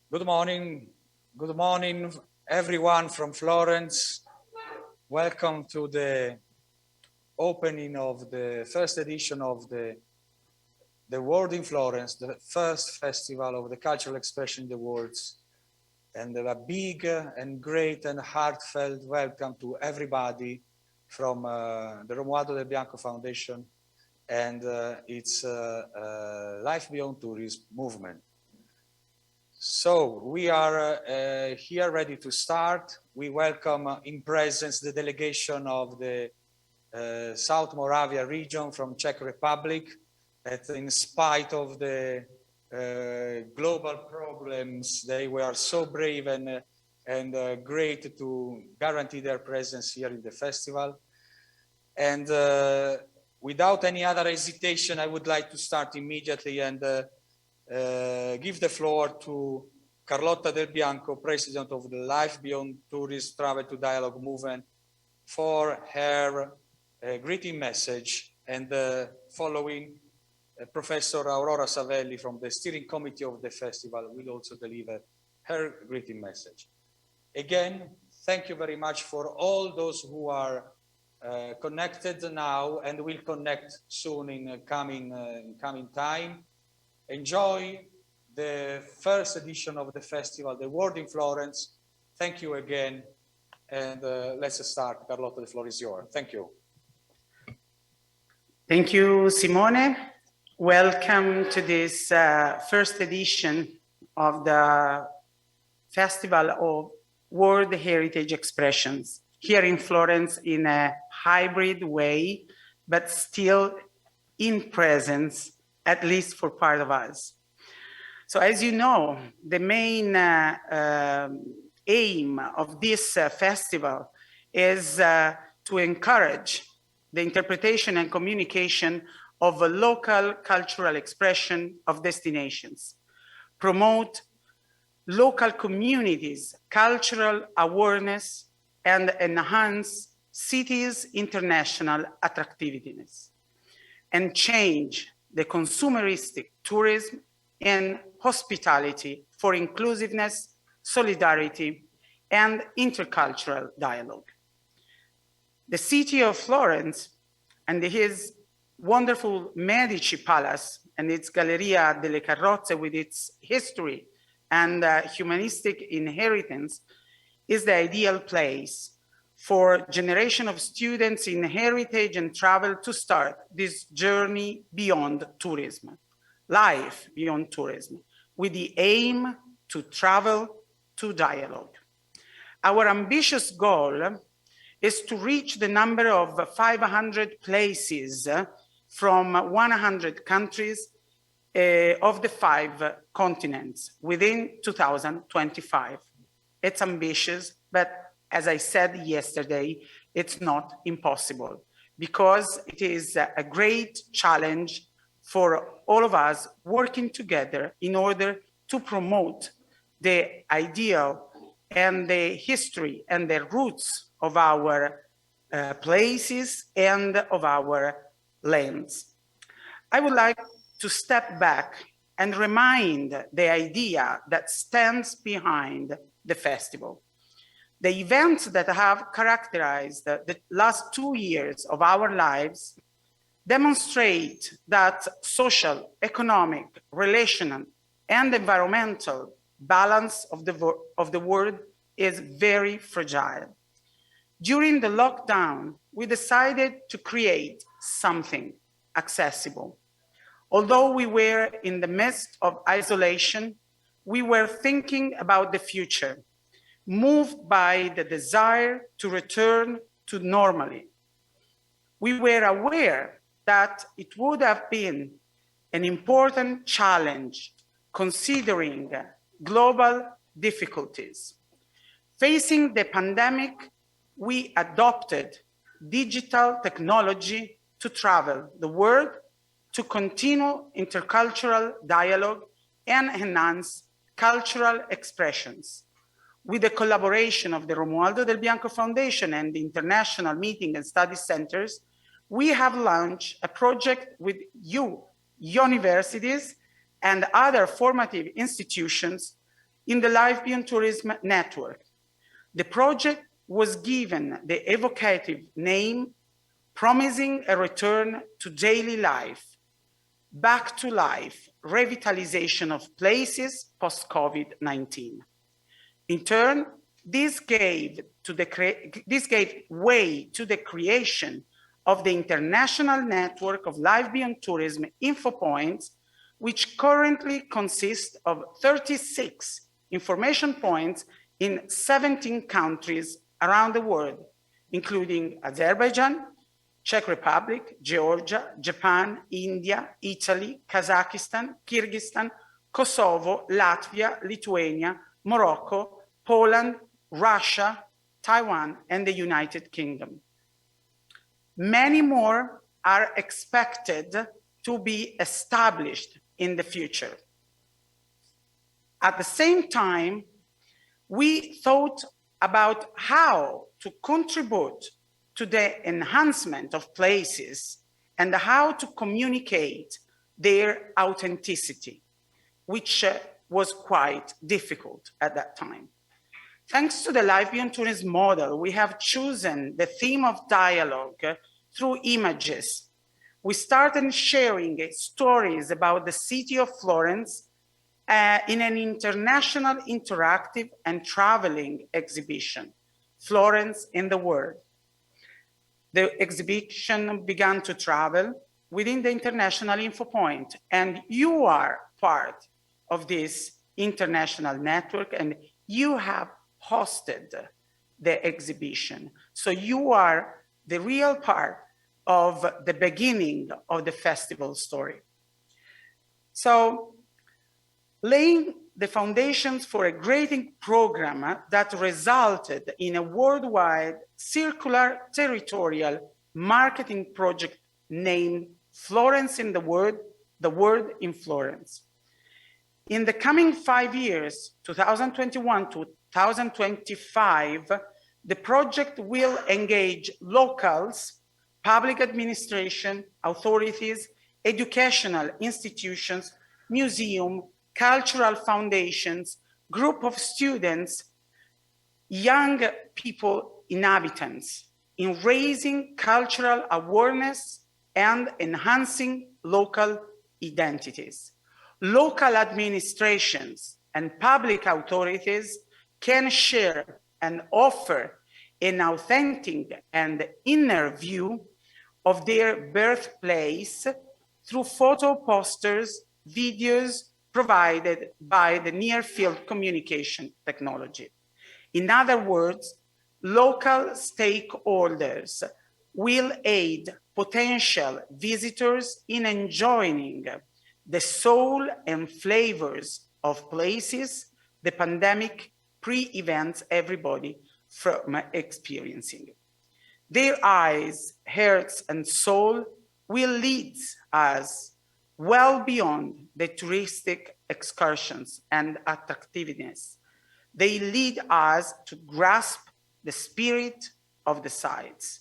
Good morning. Good morning, everyone from Florence. Welcome to the opening of the first edition of the World in Florence, the first festival of the cultural expression in the world. And a big and great and heartfelt welcome to everybody from the Romualdo Del Bianco Foundation and its Life Beyond Tourism movement. So we are here ready to start. We welcome in presence the delegation of the South Moravia region from Czech Republic, that in spite of the global problems, they were so brave and great to guarantee their presence here in the festival. And without any other hesitation, I would like to start immediately and give the floor to Carlotta Del Bianco, President of the Life Beyond Tourism Travel to Dialogue movement, for her greeting message, and following Professor Aurora Savelli from the steering committee of the festival will also deliver her greeting message. Again, thank you very much for all those who are connected now and will connect soon in coming time. Enjoy the first edition of the festival, the World in Florence. Thank you again. And let's start. Carlotta, the floor is yours. Thank you. Thank you, Simone. Welcome to this first edition of the Festival of World Heritage Expressions here in Florence in a hybrid way, but still in presence, at least for part of us. So as you know, the main aim of this festival is to encourage the interpretation and communication of a local cultural expression of destinations, promote local communities' cultural awareness, and enhance cities' international attractiveness, and change the consumeristic tourism and hospitality for inclusiveness, solidarity, and intercultural dialogue. The city of Florence and his wonderful Medici Palace and its Galleria delle Carrozze with its history and humanistic inheritance is the ideal place for generation of students in heritage and travel to start this journey beyond tourism, life beyond tourism, with the aim to travel to dialogue. Our ambitious goal is to reach the number of 500 places from 100 countries of the 5 continents within 2025. It's ambitious, but as I said yesterday, it's not impossible because it is a great challenge for all of us working together in order to promote the ideal and the history and the roots of our places and of our lands. I would like to step back and remind the idea that stands behind the festival. The events that have characterized the last 2 years of our lives demonstrate that social, economic, relational, and environmental balance of the world is very fragile. During the lockdown, we decided to create something accessible. Although we were in the midst of isolation, we were thinking about the future, moved by the desire to return to normality. We were aware that it would have been an important challenge considering global difficulties. Facing the pandemic, we adopted digital technology to travel the world, to continue intercultural dialogue and enhance cultural expressions. With the collaboration of the Romualdo Del Bianco Foundation and the International Meeting and Study Centers, we have launched a project with universities and other formative institutions in the Life Beyond Tourism network. The project was given the evocative name, Promising a Return to Daily Life, Back to Life, Revitalization of Places Post-COVID-19. In turn, this gave way to the creation of the international network of Life Beyond Tourism info points, which currently consists of 36 information points in 17 countries around the world, including Azerbaijan, Czech Republic, Georgia, Japan, India, Italy, Kazakhstan, Kyrgyzstan, Kosovo, Latvia, Lithuania, Morocco, Poland, Russia, Taiwan, and the United Kingdom. Many more are expected to be established in the future. At the same time, we thought about how to contribute to the enhancement of places and how to communicate their authenticity, which was quite difficult at that time. Thanks to the Life Beyond Tourism model, we have chosen the theme of dialogue through images. We started sharing stories about the city of Florence in an international interactive and traveling exhibition, Florence in the World. The exhibition began to travel within the international info point, and you are part of this international network, and you have hosted the exhibition. So you are the real part of the beginning of the festival story. So laying the foundations for a grading program that resulted in a worldwide circular territorial marketing project named Florence in the World in Florence. In the coming 5 years, 2021 to 2025, the project will engage locals, public administration, authorities, educational institutions, museums, cultural foundations, group of students, young people, inhabitants, in raising cultural awareness and enhancing local identities. Local administrations and public authorities can share and offer an authentic and inner view of their birthplace through photo posters, videos provided by the near-field communication technology. In other words, local stakeholders will aid potential visitors in enjoying the soul and flavors of places the pandemic prevents everybody from experiencing. Their eyes, hearts, and soul will lead us well beyond the touristic excursions and attractiveness. They lead us to grasp the spirit of the sites.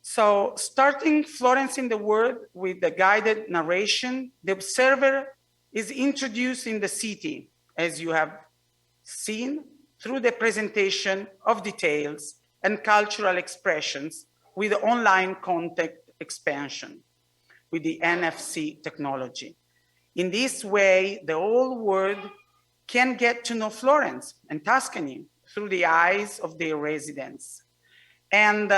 So starting Florence in the World with the guided narration, the observer is introduced in the city, as you have seen, through the presentation of details and cultural expressions with online content expansion with the NFC technology. In this way, the whole world can get to know Florence and Tuscany through the eyes of their residents. And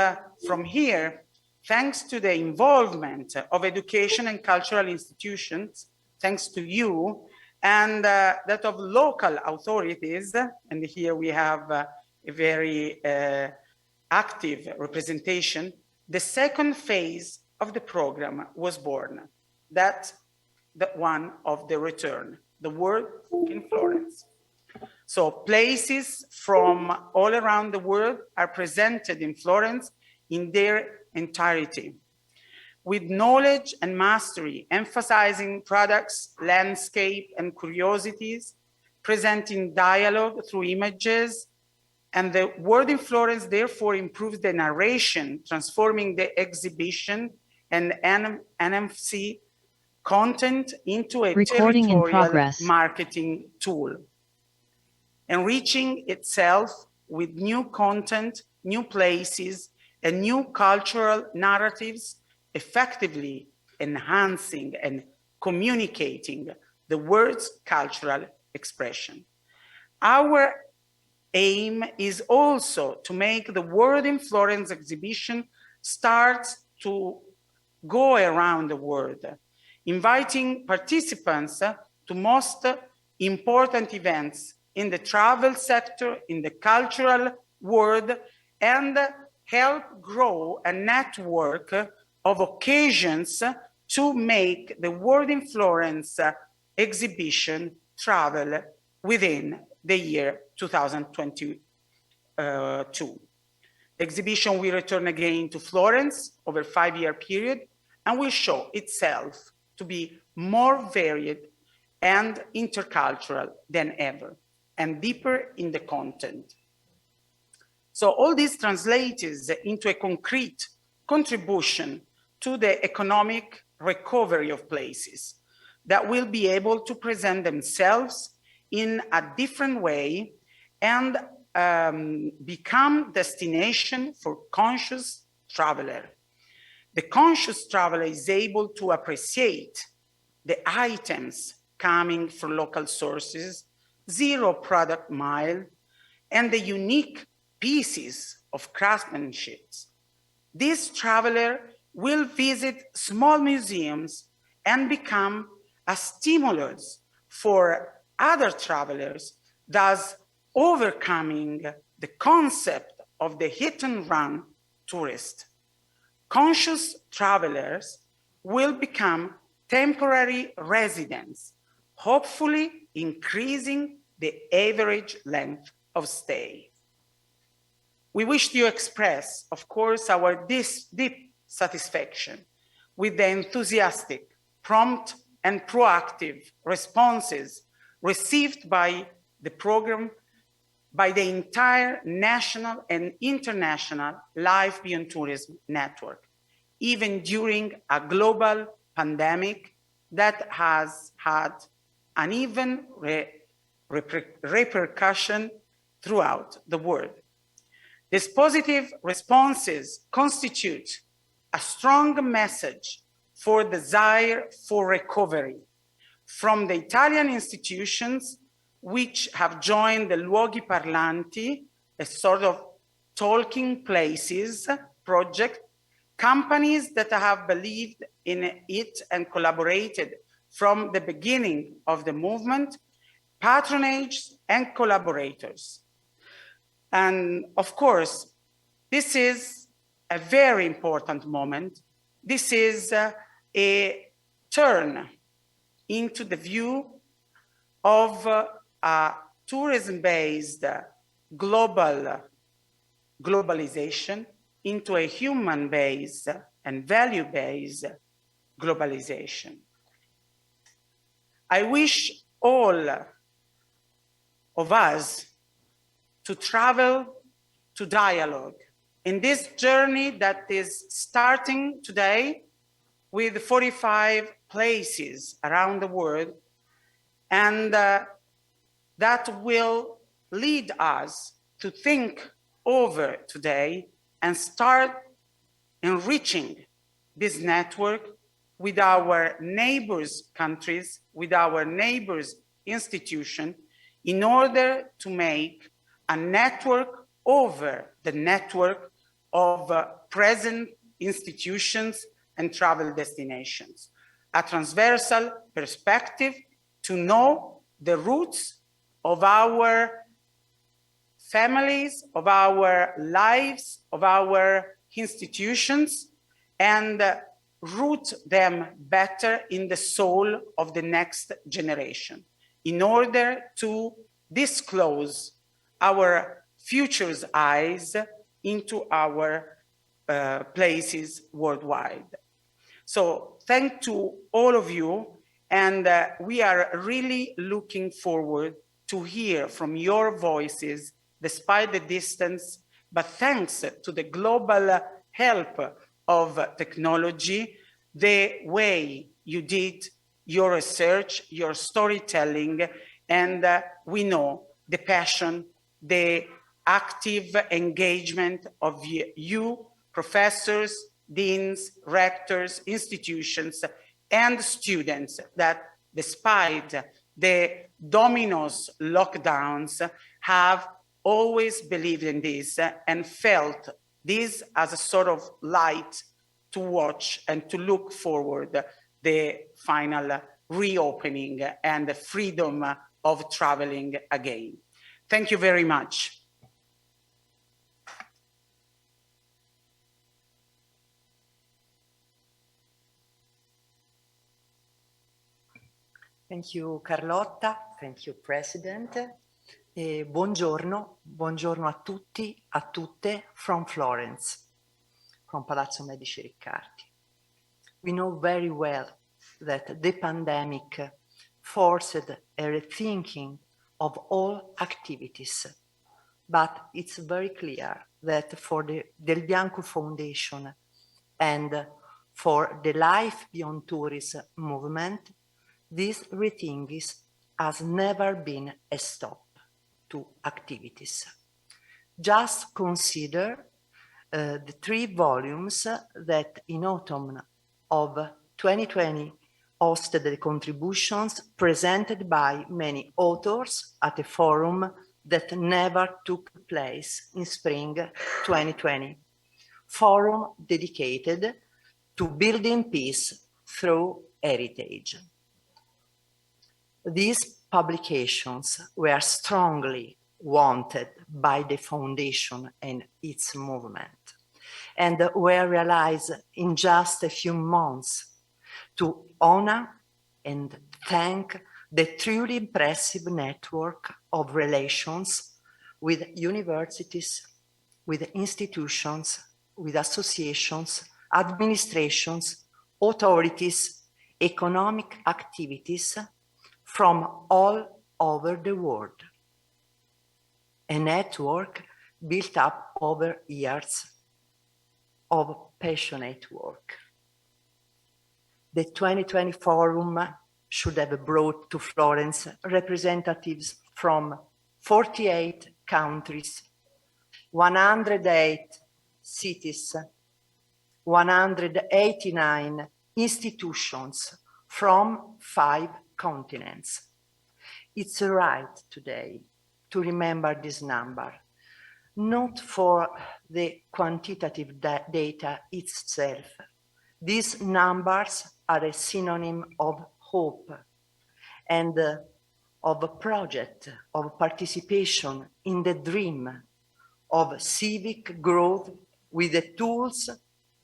from here, thanks to the involvement of education and cultural institutions, thanks to you, and that of local authorities, and here we have a very active representation, the second phase of the program was born. That's the one of the return, the World in Florence. So places from all around the world are presented in Florence in their entirety, with knowledge and mastery, emphasizing products, landscape, and curiosities, presenting dialogue through images, and the World in Florence therefore improves the narration, transforming the exhibition and NFC content into a territorial marketing tool. enriching itself with new content, new places, and new cultural narratives, effectively enhancing and communicating the world's cultural expression. Our aim is also to make the World in Florence exhibition start to go around the world, inviting participants to most important events in the travel sector, in the cultural world, and help grow a network of occasions to make the World in Florence exhibition travel within the year 2022. The exhibition will return again to Florence over a 5-year period and will show itself to be more varied and intercultural than ever, and deeper in the content. So all this translates into a concrete contribution to the economic recovery of places that will be able to present themselves in a different way and become destination for conscious traveler. The conscious traveler is able to appreciate the items coming from local sources, zero product mile, and the unique pieces of craftsmanship. This traveler will visit small museums and become a stimulus for other travelers, thus overcoming the concept of the hit-and-run tourist. Conscious travelers will become temporary residents, hopefully increasing the average length of stay. We wish to express, of course, our deep satisfaction with the enthusiastic, prompt, and proactive responses received by the program by the entire national and international Life Beyond Tourism network, even during a global pandemic that has had uneven repercussion throughout the world. These positive responses constitute a strong message for desire for recovery from the Italian institutions which have joined the Luoghi Parlanti, a sort of talking places project, companies that have believed in it and collaborated from the beginning of the movement, patronage and collaborators. And of course, this is a very important moment. This is a turn into the view of a tourism-based globalization into a human-based and value-based globalization. I wish all of us to travel to dialogue in this journey that is starting today with 45 places around the world, and that will lead us to think over today and start enriching this network with our neighbors' countries, with our neighbors' institutions, in order to make a network over the network of present institutions and travel destinations, a transversal perspective to know the roots of our families, of our lives, of our institutions, and root them better in the soul of the next generation in order to disclose our future's eyes into our places worldwide. So thanks to all of you, and we are really looking forward to hear from your voices despite the distance, but thanks to the global help of technology, the way you did your research, your storytelling, and we know the passion, the active engagement of you, professors, deans, rectors, institutions, and students that, despite the dominous lockdowns, have always believed in this and felt this as a sort of light to watch and to look forward the final reopening and the freedom of traveling again. Thank you very much. Thank you, Carlotta. Thank you, President. Buongiorno, buongiorno a tutti, a tutte from Florence, from Palazzo Medici Riccardi. We know very well that the pandemic forced a rethinking of all activities, but it's very clear that for the Del Bianco Foundation and for the Life Beyond Tourism movement, this rethinking has never been a stop to activities. Just consider the 3 volumes that in autumn of 2020 hosted the contributions presented by many authors at a forum that never took place in spring 2020. Forum dedicated to building peace through heritage. These publications were strongly wanted by the foundation and its movement, and were realized in just a few months to honor and thank the truly impressive network of relations with universities, with institutions, with associations, administrations, authorities, economic activities from all over the world. A network built up over years of passionate work. The 2020 forum should have brought to Florence representatives from 48 countries, 108 cities, 189 institutions from 5 continents. It's right today to remember this number, not for the quantitative data itself. These numbers are a synonym of hope and of a project of participation in the dream of civic growth with the tools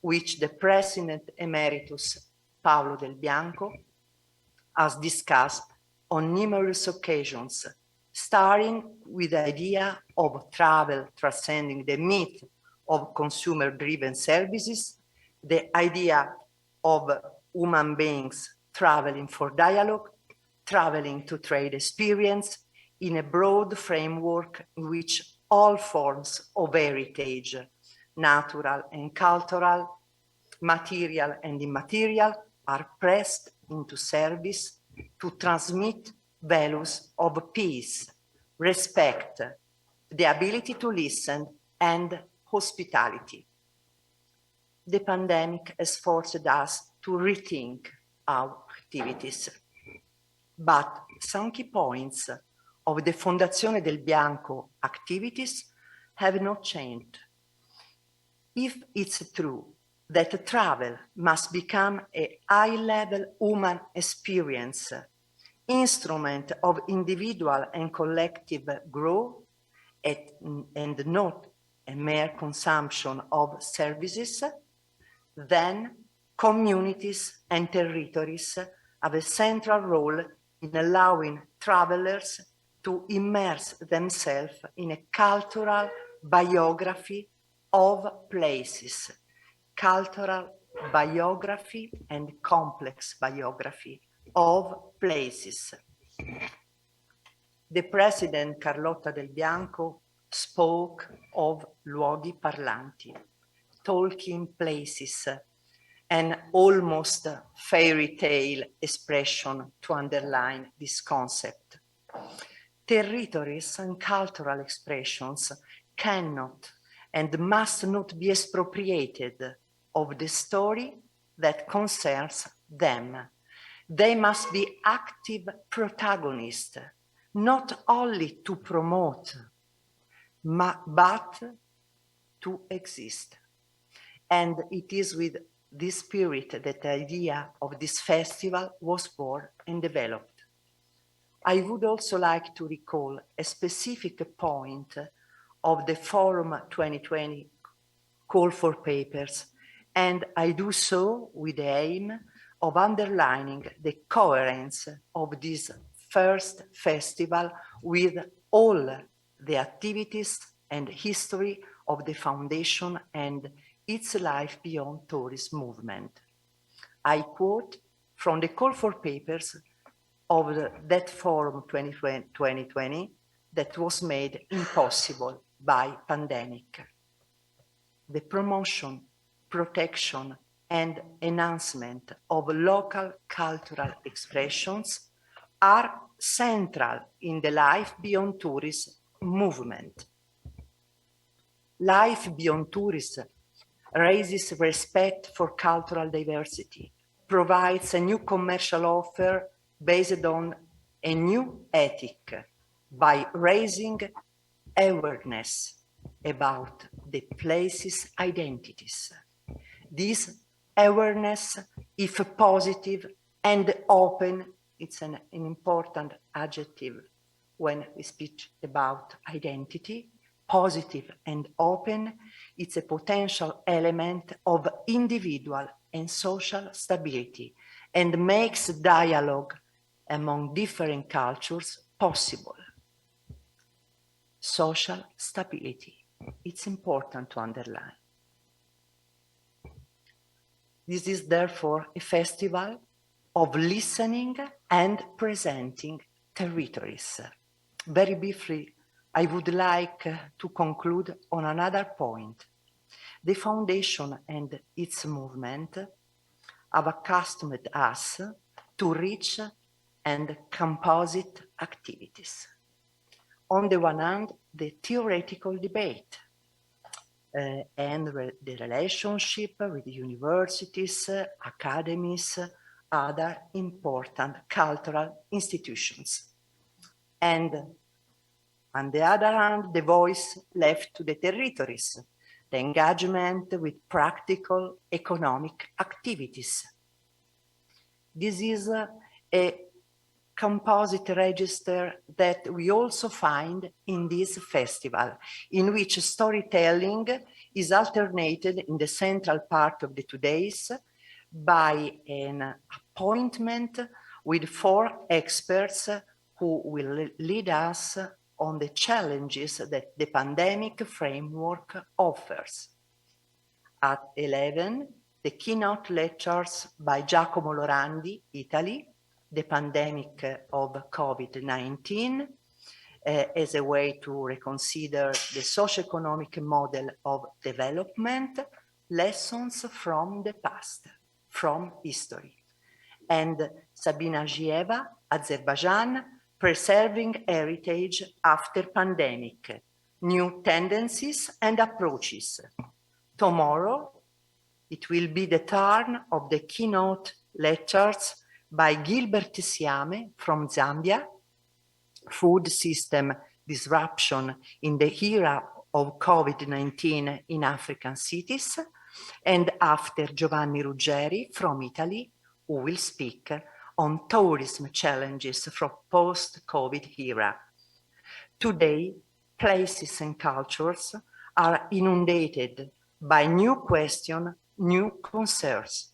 which the President Emeritus Paolo Del Bianco has discussed on numerous occasions, starting with the idea of travel transcending the myth of consumer-driven services, the idea of human beings traveling for dialogue, traveling to trade experience in a broad framework in which all forms of heritage, natural and cultural, material and immaterial, are pressed into service to transmit values of peace, respect, the ability to listen, and hospitality. The pandemic has forced us to rethink our activities, but some key points of the Fondazione Del Bianco activities have not changed. If it's true that travel must become a high-level human experience, instrument of individual and collective growth, and not a mere consumption of services, then communities and territories have a central role in allowing travelers to immerse themselves in a cultural biography of places, cultural biography and complex biography of places. The President Carlotta Del Bianco spoke of luoghi parlanti, talking places, an almost fairy tale expression to underline this concept. territories and cultural expressions cannot and must not be expropriated of the story that concerns them. They must be active protagonists, not only to promote, but to exist. And it is with this spirit that the idea of this festival was born and developed. I would also like to recall a specific point of the Forum 2020 call for papers, and I do so with the aim of underlining the coherence of this first festival with all the activities and history of the Foundation and its Life Beyond Tourism movement. I quote from the call for papers of that Forum 2020 that was made impossible by pandemic. The promotion, protection, and enhancement of local cultural expressions are central in the Life Beyond Tourism movement. Life Beyond Tourism raises respect for cultural diversity, provides a new commercial offer based on a new ethic by raising awareness about the place's identities. This awareness, if positive and open, it's an important adjective when we speak about identity, positive and open, it's a potential element of individual and social stability and makes dialogue among different cultures possible. Social stability, it's important to underline. This is therefore a festival of listening and presenting territories. Very briefly, I would like to conclude on another point. The Foundation and its movement have accustomed us to rich and composite activities. On the one hand, the theoretical debate and the relationship with universities, academies, other important cultural institutions. And on the other hand, the voice left to the territories, the engagement with practical economic activities. This is a composite register that we also find in this festival, in which storytelling is alternated in the central part of the 2 days by an appointment with 4 experts who will lead us on the challenges that the pandemic framework offers. At 11, the keynote lectures by Giacomo Lorandi, Italy, the pandemic of COVID-19 as a way to reconsider the socioeconomic model of development, lessons from the past, from history. And Sabina Gieva, Azerbaijan, preserving heritage after pandemic, new tendencies and approaches. Tomorrow, it will be the turn of the keynote lectures by Gilbert Siame from Zambia, food system disruption in the era of COVID-19 in African cities, and after Giovanni Ruggeri from Italy, who will speak on tourism challenges from post-COVID era. Today, places and cultures are inundated by new questions, new concerns.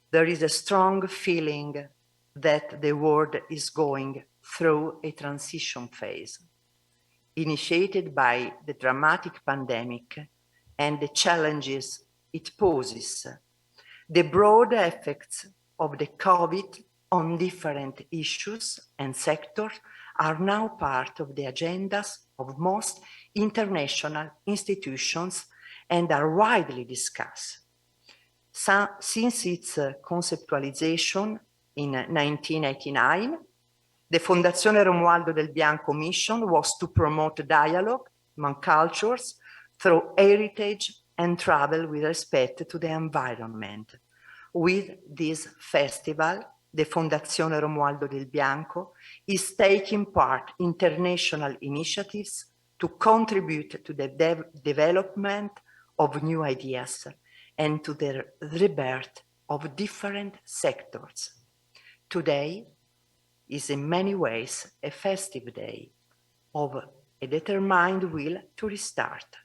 There is a strong feeling that the world is going through a transition phase, initiated by the dramatic pandemic and the challenges it poses. The broad effects of the COVID on different issues and sectors are now part of the agendas of most international institutions and are widely discussed. Since its conceptualization in 1989, The Fondazione Romualdo del Bianco mission was to promote dialogue among cultures through heritage and travel with respect to the environment. With this festival, the Fondazione Romualdo del Bianco is taking part in international initiatives to contribute to the development of new ideas and to the rebirth of different sectors. Today is in many ways a festive day of a determined will to restart.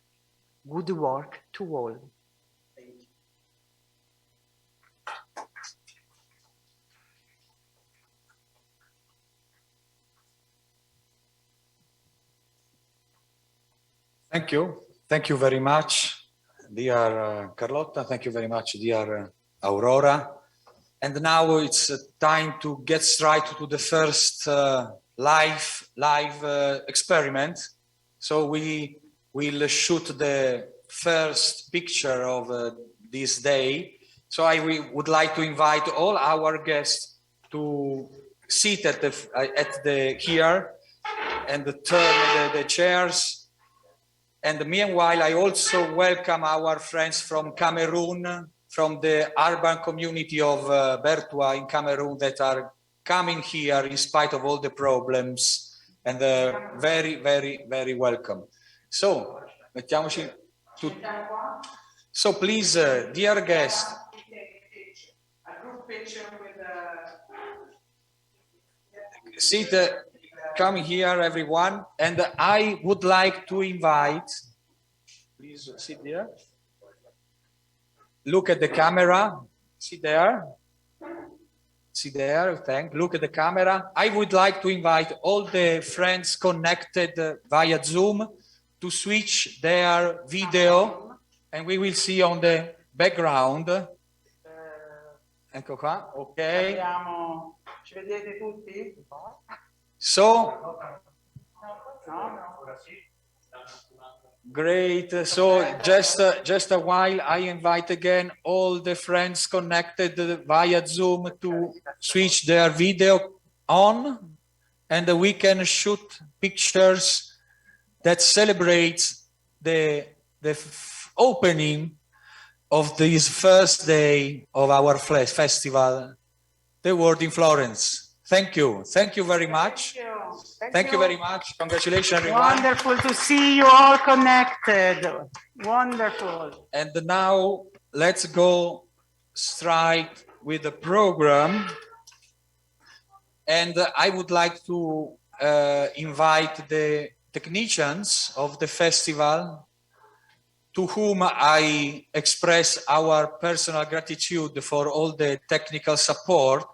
Good work to all. Thank you. Thank you very much, dear Carlotta. Thank you very much, dear Aurora. And now it's time to get straight to the first live experiment. So we will shoot the first picture of this day. So would like to invite all our guests to sit at the here and turn the chairs. And meanwhile, I also welcome our friends from Cameroon, from the urban community of Bertoua in Cameroon that are coming here in spite of all the problems, and very, very, very welcome. So, mettiamoci tutti. So please, dear guest. A group picture with Sit, come here, everyone. And I would like to invite, please sit there. Look at the camera. See there. See there. Thank. Look at the camera. I would like to invite all the friends connected via Zoom to switch their video, and we will see on the background. Ecco qua. Ok. Ci vedete tutti? So. Great. So just a while, I invite again all the friends connected via Zoom to switch their video on, and we can shoot pictures that celebrate the opening of this first day of our festival, The World in Florence. Thank you. Thank you very much. Thank you very much. Congratulations, everyone. Wonderful to see you all connected. Wonderful. And now let's go straight with the program. And I would like to invite the technicians of the festival, to whom I express our personal gratitude for all the technical support,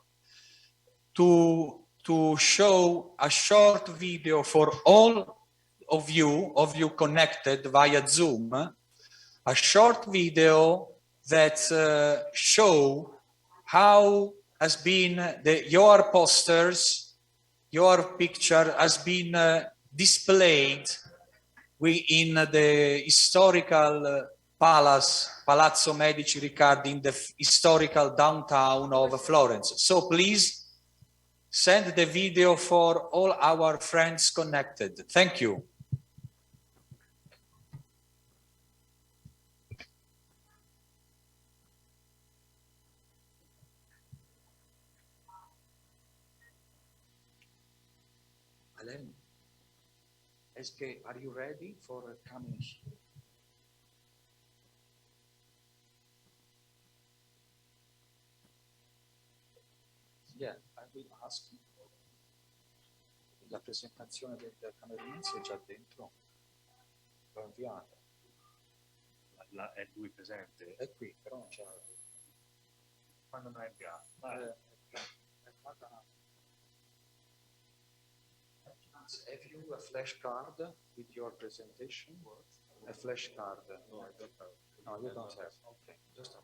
to show a short video for all of you connected via Zoom, a short video that show how has been your posters, your picture has been displayed in the historical Palazzo Medici Riccardi, in the historical downtown of Florence. So please, send the video for all our friends connected. Thank you. Alain, are you ready for coming here? Yeah, I will ask you. La presentazione del camerunese è già dentro? L'ho inviata. È lui presente? È qui, però non c'è. Ma non è inviato. Have you a flashcard with your presentation? A flashcard? No, I don't have. No, you don't have. Okay, just a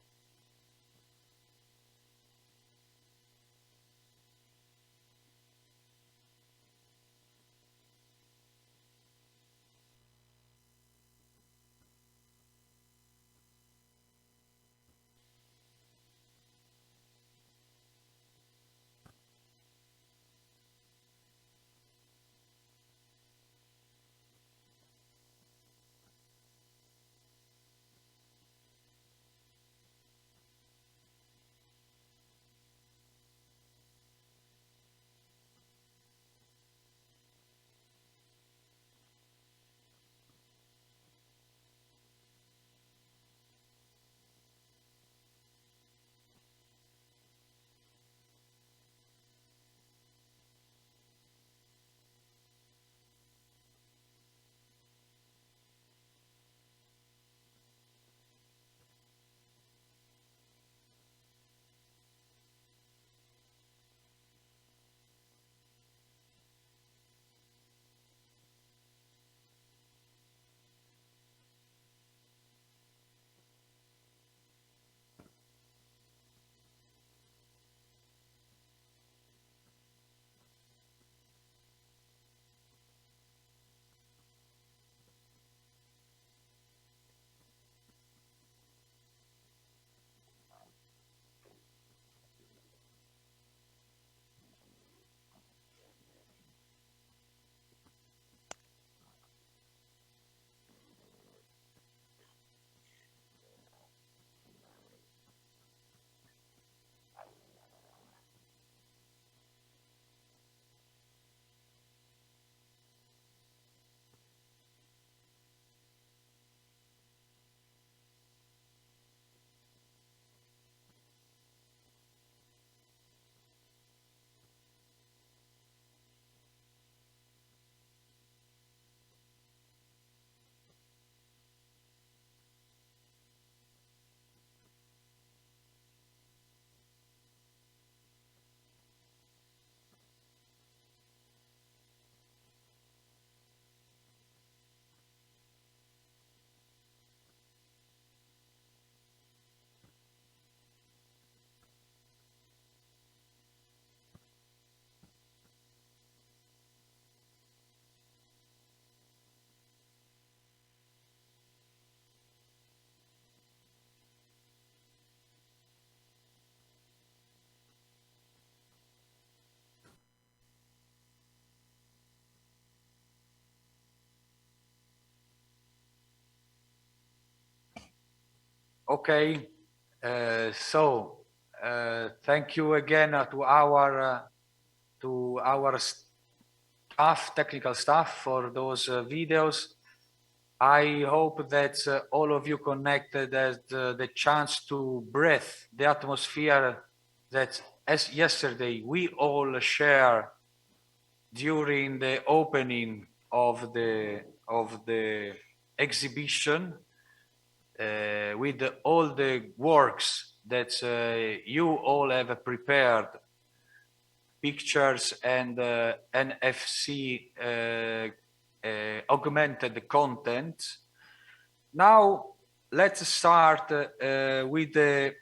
Okay, thank you again to our staff, technical staff, for those videos. I hope that all of you connected had the chance to breathe the atmosphere that, as yesterday, we all share during the opening of the exhibition, with all the works that you all have prepared, pictures and NFC augmented content. Now let's start with the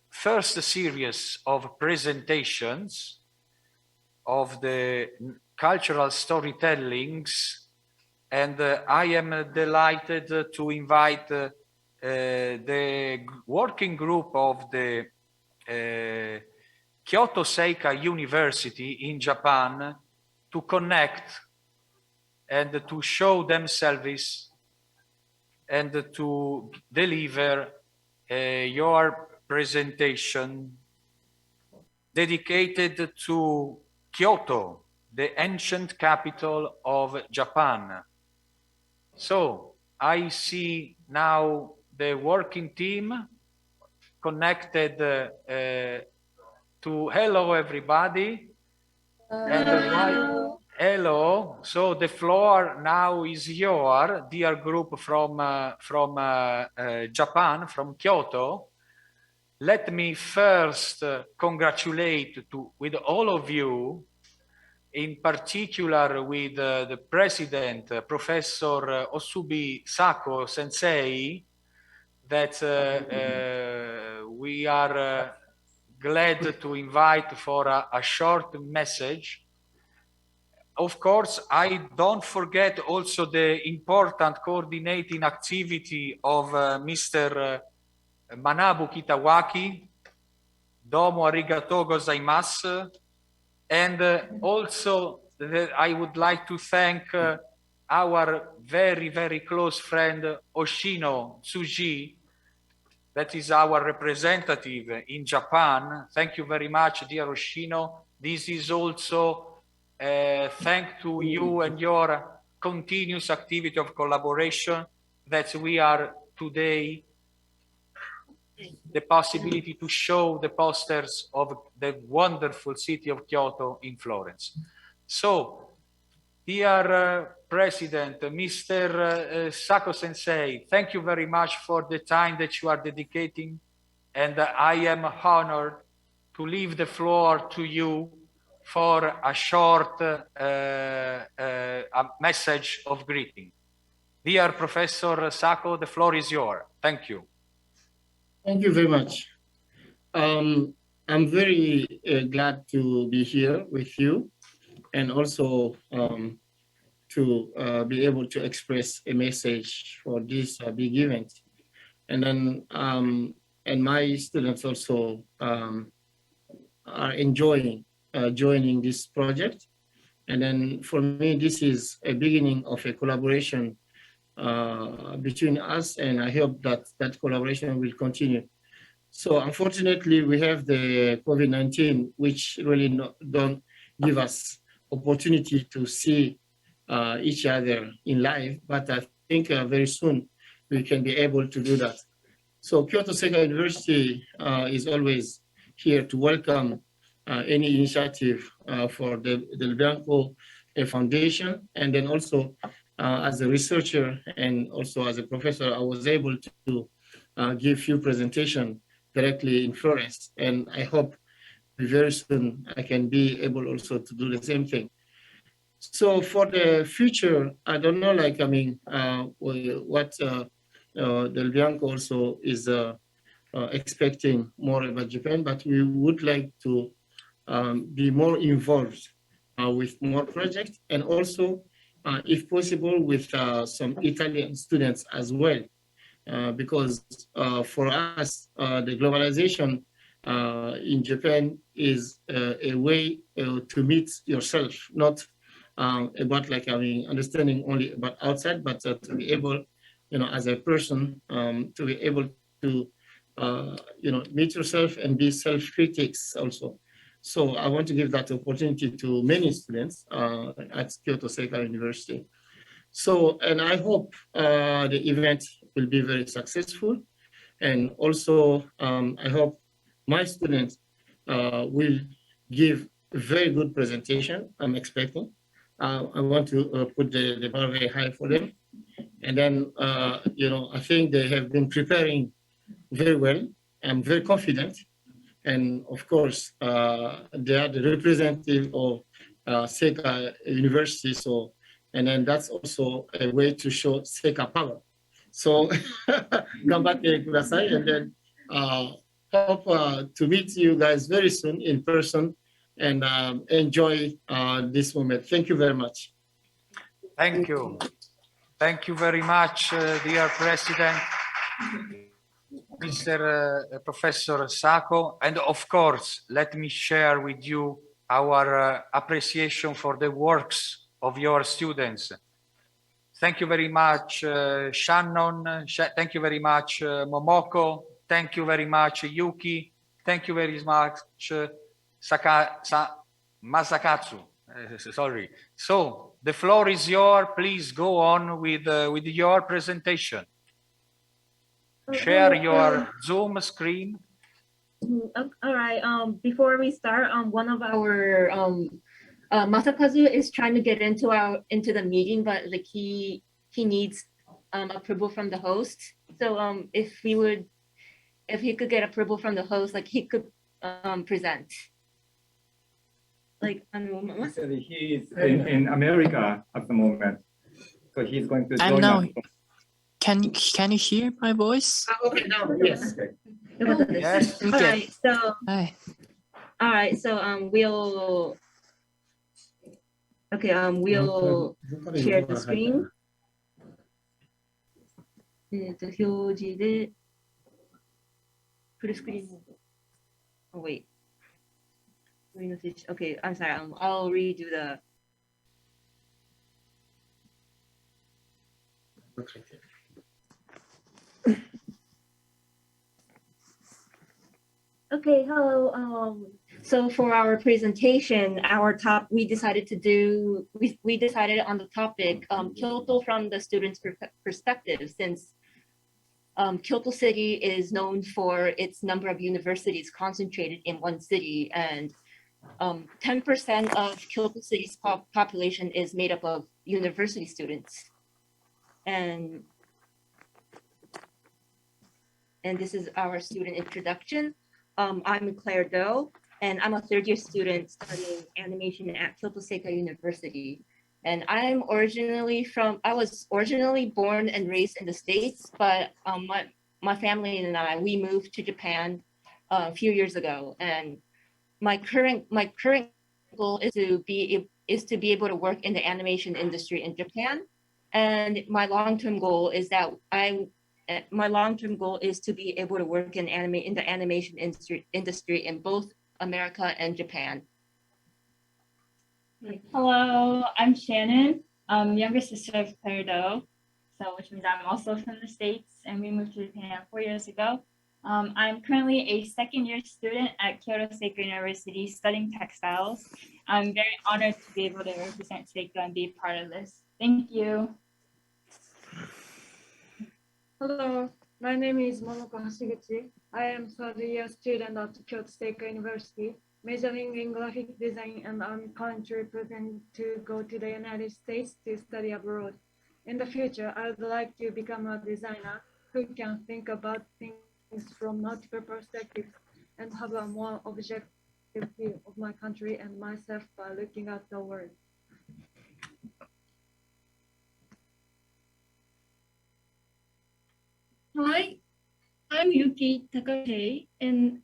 first series of presentations of the cultural storytellings, and I am delighted to invite the working group of the Kyoto Seika University in Japan to connect and to show themselves and to deliver your presentation dedicated to Kyoto, the ancient capital of Japan. So I see now the working team connected to hello everybody. And hello. So the floor now is your dear group from Japan, from Kyoto. Let me first congratulate with all of you, in particular with the president, Professor Osubi Sako Sensei, that we are glad to invite for a short message. Of course, I don't forget also the important coordinating activity of Mr. Manabu Kitawaki. Domo arigatou gozaimasu. And also I would like to thank our very, very close friend Oshino Tsuji, that is our representative in Japan. Thank you very much, dear Oshino. This is also thanks to you and your continuous activity of collaboration that we are today the possibility to show the posters of the wonderful city of Kyoto in Florence. So, dear President, Mr. Sako Sensei, thank you very much for the time that you are dedicating, and I am honored to leave the floor to you for a short a message of greeting. Dear Professor Sako, the floor is yours. Thank you. Thank you very much. I'm very glad to be here with you, and also to be able to express a message for this big event. And then, and my students also are enjoying joining this project. And then for me, this is a beginning of a collaboration between us, and I hope that that collaboration will continue. So unfortunately, we have the COVID-19, which really don't give us opportunity to see each other in live, but I think very soon we can be able to do that. So Kyoto Seika University is always here to welcome any initiative for the Del Bianco Foundation, and then also as a researcher and also as a professor, I was able to give few presentation directly in Florence, and I hope very soon I can be able also to do the same thing. So for the future, I don't know, like, I mean, what Del Bianco also is expecting more about Japan, but we would like to be more involved with more projects, and also, if possible, with some Italian students as well, because for us, the globalization in Japan is a way to meet yourself, not about, like, I mean, understanding only about outside, but to be able, you know, as a person, to be able to meet yourself and be self-critics also. So I want to give that opportunity to many students at Kyoto Seika University. So, and I hope the event will be very successful. And also, I hope my students will give a very good presentation, I'm expecting. I want to put the bar very high for them. And then, I think they have been preparing very well. I'm very confident. And of course, they are the representative of Seika University. So, and then that's also a way to show Seika power. So, ganbatte kudasai, and then hope to meet you guys very soon in person and enjoy this moment. Thank you very much. Thank you. Thank you very much, dear President, Mr. Professor Sako. And of course, let me share with you our appreciation for the works of your students. Thank you very much, Shannon. Thank you very much, Momoko. Thank you very much, Yuki. Thank you very much, Masakatsu. Sorry. So the floor is yours. Please go on with your presentation. Share your Zoom screen. All right. Before we start, one of our Masakazu is trying to get into the meeting, but like he needs approval from the host. So if he could get approval from the host, like he could present. Like Actually, he is in America at the moment, so he's going to join I'm now. us. Can you hear my voice? Okay, now, yes. Yes. All right. So Hi. all right. So we'll share the screen. 表示でフルスクリーンモード。Oh wait. Okay, I'm sorry. I'll redo the. Okay, hello. So for our presentation, we decided on the topic Kyoto from the students' perspective, since Kyoto City is known for its number of universities concentrated in one city, and 10% of Kyoto City's population is made up of university students. And this is our student introduction. I'm Claire Doe, and I'm a third-year student studying animation at Kyoto Seika University. And I was originally born and raised in the States, but my family and we moved to Japan a few years ago. And my current goal is to be able to work in the animation industry in Japan. And my long-term goal is to be able to work in the animation industry in both America and Japan. Hello, I'm Shannon, younger sister of Claire Doe, which means I'm also from the States, and we moved to Japan 4 years ago. I'm currently a second-year student at Kyoto Seika University studying textiles. I'm very honored to be able to represent Seika and be a part of this. Thank you. Hello, my name is Momoko Hashiguchi. I am third-year student at Kyoto Seika University, majoring in graphic design, and I'm currently preparing to go to the United States to study abroad. In the future, I would like to become a designer who can think about things from multiple perspectives and have a more objective view of my country and myself by looking at the world. Hi, I'm Yuki Takashi, and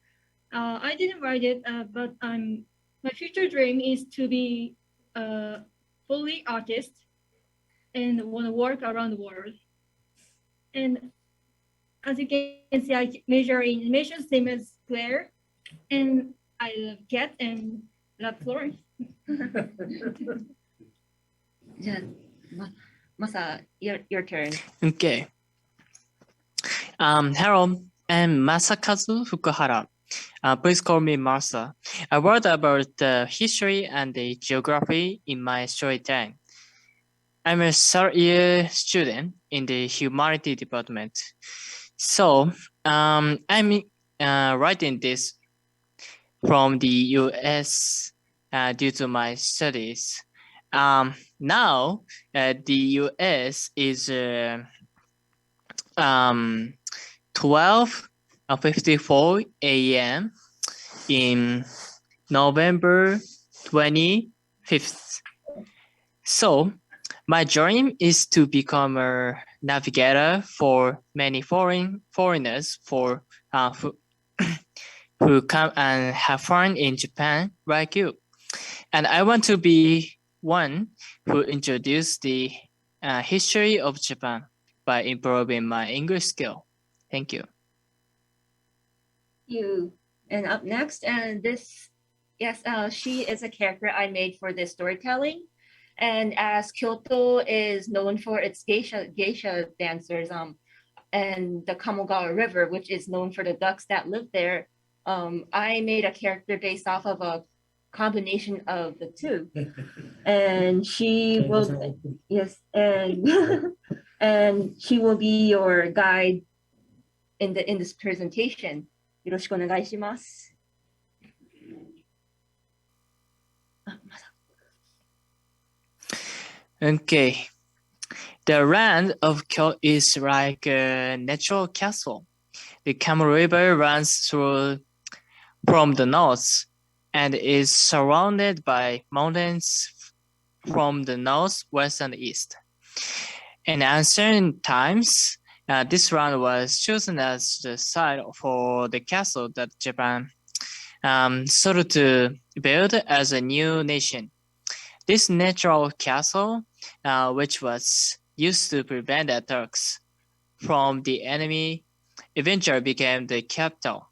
I didn't write it, but my future dream is to be a fully artist and want to work around the world. And as you can see, I major in animation, same as Claire, and I love cat and love Florence. Masa, your turn. Okay. Hello, I'm Masakazu Fukuhara. Please call me Masa. I wrote about the history and the geography in my storytelling. I'm a third-year student in the humanity department. So I'm writing this from the US due to my studies. Now the US is 12:54 a.m. in November 25th. So my dream is to become a navigator for many foreigners who come and have fun in Japan like you. And I want to be one who introduce the history of Japan by improving my English skill. Thank you. You. And up next, and this, yes, she is a character I made for this storytelling. And as Kyoto is known for its geisha dancers, and the Kamogawa River, which is known for the ducks that live there, I made a character based off of a combination of the two. And she will, yes, and and she will be your guide in this presentation. よろしくお願いします。Okay. The land of Kyoto is like a natural castle. The Kamo River runs through from the north and is surrounded by mountains from the north, west, and east. In ancient times, this land was chosen as the site for the castle that Japan sought to build as a new nation. This natural castle, which was used to prevent attacks from the enemy, eventually became the capital.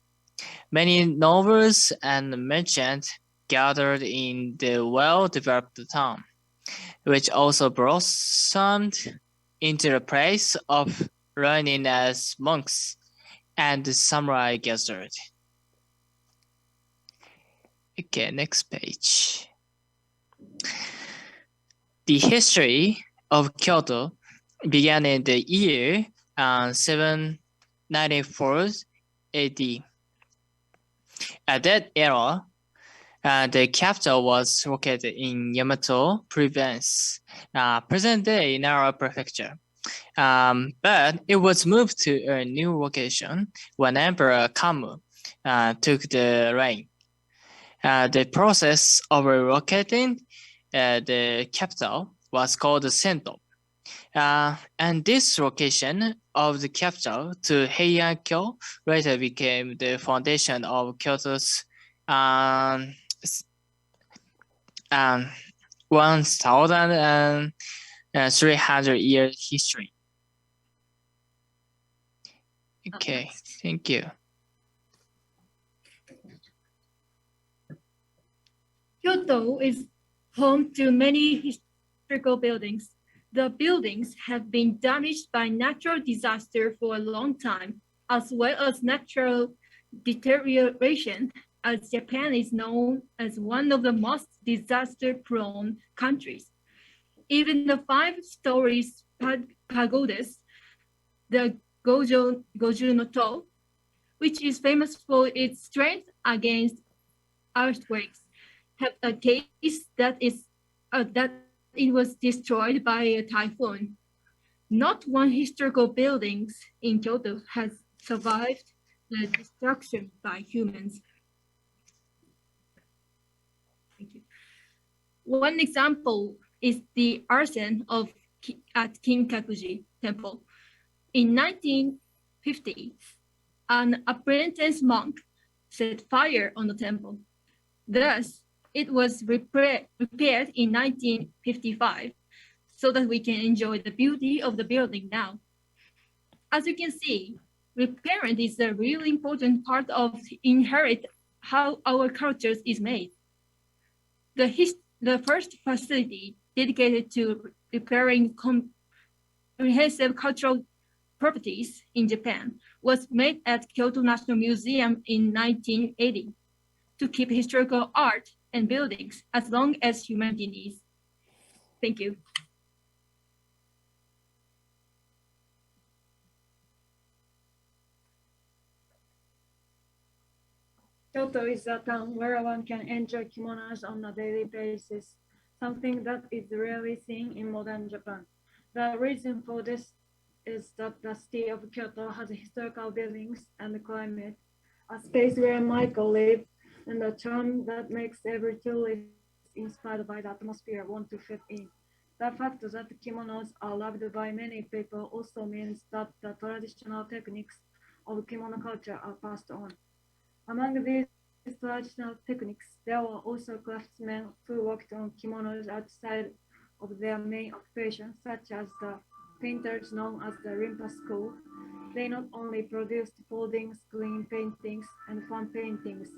Many nobles and merchants gathered in the well-developed town, which also blossomed into the place of learning as monks and samurai gathered. Okay, next page. The history of Kyoto began in the year 794 AD. At that era, the capital was located in Yamato Province, present-day Nara Prefecture. But it was moved to a new location when Emperor Kamu took the reign. The process of relocating the capital was called the Sento. And this location of the capital to Heian-kyo later became the foundation of Kyoto's 1,300-year history. Okay, thank you. Kyoto is home to many historical buildings. The buildings have been damaged by natural disaster for a long time, as well as natural deterioration, as Japan is known as one of the most disaster-prone countries. Even the 5-story pagodas, the Goju no To, which is famous for its strength against earthquakes, have a case that it was destroyed by a typhoon. Not one historical building in Kyoto has survived the destruction by humans. Thank you. One example is the arson at Kinkakuji Temple. In 1950, an apprentice monk set fire on the temple. Thus, it was repaired in 1955 so that we can enjoy the beauty of the building now. As you can see, repairing is a really important part of inherit how our culture is made. The first facility dedicated to repairing comprehensive cultural properties in Japan was made at Kyoto National Museum in 1980 to keep historical art and buildings as long as humanity needs. Thank you. Kyoto is a town where one can enjoy kimonos on a daily basis, something that is rarely seen in modern Japan. The reason for this is that the city of Kyoto has historical buildings and climate, a space where Michael lived, and a charm that makes every tourist inspired by the atmosphere want to fit in. The fact that kimonos are loved by many people also means that the traditional techniques of kimono culture are passed on. Among these traditional techniques, there were also craftsmen who worked on kimonos outside of their main occupation, such as the painters known as the Rimpa school. They not only produced folding screen paintings and fan paintings,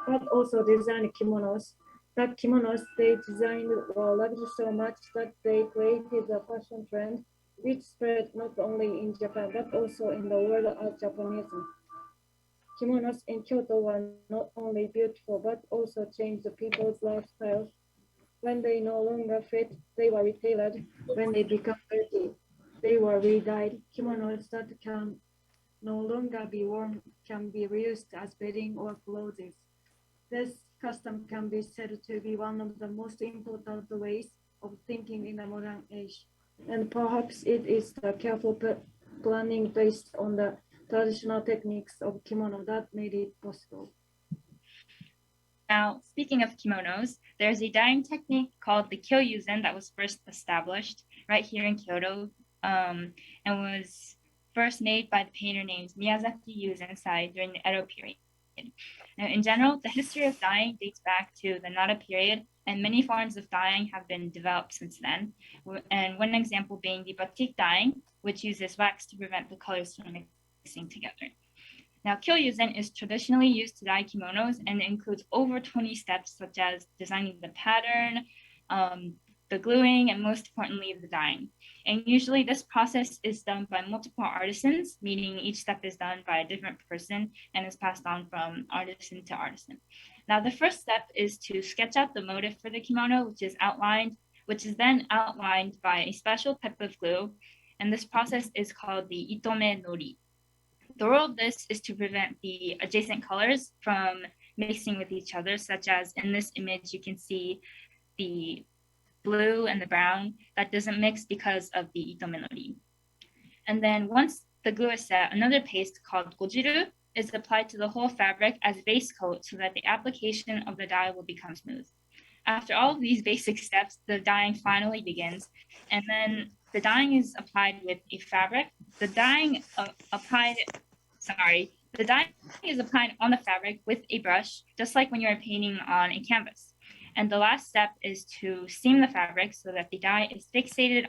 but also designed kimonos. The kimonos they designed were loved so much that they created a fashion trend, which spread not only in Japan, but also in the world as Japanism. Kimonos in Kyoto were not only beautiful, but also changed the people's lifestyles. When they no longer fit, they were retailored. When they become dirty, they were re-dyed. Kimonos that can no longer be worn can be reused as bedding or clothes. This custom can be said to be one of the most important ways of thinking in the modern age. And perhaps it is the careful planning based on the traditional techniques of kimono that made it possible. Now, speaking of kimonos, there's a dyeing technique called the kyoyuzen that was first established right here in Kyoto and was first made by the painter named Miyazaki Yuzensai during the Edo period. Now, in general, the history of dyeing dates back to the Nara period, and many forms of dyeing have been developed since then. And one example being the batik dyeing, which uses wax to prevent the colors from mixing together. Now, kyoyuzen is traditionally used to dye kimonos and includes over 20 steps, such as designing the pattern, the gluing, and most importantly, the dyeing. And usually this process is done by multiple artisans, meaning each step is done by a different person and is passed on from artisan to artisan. Now, the first step is to sketch out the motif for the kimono, which is then outlined by a special type of glue. And this process is called the itome nori. The role of this is to prevent the adjacent colors from mixing with each other, such as in this image, you can see the blue and the brown that doesn't mix because of the itome nori. And then once the glue is set, another paste called gojiru is applied to the whole fabric as base coat so that the application of the dye will become smooth. After all of these basic steps, the dyeing finally begins, and then the dyeing is applied with a fabric. The dyeing is applied on the fabric with a brush, just like when you're painting on a canvas. And the last step is to steam the fabric so that the dye is fixated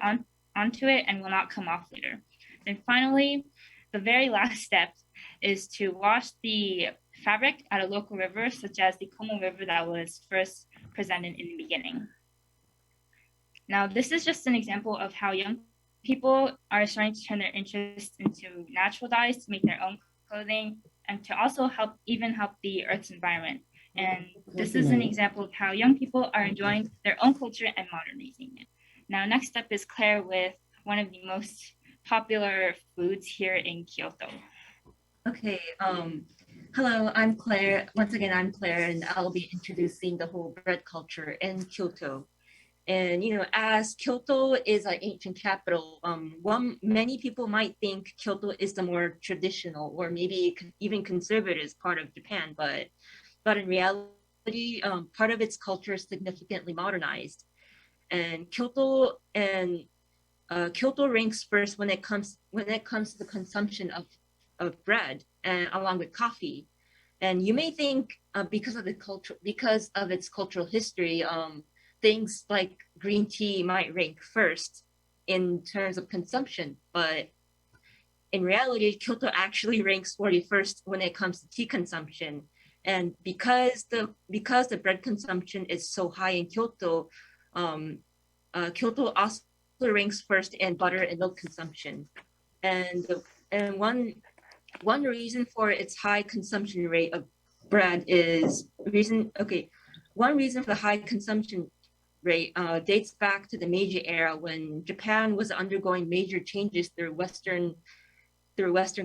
onto it and will not come off later. And finally, the very last step is to wash the fabric at a local river, such as the Como River that was first presented in the beginning. Now, this is just an example of how young people are starting to turn their interest into natural dyes to make their own clothing and to also help the Earth's environment. And this is an example of how young people are enjoying their own culture and modernizing it. Now, next up is Claire with one of the most popular foods here in Kyoto. Okay, hello, I'm Claire. Once again, I'm Claire, and I'll be introducing the whole bread culture in Kyoto. And as Kyoto is an ancient capital, many people might think Kyoto is the more traditional or maybe even conservative part of Japan, but in reality, part of its culture is significantly modernized. And Kyoto ranks first when it comes to the consumption of bread and along with coffee. And you may think because of its cultural history, things like green tea might rank first in terms of consumption, but in reality, Kyoto actually ranks 41st when it comes to tea consumption. And because the bread consumption is so high in Kyoto, Kyoto also ranks first in butter and milk consumption. And one one reason for its high consumption rate of bread is one reason for the high consumption rate dates back to the Meiji era when Japan was undergoing major changes through Western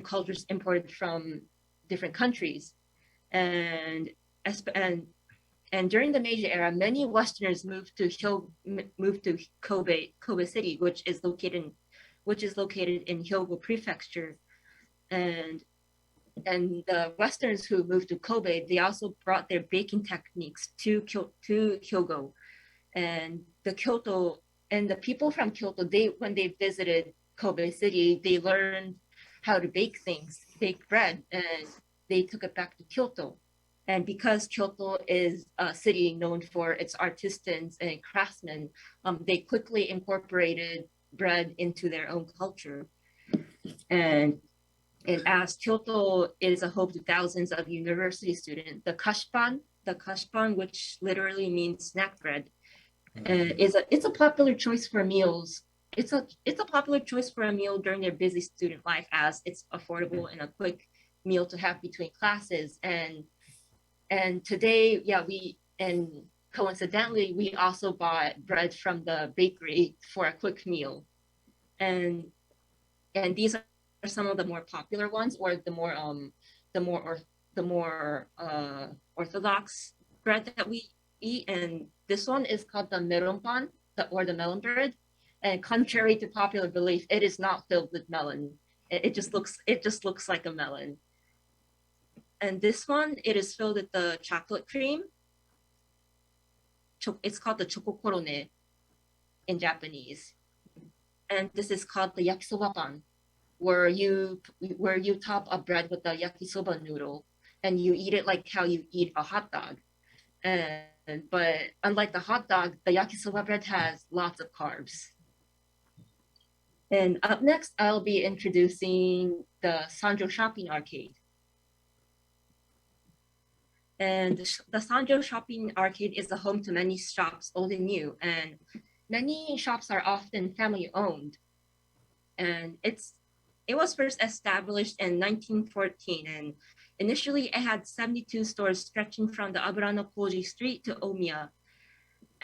cultures imported from different countries. And during the Meiji era, many Westerners moved to Kobe City, which is located in Hyogo Prefecture. And the Westerners who moved to Kobe, they also brought their baking techniques to Hyogo. And the people from Kyoto, when they visited Kobe City, they learned how to bake bread, and they took it back to Kyoto. And because Kyoto is a city known for its artisans and craftsmen, they quickly incorporated bread into their own culture. And as Kyoto is a home to thousands of university students, the kashpan, which literally means snack bread, it's a popular choice for meals. It's a popular choice for a meal during their busy student life, as it's affordable and a quick meal to have between classes. And today, coincidentally, we also bought bread from the bakery for a quick meal. And these are some of the more popular ones, or the more orthodox bread that we eat. And this one is called the meronpan, or the melon bread. And contrary to popular belief, it is not filled with melon. It just looks like a melon. And this one, it is filled with the chocolate cream. It's called the chokokorone in Japanese. And this is called the yakisoba pan, where you top a bread with the yakisoba noodle, and you eat it like how you eat a hot dog. But unlike the hot dog, the yakisoba bread has lots of carbs. And up next, I'll be introducing the Sanjo Shopping Arcade. And the Sanjo Shopping Arcade is a home to many shops, old and new, and many shops are often family owned. And it was first established in 1914, and initially it had 72 stores stretching from the Aburano Koji Street to Omiya.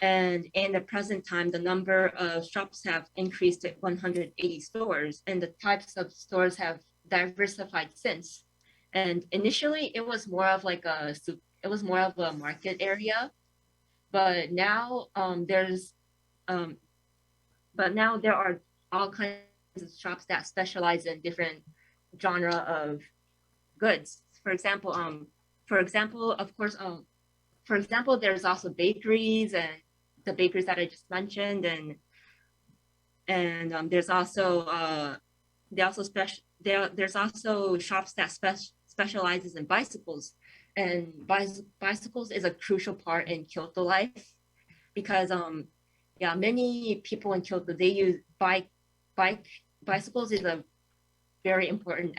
And in the present time, the number of shops have increased to 180 stores, and the types of stores have diversified since. And initially, it was more of a market area, but now there are all kinds of shops that specialize in different genre of goods. For example, there's also bakeries, and the bakeries that I just mentioned, and there's also shops that specializes in bicycles, and bicycles is a crucial part in Kyoto life, because many people in Kyoto, they use bicycles is a very important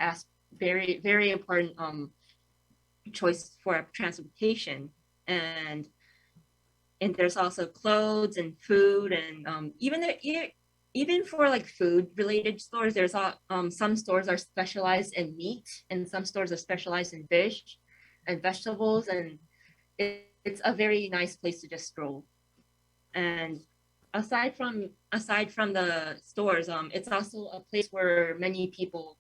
choice for transportation. And there's also clothes and food, and even for like food related stores, there's some stores are specialized in meat, and some stores are specialized in fish and vegetables, and it's a very nice place to just stroll. And aside from the stores, it's also a place where many people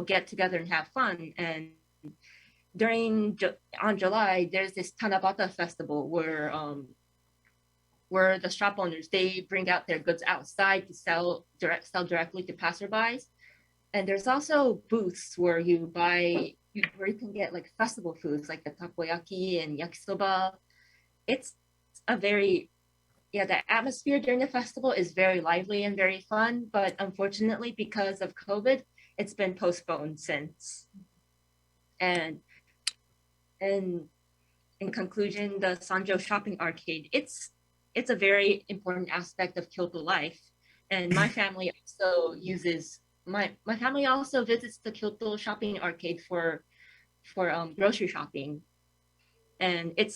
get together and have fun. And on July, there's this Tanabata festival where the shop owners, they bring out their goods outside to sell directly to passerbys. And there's also booths where you can get like festival foods like the takoyaki and yakisoba. It's the atmosphere during the festival is very lively and very fun, but unfortunately, because of COVID, it's been postponed since. And in conclusion, the Sanjo Shopping Arcade, it's a very important aspect of Kyoto life. And my family also visits the Kyoto Shopping Arcade for grocery shopping. And it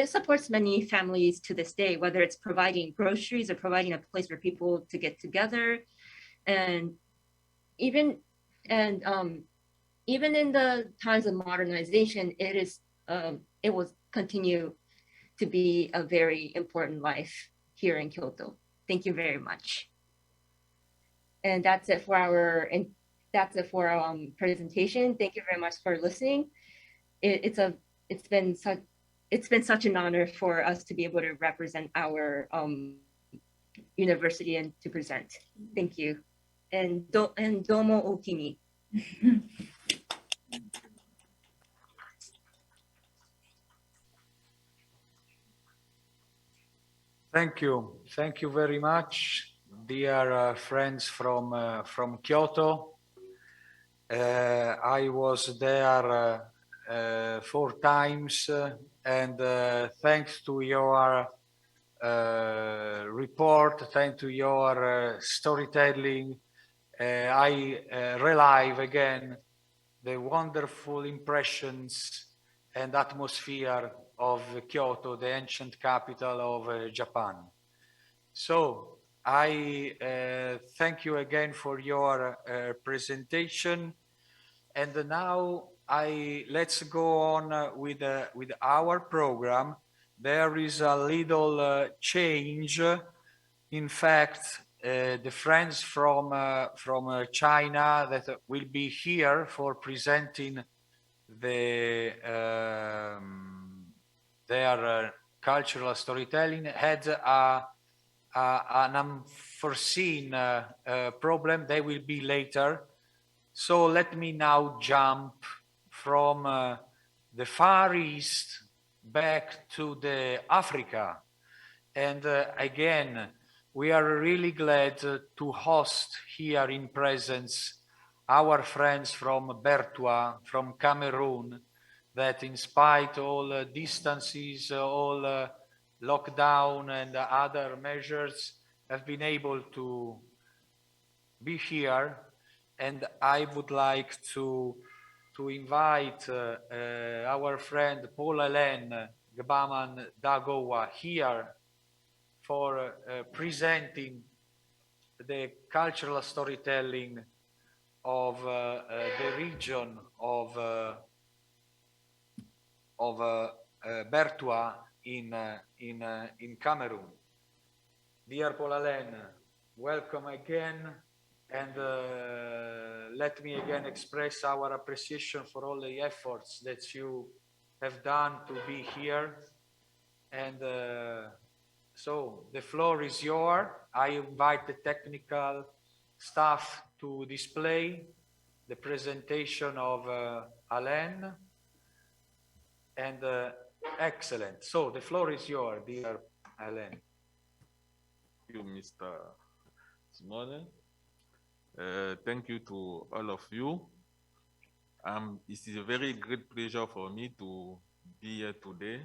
supports many families to this day, whether it's providing groceries or providing a place for people to get together. And even and even in the times of modernization, it will continue to be a very important life here in Kyoto. Thank you very much. And that's it for our presentation. Thank you very much for listening. It's been such an honor for us to be able to represent our university and to present. Thank you. And domo okini. Thank you. Thank you very much, dear friends from Kyoto. I was there 4 times, and thanks to your report, thanks to your storytelling, I relive again the wonderful impressions and atmosphere of Kyoto, the ancient capital of Japan. So I thank you again for your presentation. And now let's go on with our program. There is a little change. In fact, the friends from China that will be here for presenting their cultural storytelling had an unforeseen problem. They will be later. So let me now jump from the Far East back to the Africa. And again, we are really glad to host here in presence our friends from Bertois, from Cameroon, that in spite all distances, all lockdown and other measures have been able to be here. And I would like to invite our friend Paul Hélène Gbaman Dagowa here for presenting the cultural storytelling of the region of Bertois in Cameroon. Dear Paul Hélène, welcome again. And let me again express our appreciation for all the efforts that you have done to be here. And so the floor is yours. I invite the technical staff to display the presentation of Alain. And excellent. So the floor is yours, dear Alain. Thank you, Mr. Simone. Thank you to all of you. It is a very great pleasure for me to be here today.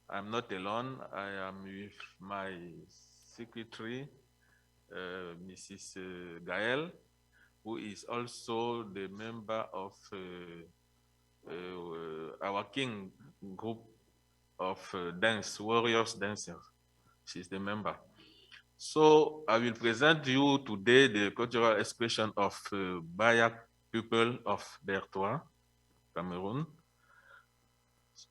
I'm not alone. I am with my secretary, Mrs. Gael, who is also the member of our King group of dance, warriors dancers. She's the member. So I will present you today the cultural expression of Bayak people of Bertois, Cameroon.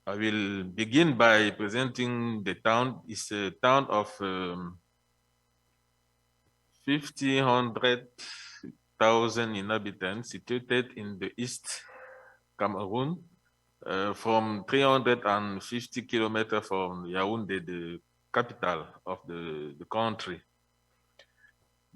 I will begin by presenting the town. It's a town of 1,000 inhabitants situated in the East Cameroon, from 350 kilometers from Yaoundé, the capital of the country.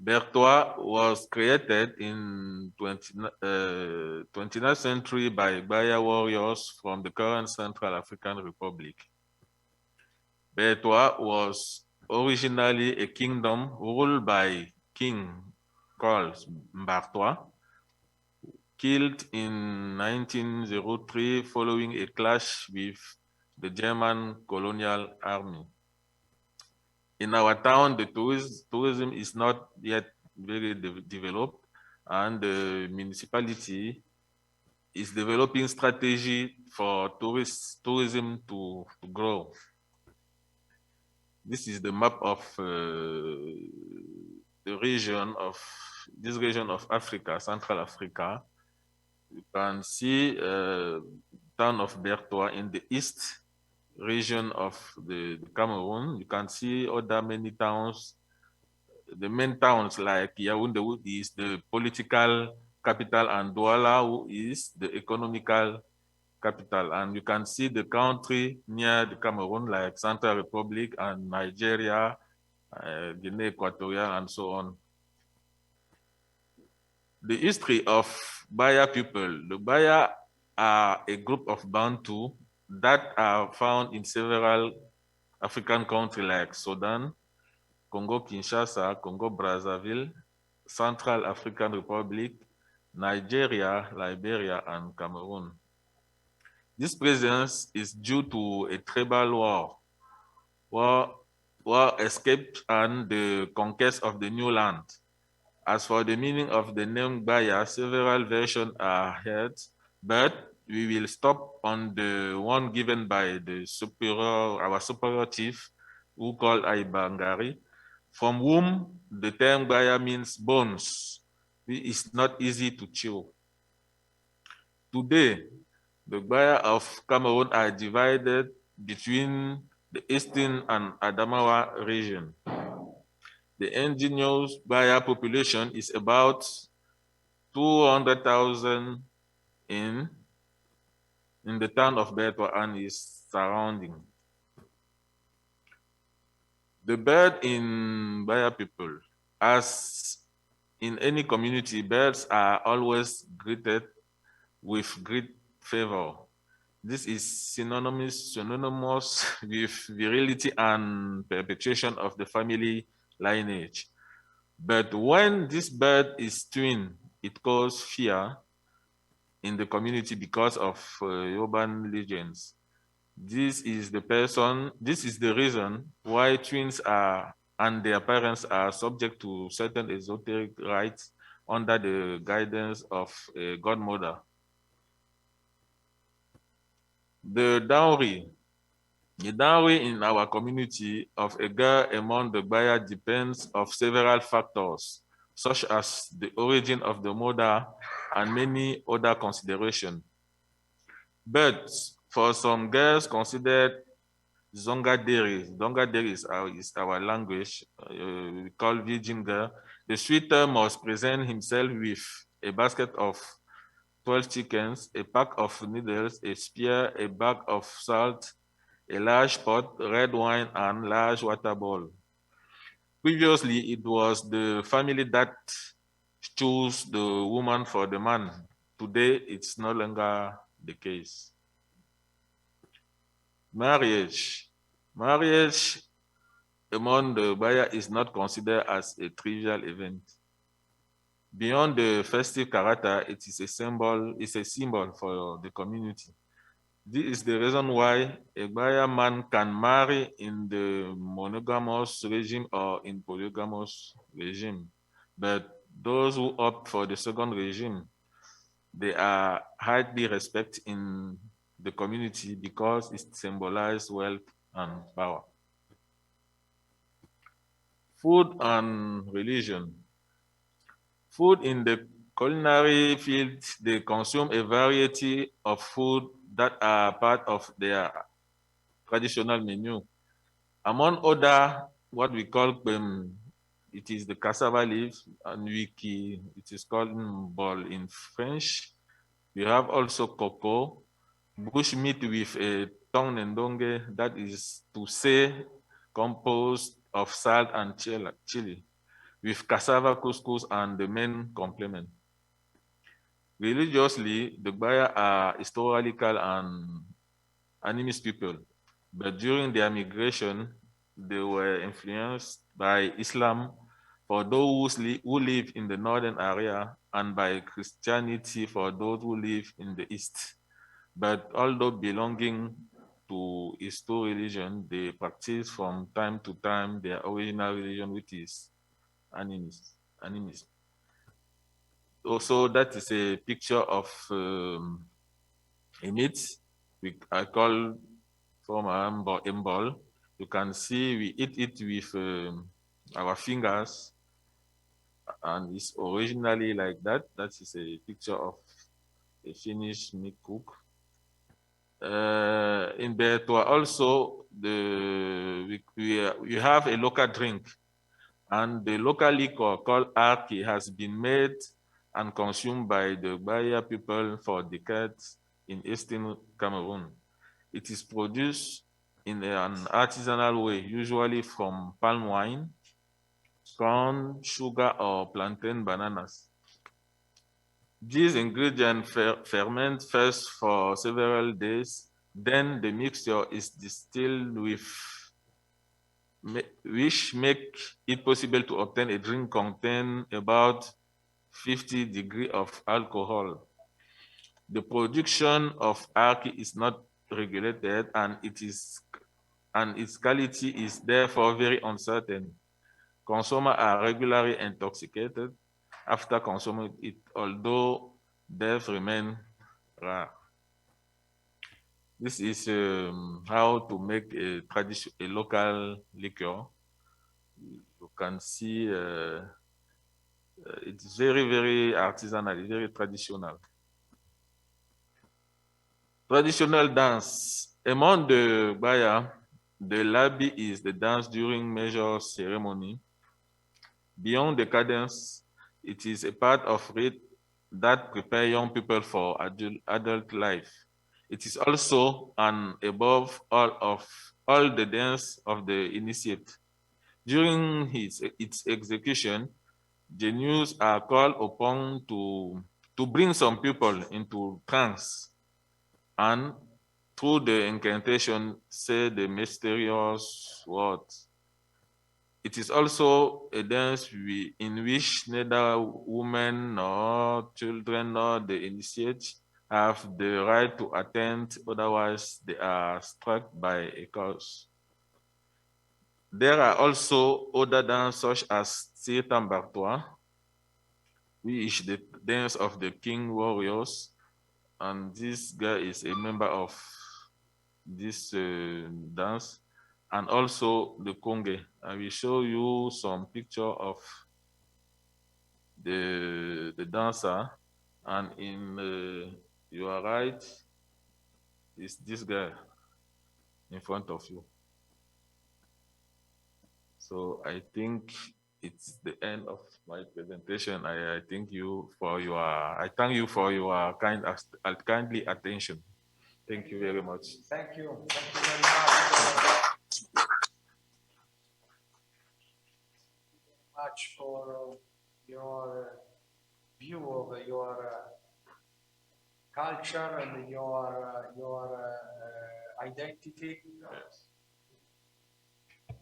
Bertois was created in 29th century by Baya warriors from the current Central African Republic. Bertois was originally a kingdom ruled by king called Mbartois, killed in 1903 following a clash with the German colonial army. In our town, the tourism is not yet very developed, and the municipality is developing strategy for tourism to grow. This is the map of the region of this region of Africa, Central Africa. You can see town of Bertois in the east region of the Cameroon. You can see other many towns. The main towns like Yaoundé, who is the political capital, and Douala, who is the economical capital. And you can see the country near the Cameroon, like Central Republic and Nigeria, Guinea Equatorial, and so on. The history of Baya people. The Baya are a group of Bantu that are found in several African countries like Sudan, Congo Kinshasa, Congo Brazzaville, Central African Republic, Nigeria, Liberia, and Cameroon. This presence is due to a tribal war escape and the conquest of the new land. As for the meaning of the name Baya, several versions are heard, but we will stop on the one given by our superior chief, who called Aibangari, from whom the term Baya means bones, which is not easy to chew. Today, the Baya of Cameroon are divided between the Eastern and Adamawa region. The indigenous Baya population is about 200,000 in the town of Bertois and its surrounding. The bird in Baya people, as in any community, birds are always greeted with great favor. This is synonymous with virility and perpetuation of the family lineage. But when this bird is twin, it causes fear in the community because of urban legends. This is the reason why twins and their parents are subject to certain esoteric rites under the guidance of a godmother. The dowry in our community of a girl among the Baya depends of several factors, such as the origin of the mother and many other considerations. But for some girls considered Zongaderi is our language, we call virgin girl, the suitor must present himself with a basket of 12 chickens, a pack of needles, a spear, a bag of salt, a large pot, red wine, and large water bowl. Previously, it was the family that chose the woman for the man. Today, it's no longer the case. Marriage among the Baya is not considered as a trivial event. Beyond the festive character, it is a symbol for the community. This is the reason why a Baya man can marry in the monogamous regime or in polygamous regime. But those who opt for the second regime, they are highly respected in the community because it symbolizes wealth and power. Food and religion. Food in the culinary field, they consume a variety of food that are part of their traditional menu. Among other, what we call it is the cassava leaf, and it is called bol in French. We have also cocoa, bush meat with a tongue ndonge, that is to say composed of salt and chili, with cassava couscous and the main complement. Religiously, the Baya are historical and animist people, but during their migration, they were influenced by Islam for those who live in the northern area and by Christianity for those who live in the east. But although belonging to his two religions, they practice from time to time their original religion, which is animism. Also, that is a picture of a meat I call from embol. You can see we eat it with our fingers. and it's originally like that. That is a picture of a Finnish meat cook. In Betua also, we have a local drink, and the local liquor called Arki has been made and consumed by the Baya people for decades in eastern Cameroon. It is produced in an artisanal way, usually from palm wine, corn, sugar, or plantain bananas. These ingredients ferment first for several days, then the mixture is distilled which make it possible to obtain a drink containing about 50 degrees of alcohol. The production of Arki is not regulated, and its quality is therefore very uncertain. Consumers are regularly intoxicated after consuming it, although death remains rare. This is how to make a local liquor. You can see it's very, very artisanal, very traditional. Traditional dance. Among the Baya, the labi is the dance during major ceremony. Beyond the cadence, it is a part of rite that prepare young people for adult life. It is also an above all the dance of the initiate. During its execution, the news are called upon to bring some people into trance, and through the incantation say the mysterious words. It is also a dance in which neither women nor children nor the initiate have the right to attend, otherwise they are struck by a curse. There are also other dances such as Tirtambartois, which is the dance of the king warriors, and this guy is a member of this dance, and also the Conge. I will show you some picture of the dancer, and in your right is this guy in front of you. So I think it's the end of my presentation. I thank you for your kindly attention. Thank you very much. Thank you. Thank you very much for your view of your culture and your identity.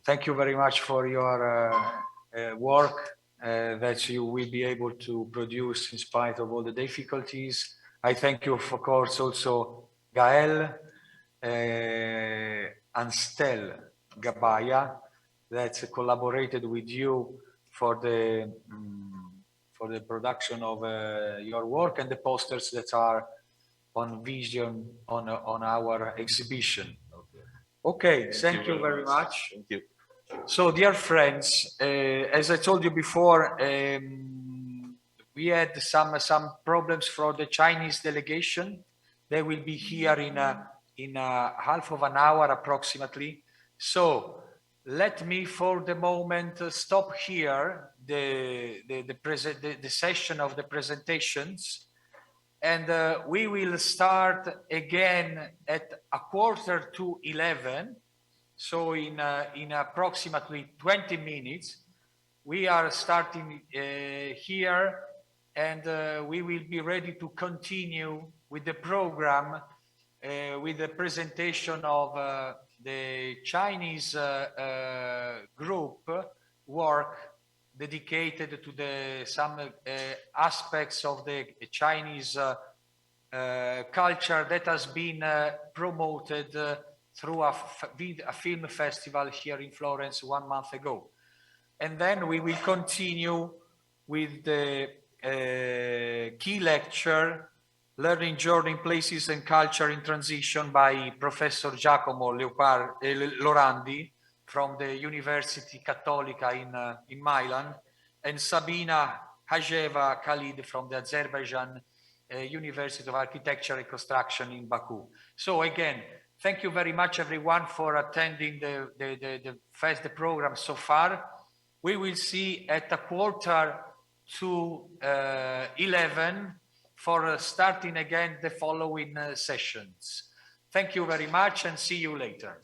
Thank you very much for your work that you will be able to produce in spite of all the difficulties. I thank you, of course, also Gael and Stel Gabaya that collaborated with you for the production of your work and the posters that are on vision on our exhibition. Okay, thank you very much. Thank you. So, dear friends, as I told you before, we had some problems for the Chinese delegation. They will be here in half of an hour approximately. So, let me for the moment stop here the session of the presentations, and we will start again at 11:15. So in approximately 20 minutes, we are starting here, and we will be ready to continue with the program with the presentation of the Chinese group work dedicated to some aspects of the Chinese culture that has been promoted through a film festival here in Florence 1 month ago. And then we will continue with the key lecture, Learning Journey, Places and Culture in Transition by Professor Giacomo Lorandi from the University Cattolica in Milan. and Sabina Hajeva Khalid from the Azerbaijan University of Architecture and Construction in Baku. So again, thank you very much everyone for attending the program so far. We will see at 10:45 for starting again the following sessions. Thank you very much and see you later.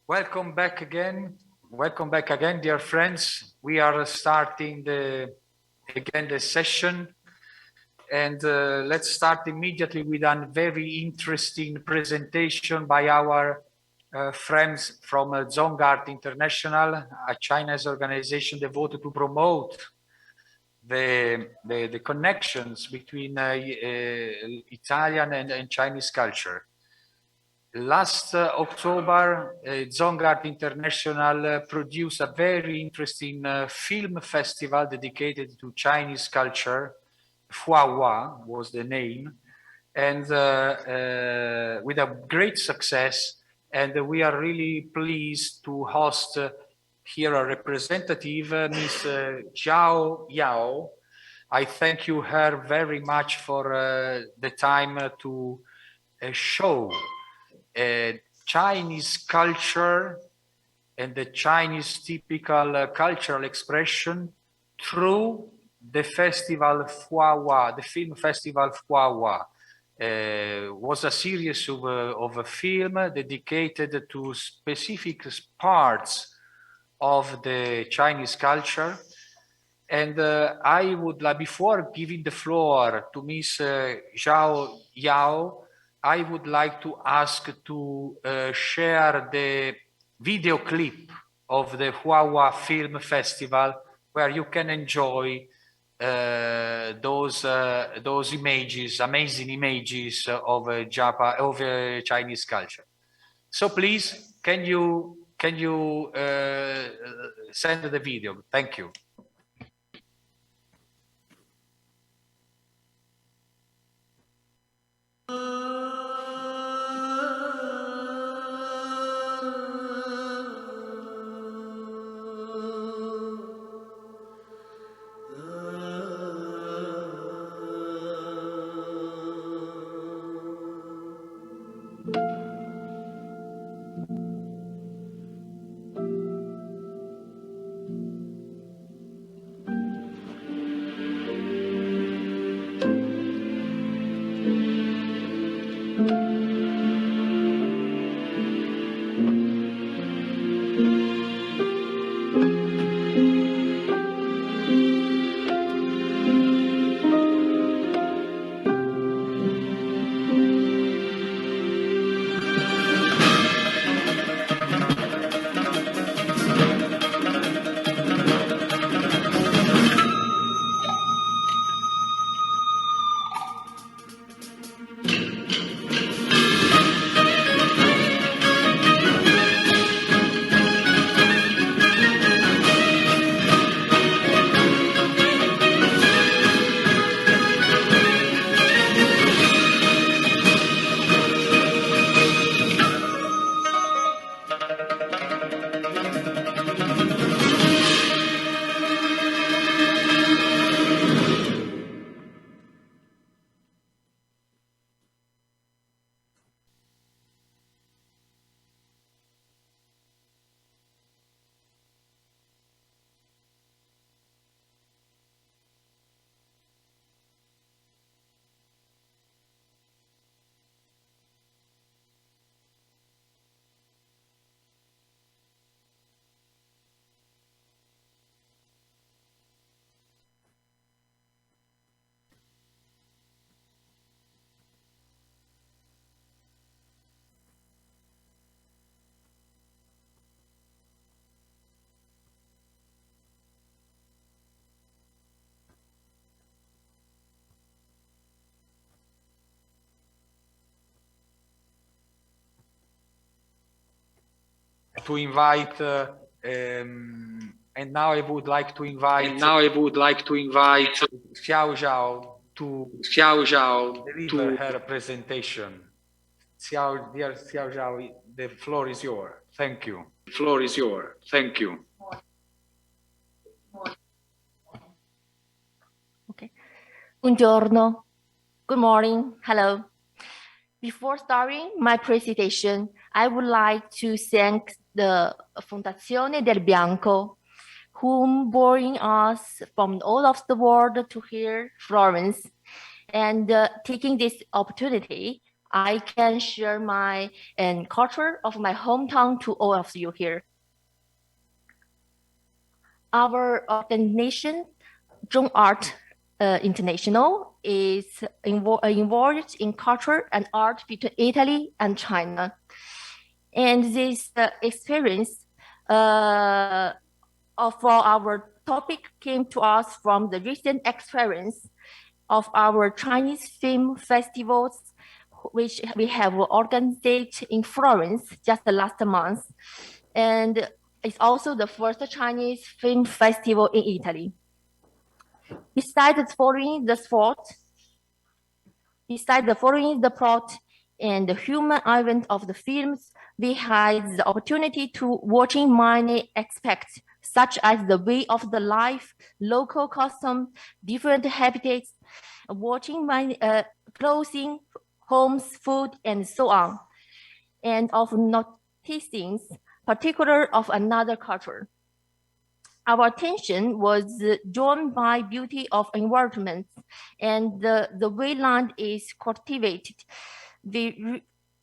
Welcome back again. Welcome back again, dear friends. We are starting the session. And let's start immediately with a very interesting presentation by our friends from Zonguard International, a Chinese organization devoted to promote the connections between Italian and Chinese culture. Last October, Zonguard International produced a very interesting film festival dedicated to Chinese culture. Huahua was the name, and with a great success. And we are really pleased to host here a representative, Ms. Zhao Yao. I thank you her very much for the time to show Chinese culture and the Chinese typical cultural expression through the festival Huahua, the film festival Huahua. Was a series of a film dedicated to specific parts of the Chinese culture. And I would like, before giving the floor to Ms. Zhao Yao, I would like to ask to share the video clip of the Huahua Film Festival, where you can enjoy those images, amazing images of Chinese culture. So please, can you send the video? Thank you. To invite, and now I would like to invite. Xiao Zhao to deliver her presentation. Dear Xiao Zhao, the floor is yours. Thank you. Okay. Buongiorno. Good morning. Hello. Before starting my presentation, I would like to thank the Fondazione del Bianco, whom bring us from all of the world to here, Florence, and taking this opportunity I can share my culture of my hometown to all of you here. Our organization, Zhong Art International, is involved in culture and art between Italy and China. And this experience for our topic came to us from the recent experience of our Chinese film festivals, which we have organized in Florence just last month. And it's also the first Chinese film festival in Italy. Besides following the plot and the human event of the films, we had the opportunity to watching many aspects, such as the way of the life, local custom, different habitats, watching my clothing, homes, food, and so on, and of noticing particular of another culture. Our attention was drawn by beauty of environment and the way land is cultivated. We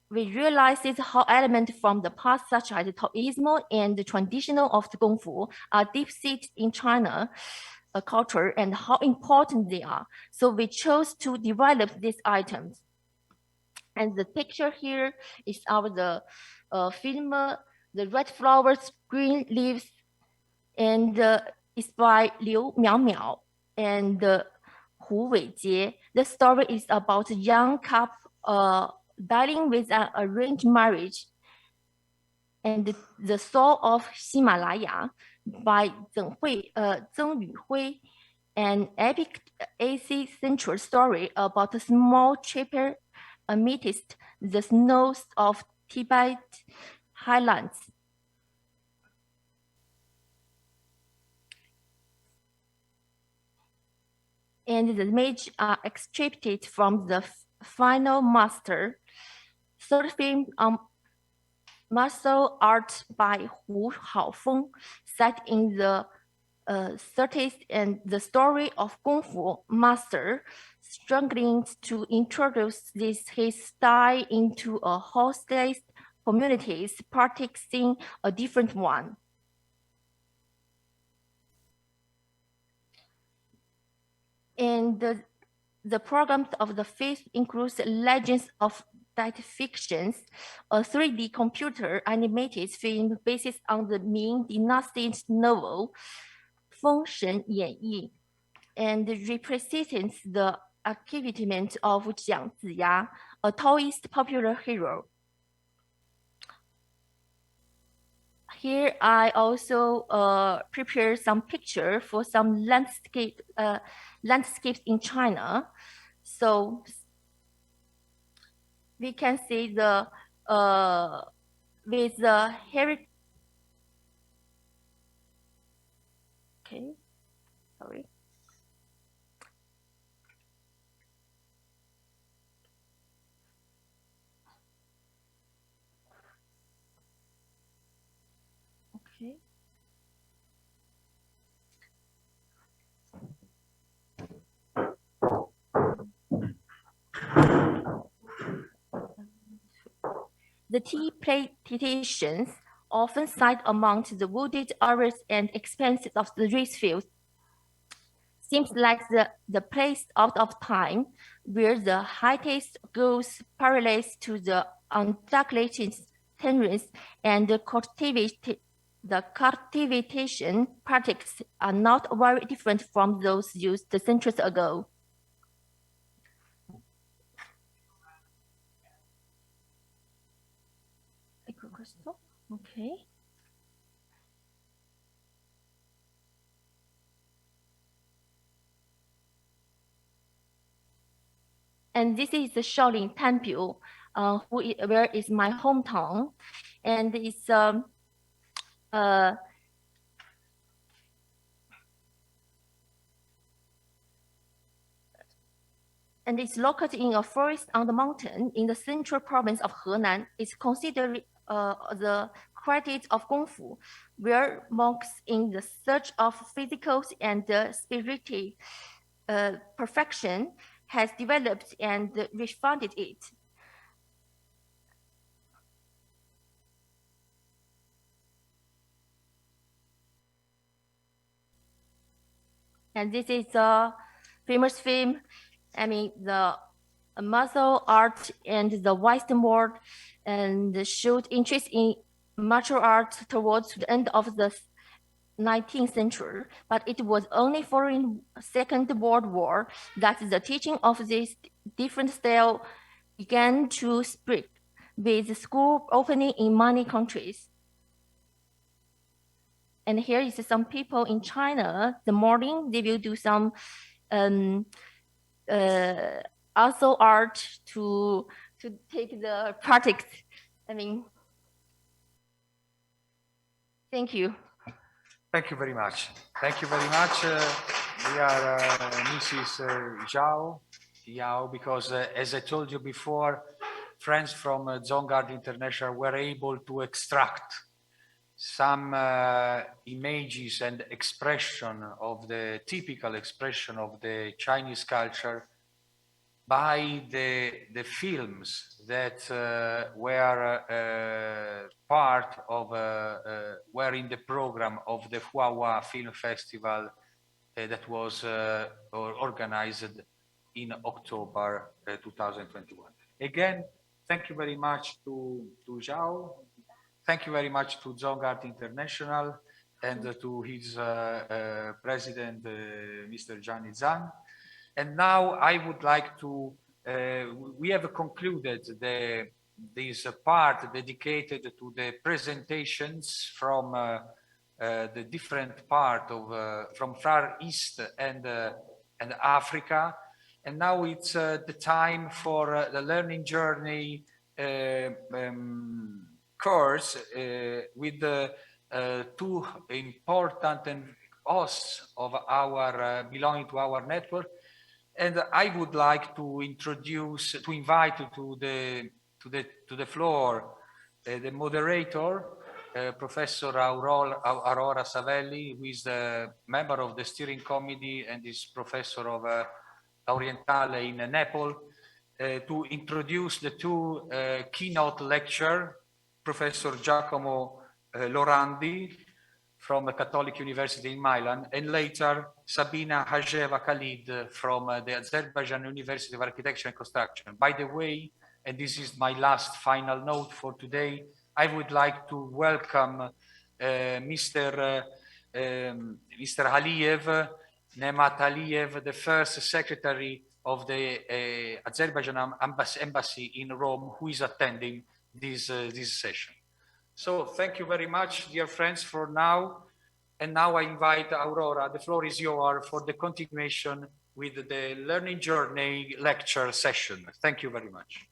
realized how elements from the past, such as Taoism and the traditional of the Kung Fu, are deep-seated in China culture and how important they are. So we chose to develop these items. And the picture here is the film, the red flowers, green leaves, and it's by Liu Miao and Hu Weijie. The story is about a young couple dealing with an arranged marriage. And the Soul of Himalaya by Zheng Yuhui, an epic 18th century story about a small trapper amidst the snows of Tibet highlands. And the image are extracted from the final master. Third film martial art by Hu Haofeng, set in the 30s, and the story of Kung Fu master struggling to introduce his style into a hostile communities, practicing a different one. And the programs of the fifth includes Legends of Dead Fictions, a 3D computer animated film based on the Ming Dynasty's novel Feng Shen Yan Yi, and represents the accomplishment of Jiang Ziya, a Taoist popular hero. Here I also prepared some picture for some landscapes in China. So we can see the with the heritage. Okay, sorry. Okay. The tea plantations often site amongst the wooded areas and expanses of the rice fields. Seems like the place out of time where the height goes parallel to the undulating terrains, and the cultivation practices are not very different from those used centuries ago. Okay. And this is the Shaolin Temple, where is my hometown, and it's and it's located in a forest on the mountain in the central province of Henan. It's considered the credit of Kung Fu, where monks in the search of physical and spiritual perfection has developed and refined it. And this is a famous film. I mean, the martial art and the Western world, and showed interest in martial arts towards the end of the 19th century, but it was only following Second World War that the teaching of this different style began to spread, with school opening in many countries. And here is some people in China. The morning they will do some also art to take the practice. I mean, thank you. Thank you very much. Thank you very much. We are Mrs. Yao, because as I told you before, friends from Zongard International were able to extract some images and expression of the typical expression of the Chinese culture by the films that were part of, were in the program of the Huahua Film Festival that was organized in October 2021. Again, thank you very much to Zhao. Thank you very much to Zongard International and to his president, Mr. Johnny Zhang. And now I would like to, we have concluded this part dedicated to the presentations from the different part of, from Far East and Africa. And now it's the time for the learning journey course with the two important and hosts of our belonging to our network. And I would like to invite to the floor the moderator, Professor Aurora Savelli, who is the member of the steering committee and is professor of Orientale in Nepal, to introduce the two keynote lecture, Professor Giacomo Lorandi from Catholic University in Milan, and later Sabina Hajeva Khalid from the Azerbaijan University of Architecture and Construction. By the way, and this is my last final note for today, I would like to welcome Mr. Aliyev, Nemat Aliyev, the first secretary of the Azerbaijan embassy in Rome, who is attending this session. So thank you very much, dear friends, for now. And now I invite Aurora, the floor is yours for the continuation with the Learning Journey lecture session. Thank you very much.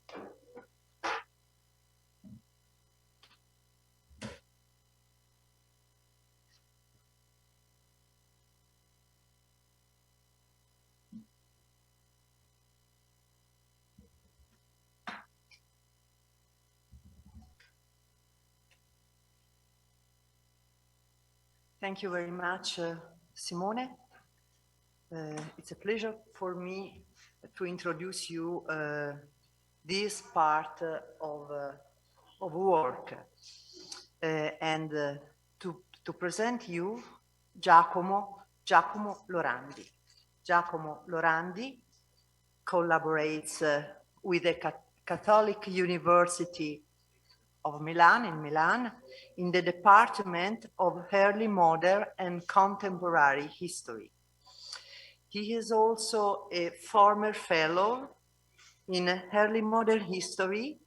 Thank you very much, Simone. It's a pleasure for me to introduce you this part of work and to present you Giacomo Lorandi. Giacomo Lorandi collaborates with the Catholic University of Milan, in the Department of Early Modern and Contemporary History. He is also a former fellow in Early Modern History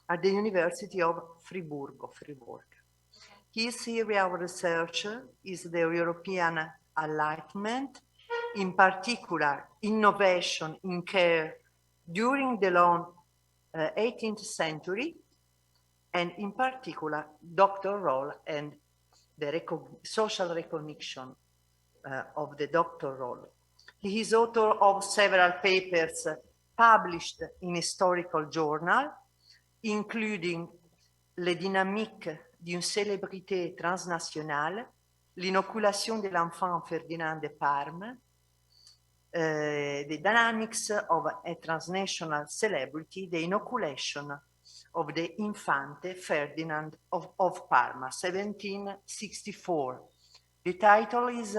at the University of Fribourg. His area of research is the European Enlightenment, in particular innovation in care during the long 18th century, and in particular, doctor role and the social recognition of the doctor role. He is author of several papers published in historical journals, including Les dynamiques d'une célébrité transnationale, l'inoculation de l'enfant Ferdinand de Parme, the dynamics of a transnational celebrity, the inoculation of the Infante Ferdinand of Parma, 1764. The title is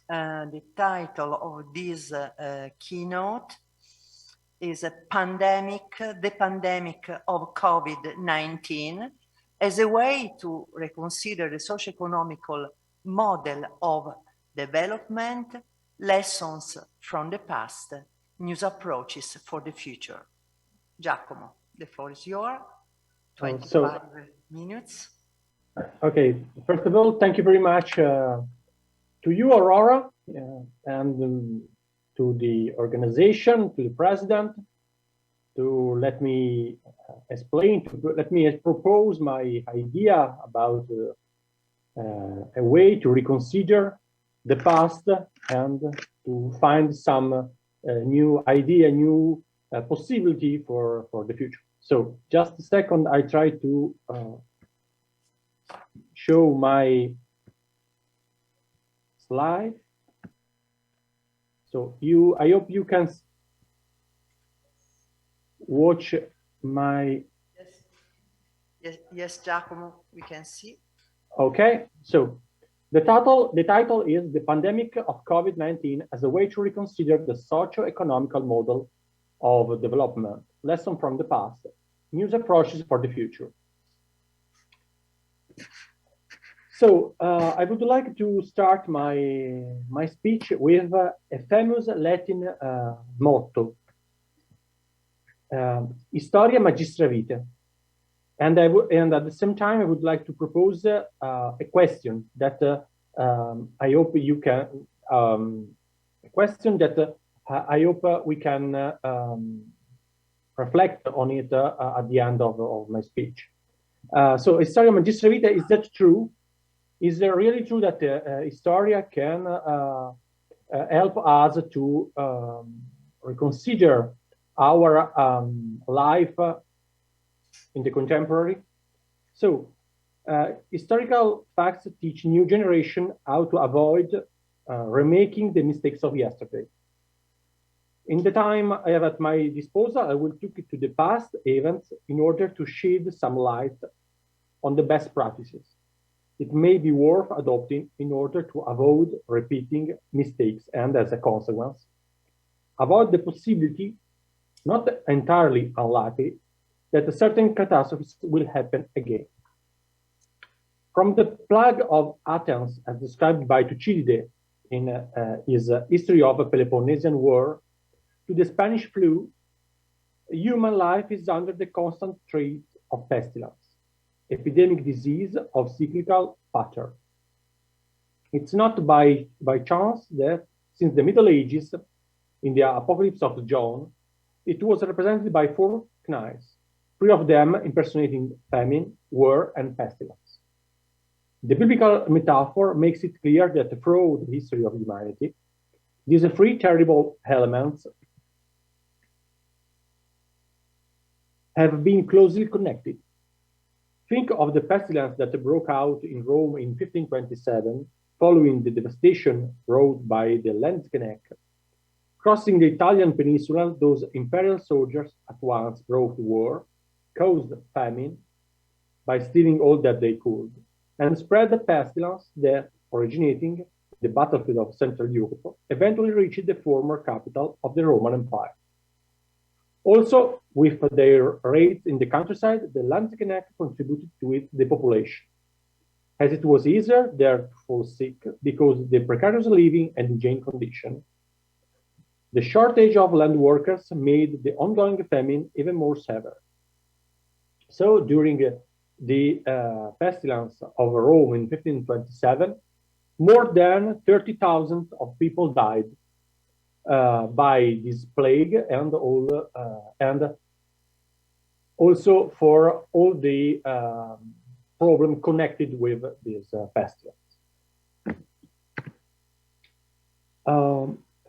The title of this keynote is a the pandemic of COVID-19 as a way to reconsider the socio-economical model of development, lessons from the past, new approaches for the future. Giacomo, the floor is yours. 25 minutes. Okay, first of all, thank you very much to you, Aurora, and to the organization, to the president, to let me propose my idea about a way to reconsider the past and to find some new idea, new possibility for the future. So just a second, I try to show my slide. So I hope you can watch my. Yes, Giacomo, we can see. Okay, so the title is The Pandemic of COVID-19 as a Way to Reconsider the Socio-Economical Model of Development, Lesson from the Past, New Approaches for the Future. So I would like to start my speech with a famous Latin motto, Historia Magistra Vitae. And at the same time, I would like to propose a question that I hope you can, I hope we can reflect on it at the end of my speech. So Historia Magistra Vitae, is that true? Is it really true that Historia can help us to reconsider our life in the contemporary? So historical facts teach new generation how to avoid remaking the mistakes of yesterday. In the time I have at my disposal, I will look to the past events in order to shed some light on the best practices it may be worth adopting in order to avoid repeating mistakes and, as a consequence, avoid the possibility, not entirely unlikely, that a certain catastrophes will happen again. From the plague of Athens, as described by Thucydides in his History of the Peloponnesian War, to the Spanish flu, human life is under the constant threat of pestilence, epidemic disease of cyclical pattern. It's not by chance that since the Middle Ages, in the Apocalypse of John, it was represented by 4 knights, 3 of them impersonating famine, war, and pestilence. The biblical metaphor makes it clear that throughout the history of humanity, these 3 terrible elements have been closely connected. Think of the pestilence that broke out in Rome in 1527, following the devastation wrought by the Landsknecht. Crossing the Italian peninsula, those imperial soldiers at once brought war, caused famine by stealing all that they could, and spread the pestilence that, originating the battlefield of Central Europe, eventually reached the former capital of the Roman Empire. Also, with their raids in the countryside, the Landsknecht contributed to the population, as it was easier there to fall sick because of the precarious living and hygiene condition. The shortage of land workers made the ongoing famine even more severe. So during the pestilence of Rome in 1527, more than 30,000 of people died by this plague and also for all the problem connected with this pestilence.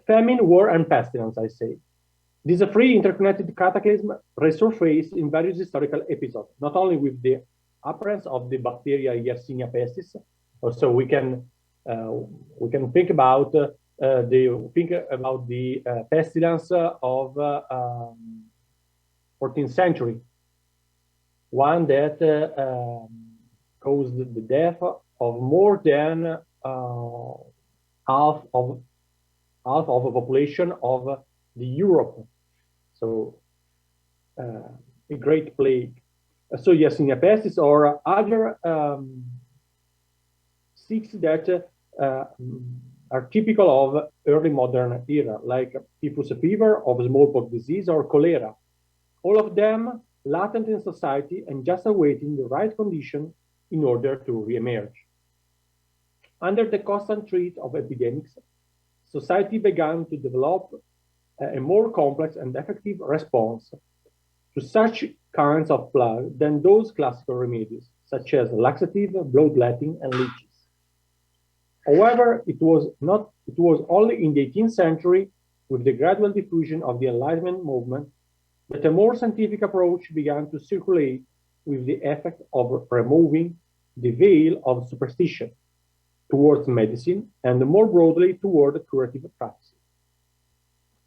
Famine, war, and pestilence, I say. These 3 interconnected cataclysms resurface in various historical episodes, not only with the appearance of the bacteria Yersinia pestis. Also, we can think about the pestilence of 14th century, one that caused the death of more than half of a population of the Europe. So a great plague. So Yersinia pestis or other ticks that are typical of early modern era, like typhus fever, of smallpox disease, or cholera. All of them latent in society and just awaiting the right condition in order to reemerge. Under the constant threat of epidemics, society began to develop a more complex and effective response to such kinds of plague than those classical remedies, such as laxative, bloodletting, and leeches. However, it was only in the 18th century, with the gradual diffusion of the Enlightenment movement, that a more scientific approach began to circulate with the effect of removing the veil of superstition towards medicine and more broadly toward curative practice.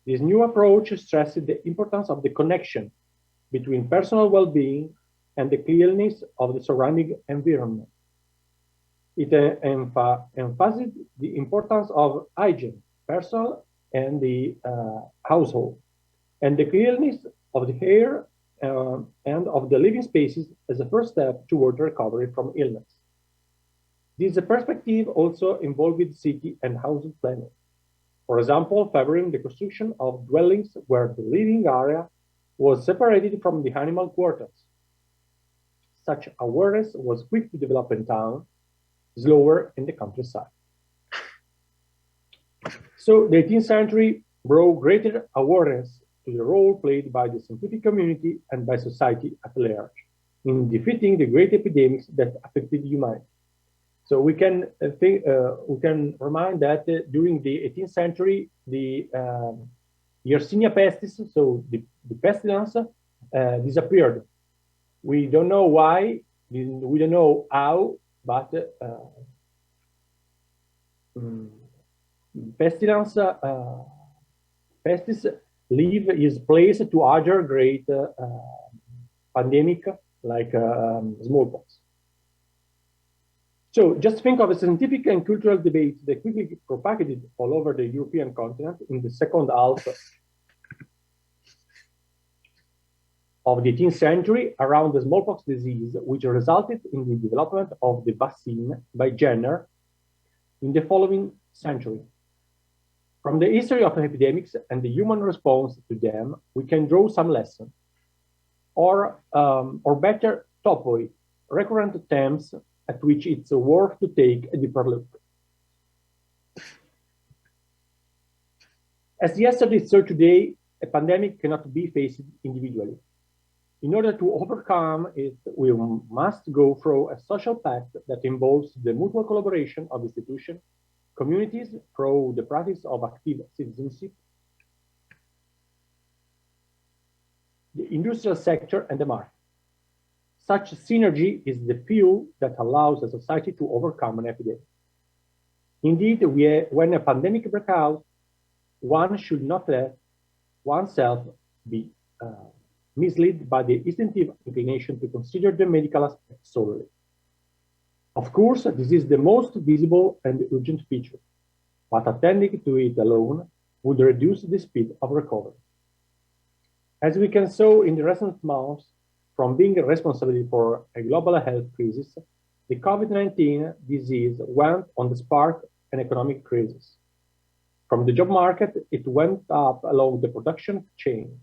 This new approach stressed the importance of the connection between personal well-being and the cleanliness of the surrounding environment. It emphasized the importance of hygiene, personal and the household, and the cleanliness of the air and of the living spaces as a first step toward recovery from illness. This perspective also involved city and housing planning. For example, favoring the construction of dwellings where the living area was separated from the animal quarters. Such awareness was quick to develop in town, slower in the countryside. So the 18th century brought greater awareness to the role played by the scientific community and by society at large in defeating the great epidemics that affected humanity. So we can remind that during the 18th century, the Yersinia pestis, so the pestilence, disappeared. We don't know why, we don't know how, but pestilence, pestis leave his place to other great pandemic like smallpox. So just think of a scientific and cultural debate that quickly propagated all over the European continent in the second half of the 18th century around the smallpox disease, which resulted in the development of the vaccine by Jenner in the following century. From the history of epidemics and the human response to them, we can draw some lessons, or better, topoi, recurrent themes at which it's worth to take a deeper look. As yesterday, so today, a pandemic cannot be faced individually. In order to overcome it, we must go through a social pact that involves the mutual collaboration of institutions, communities through the practice of active citizenship, the industrial sector, and the market. Such synergy is the fuel that allows a society to overcome an epidemic. Indeed, when a pandemic breaks out, one should not let oneself be misled by the instinctive inclination to consider the medical aspect solely. Of course, this is the most visible and urgent feature, but attending to it alone would reduce the speed of recovery. As we can see in the recent months, from being responsible for a global health crisis, the COVID-19 disease went on to spark an economic crisis. From the job market, it went up along the production chain.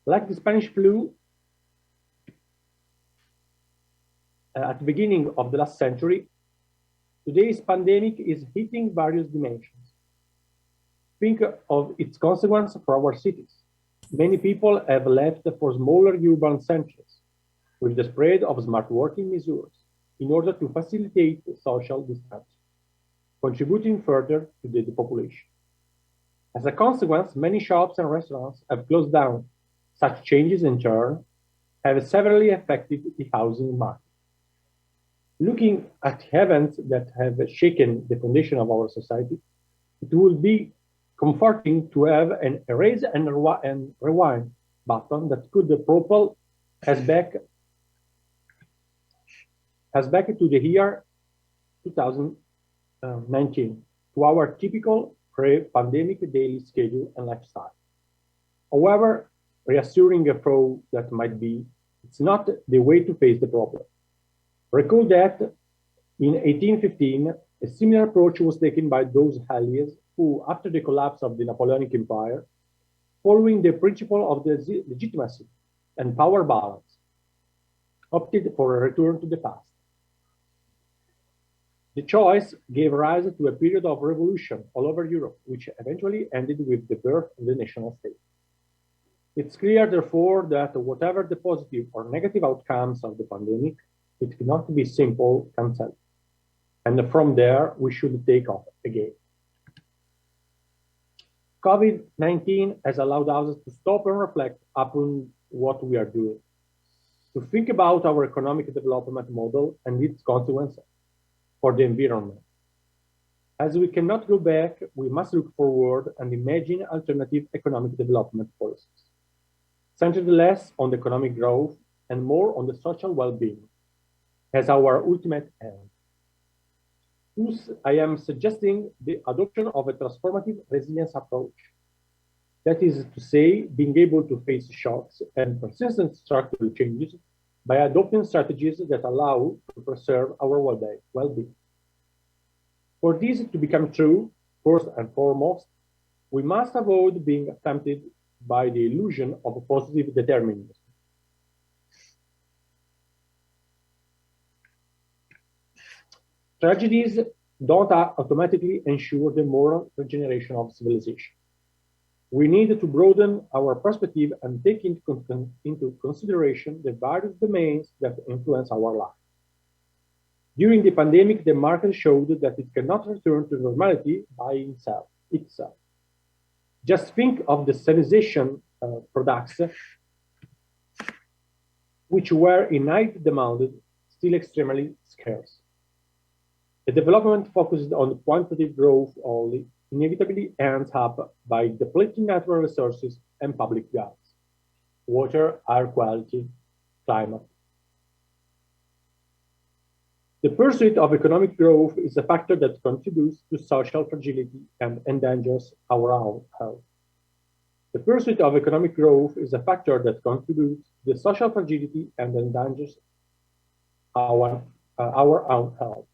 Like the Spanish flu, at the beginning of the last century, today's pandemic is hitting various dimensions. Think of its consequence for our cities. Many people have left for smaller urban centers with the spread of smart working measures in order to facilitate social distance, contributing further to the depopulation. As a consequence, many shops and restaurants have closed down. Such changes, in turn, have severely affected the housing market. Looking at events that have shaken the foundation of our society, it will be comforting to have an erase and rewind button that could propel us back to the year 2019, to our typical pre-pandemic daily schedule and lifestyle. However, reassuring a foe that might be, it's not the way to face the problem. Recall that in 1815, a similar approach was taken by those allies who, after the collapse of the Napoleonic Empire, following the principle of the legitimacy and power balance, opted for a return to the past. The choice gave rise to a period of revolution all over Europe, which eventually ended with the birth of the national state. It's clear, therefore, that whatever the positive or negative outcomes of the pandemic, it cannot be simple cancelled. And from there, we should take off again. COVID-19 has allowed us to stop and reflect upon what we are doing, to think about our economic development model and its consequences for the environment. As we cannot go back, we must look forward and imagine alternative economic development policies, centered less on the economic growth and more on the social well-being as our ultimate end. Thus, I am suggesting the adoption of a transformative resilience approach. That is to say, being able to face shocks and persistent structural changes by adopting strategies that allow to preserve our well-being. For this to become true, first and foremost, we must avoid being tempted by the illusion of a positive determinism. Tragedies don't automatically ensure the moral regeneration of civilization. We need to broaden our perspective and take into consideration the various domains that influence our life. During the pandemic, the market showed that it cannot return to normality by itself. Just think of the sanitization products, which were in high demand, still extremely scarce. The development focused on quantitative growth only inevitably ends up by depleting natural resources and public goods, water, air quality, climate. The pursuit of economic growth is a factor that contributes to social fragility and endangers our own health. The pursuit of economic growth is a factor that contributes to the social fragility and endangers our own health.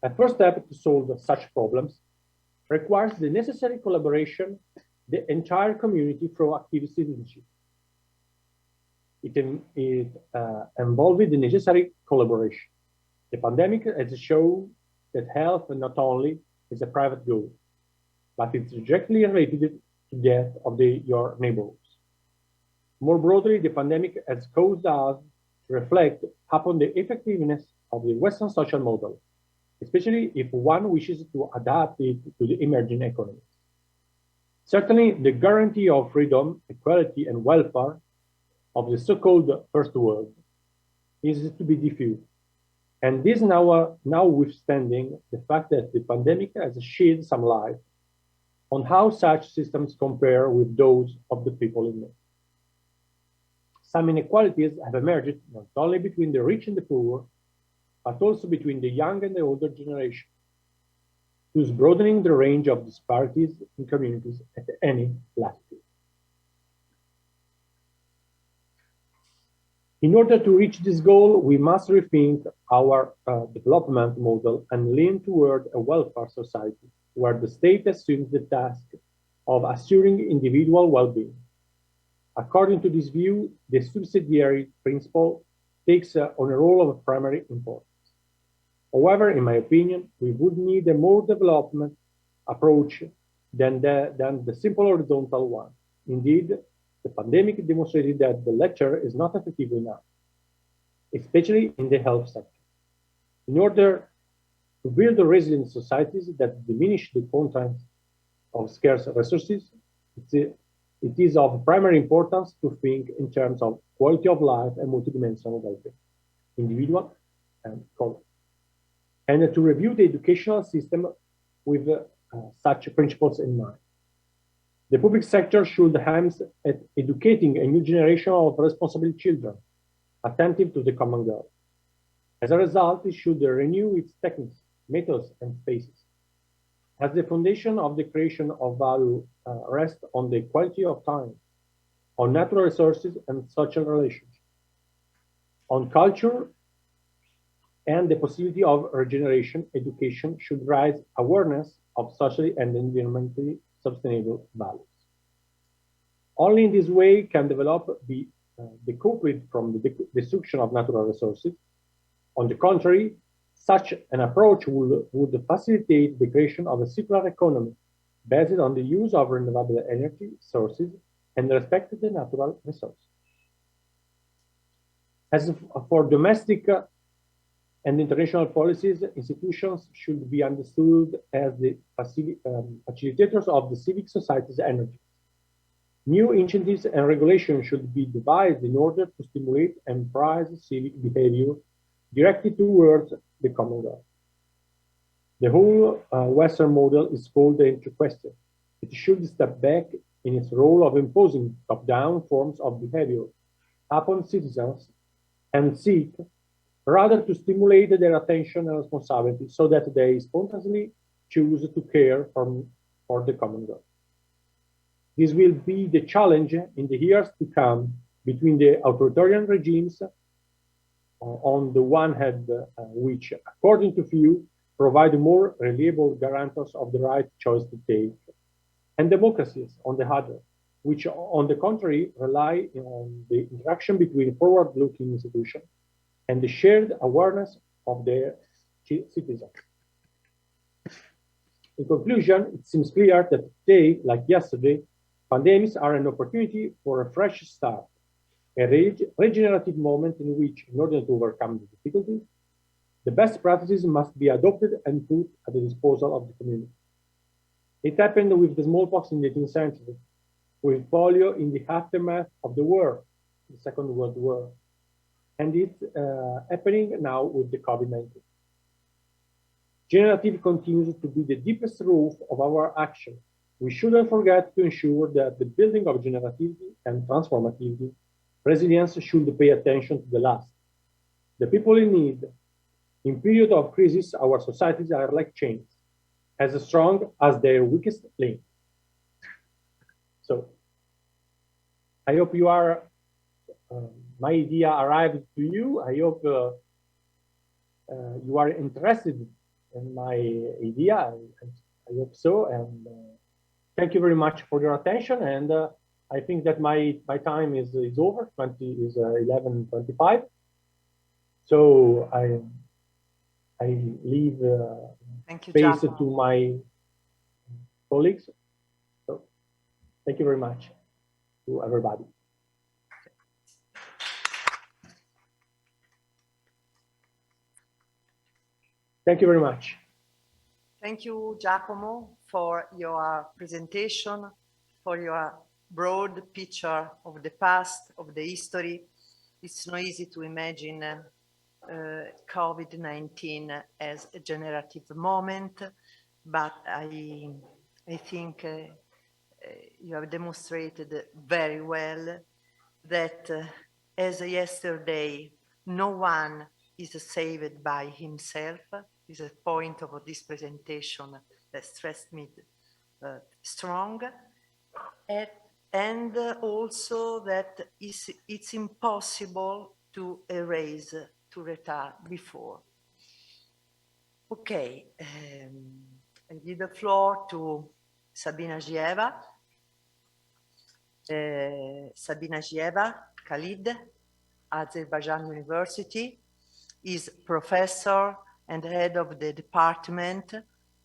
A first step to solve such problems requires the necessary collaboration of the entire community through active citizenship. It involved the necessary collaboration. The pandemic has shown that health not only is a private good, but it's directly related to that of your neighbors. More broadly, the pandemic has caused us to reflect upon the effectiveness of the Western social model, especially if one wishes to adapt it to the emerging economies. Certainly, the guarantee of freedom, equality, and welfare of the so-called First World is to be diffused. And this notwithstanding the fact that the pandemic has shed some light on how such systems compare with those of the people in need. Some inequalities have emerged not only between the rich and the poor, but also between the young and the older generation, thus broadening the range of disparities in communities at any latitude. In order to reach this goal, we must rethink our development model and lean toward a welfare society where the state assumes the task of assuring individual well-being. According to this view, the subsidiary principle takes on a role of primary importance. However, in my opinion, we would need a more development approach than the simple horizontal one. Indeed, the pandemic demonstrated that the latter is not effective enough, especially in the health sector. In order to build resilient societies that diminish the content of scarce resources, it is of primary importance to think in terms of quality of life and multidimensional well-being, individual and collective, and to review the educational system with such principles in mind. The public sector should aim at educating a new generation of responsible children, attentive to the common good. As a result, it should renew its techniques, methods, and spaces. as the foundation of the creation of value rests on the quality of time, on natural resources and social relations, on culture and the possibility of regeneration. Education should raise awareness of socially and environmentally sustainable values. Only in this way can develop the decoupled from the destruction of natural resources. On the contrary, such an approach would facilitate the creation of a circular economy based on the use of renewable energy sources and respect the natural resources. As for domestic and international policies, institutions should be understood as the facilitators of the civic society's energy. New incentives and regulations should be devised in order to stimulate and prize civic behavior directed towards the common goal. The whole Western model is called into question. It should step back in its role of imposing top-down forms of behavior upon citizens and seek rather to stimulate their attention and responsibility so that they spontaneously choose to care for the common good. This will be the challenge in the years to come between the authoritarian regimes on the one hand, which, according to few, provide more reliable guarantors of the right choice to take, and democracies on the other, which, on the contrary, rely on the interaction between forward-looking institutions and the shared awareness of their citizens. In conclusion, it seems clear that today, like yesterday, pandemics are an opportunity for a fresh start, a regenerative moment in which, in order to overcome the difficulties, the best practices must be adopted and put at the disposal of the community. It happened with the smallpox in the 18th century, with polio in the aftermath of the war, the Second World War, and it's happening now with the COVID-19. Generative continues to be the deepest roof of our action. We shouldn't forget to ensure that the building of generativity and transformativity resilience should pay attention to the last. The people in need. In period of crisis, our societies are like chains, as strong as their weakest link. So, I hope you are, my idea arrived to you. I hope you are interested in my idea. I hope so. And thank you very much for your attention. And I think that my time is over. 11:25. So I leave space to my colleagues. So thank you very much to everybody. Thank you very much. Thank you, Giacomo, for your presentation, for your broad picture of the past, of the history. It's not easy to imagine COVID-19 as a generative moment, but I think you have demonstrated very well that as yesterday, no one is saved by himself. Is a point of this presentation that stressed me strong. And also that it's impossible to erase, to retard before. Okay, I give the floor to Sabina Gieva. Sabina Gieva, Khalid, Azerbaijan University, is professor and head of the Department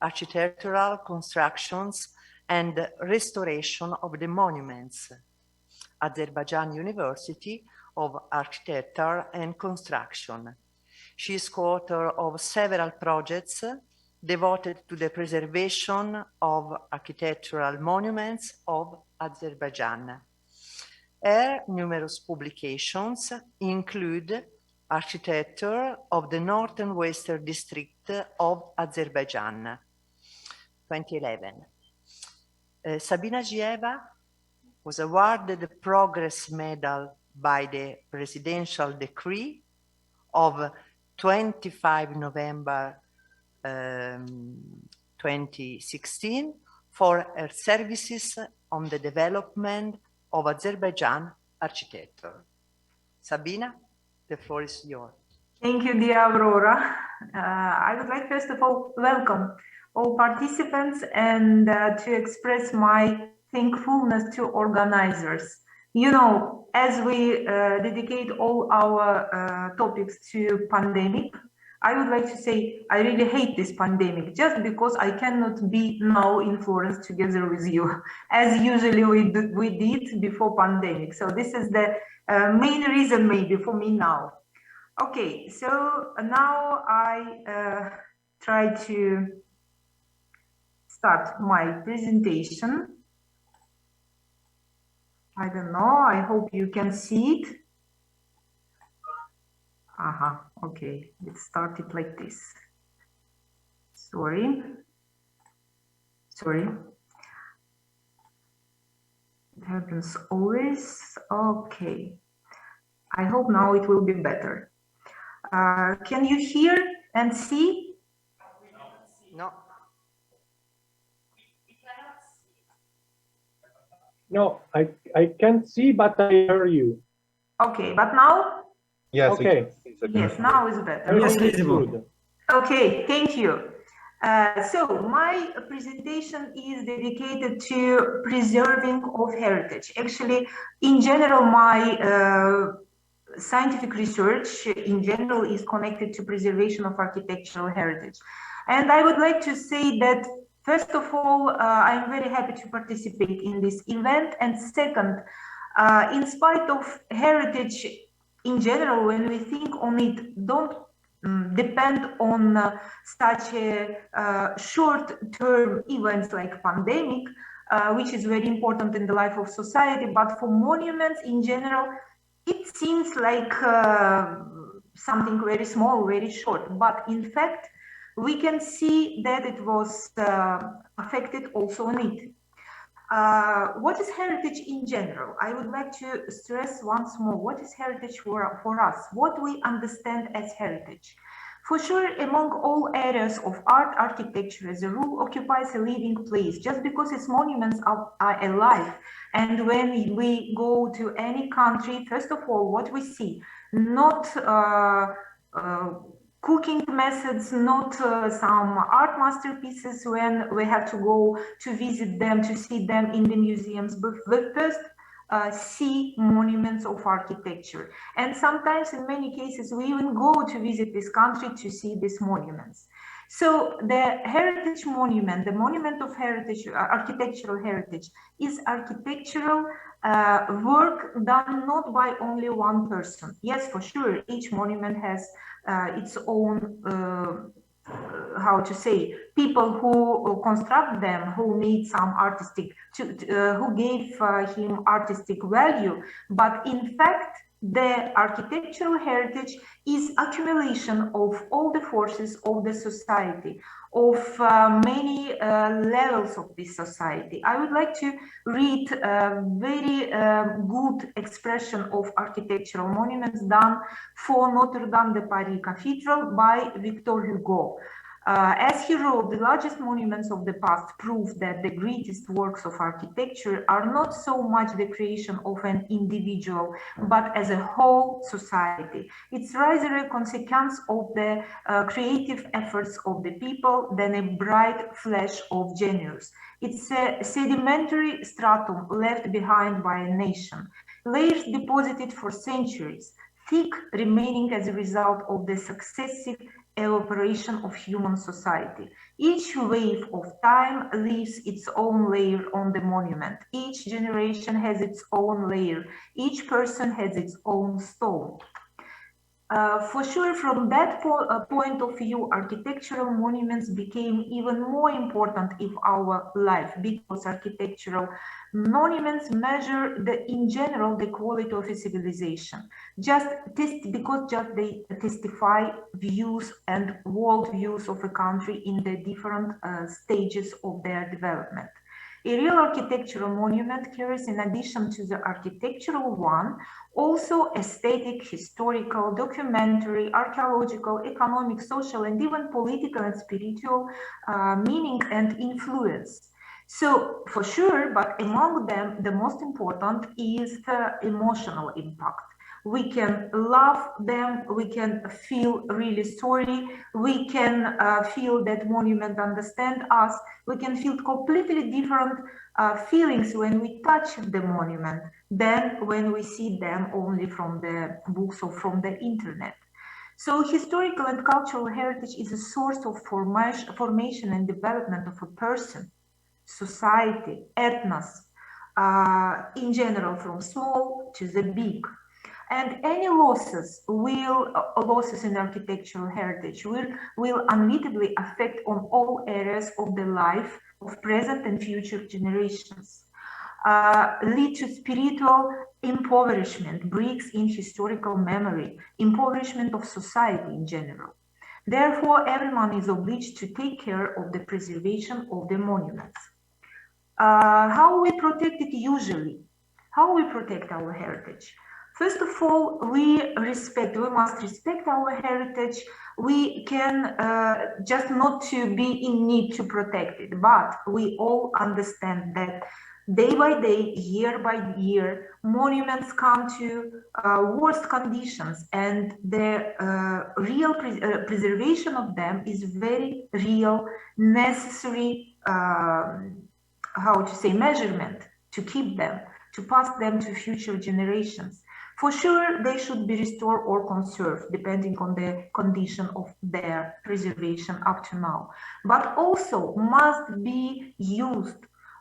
Architectural Constructions and Restoration of the Monuments, Azerbaijan University of Architecture and Construction. She is co-author of several projects devoted to the preservation of architectural monuments of Azerbaijan. Her numerous publications include Architecture of the North and Western District of Azerbaijan, 2011. Sabina Gieva was awarded the Progress Medal by the Presidential Decree of 25 November 2016 for her services on the development of Azerbaijan architecture. Sabina, the floor is yours. Thank you, dear Aurora. I would like first of all welcome all participants and to express my thankfulness to organizers. You know, as we dedicate all our topics to pandemic, I would like to say I really hate this pandemic just because I cannot be now in Florence together with you, as usually we did before pandemic. So this is the main reason maybe for me now. Okay, so now I try to start my presentation. I don't know, I hope you can see it. Okay, it started like this. Sorry. It happens always. Okay. I hope now it will be better. Can you hear and see? No. No, I can't see, but I hear you. Okay, but now? Yes. Okay. Yes, now is better. Yes, visible. Okay, thank you. So my presentation is dedicated to preserving of heritage. Actually, in general, my scientific research in general is connected to preservation of architectural heritage. And I would like to say that, first of all, I'm very happy to participate in this event. And second, in spite of heritage in general, when we think on it, don't depend on such a short-term events like pandemic, which is very important in the life of society, but for monuments in general, it seems like something very small, very short, but in fact, we can see that it was affected also on it. What is heritage in general? I would like to stress once more, what is heritage for us? What we understand as heritage? For sure, among all areas of art, architecture as a rule occupies a leading place just because its monuments are alive. And when we go to any country, first of all, what we see, not cooking methods, not some art masterpieces when we have to go to visit them, to see them in the museums, but first see monuments of architecture. And sometimes in many cases, we even go to visit this country to see these monuments. So the heritage monument, the monument of heritage, architectural heritage, is architectural work done not by only one person. Yes, for sure, each monument has its own, how to say, people who construct them, who made some artistic, who gave him artistic value. But in fact, the architectural heritage is accumulation of all the forces of the society, of many levels of this society. I would like to read a very good expression of architectural monuments done for Notre Dame de Paris Cathedral by Victor Hugo. As he wrote, the largest monuments of the past prove that the greatest works of architecture are not so much the creation of an individual, but as a whole society. It's rather a consequence of the creative efforts of the people than a bright flash of genius. It's a sedimentary stratum left behind by a nation, layers deposited for centuries, thick remaining as a result of the successive evaporation of human society. Each wave of time leaves its own layer on the monument. Each generation has its own layer. Each person has its own stone. For sure, from that point of view, architectural monuments became even more important in our life because architectural monuments measure in general the quality of a civilization. Because they testify views and world views of a country in the different stages of their development. A real architectural monument carries, in addition to the architectural one, also aesthetic, historical, documentary, archaeological, economic, social, and even political and spiritual meaning and influence. So for sure, but among them, the most important is the emotional impact. We can love them, we can feel really sorry, we can feel that monument understand us, we can feel completely different feelings when we touch the monument than when we see them only from the books or from the internet. So historical and cultural heritage is a source of formation and development of a person, society, ethnos, in general, from small to the big. And any losses in architectural heritage will inevitably affect on all areas of the life of present and future generations. Lead to spiritual impoverishment, breaks in historical memory, impoverishment of society in general. Therefore, everyone is obliged to take care of the preservation of the monuments. How we protect it usually? How we protect our heritage? First of all, we must respect our heritage. We can just not to be in need to protect it, but we all understand that day by day, year by year, monuments come to worst conditions, and the real preservation of them is very real, necessary, how to say, measurement to keep them, to pass them to future generations. For sure, they should be restored or conserved, depending on the condition of their preservation up to now. But also must be used.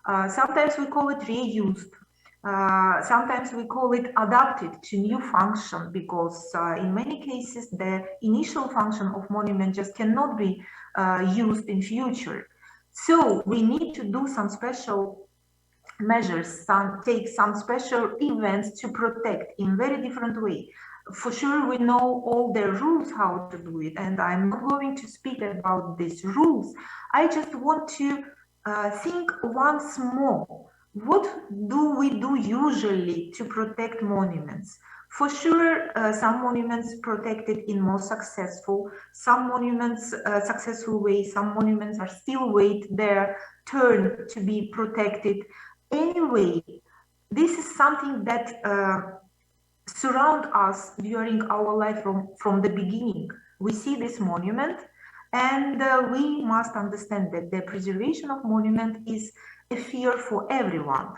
Sometimes we call it reused. Sometimes we call it adapted to new function, because in many cases, the initial function of monument just cannot be used in future. So we need to do some special measures, take some special events to protect in very different way. For sure, we know all the rules how to do it, and I'm not going to speak about these rules. I just want to think once more. What do we do usually to protect monuments? For sure, some monuments protected in more successful, some monuments successful way, some monuments are still wait their turn to be protected. Anyway, this is something that surround us during our life from the beginning. We see this monument, and we must understand that the preservation of monument is a fear for everyone.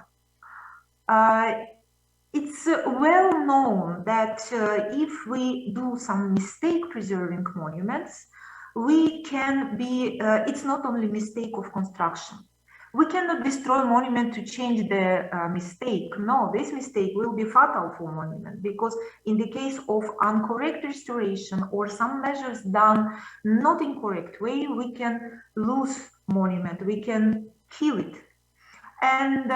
It's well known that if we do some mistake preserving monuments, we can be, it's not only mistake of construction. We cannot destroy monument to change the mistake. No, this mistake will be fatal for monument, because in the case of incorrect restoration or some measures done not in correct way, we can lose monument, we can kill it. And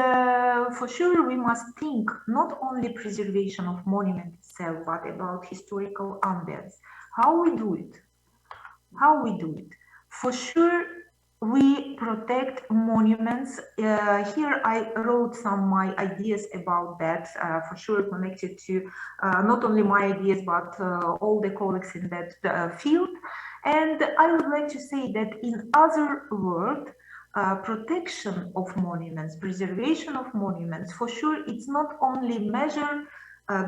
for sure, we must think not only preservation of monument itself, but about historical ambience. How we do it? How we do it? For sure, we protect monuments. Here I wrote some my ideas about that, for sure connected to not only my ideas, but all the colleagues in that field. And I would like to say that in other words, protection of monuments, preservation of monuments, for sure, it's not only measure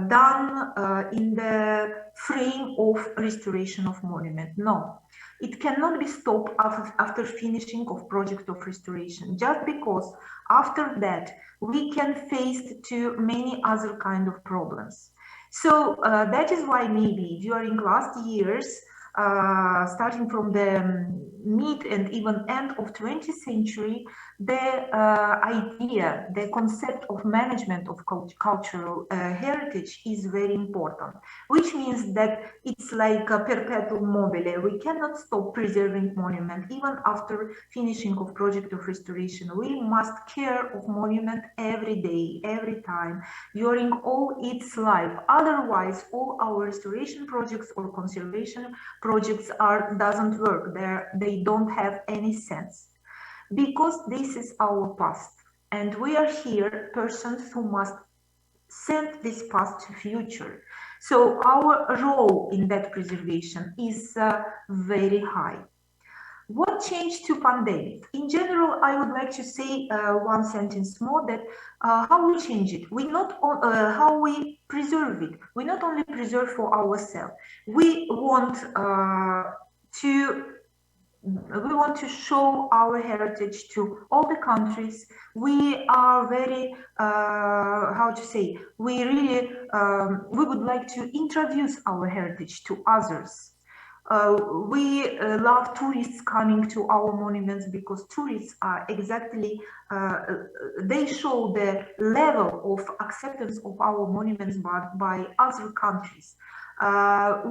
done in the frame of restoration of monument. No, it cannot be stopped after finishing of project of restoration, just because after that we can face to many other kind of problems. So that is why maybe during last years, starting from the mid and even end of 20th century, the idea, the concept of management of cultural heritage is very important, which means that it's like a perpetuum mobile. We cannot stop preserving monument even after finishing of project of restoration. We must care of monument every day, every time, during all its life. Otherwise, all our restoration projects or conservation projects doesn't work. They don't have any sense, because this is our past, and we are here persons who must send this past to future. So our role in that preservation is very high. What changed to pandemic? In general, I would like to say one sentence more, that how we change it. We not how we preserve it. We not only preserve for ourselves. We want to show our heritage to all the countries. We are very, how to say, we really, we would like to introduce our heritage to others. We love tourists coming to our monuments, because tourists are exactly, they show the level of acceptance of our monuments by other countries.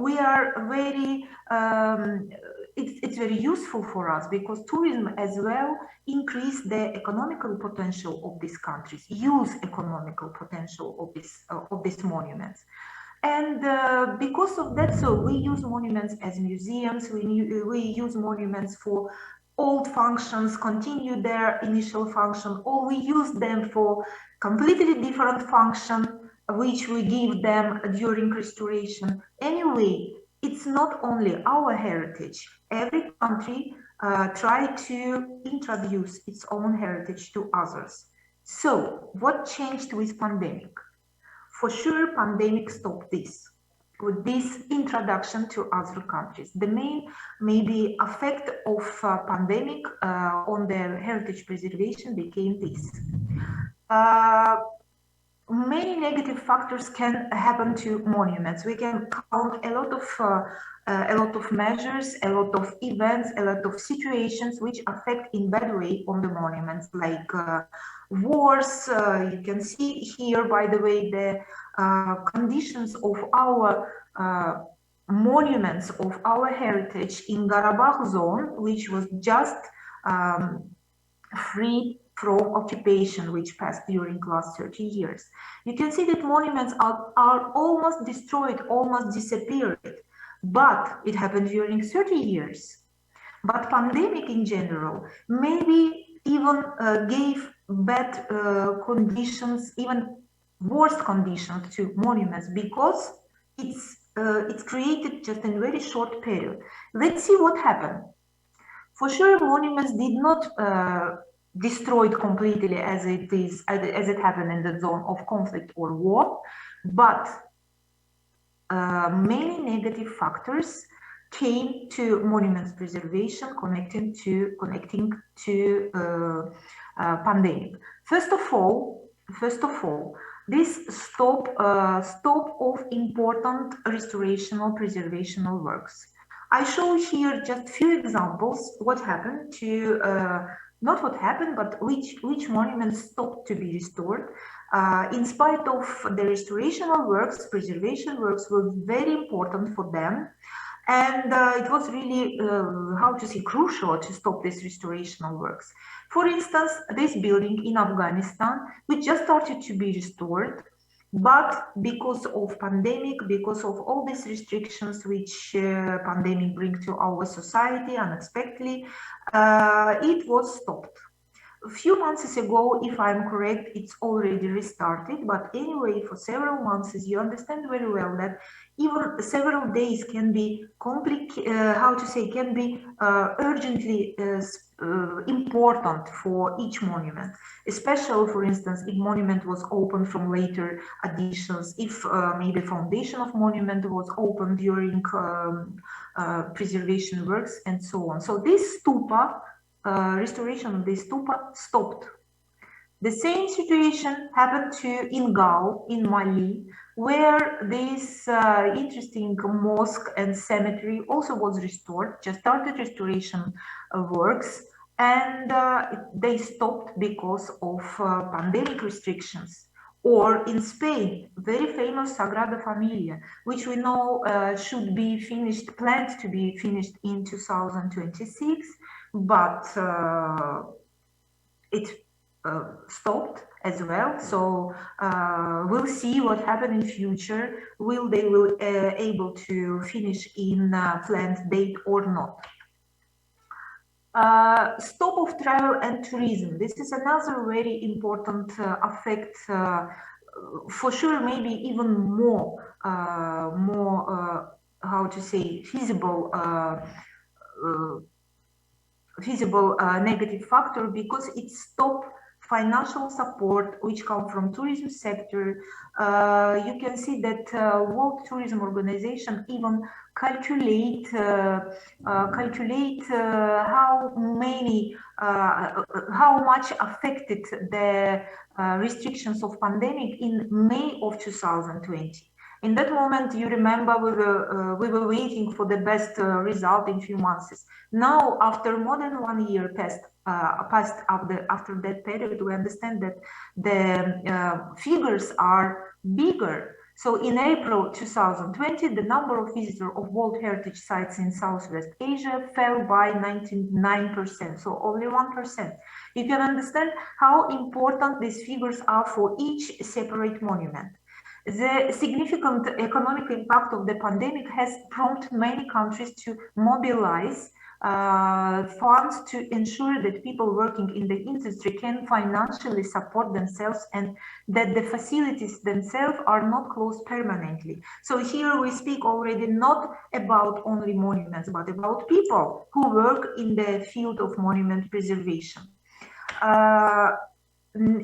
We are very, it's very useful for us, because tourism as well increase the economical potential of these countries, use economical potential of these monuments. And because of that, so we use monuments as museums, we use monuments for old functions, continue their initial function, or we use them for completely different function, which we give them during restoration. Anyway, it's not only our heritage. Every country try to introduce its own heritage to others. So what changed with pandemic? For sure, pandemic stopped this, with this introduction to other countries. The main maybe effect of pandemic on their heritage preservation became this. Many negative factors can happen to monuments. We can count a lot of measures, a lot of events, a lot of situations which affect in bad way on the monuments, like wars. You can see here, by the way, the conditions of our monuments, of our heritage in Karabakh zone, which was just free from occupation, which passed during last 30 years. You can see that monuments are almost destroyed, almost disappeared, but it happened during 30 years. But pandemic in general maybe even gave bad conditions, even worse conditions to monuments, because it's created just in a very short period. Let's see what happened. For sure, monuments did not destroyed completely as it happened in the zone of conflict or war, but many negative factors came to monuments preservation connecting to pandemic. First of all, this stop of important restorational preservational works. I show here just few examples what happened to not what happened, but which monuments stopped to be restored. In spite of the restorational works, preservation works were very important for them. And it was really, how to say, crucial to stop these restorational works. For instance, this building in Afghanistan, which just started to be restored, but because of pandemic, because of all these restrictions which pandemic brings to our society unexpectedly, it was stopped. A few months ago, if I'm correct, it's already restarted. But anyway, for several months, you understand very well that even several days can be urgently important for each monument, especially, for instance, if monument was opened from later additions, if maybe foundation of monument was opened during preservation works, and so on. So this stupa, restoration of the stupa stopped. The same situation happened in Gao, in Mali, where this interesting mosque and cemetery also was restored, just started restoration works, and they stopped because of pandemic restrictions. Or in Spain, very famous Sagrada Familia, which we know should be finished, planned to be finished in 2026, but it stopped as well. So we'll see what happens in future. Will they able to finish in planned date or not? Stop of travel and tourism. This is another very important effect. For sure, maybe even more, how to say, feasible negative factor, because it stopped financial support which come from tourism sector. You can see that World Tourism Organization even calculate how much affected the restrictions of pandemic in May of 2020. In that moment, you remember we were waiting for the best result in few months. Now, after more than 1 year passed after that period, we understand that the figures are bigger. So in April 2020, the number of visitors of World Heritage Sites in Southwest Asia fell by 99%, so only 1%. You can understand how important these figures are for each separate monument. The significant economic impact of the pandemic has prompted many countries to mobilize funds to ensure that people working in the industry can financially support themselves and that the facilities themselves are not closed permanently. So here we speak already not about only monuments, but about people who work in the field of monument preservation.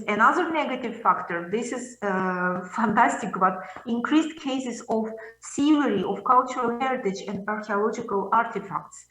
Another negative factor, this is fantastic, but increased cases of seizure of cultural heritage and archaeological artifacts.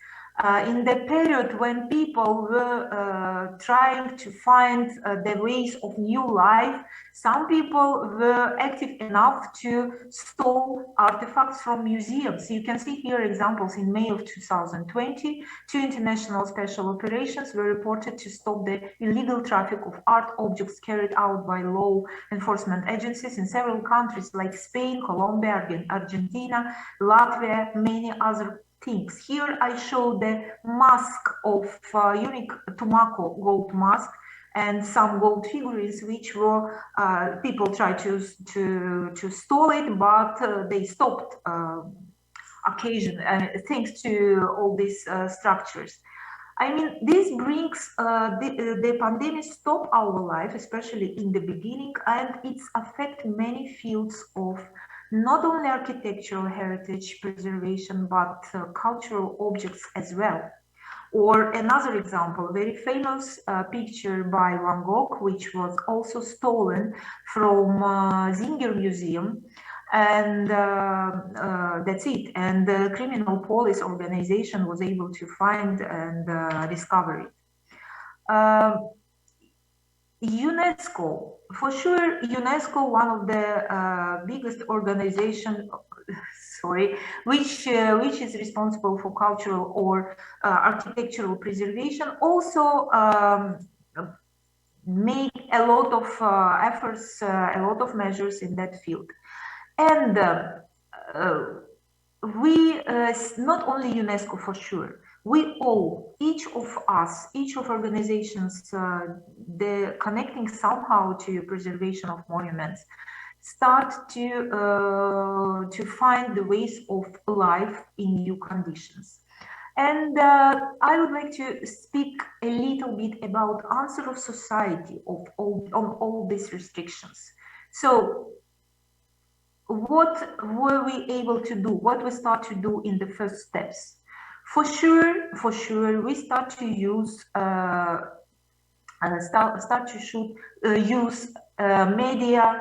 In the period when people were trying to find the ways of new life, some people were active enough to steal artifacts from museums. You can see here examples. In May of 2020, 2 international special operations were reported to stop the illegal traffic of art objects carried out by law enforcement agencies in several countries like Spain, Colombia, Argentina, Latvia, many other things. Here I show the mask of unique Tumaco gold mask and some gold figurines, which were people tried to steal it, but they stopped occasion thanks to all these structures. I mean, this brings the pandemic stop our life, especially in the beginning, and it's affect many fields of not only architectural heritage preservation, but cultural objects as well. Or another example, very famous picture by Van Gogh, which was also stolen from Zinger Museum. And that's it. And the criminal police organization was able to find and discover it. UNESCO, for sure, UNESCO, one of the biggest organization, which is responsible for cultural or architectural preservation, also make a lot of efforts, a lot of measures in that field. And we, not only UNESCO for sure, we all, each of us, each of organizations, the connecting somehow to preservation of monuments, start to find the ways of life in new conditions. And I would like to speak a little bit about answer of society on all these restrictions. So what were we able to do? What we start to do in the first steps? For sure, we start to use use media,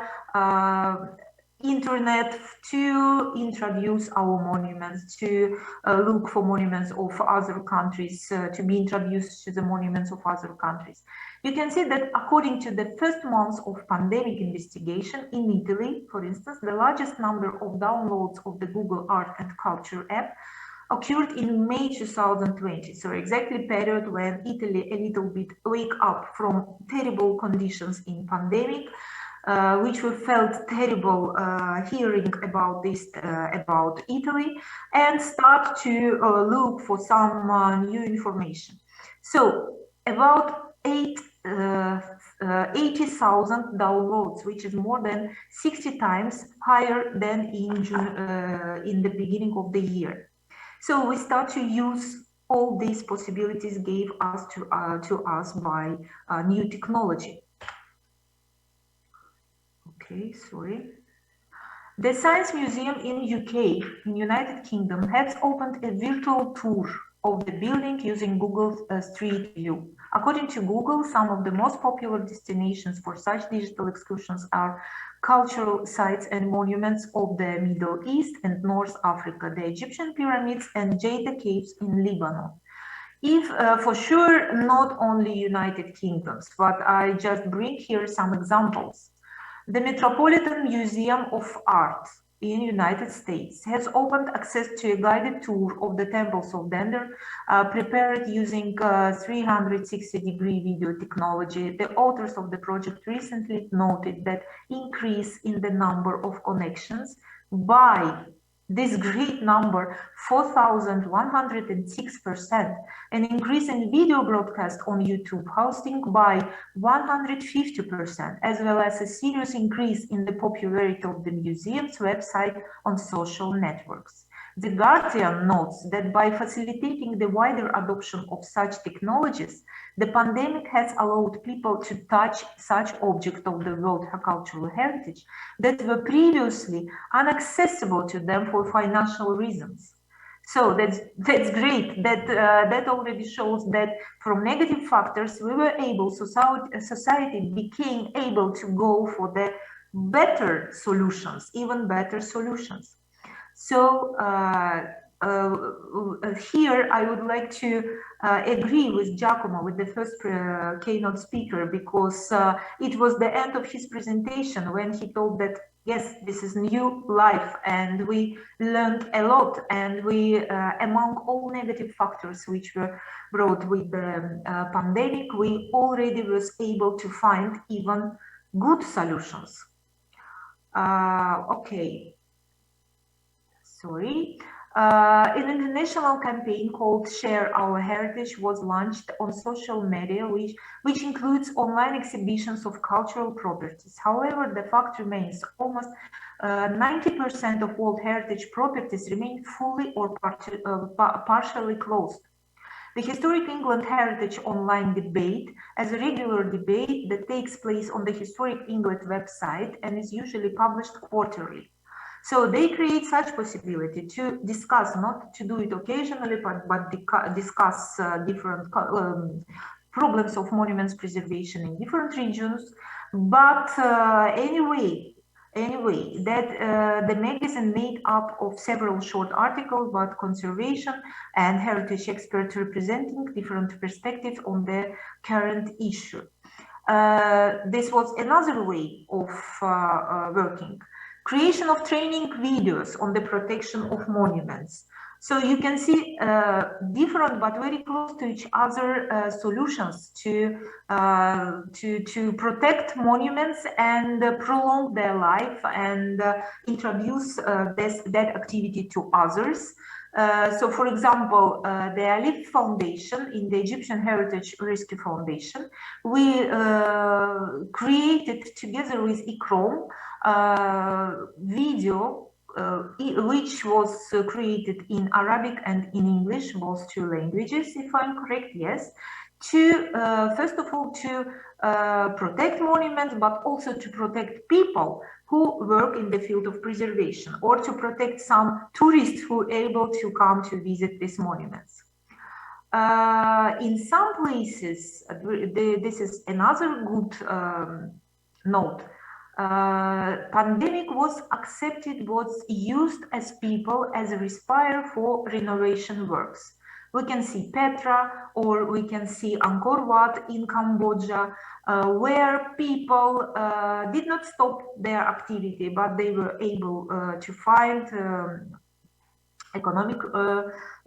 internet to introduce our monuments, to look for monuments of other countries, to be introduced to the monuments of other countries. You can see that according to the first months of pandemic investigation in Italy, for instance, the largest number of downloads of the Google Art and Culture app occurred in May 2020. So exactly period when Italy a little bit wake up from terrible conditions in pandemic, which we felt terrible hearing about this, about Italy, and start to look for some new information. So about 80,000 downloads, which is more than 60 times higher than in June, in the beginning of the year. So we start to use all these possibilities gave us to us by new technology. Okay, sorry. The Science Museum in UK, in United Kingdom, has opened a virtual tour of the building using Google Street View. According to Google, some of the most popular destinations for such digital excursions are cultural sites and monuments of the Middle East and North Africa, the Egyptian pyramids and Jade caves in Lebanon. If for sure not only United Kingdoms, but I just bring here some examples. The Metropolitan Museum of Art in United States has opened access to a guided tour of the temples of Denver, prepared using 360-degree video technology. The authors of the project recently noted that increase in the number of connections by this great number, 4,106%, an increase in video broadcast on YouTube hosting by 150%, as well as a serious increase in the popularity of the museum's website on social networks. The Guardian notes that by facilitating the wider adoption of such technologies, the pandemic has allowed people to touch such objects of the world cultural heritage that were previously inaccessible to them for financial reasons. So that's great. That already shows that from negative factors, we were able, society became able to go for the better solutions, even better solutions. So here I would like to agree with Giacomo, with the first keynote speaker, because it was the end of his presentation when he told that, yes, this is new life and we learned a lot, and we, among all negative factors which were brought with the pandemic, we already was able to find even good solutions. Okay. Sorry. An international campaign called Share Our Heritage was launched on social media, which includes online exhibitions of cultural properties. However, the fact remains almost 90% of World Heritage properties remain fully or partially closed. The Historic England Heritage Online debate is a regular debate that takes place on the Historic England website and is usually published quarterly. So they create such possibility to discuss, not to do it occasionally, but discuss different problems of monuments preservation in different regions. But anyway, that the magazine made up of several short articles about conservation and heritage experts representing different perspectives on the current issue. This was another way of working. Creation of training videos on the protection of monuments. So you can see different but very close to each other solutions to protect monuments and prolong their life and introduce that activity to others. So, for example, the Alif Foundation in the Egyptian Heritage Rescue Foundation, we created together with ICROM video which was created in Arabic and in English, both two languages, if I'm correct, yes, to first of all to protect monuments, but also to protect people who work in the field of preservation, or to protect some tourists who are able to come to visit these monuments. In some places, this is another good note. Pandemic was accepted, was used as people as a respire for renovation works. We can see Petra, or we can see Angkor Wat in Cambodia, where people did not stop their activity, but they were able to find economic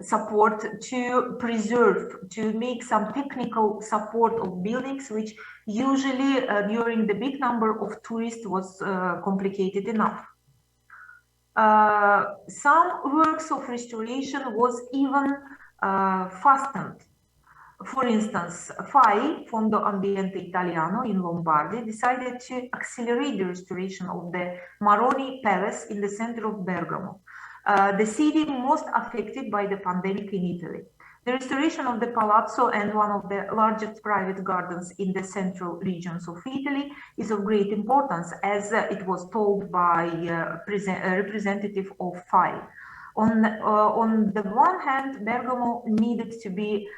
support to preserve, to make some technical support of buildings, which usually during the big number of tourists was complicated enough. Some works of restoration was even fastened. For instance, FAI, Fondo Ambiente Italiano in Lombardy, decided to accelerate the restoration of the Maroni Palace in the center of Bergamo, the city most affected by the pandemic in Italy. The restoration of the Palazzo and one of the largest private gardens in the central regions of Italy is of great importance, as it was told by a representative of FAI. On the one hand, Bergamo needed to be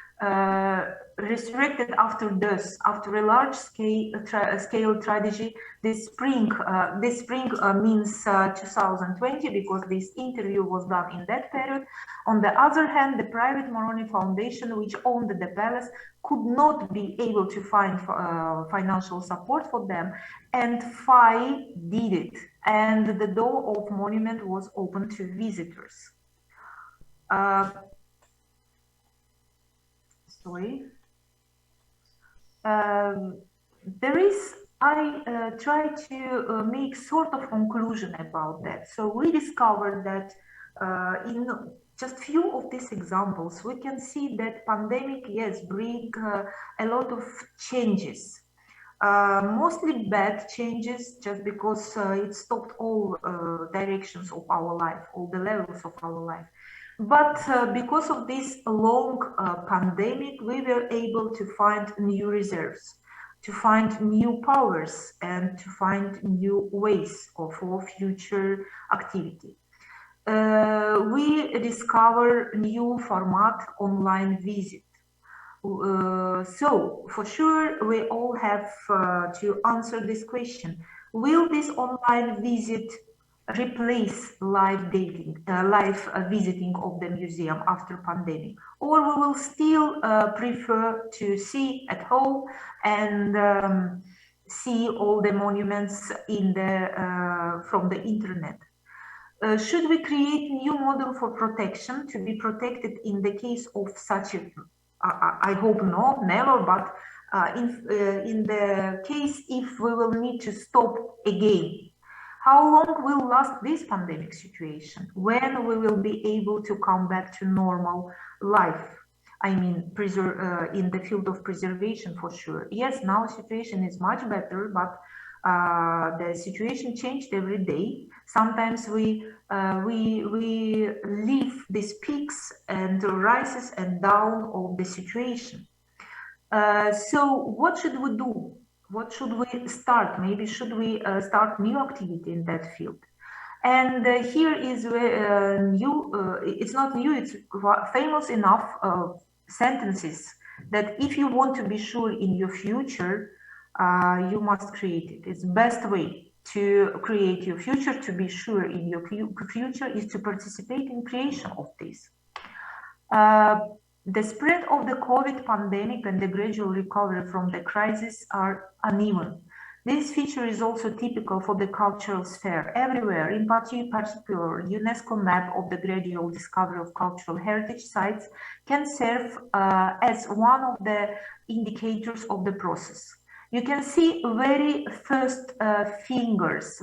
resurrected after this, after a large-scale tragedy. This spring means 2020, because this interview was done in that period. On the other hand, the private Moroni Foundation, which owned the palace, could not be able to find financial support for them, and FAI did it, and the door of monument was open to visitors. I try to make sort of conclusion about that. So we discovered that in just few of these examples, we can see that pandemic, yes, bring a lot of changes. Mostly bad changes, just because it stopped all directions of our life, all the levels of our life. But because of this long pandemic, we were able to find new reserves, to find new powers, and to find new ways for future activity. We discover new format online visit. So for sure, we all have to answer this question. Will this online visit replace live visiting of the museum after pandemic, or we will still prefer to see at home and see all the monuments in from the internet? Should we create new model for protection to be protected in the case of such a, I hope no, never, but in the case if we will need to stop again? How long will last this pandemic situation? When we will be able to come back to normal life? I mean, in the field of preservation, for sure. Yes, now situation is much better, but the situation changed every day. Sometimes we live these peaks and rises and down of the situation. So what should we do? What should we start? Maybe should we start new activity in that field? And here is new, it's not new, it's famous enough sentences that if you want to be sure in your future, you must create it. It's best way to create your future, to be sure in your future, is to participate in creation of this. The spread of the COVID pandemic and the gradual recovery from the crisis are uneven. This feature is also typical for the cultural sphere. Everywhere, in particular, UNESCO map of the gradual discovery of cultural heritage sites can serve as one of the indicators of the process. You can see very first fingers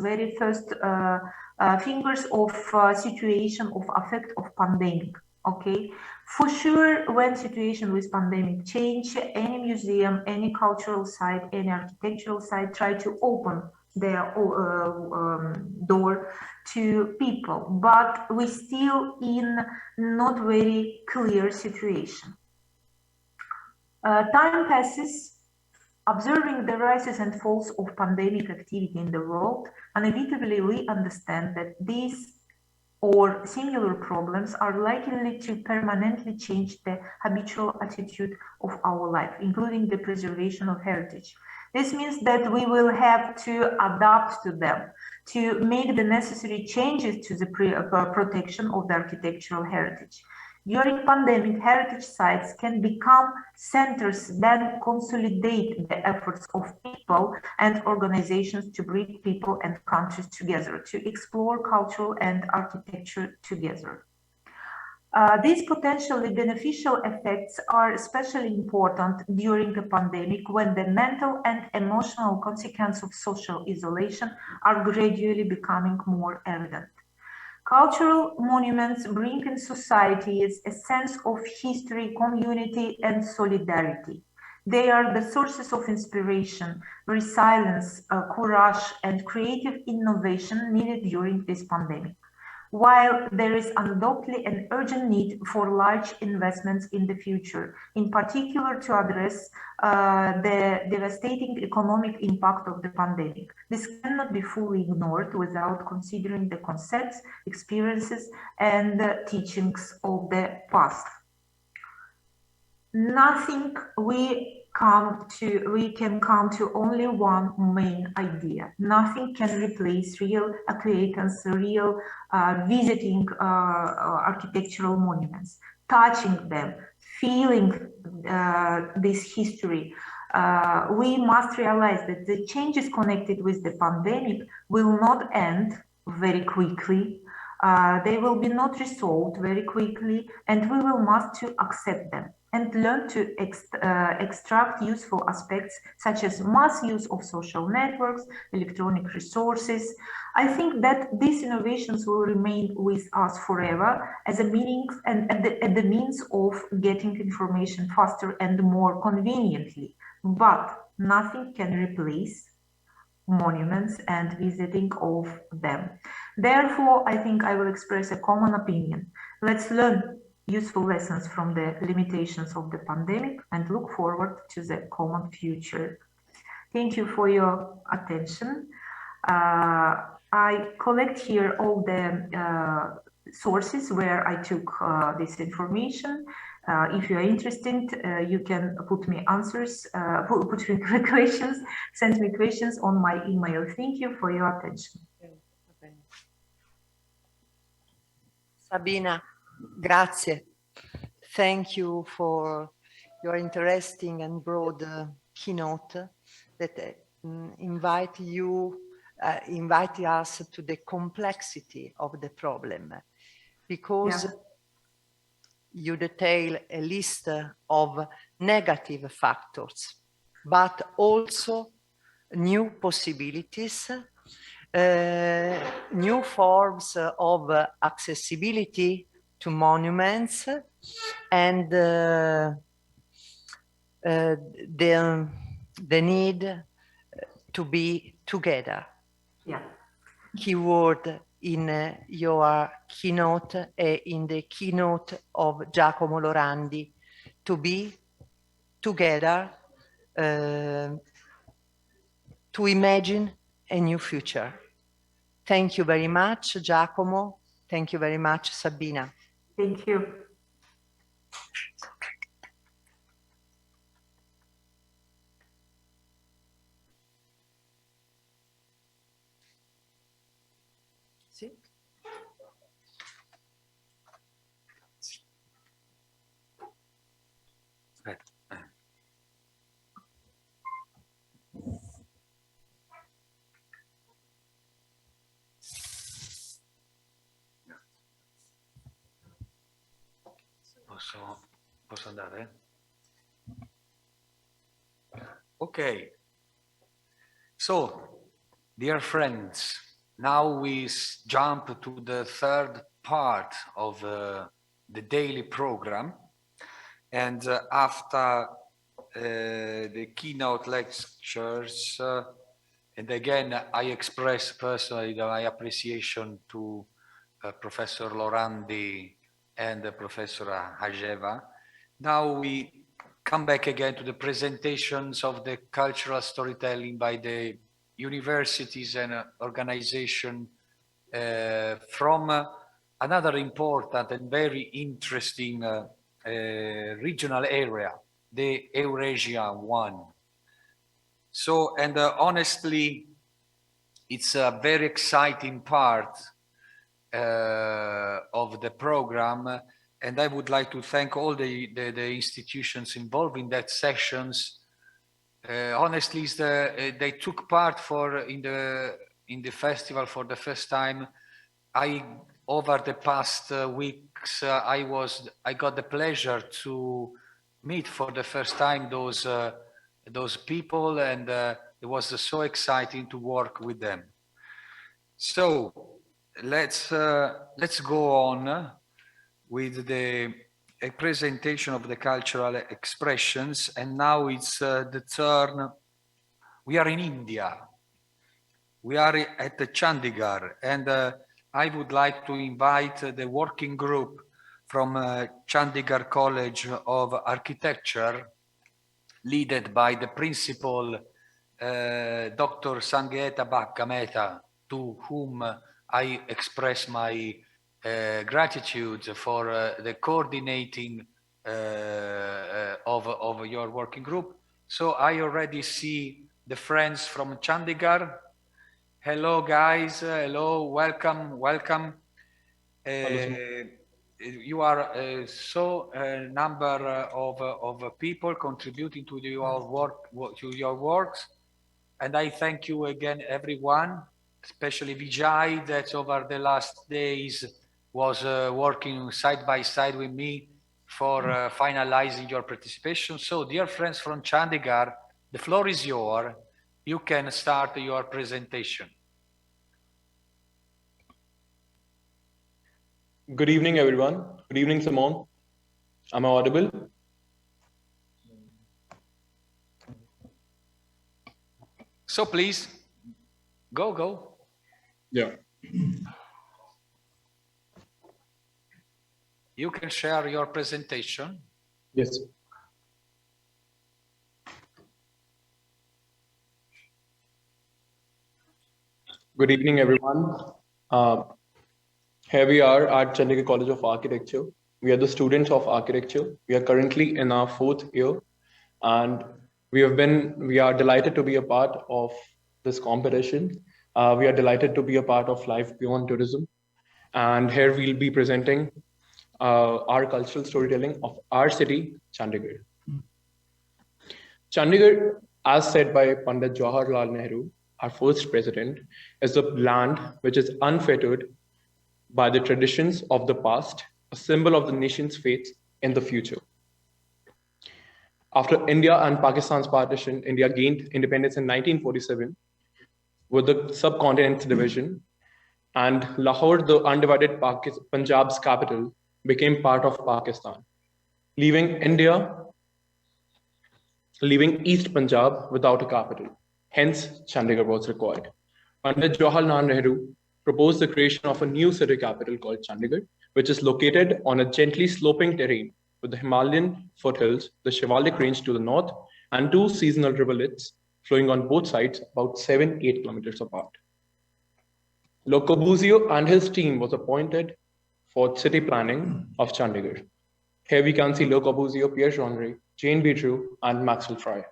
of situation of effect of pandemic. Okay, for sure, when situation with pandemic change, any museum, any cultural site, any architectural site try to open their door to people, but we still in not very clear situation. Time passes. Observing the rises and falls of pandemic activity in the world, inevitably we understand that these or similar problems are likely to permanently change the habitual attitude of our life, including the preservation of heritage. This means that we will have to adapt to them, to make the necessary changes to the protection of the architectural heritage. During pandemic, heritage sites can become centers that consolidate the efforts of people and organizations to bring people and countries together, to explore cultural and architecture together. These potentially beneficial effects are especially important during the pandemic, when the mental and emotional consequences of social isolation are gradually becoming more evident. Cultural monuments bring in societies a sense of history, community, and solidarity. They are the sources of inspiration, resilience, courage, and creative innovation needed during this pandemic. while there is undoubtedly an urgent need for large investments in the future, in particular to address the devastating economic impact of the pandemic. This cannot be fully ignored without considering the concepts, experiences, and the teachings of the past. Nothing we can come to only one main idea. Nothing can replace real acquaintance, real visiting architectural monuments, touching them, feeling this history. We must realize that the changes connected with the pandemic will not end very quickly. They will be not resolved very quickly, and we will must to accept them and learn to extract useful aspects such as mass use of social networks, electronic resources. I think that these innovations will remain with us forever as a means and the means of getting information faster and more conveniently. But nothing can replace monuments and visiting of them. Therefore, I think I will express a common opinion. Let's learn useful lessons from the limitations of the pandemic and look forward to the common future. Thank you for your attention. I collect here all the sources where I took this information. If you are interested, you can put me answers, put me questions, send me questions on my email. Thank you for your attention. Sabina, grazie. Thank you for your interesting and broad keynote that invite us to the complexity of the problem, because you detail a list of negative factors, but also new possibilities, new forms of accessibility to monuments, and the need to be together. Yeah. Keyword in your keynote, in the keynote of Giacomo Lorandi, to be together, to imagine a new future. Thank you very much, Giacomo. Thank you very much, Sabina. Thank you. Sì. Posso andare? Okay. So, dear friends, now we jump to the third part of the daily program. And after the keynote lectures, and again, I express personally my appreciation to Professor Lorandi and Professor Hajeva. Now we come back again to the presentations of the cultural storytelling by the universities and organization from another important and very interesting regional area, the Eurasia one. So, and honestly, it's a very exciting part of the program, and I would like to thank all the institutions involved in that sessions. Honestly, they took part in the festival for the first time. Over the past weeks, I got the pleasure to meet for the first time those people, and it was so exciting to work with them. So let's go on with the presentation of the cultural expressions, and now it's the turn. We are in India. We are at the Chandigarh, and I would like to invite the working group from Chandigarh College of Architecture, led by the principal, Dr. Sangeeta Bhakkameta, to whom I express my gratitude for the coordinating of your working group. So I already see the friends from Chandigarh. Hello, guys. Hello, welcome, welcome. You are so number of people contributing to your works, and I thank you again, everyone, especially Vijay, that over the last days was working side by side with me for finalizing your participation. So, dear friends from Chandigarh, the floor is yours. You can start your presentation. Good evening, everyone. Good evening, Simone. Am I audible? So please, go. Yeah. You can share your presentation. Yes. Good evening, everyone. Here we are at Chandigarh College of Architecture. We are the students of architecture. We are currently in our 4th year, and we are delighted to be a part of this competition. We are delighted to be a part of Life Beyond Tourism. And here we'll be presenting our cultural storytelling of our city, Chandigarh. Chandigarh, as said by Pandit Jawaharlal Nehru, our first president, is a land which is unfettered by the traditions of the past, a symbol of the nation's faith in the future. After India and Pakistan's partition, India gained independence in 1947 with the subcontinent's division, and Lahore, the undivided Punjab's capital, became part of Pakistan, leaving East Punjab without a capital. Hence, Chandigarh was required. Pandit Jawaharlal Nehru proposed the creation of a new city capital called Chandigarh, which is located on a gently sloping terrain with the Himalayan foothills, the Shivalik range to the north, and 2 seasonal rivulets flowing on both sides about 7-8 kilometers apart. Le Corbusier and his team was appointed for city planning of Chandigarh. Here we can see Le Corbusier, Pierre Jeanneret, Jane Biedroux, and Maxwell Fry.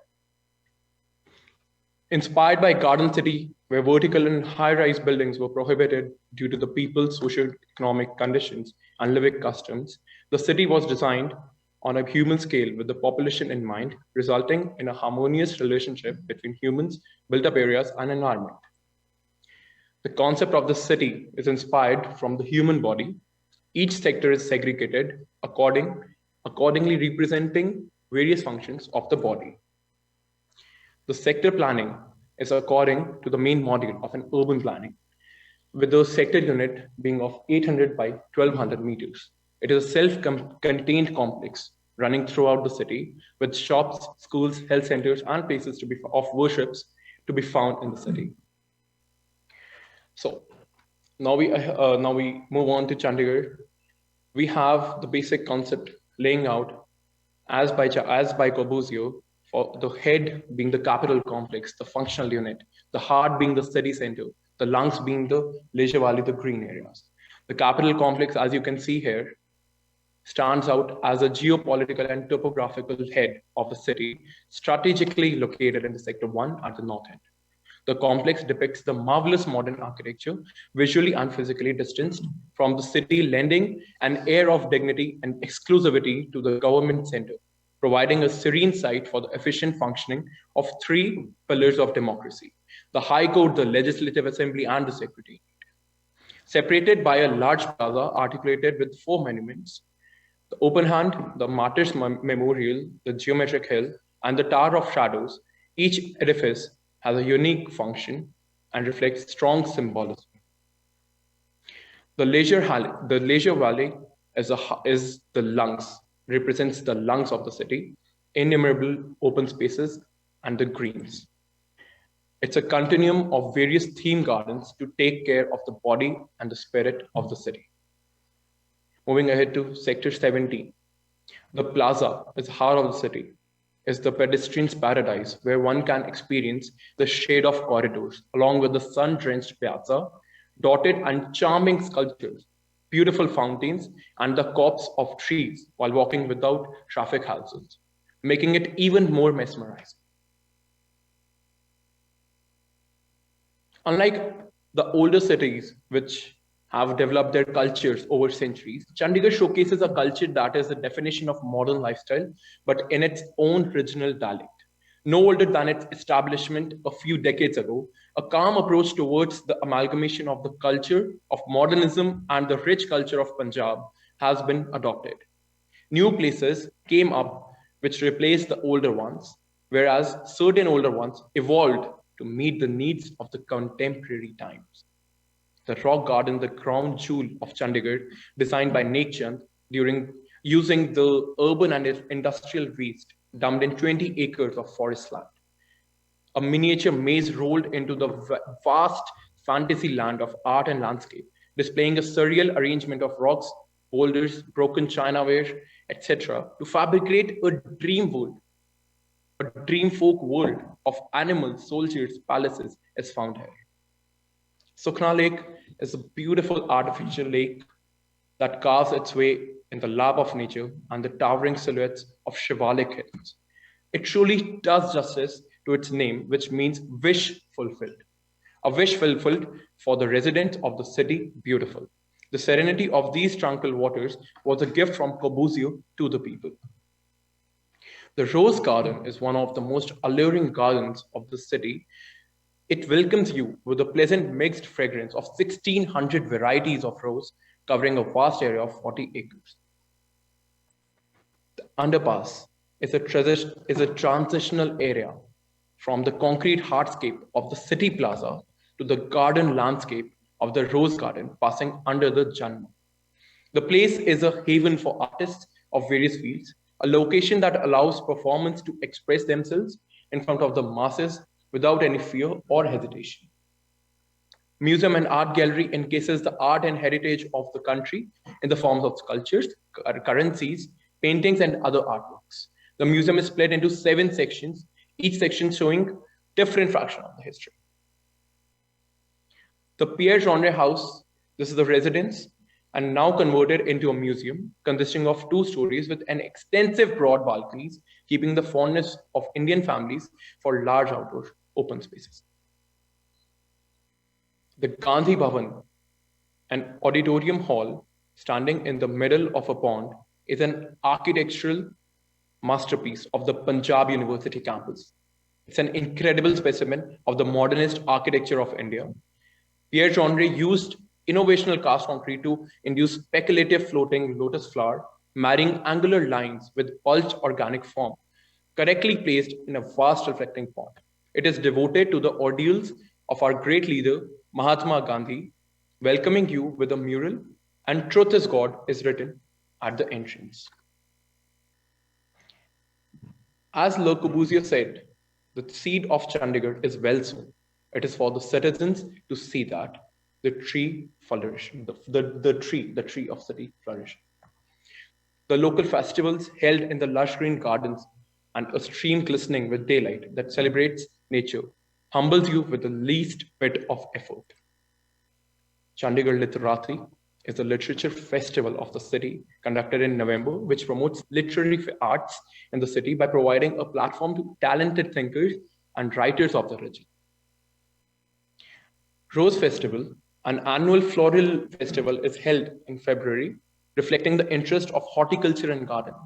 Inspired by Garden City, where vertical and high-rise buildings were prohibited due to the people's socio-economic conditions and living customs, the city was designed on a human scale with the population in mind, resulting in a harmonious relationship between humans, built-up areas, and environment. The concept of the city is inspired from the human body. Each sector is segregated accordingly representing various functions of the body. The sector planning is according to the main model of an urban planning, with the sector unit being of 800 by 1200 meters. It is a self-contained complex running throughout the city with shops, schools, health centers, and places of worships to be found in the city. So now we move on to Chandigarh. We have the basic concept laying out as by Corbusier, for the head being the capital complex, the functional unit, the heart being the city center, the lungs being the leisure valley, the green areas. The capital complex, as you can see here, stands out as a geopolitical and topographical head of the city, strategically located in the Sector 1 at the north end. The complex depicts the marvelous modern architecture, visually and physically distanced from the city, lending an air of dignity and exclusivity to the government center, providing a serene site for the efficient functioning of 3 pillars of democracy: the High Court, the Legislative Assembly, and the Secretariat. Separated by a large plaza articulated with 4 monuments: the Open Hand, the Martyrs Memorial, the Geometric Hill, and the Tower of Shadows, each edifice has a unique function and reflects strong symbolism. The Leisure Valley is the lungs, represents the lungs of the city, innumerable open spaces, and the greens. It's a continuum of various theme gardens to take care of the body and the spirit of the city. Moving ahead to Sector 17. The plaza is the heart of the city, is the pedestrian's paradise where one can experience the shade of corridors along with the sun-drenched piazza, dotted and charming sculptures, beautiful fountains, and the copse of trees while walking without traffic hassles, making it even more mesmerizing. Unlike the older cities, which have developed their cultures over centuries, Chandigarh showcases a culture that is the definition of modern lifestyle, but in its own regional dialect. No older than its establishment a few decades ago, a calm approach towards the amalgamation of the culture of modernism and the rich culture of Punjab has been adopted. New places came up which replaced the older ones, whereas certain older ones evolved to meet the needs of the contemporary times. The rock garden, the crown jewel of Chandigarh, designed by Nek Chand during using the urban and industrial waste dumped in 20 acres of forest land. A miniature maze rolled into the vast fantasy land of art and landscape, displaying a surreal arrangement of rocks, boulders, broken chinaware, etc., to fabricate a dream world. A dream folk world of animals, soldiers, palaces is found here. Sukhna Lake is a beautiful artificial lake that carves its way in the lap of nature and the towering silhouettes of Shivalik hills. It truly does justice to its name, which means wish fulfilled. A wish fulfilled for the residents of the city, beautiful. The serenity of these tranquil waters was a gift from Corbusier to the people. The Rose Garden is one of the most alluring gardens of the city. It welcomes you with a pleasant mixed fragrance of 1,600 varieties of rose, covering a vast area of 40 acres. The underpass is a transitional area from the concrete hardscape of the city plaza to the garden landscape of the Rose Garden, passing under the Janma. The place is a haven for artists of various fields, a location that allows performers to express themselves in front of the masses without any fear or hesitation. Museum and art gallery encases the art and heritage of the country in the forms of sculptures, currencies, paintings, and other artworks. The museum is split into 7 sections, each section showing different fraction of the history. The Pierre Genre House, this is the residence, and now converted into a museum consisting of 2 stories with an extensive broad balconies, keeping the fondness of Indian families for large outdoor open spaces. The Gandhi Bhavan, an auditorium hall standing in the middle of a pond, is an architectural masterpiece of the Punjab University campus. It's an incredible specimen of the modernist architecture of India. Pierre Genre used innovational cast concrete to induce speculative floating lotus flower, marrying angular lines with bulged organic form, correctly placed in a vast reflecting pond. It is devoted to the ordeals of our great leader, Mahatma Gandhi, welcoming you with a mural, and "Truth is God" is written at the entrance. As Le Corbusier said, the seed of Chandigarh is well sown. It is for the citizens to see that the tree flourish, the tree of city flourish. The local festivals held in the lush green gardens and a stream glistening with daylight that celebrates nature humbles you with the least bit of effort. Chandigarh Literati is a literature festival of the city conducted in November, which promotes literary arts in the city by providing a platform to talented thinkers and writers of the region. Rose Festival, an annual floral festival, is held in February, reflecting the interest of horticulture and gardening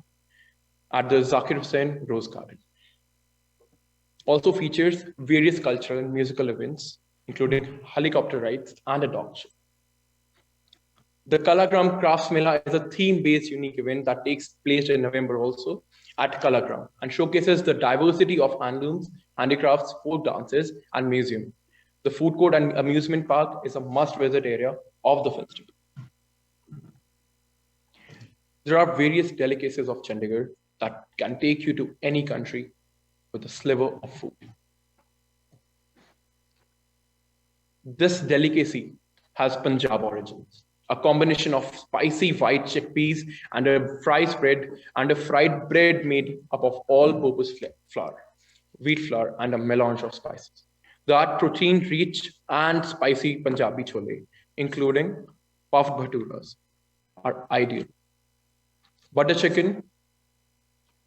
at the Zakir Hussain Rose Garden. Also features various cultural and musical events, including helicopter rides and a dog show. The Kalagram Crafts Mela is a theme-based unique event that takes place in November also at Kalagram and showcases the diversity of handlooms, handicrafts, folk dances, and museum. The food court and amusement park is a must-visit area of the festival. There are various delicacies of Chandigarh that can take you to any country with a sliver of food. This delicacy has Punjab origins, a combination of spicy white chickpeas and a fried bread made up of all-purpose flour, wheat flour, and a melange of spices. That protein-rich and spicy Punjabi chole, including puffed bhaturas, are ideal. Butter chicken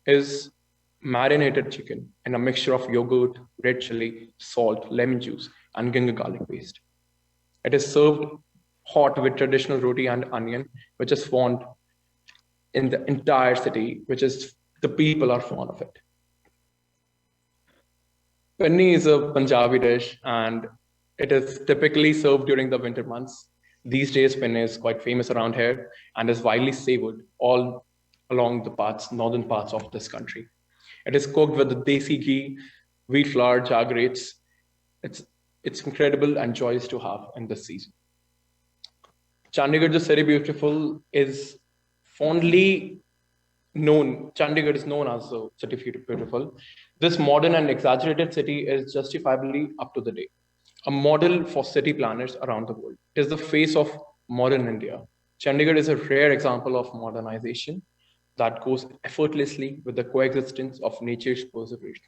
is marinated chicken in a mixture of yogurt, red chili, salt, lemon juice, and ginger garlic paste. It is served hot with traditional roti and onion, which is fond in the entire city, the people are fond of it. Penni is a Punjabi dish and it is typically served during the winter months. These days, penni is quite famous around here and is widely savored all along the northern parts of this country. It is cooked with the desi ghee, wheat flour, jaggeries. It's incredible and joyous to have in this season. Chandigarh, the city beautiful, is fondly known. Chandigarh is known as the city beautiful. This modern and exaggerated city is justifiably up to the day, a model for city planners around the world. It is the face of modern India. Chandigarh is a rare example of modernization that goes effortlessly with the coexistence of nature's preservation.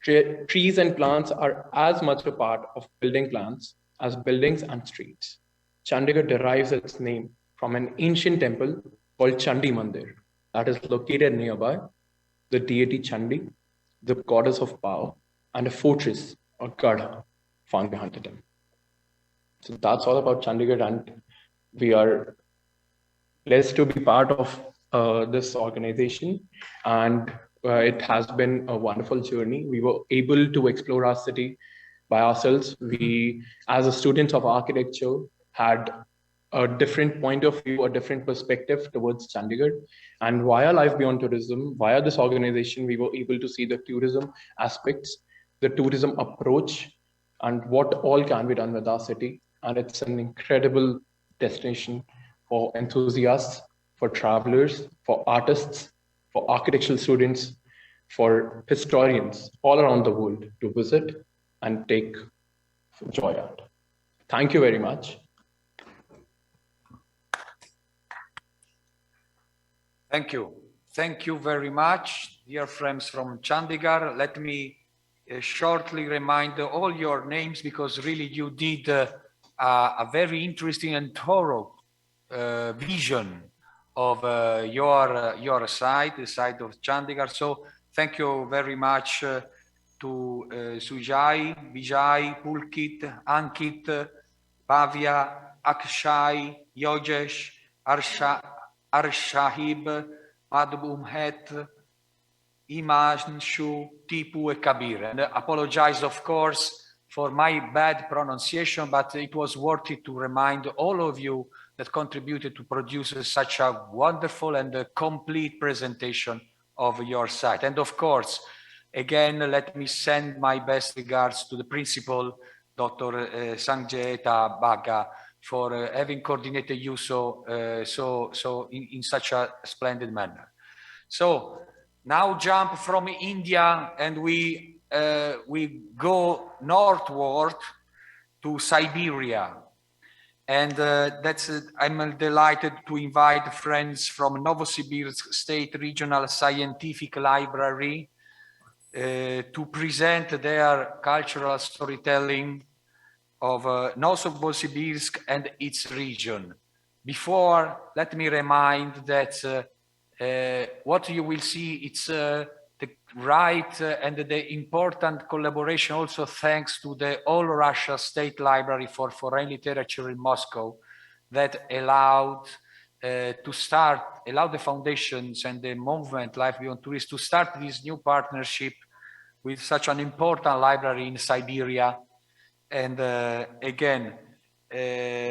Trees and plants are as much a part of building plans as buildings and streets. Chandigarh derives its name from an ancient temple called Chandi Mandir that is located nearby, the deity Chandi, the goddess of power, and a fortress or Garh found behind the temple. So that's all about Chandigarh, and we are blessed to be part of this organization, and it has been a wonderful journey. We were able to explore our city by ourselves. We, as a student of architecture, had a different point of view, a different perspective towards Chandigarh. And via Life Beyond Tourism, via this organization, we were able to see the tourism aspects, the tourism approach, and what all can be done with our city. And it's an incredible destination for enthusiasts, for travelers, for artists, for architectural students, for historians all around the world to visit and take joy out. Thank you very much. Thank you. Thank you very much, dear friends from Chandigarh. Let me shortly remind all your names, because really you did a very interesting and thorough vision of your site, the site of Chandigarh. So thank you very much to Sujai, Vijay, Pulkit, Ankit, Bhavya, Akshay, Yogesh, Arshahib, Madhumhet, Imanshu, Tipu, and Kabir. And I apologize, of course, for my bad pronunciation, but it was worth it to remind all of you that contributed to produce such a wonderful and a complete presentation of your site. And of course, again, let me send my best regards to the principal, Dr. Sanjeta Baga, for having coordinated you in such a splendid manner. So now jump from India and we go northward to Siberia. And I'm delighted to invite friends from Novosibirsk State Regional Scientific Library to present their cultural storytelling of Novosibirsk and its region. Before, let me remind that what you will see, it's the right and the important collaboration, also thanks to the All Russia State Library for Foreign Literature in Moscow, that allowed the foundations and the movement Life Beyond Tourism to start this new partnership with such an important library in Siberia. And again,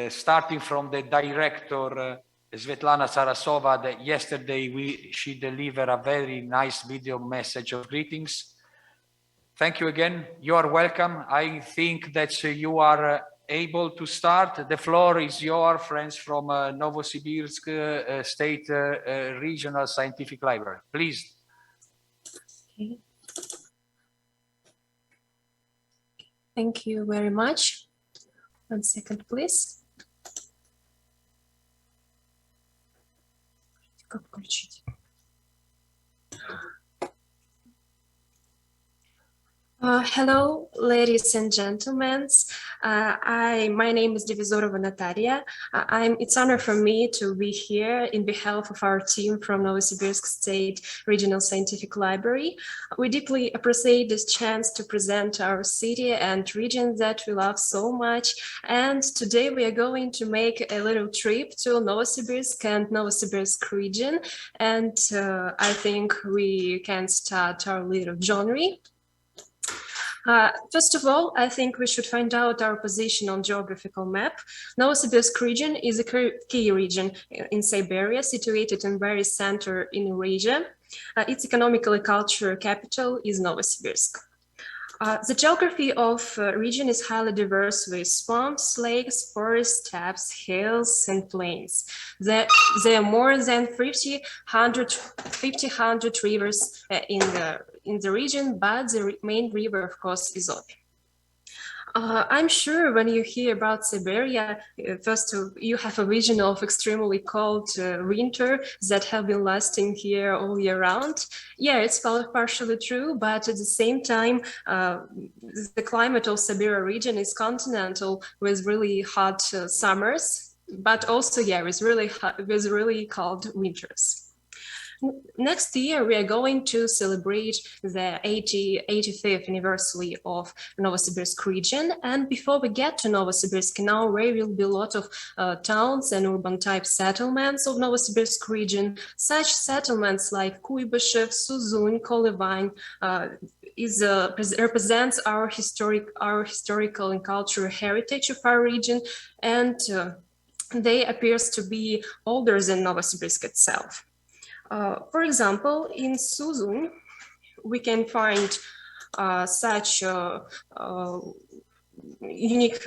starting from the director, Svetlana Sarasova, that yesterday she delivered a very nice video message of greetings. Thank you again. You are welcome. I think that you are able to start. The floor is yours, friends from Novosibirsk State Regional Scientific Library. Please. Okay. Thank you very much. 1 second, please. Как включить? Hello, ladies and gentlemen. My name is Divizorova Natalia. It's honor for me to be here in behalf of our team from Novosibirsk State Regional Scientific Library. We deeply appreciate this chance to present our city and region that we love so much. And today we are going to make a little trip to Novosibirsk and Novosibirsk region. And I think we can start our little journey. First of all, I think we should find out our position on geographical map. Novosibirsk region is a key region in Siberia, situated in very center in Eurasia. Its economically cultural capital is Novosibirsk. The geography of region is highly diverse with swamps, lakes, forests, steppes, hills, and plains. There are more than 100 rivers in the region, but the main river, of course, is Ob. I'm sure when you hear about Siberia, first you have a vision of extremely cold winter that have been lasting here all year round. Yeah, it's partially true, but at the same time, the climate of Siberia region is continental with really hot summers, but also, yeah, with really cold winters. Next year, we are going to celebrate the 85th anniversary of Novosibirsk region. And before we get to Novosibirsk, now there will be a lot of towns and urban type settlements of Novosibirsk region. Such settlements like Kuibyshev, Suzun, Kolyvane represents our historical and cultural heritage of our region. And they appears to be older than Novosibirsk itself. For example, in Suzun, we can find such unique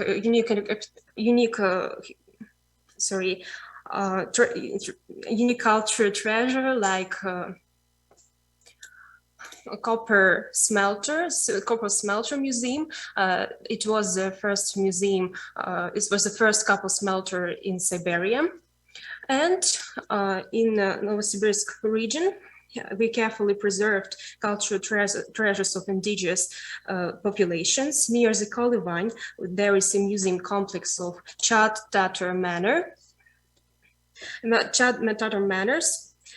cultural treasure like copper smelter museum. It was the first museum. It was the first copper smelter in Siberia. And in Novosibirsk region, we carefully preserved cultural treasures of indigenous populations. Near the Kolyvane, there is a museum complex of Chad-Tatar Manors,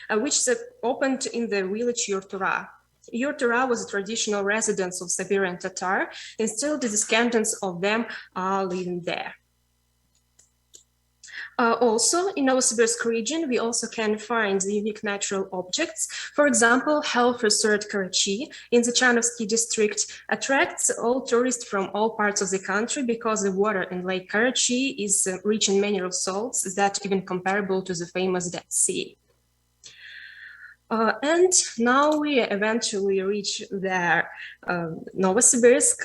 which opened in the village Yurtura. Yurtura was a traditional residence of Siberian Tatar, and still the descendants of them are living there. Also, in Novosibirsk region, we also can find the unique natural objects. For example, health resort Karachi in the Chanovsky district attracts all tourists from all parts of the country because the water in Lake Karachi is rich in mineral salts that even comparable to the famous Dead Sea. And now we eventually reach the Novosibirsk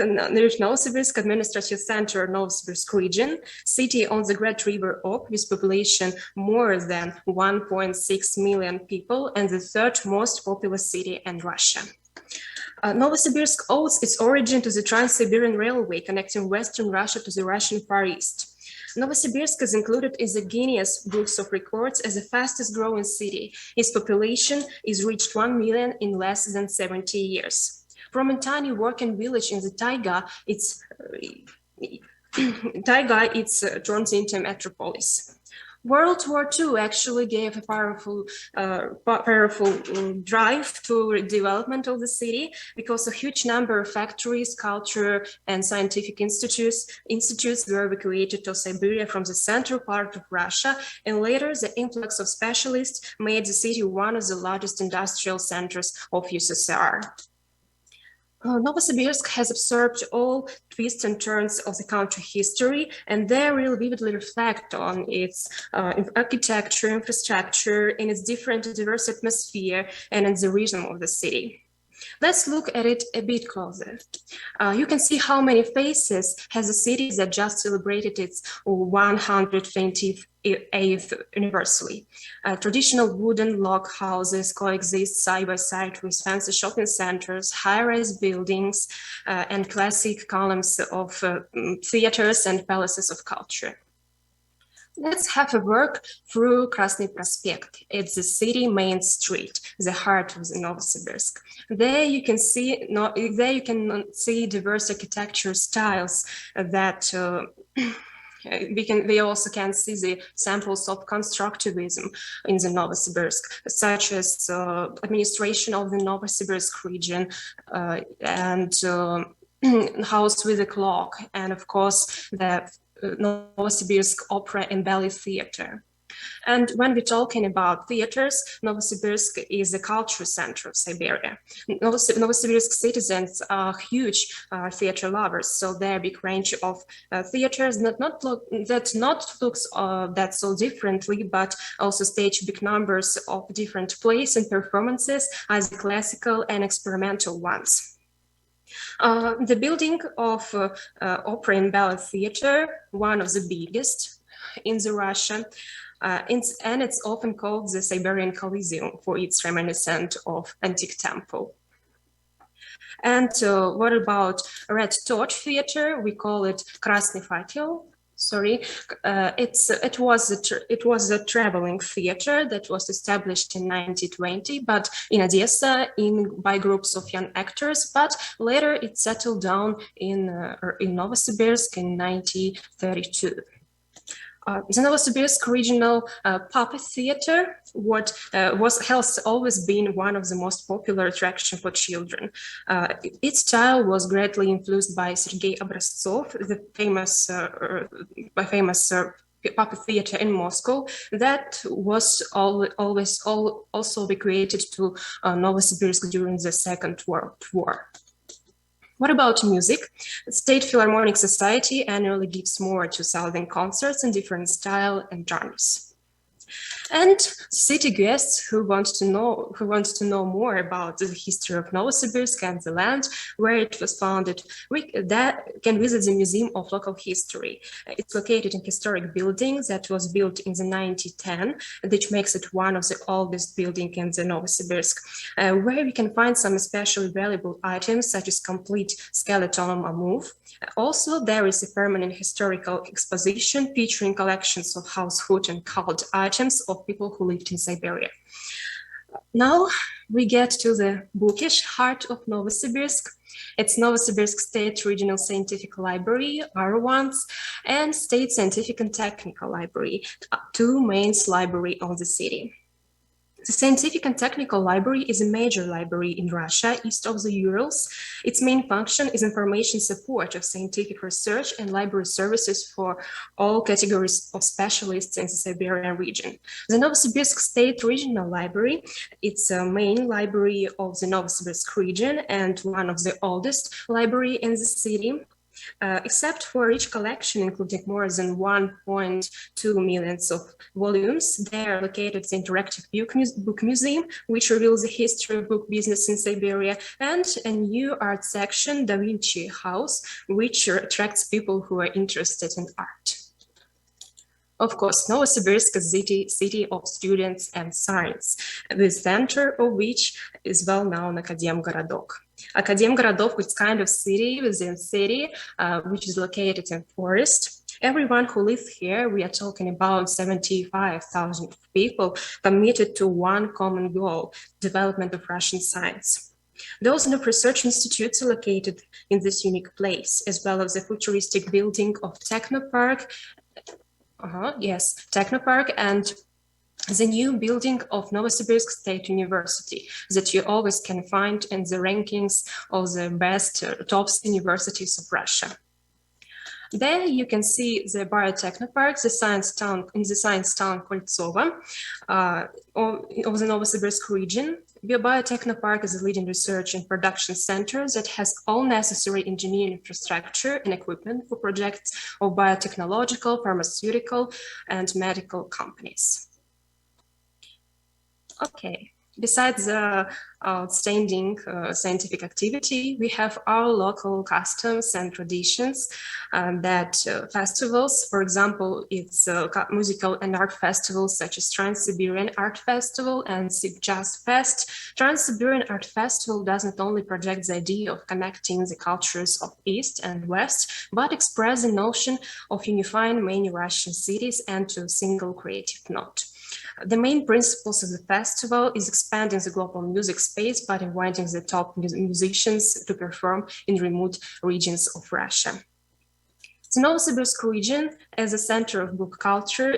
administrative center, Novosibirsk region, city on the Great River Ob, with population more than 1.6 million people and the third most populous city in Russia. Novosibirsk owes its origin to the Trans-Siberian Railway connecting Western Russia to the Russian Far East. Novosibirsk is included in the Guinness Books of Records as the fastest growing city. Its population is reached 1 million in less than 70 years. From a tiny working village in the taiga, it's turned into a metropolis. World War II actually gave a powerful drive to development of the city because a huge number of factories, culture, and scientific institutes were evacuated to Siberia from the central part of Russia, and later the influx of specialists made the city one of the largest industrial centers of USSR. Novosibirsk has absorbed all twists and turns of the country history, and they really vividly reflect on its architecture, infrastructure, in its diverse atmosphere, and in the rhythm of the city. Let's look at it a bit closer. You can see how many faces has a city that just celebrated its 120th universally. Traditional wooden log houses coexist side by side with fancy shopping centers, high-rise buildings, and classic columns of theaters and palaces of culture. Let's have a walk through Krasny Prospect. It's the city main street, the heart of Novosibirsk. There you can see diverse architecture styles that we also can see the samples of constructivism in the Novosibirsk, such as administration of the Novosibirsk region and house with a clock, and of course the Novosibirsk Opera and Ballet Theater. And when we're talking about theaters, Novosibirsk is a cultural center of Siberia. Novosibirsk citizens are huge theater lovers, so their big range of theaters that not looks that so differently, but also stage big numbers of different plays and performances as classical and experimental ones. The building of Opera and Ballet Theater, one of the biggest in Russia, and it's often called the Siberian Coliseum for its reminiscent of antique temple. And what about Red Torch Theater? We call it Krasny Fatyl. Sorry, it was a traveling theater that was established in 1920, but in Odessa by groups of young actors. But later it settled down in Novosibirsk in 1932. The Novosibirsk Regional Puppet Theater has always been one of the most popular attractions for children. Its style was greatly influenced by Sergei Obraztsov, the famous puppet theater in Moscow that was also recreated to Novosibirsk during the Second World War. What about music? The State Philharmonic Society annually gives more to 2,000 concerts in different styles and genres. And city guests who want to know more about the history of Novosibirsk and the land where it was founded, that can visit the Museum of Local History. It's located in historic building that was built in the 1910, which makes it one of the oldest buildings in the Novosibirsk, where we can find some especially valuable items such as complete skeleton of Mamov. Also, there is a permanent historical exposition featuring collections of household and cult items of people who lived in Siberia. Now we get to the bookish heart of Novosibirsk. It's Novosibirsk State Regional Scientific Library, R1s, and State Scientific and Technical Library, two main libraries of the city. The Scientific and Technical Library is a major library in Russia, east of the Urals. Its main function is information support of scientific research and library services for all categories of specialists in the Siberian region. The Novosibirsk State Regional Library, it's a main library of the Novosibirsk region and one of the oldest library in the city. Except for rich collection, including more than 1.2 million of volumes, they are located in the Interactive Book Museum, which reveals the history of book business in Siberia, and a new art section, Da Vinci House, which attracts people who are interested in art. Of course, Novosibirsk is a city of students and science, the center of which is well-known Akademgorodok. Akademgorodok is kind of city within city, which is located in forest. Everyone who lives here, we are talking about 75,000 people committed to one common goal, development of Russian science. Those research institutes are located in this unique place, as well as the futuristic building of Technopark, Technopark, and the new building of Novosibirsk State University that you always can find in the rankings of the best top universities of Russia. There you can see the Biotechnopark, the science town Koltsova of the Novosibirsk region. Biotechnopark is a leading research and production center that has all necessary engineering infrastructure and equipment for projects of biotechnological, pharmaceutical, and medical companies. Okay, besides the outstanding scientific activity. We have our local customs and traditions that festivals, for example, it's musical and art festivals such as Trans-Siberian Art Festival and Jazz Fest. Trans-Siberian Art Festival does not only project the idea of connecting the cultures of East and West, but express the notion of unifying many Russian cities into a single creative note. The main principles of the festival is expanding the global music space by inviting the top musicians to perform in remote regions of Russia. The Novosibirsk region, as a center of book culture,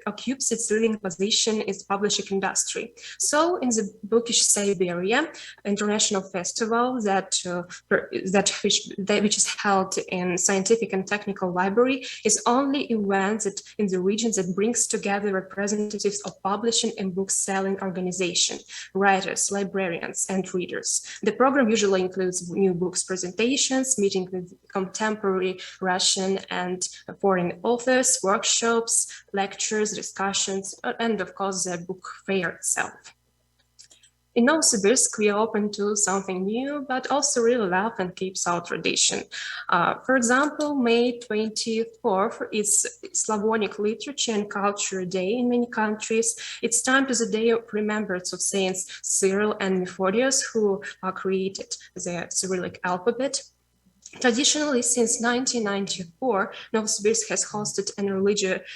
occupies its leading position in the publishing industry. So, in the Bookish Siberia International Festival which is held in Scientific and Technical Library, is only event that in the region that brings together representatives of publishing and book selling organization, writers, librarians, and readers. The program usually includes new books presentations, meeting with contemporary Russian and foreign authors, workshops, lectures, discussions, and of course the book fair itself. In Novosibirsk, we are open to something new, but also really love and keeps our tradition. For example, May 24th is Slavonic Literature and Culture Day in many countries. It's time to the day of remembrance of Saints Cyril and Methodius, who created the Cyrillic alphabet. Traditionally, since 1994, Novosibirsk has hosted a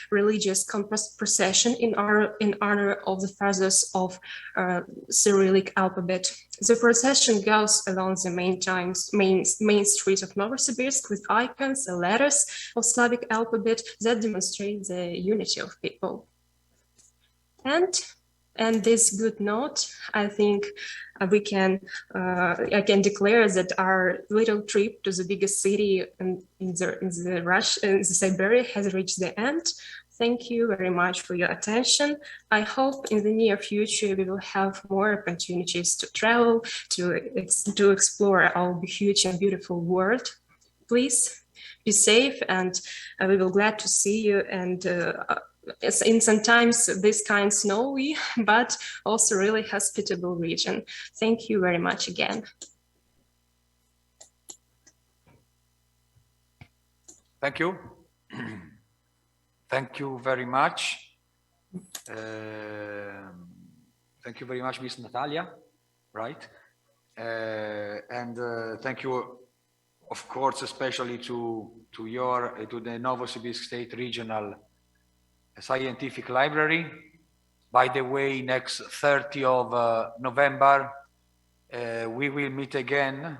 religious procession in honor of the fathers of Cyrillic alphabet. The procession goes along the main streets of Novosibirsk with icons and letters of Slavic alphabet that demonstrate the unity of people. And this good note, I think I can declare that our little trip to the biggest city in Siberia has reached the end. Thank you very much for your attention. I hope in the near future we will have more opportunities to travel, to explore our huge and beautiful world. Please be safe, and we will glad to see you. And in sometimes this kind snowy, but also really hospitable region. Thank you very much again. Thank you. Thank you very much. Thank you very much, Miss Natalia, right? And thank you, of course, especially to the Novosibirsk State Regional Scientific Library. By the way, next 30 of November, we will meet again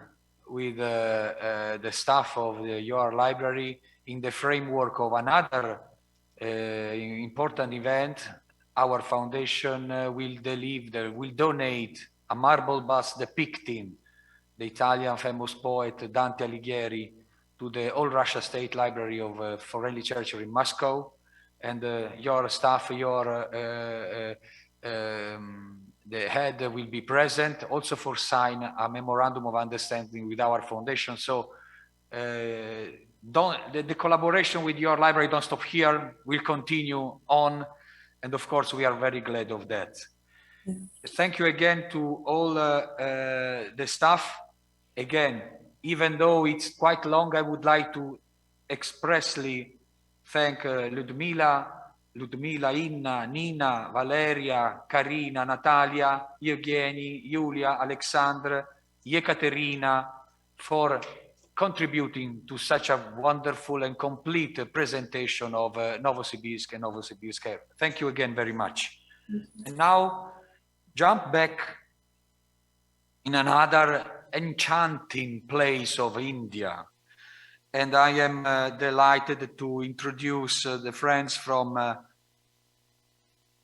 with the staff of your library in the framework of another important event. Our foundation will donate a marble bust depicting the Italian famous poet Dante Alighieri to the All Russia State Library of Foreign Literature in Moscow. And your staff, the head will be present also for sign a memorandum of understanding with our foundation. So the collaboration with your library don't stop here, will continue on. And of course, we are very glad of that. Thank you again to all the staff. Again, even though it's quite long, I would like to expressly thank Ludmila, Inna, Nina, Valeria, Karina, Natalia, Evgeny, Yulia, Alexandra, Yekaterina for contributing to such a wonderful and complete presentation of Novosibirsk and Novosibirsk. Thank you again very much. And now jump back in another enchanting place of India. And I am delighted to introduce the friends from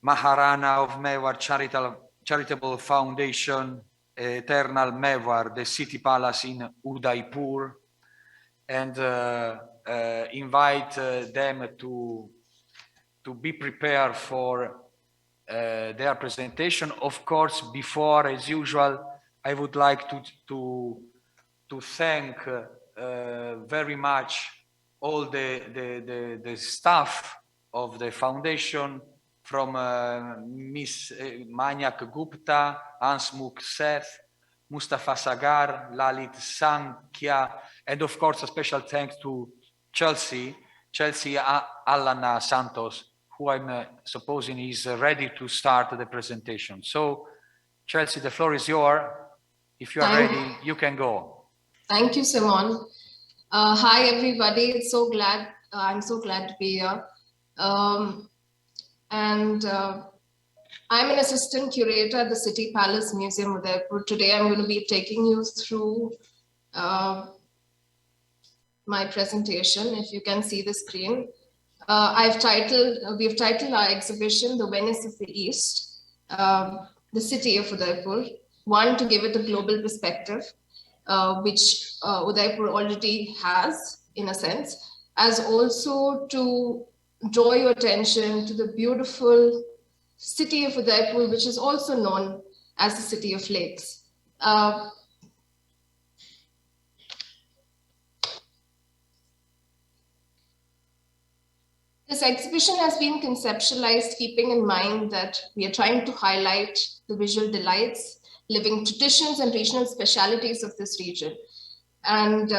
Maharana of Mewar Charitable Foundation, Eternal Mewar, the city palace in Udaipur, and invite them to be prepared for their presentation. Of course, before, as usual, I would like to thank very much all the staff of the foundation from Miss Manyak Gupta, Ansmukh Seth, Mustafa Sagar, Lalit Sankhya, and of course a special thanks to Chelsea Alana Santos, who I'm supposing is ready to start the presentation. So Chelsea, the floor is yours. If you are ready, you can go. Thank you, Simon. Hi, everybody. I'm so glad to be here. I'm an assistant curator at the City Palace Museum, Udaipur. Today, I'm going to be taking you through my presentation. If you can see the screen, we've titled our exhibition "The Venice of the East," the city of Udaipur. One, to give it a global perspective, which Udaipur already has, in a sense, as also to draw your attention to the beautiful city of Udaipur, which is also known as the City of Lakes. This exhibition has been conceptualized keeping in mind that we are trying to highlight the visual delights, living traditions, and regional specialities of this region. And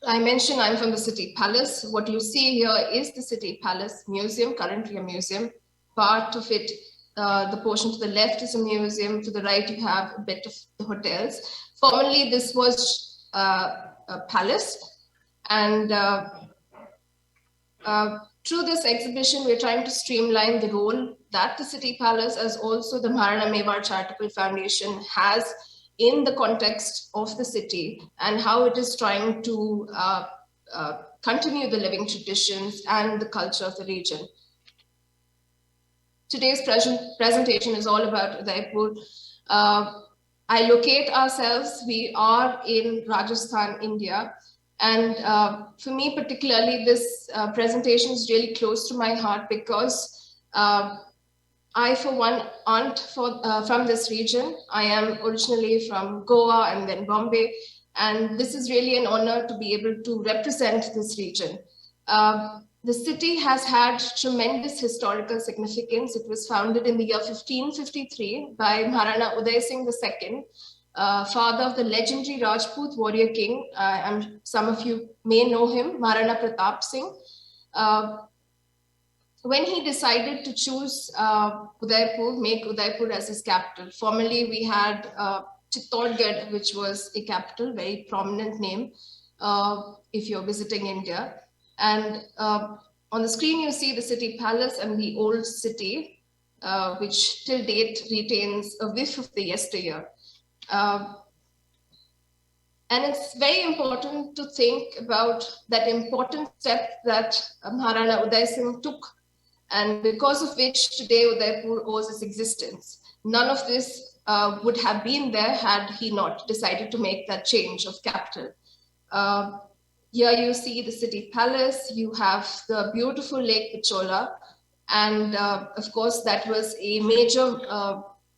I mentioned I'm from the City Palace. What you see here is the City Palace Museum, currently a museum. Part of it, the portion to the left is a museum. To the right, you have a bit of the hotels. Formerly, this was a palace. And through this exhibition, we're trying to streamline the role that the City Palace, as also the Maharana Mewar Charitable Foundation, has in the context of the city, and how it is trying to continue the living traditions and the culture of the region. Today's presentation is all about Udaipur. I locate ourselves, we are in Rajasthan, India. And for me particularly, this presentation is really close to my heart because I, for one, aren't from this region. I am originally from Goa and then Bombay. And this is really an honor to be able to represent this region. The city has had tremendous historical significance. It was founded in the year 1553 by Maharana Uday Singh II, father of the legendary Rajput warrior king. Some of you may know him, Maharana Pratap Singh. When he decided to choose Udaipur, make Udaipur as his capital. Formerly, we had Chittorgarh, which was a capital, very prominent name if you're visiting India. And on the screen, you see the City Palace and the old city, which till date retains a whiff of the yesteryear. And it's very important to think about that important step that Maharana Uday Singh took, and because of which today Udaipur owes its existence. None of this would have been there had he not decided to make that change of capital. Here you see the City Palace, you have the beautiful Lake Pichola, and of course that was a major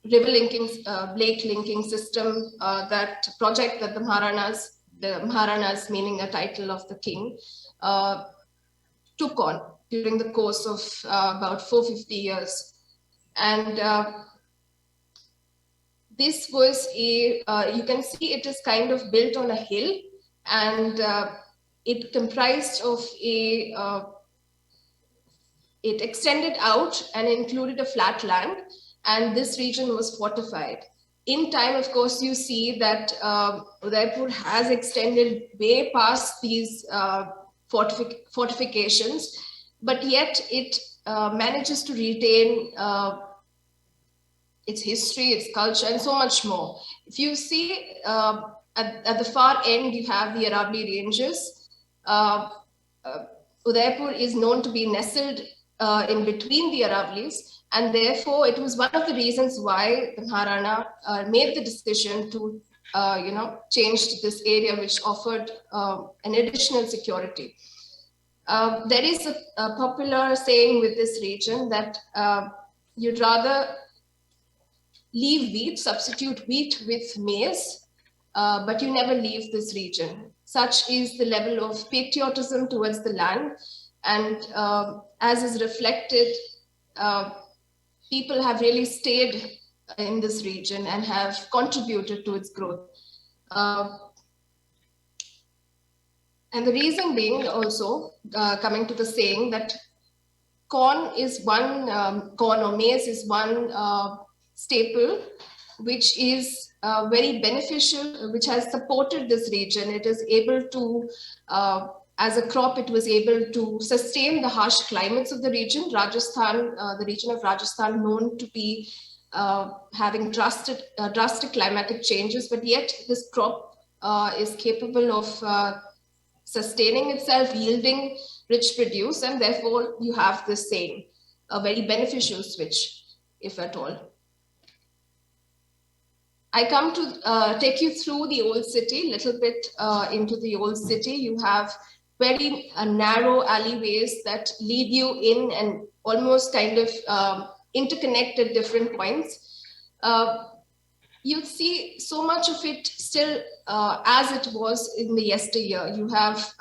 river linking, lake linking system, that project that the Maharanas meaning a title of the king, took on during the course of about 450 years. And this was a, you can see it is kind of built on a hill, and it comprised of a, it extended out and included a flat land, and this region was fortified. In time, of course, you see that Udaipur has extended way past these fortifications, but yet it manages to retain its history, its culture, and so much more. If you see at the far end, you have the Aravalli Ranges. Udaipur is known to be nestled in between the Aravallis, and therefore it was one of the reasons why the Maharana made the decision to change to this area, which offered an additional security. There is a popular saying with this region that you'd rather leave wheat, substitute wheat with maize, but you never leave this region. Such is the level of patriotism towards the land. And as is reflected, people have really stayed in this region and have contributed to its growth. And the reason being also, coming to the saying that corn is one, corn or maize is one staple which is very beneficial, which has supported this region. It is able to, as a crop, it was able to sustain the harsh climates of the region. Rajasthan, the region of Rajasthan, known to be having drastic climatic changes, but yet this crop is capable of sustaining itself, yielding rich produce, and therefore you have this saying, a very beneficial switch, if at all. I come to take you through the old city, little bit into the old city. You have very narrow alleyways that lead you in and almost kind of interconnect at different points. You see so much of it still as it was in the yesteryear. You have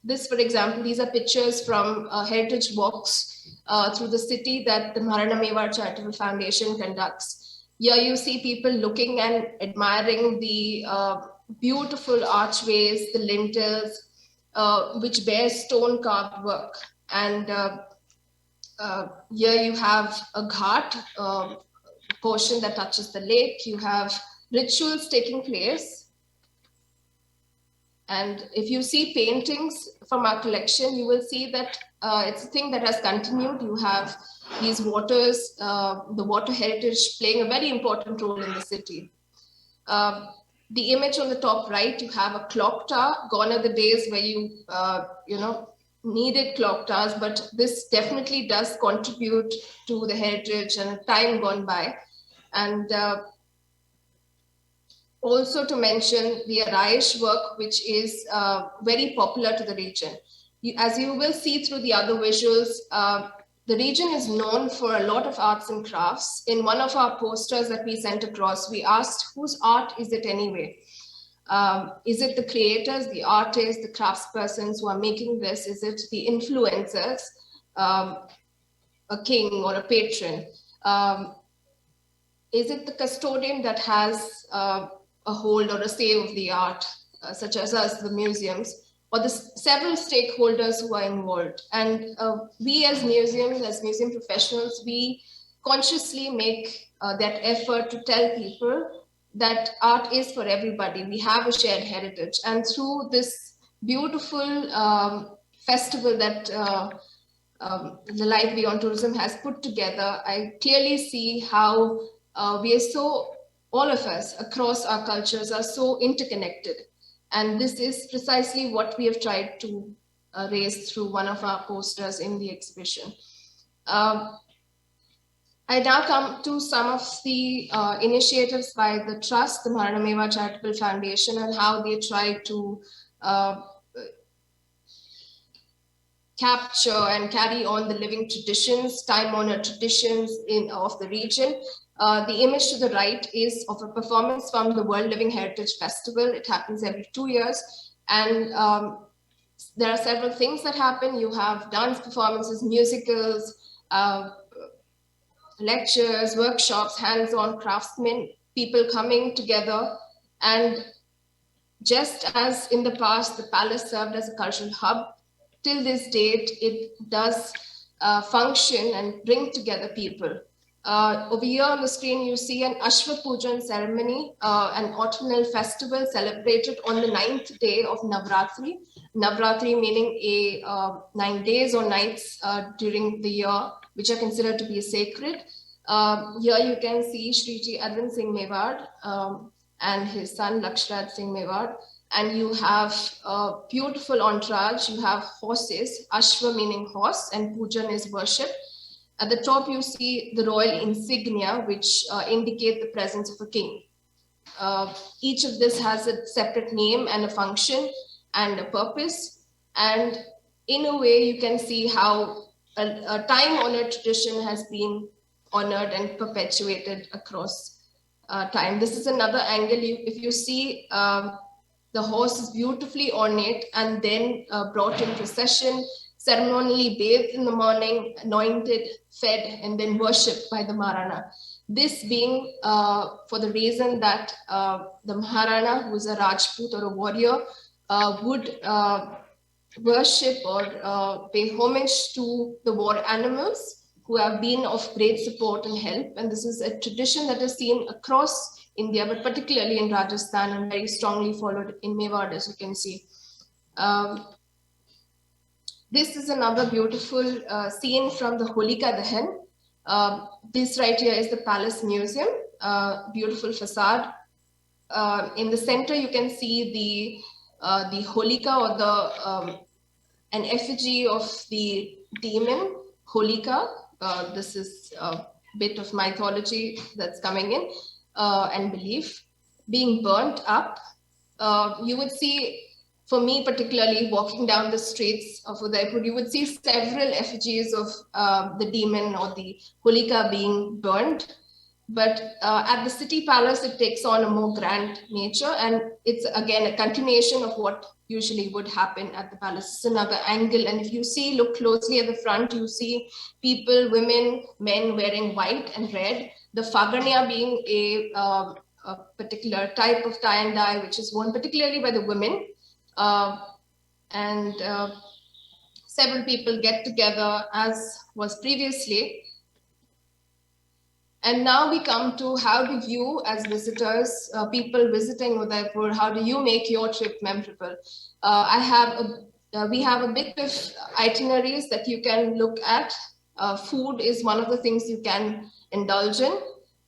this, for example, these are pictures from heritage walks through the city that the Maharana Mewar Charitable Foundation conducts. Here you see people looking and admiring the beautiful archways, the lintels, which bear stone carved work. And here you have a ghat portion that touches the lake. You have rituals taking place. And if you see paintings from our collection, you will see that it's a thing that has continued. You have these waters, the water heritage playing a very important role in the city. The image on the top right, you have a clock tower. Gone are the days where you, needed clock towers, but this definitely does contribute to the heritage and a time gone by. And also to mention the Araish work, which is very popular to the region. As you will see through the other visuals, the region is known for a lot of arts and crafts. In one of our posters that we sent across, we asked, whose art is it anyway? Is it the creators, the artists, the craftspersons who are making this? Is it the influencers, a king or a patron? Is it the custodian that has a hold or a say of the art, such as us, the museums, or the several stakeholders who are involved? And we as museums, as museum professionals, we consciously make that effort to tell people that art is for everybody. We have a shared heritage. And through this beautiful festival that the Life Beyond Tourism has put together, I clearly see how we are so, all of us across our cultures are so interconnected. And this is precisely what we have tried to raise through one of our posters in the exhibition. I now come to some of the initiatives by the Trust, the Maharana Mewar Charitable Foundation, and how they try to capture and carry on the living traditions, time-honored traditions of the region. The image to the right is of a performance from the World Living Heritage Festival. It happens every 2 years. And there are several things that happen. You have dance performances, musicals, lectures, workshops, hands-on craftsmen, people coming together. And just as in the past, the palace served as a cultural hub, till this date, it does function and bring together people. Over here on the screen, you see an Ashwa Pujan ceremony, an autumnal festival celebrated on the 9th day of Navratri. Navratri meaning 9 days or nights during the year, which are considered to be sacred. Here you can see Shriji Arvind Singh Mewar and his son Lakshraj Singh Mewar. And you have a beautiful entourage. You have horses, Ashwa meaning horse, and Pujan is worship. At the top, you see the royal insignia, which indicate the presence of a king. Each of this has a separate name and a function and a purpose. And in a way, you can see how a time-honored tradition has been honored and perpetuated across time. This is another angle. If you see, the horse is beautifully ornate and then brought in procession ceremonially bathed in the morning, anointed, fed, and then worshipped by the Maharana. This being for the reason that the Maharana, who is a Rajput or a warrior, would worship or pay homage to the war animals who have been of great support and help. And this is a tradition that is seen across India, but particularly in Rajasthan and very strongly followed in Mewar, as you can see. This is another beautiful scene from the Holika Dahan. This right here is the Palace Museum, beautiful facade. In the center, you can see the Holika, or the an effigy of the demon Holika. This is a bit of mythology that's coming in, and belief, being burnt up. You would see, for me particularly, walking down the streets of Udaipur, you would see several effigies of the demon or the Holika being burnt. But at the city palace, it takes on a more grand nature, and it's again a continuation of what usually would happen at the palace. It's another angle, and if you see, look closely at the front, you see people, women, men wearing white and red. The fagania being a particular type of tie and dye, which is worn particularly by the women, and several people get together, as was previously. And now we come to how do you, as visitors, people visiting Udaipur, how do you make your trip memorable? We have a bit of itineraries that you can look at. Food is one of the things you can indulge in.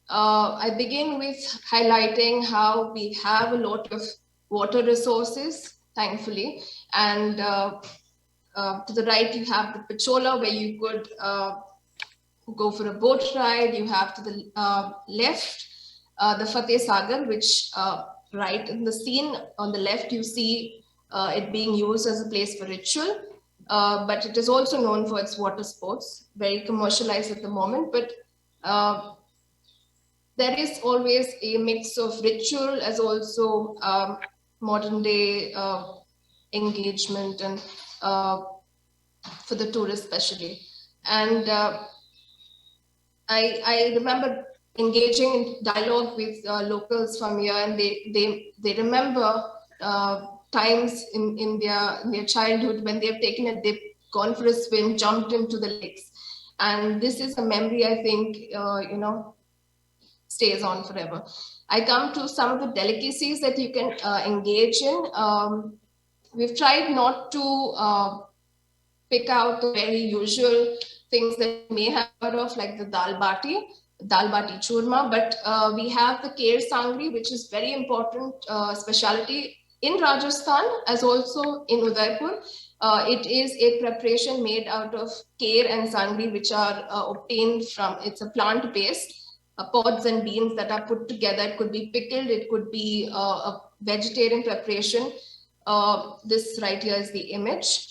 I begin with highlighting how we have a lot of water resources, thankfully. And to the right, you have the Pachola, where you could go for a boat ride. You have to the left the Fateh Sagar, which right in the scene on the left, you see it being used as a place for ritual, but it is also known for its water sports, very commercialized at the moment. But there is always a mix of ritual as also modern day engagement, and for the tourists especially. And I remember engaging in dialogue with locals from here, and they remember times in their childhood when they've taken a dip, gone for a swim, jumped into the lakes. And this is a memory I think, stays on forever. I come to some of the delicacies that you can engage in. We've tried not to pick out the very usual things that you may have heard of, like the dal bati churma, but we have the Kher Sangri, which is very important specialty in Rajasthan as also in Udaipur. It is a preparation made out of Kher and Sangri, which are obtained from, it's a plant-based pods and beans that are put together. It could be pickled, it could be a vegetarian preparation. This right here is the image.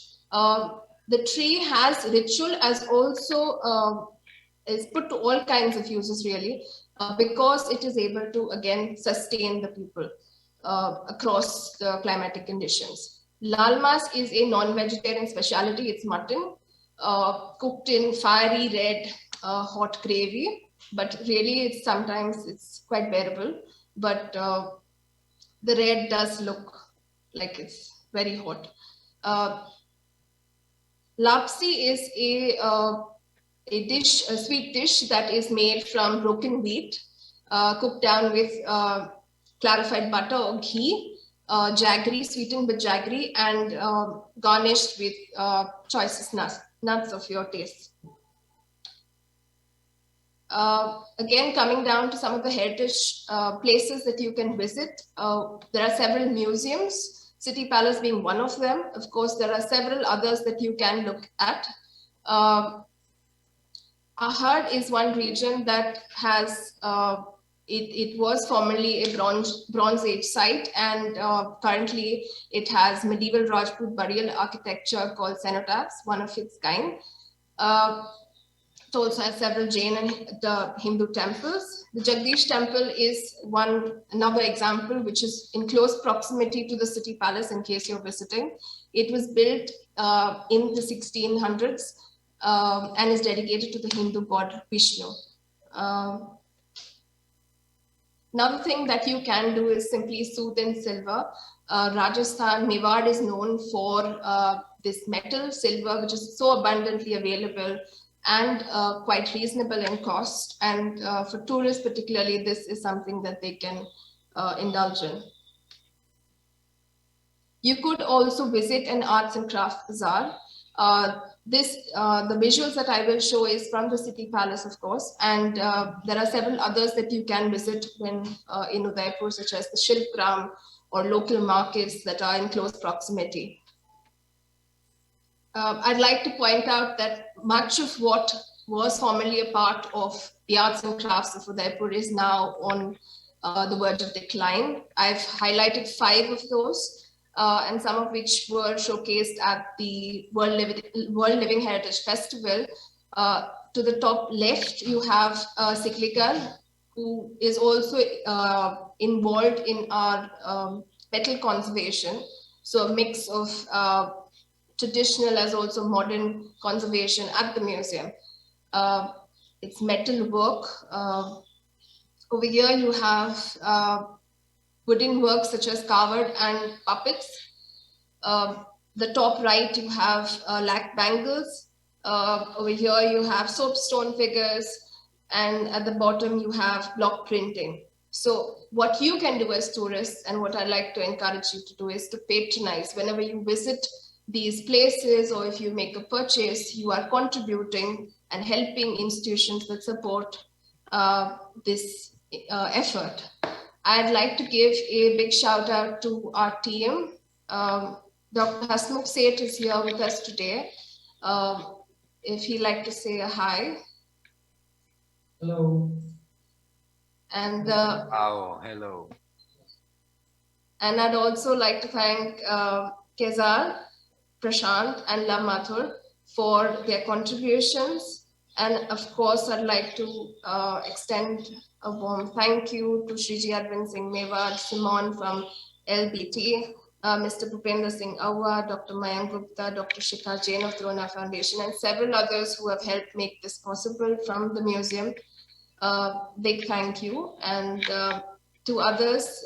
The tree has ritual as also is put to all kinds of uses really, because it is able to again sustain the people across the climatic conditions. Lal mas is a non-vegetarian specialty. It's mutton cooked in fiery red hot gravy, but really sometimes it's quite bearable. But the red does look like it's very hot. Lapsi is a dish, a sweet dish that is made from broken wheat, cooked down with clarified butter or ghee, jaggery, sweetened with jaggery, and garnished with choicest nuts of your taste. Again, coming down to some of the heritage places that you can visit, there are several museums, City Palace being one of them. Of course, there are several others that you can look at. Ahad is one region that has, it was formerly a Bronze Age site, and currently it has medieval Rajput burial architecture called cenotaphs, one of its kind. It also has several Jain and the Hindu temples. The Jagdish temple is another example, which is in close proximity to the city palace in case you're visiting. It was built in the 1600s and is dedicated to the Hindu god Vishnu. Another thing that you can do is simply soothe in silver. Rajasthan, Mewar is known for this metal, silver, which is so abundantly available and quite reasonable in cost. And for tourists particularly, this is something that they can indulge in. You could also visit an arts and crafts bazaar. The visuals that I will show is from the city palace, of course, and there are several others that you can visit when in Udaipur, such as the Shilpgram or local markets that are in close proximity. I'd like to point out that much of what was formerly a part of the arts and crafts of Udaipur is now on the verge of decline. I've highlighted 5 of those. And some of which were showcased at the World Living Heritage Festival. To the top left, you have Siklikal, who is also involved in our metal conservation. So a mix of traditional as also modern conservation at the museum. It's metal work. Over here you have wooden works such as carved and puppets. The top right, you have lac bangles. Over here, you have soapstone figures. And at the bottom, you have block printing. So what you can do as tourists, and what I'd like to encourage you to do, is to patronize. Whenever you visit these places, or if you make a purchase, you are contributing and helping institutions that support this effort. I'd like to give a big shout out to our team. Dr. Hasmukh Seth is here with us today. If he'd like to say a hi. Hello. And hello. And I'd also like to thank Kezar, Prashant, and La Mathur for their contributions. And of course, I'd like to extend a warm thank you to Shriji Arvind Singh Mewar, Simon from LBT, Mr. Bhupendra Singh Awa, Dr. Mayank Gupta, Dr. Shikha Jain of Drona Foundation, and several others who have helped make this possible from the museum. Big thank you. And to others,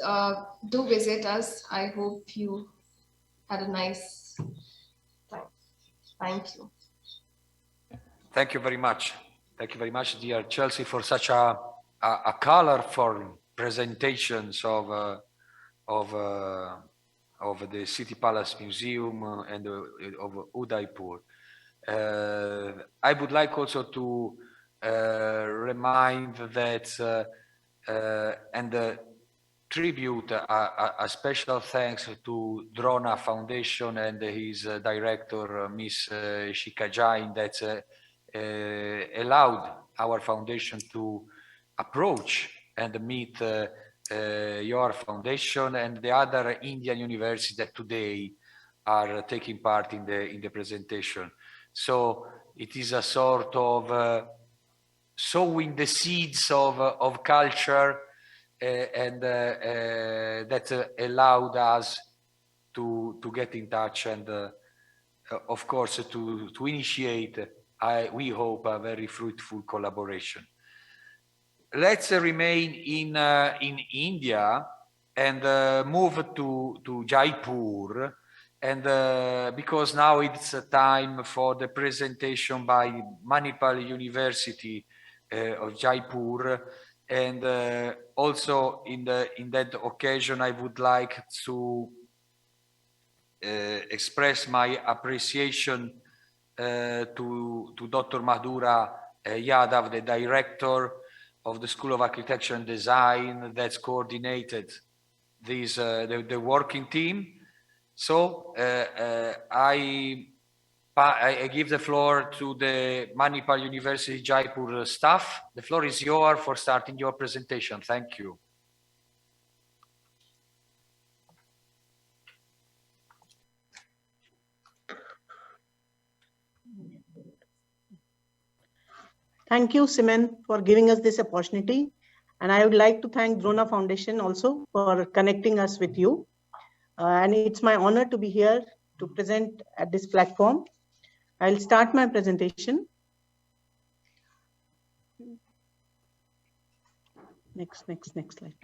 do visit us. I hope you had a nice time. Thank you. Thank you very much. Thank you very much, dear Chelsea, for such a colorful presentations of the City Palace Museum and of Udaipur. I would like also to remind that and tribute a special thanks to Drona Foundation and his director, Miss Shikha Jain, that allowed our foundation to approach and meet your foundation and the other Indian universities that today are taking part in the presentation. So it is a sort of sowing the seeds of culture and that allowed us to get in touch and of course to initiate, we hope, a very fruitful collaboration. Let's remain in India and move to Jaipur, and because now it's time for the presentation by Manipal University of Jaipur, and also in that occasion I would like to express my appreciation to Dr. Madhura Yadav, the director of the School of Architecture and Design, that's coordinated this the working team. So I give the floor to the Manipal University Jaipur staff. The floor is yours for starting your presentation. Thank you. Thank you, Simon, for giving us this opportunity. And I would like to thank Drona Foundation also for connecting us with you. And it's my honor to be here to present at this platform. I'll start my presentation. Next slide.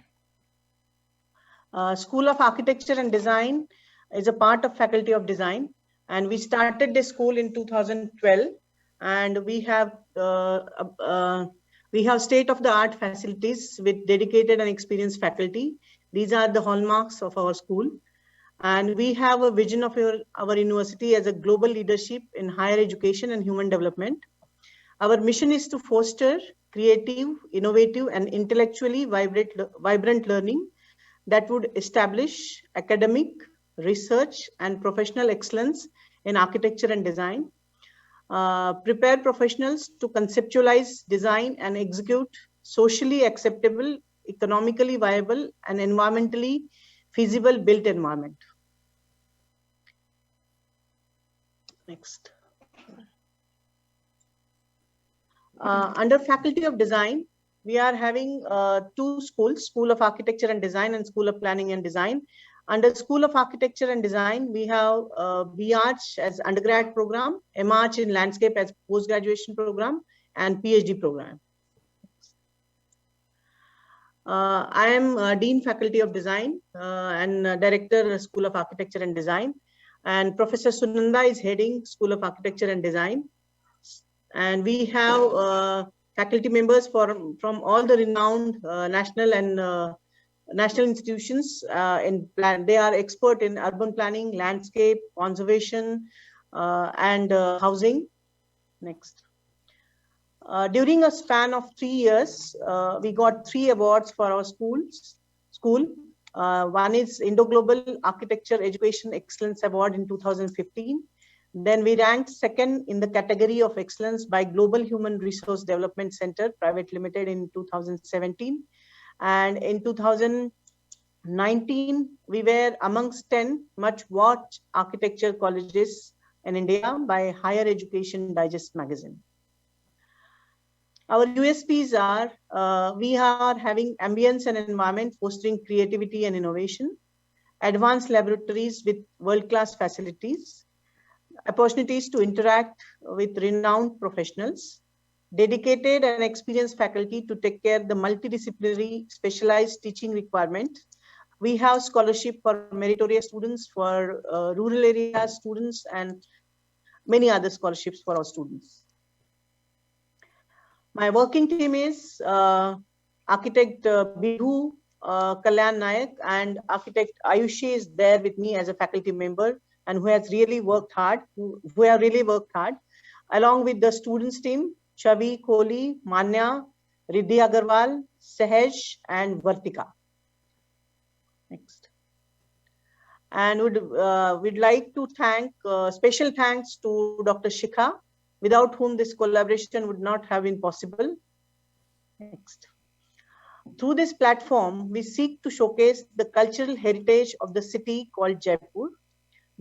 School of Architecture and Design is a part of Faculty of Design, and we started this school in 2012. And we have state-of-the-art facilities with dedicated and experienced faculty. These are the hallmarks of our school. And we have a vision of our university as a global leadership in higher education and human development. Our mission is to foster creative, innovative, and intellectually vibrant learning that would establish academic, research, and professional excellence in architecture and design, prepare professionals to conceptualize, design, and execute socially acceptable, economically viable, and environmentally feasible built environment. Next. Under Faculty of Design, we are having two schools, School of Architecture and Design and School of Planning and Design. Under School of Architecture and Design, we have B.Arch as undergrad program, M.Arch in Landscape as post-graduation program, and PhD program. I am Dean Faculty of Design and Director School of Architecture and Design. And Professor Sunanda is heading School of Architecture and Design. And we have faculty members from all the renowned national and national institutions in plan. They are expert in urban planning, landscape, conservation, and housing. Next. During a span of 3 years, we got 3 awards for our school. One is Indo-Global Architecture Education Excellence Award in 2015. Then we ranked second in the category of excellence by Global Human Resource Development Center Private Limited in 2017. And in 2019, we were amongst 10 much watched architecture colleges in India by Higher Education Digest magazine. Our USPs are, we are having ambience and environment fostering creativity and innovation, advanced laboratories with world-class facilities, opportunities to interact with renowned professionals, dedicated and experienced faculty to take care of the multidisciplinary specialized teaching requirement. We have scholarship for meritorious students, for rural area students, and many other scholarships for our students. My working team is architect Bidhu Kalyan Nayak and architect Ayushi is there with me as a faculty member and who has really worked hard, who have really worked hard, along with the students team, Chavi, Kohli, Manya, Riddhi Agarwal, Sahaj, and Vartika. Next. And we'd like to thank, special thanks to Dr. Shikha, without whom this collaboration would not have been possible. Next. Through this platform, we seek to showcase the cultural heritage of the city called Jaipur,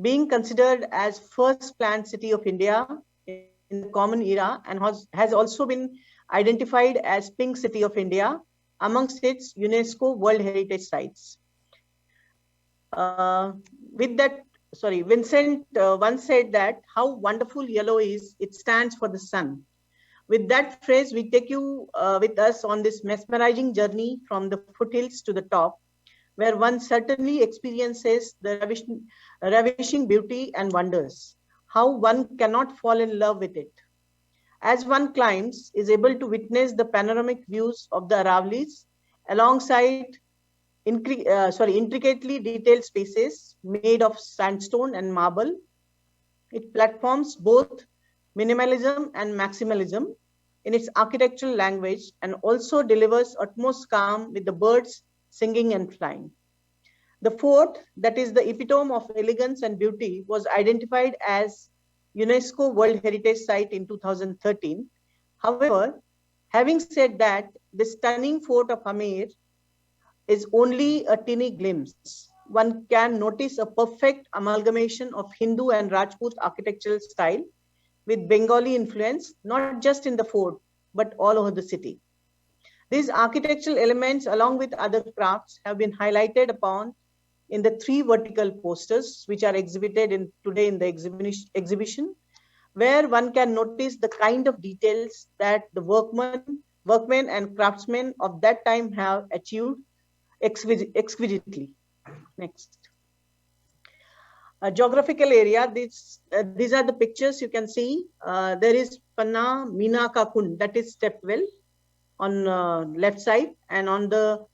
being considered as first planned city of India in the common era and has also been identified as Pink City of India amongst its UNESCO World Heritage Sites. Vincent once said that how wonderful yellow is, it stands for the sun. With that phrase, we take you with us on this mesmerizing journey from the foothills to the top, where one certainly experiences the ravishing beauty and wonders, how one cannot fall in love with it. As one climbs, is able to witness the panoramic views of the Aravali's alongside intricately detailed spaces made of sandstone and marble. It platforms both minimalism and maximalism in its architectural language and also delivers utmost calm with the birds singing and flying. The fort, that is the epitome of elegance and beauty, was identified as UNESCO World Heritage Site in 2013. However, having said that, the stunning fort of Amer is only a teeny glimpse. One can notice a perfect amalgamation of Hindu and Rajput architectural style with Bengali influence, not just in the fort, but all over the city. These architectural elements, along with other crafts, have been highlighted upon in the 3 vertical posters, which are exhibited today in the exhibition, where one can notice the kind of details that the workmen and craftsmen of that time have achieved exquisitely. Next. A geographical area, these are the pictures you can see. There is Panna Meenaka Kund, that is step well on left side, and on the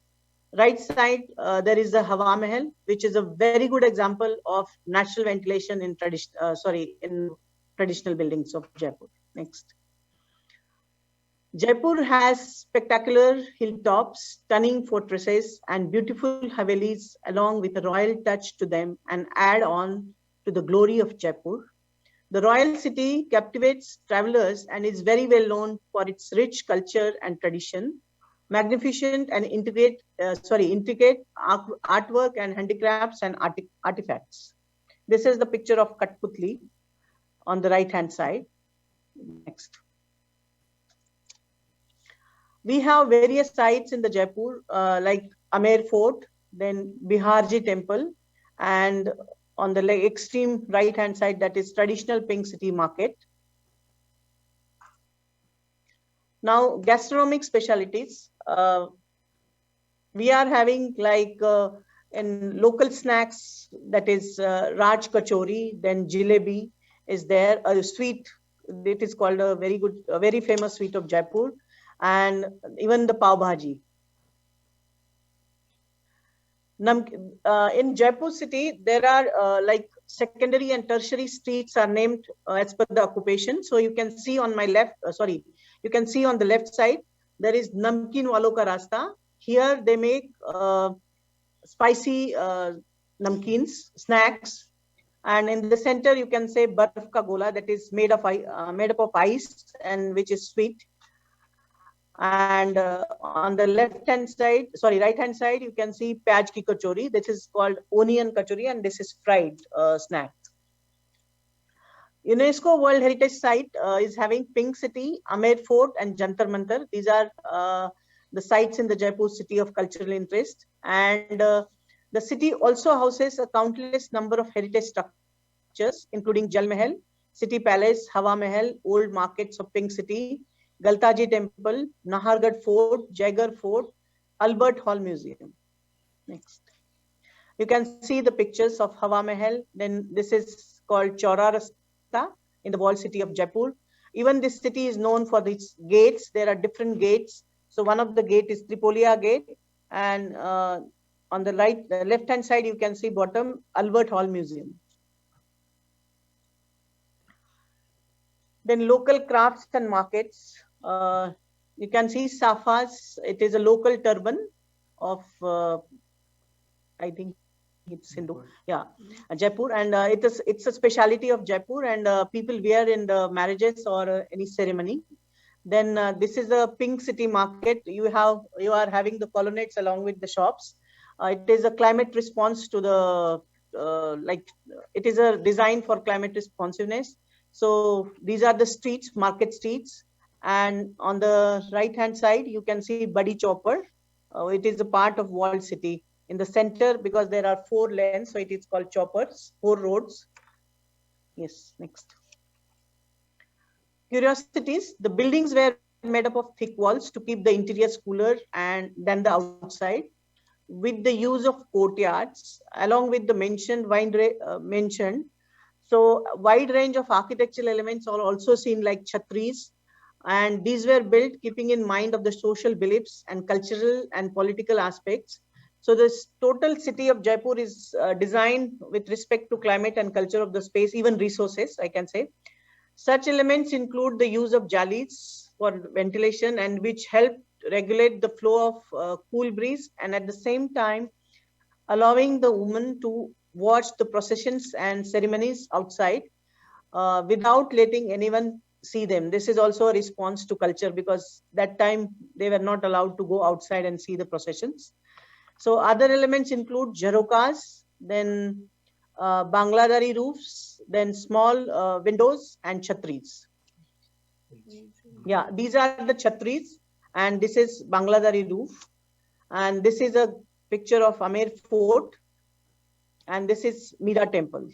right side there is the Hawa Mahal, which is a very good example of natural ventilation in traditional buildings of Jaipur. Next. Jaipur has spectacular hilltops, stunning fortresses, and beautiful havelis along with a royal touch to them and add on to the glory of Jaipur. The royal city captivates travelers and is very well known for its rich culture and tradition, magnificent and intricate artwork and handicrafts and artifacts. This is the picture of Katputli on the right-hand side. Next. We have various sites in the Jaipur, like Amer Fort, then Biharji Temple, and on the extreme right-hand side, that is traditional Pink City Market. Now, gastronomic specialties. We are having like in local snacks, that is Raj Kachori, then Jalebi is there, a sweet, it is called a very famous sweet of Jaipur, and even the Pav Bhaji. In Jaipur city, there are like secondary and tertiary streets are named as per the occupation. So you can see on my left, you can see on the left side, there is Namkeen Walo Ka Rasta. Here they make spicy namkeens, snacks. And in the center, you can say Barf Ka Gola, that is made up of ice and which is sweet. And on the right-hand side, you can see Pyaj Ki Kachori. This is called onion kachori, and this is fried snack. UNESCO World Heritage Site is having Pink City, Amer Fort, and Jantar Mantar. These are the sites in the Jaipur city of cultural interest. And the city also houses a countless number of heritage structures, including Jal Mahal, City Palace, Hawa Mahal, old markets of Pink City, Galtaji Temple, Nahargarh Fort, Jaigarh Fort, Albert Hall Museum. Next. You can see the pictures of Hawa Mahal. Then this is called Chaura Rasta in the walled city of Jaipur. Even this city is known for its gates. There are different gates. So one of the gate is Tripolia Gate. And on the left-hand side, you can see bottom Albert Hall Museum. Then local crafts and markets. You can see Safas. It is a local turban of, I think it's Hindu, yeah, Jaipur, and it's a speciality of Jaipur, and people wear in the marriages or any ceremony. Then this is a Pink City Market. You are having the colonnades along with the shops. It is a climate response to the it is a design for climate responsiveness. So these are the streets, market streets. And on the right-hand side, you can see Badi Chopper. It is a part of walled city. In the center, because there are 4 lanes, so it is called choppers, 4 roads. Yes, next. Curiosities. The buildings were made up of thick walls to keep the interiors cooler and than the outside, with the use of courtyards, along with the mentioned. So a wide range of architectural elements are also seen like chhatris, and these were built keeping in mind of the social beliefs and cultural and political aspects. So this total city of Jaipur is designed with respect to climate and culture of the space, even resources, I can say. Such elements include the use of jalis for ventilation, and which help regulate the flow of cool breeze, and at the same time allowing the women to watch the processions and ceremonies outside without letting anyone see them. This is also a response to culture, because that time they were not allowed to go outside and see the processions. So other elements include jarokas, then Bangladari roofs, then small windows and chhatris. Yeah, these are the chhatris, and this is Bangladari roof, and this is a picture of Amer Fort, and this is Mira Temple.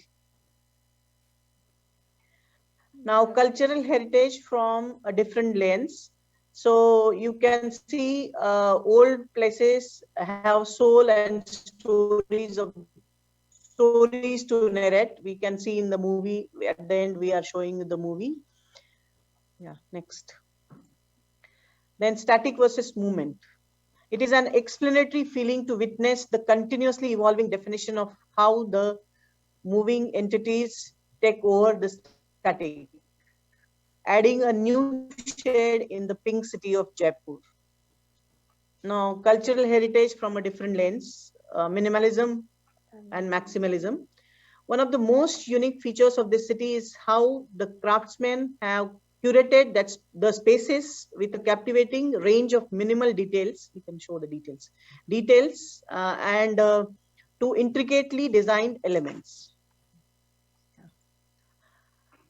Now, cultural heritage from a different lens. So you can see old places have soul and stories to narrate. We can see in the movie, at the end we are showing the movie. Yeah, next. Then static versus movement. It is an explanatory feeling to witness the continuously evolving definition of how the moving entities take over the static, adding a new shade in the pink city of Jaipur. Now, cultural heritage from a different lens, minimalism and maximalism. One of the most unique features of this city is how the craftsmen have curated the spaces with a captivating range of minimal details. We can show the details, and to intricately designed elements.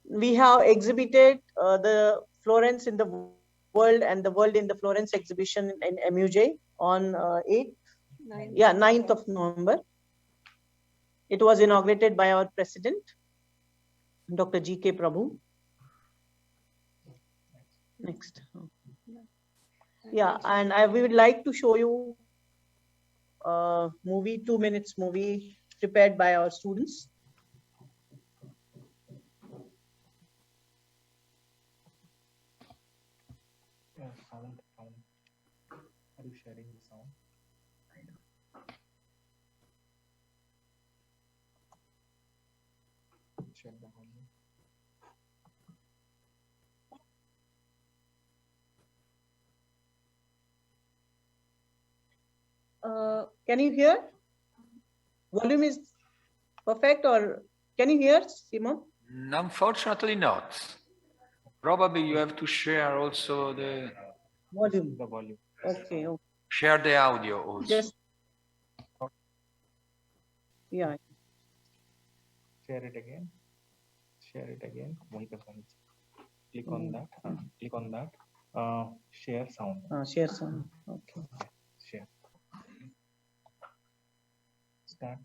We have exhibited the Florence in the world and the world in the Florence exhibition in MUJ on 9th of November. It was inaugurated by our president, Dr. G.K. Prabhu. Next. Yeah, and we would like to show you a movie, 2 minutes movie prepared by our students. Sound. Are you sharing the sound? Share the volume. Can you hear? Volume is perfect, or can you hear, Simon? Unfortunately not. Probably you have to share also the volume. The volume. Okay. Share the audio also. Just yeah. Share it again. Click on that. Click on that. Share sound. Share sound. Okay. Share. Start.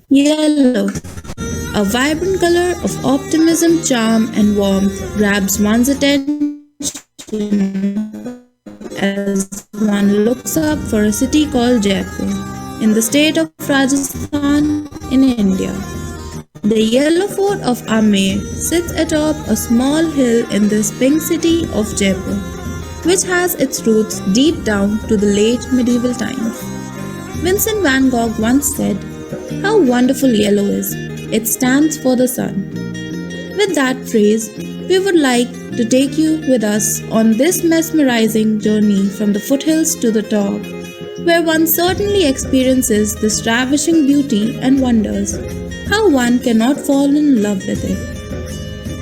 Yellow, a vibrant color of optimism, charm, and warmth, grabs one's attention as one looks up for a city called Jaipur in the state of Rajasthan in India. The yellow fort of Amer sits atop a small hill in this pink city of Jaipur, which has its roots deep down to the late medieval times. Vincent van Gogh once said, "How wonderful yellow is! It stands for the sun." With that phrase, we would like to take you with us on this mesmerizing journey from the foothills to the top, where one certainly experiences this ravishing beauty and wonders how one cannot fall in love with it.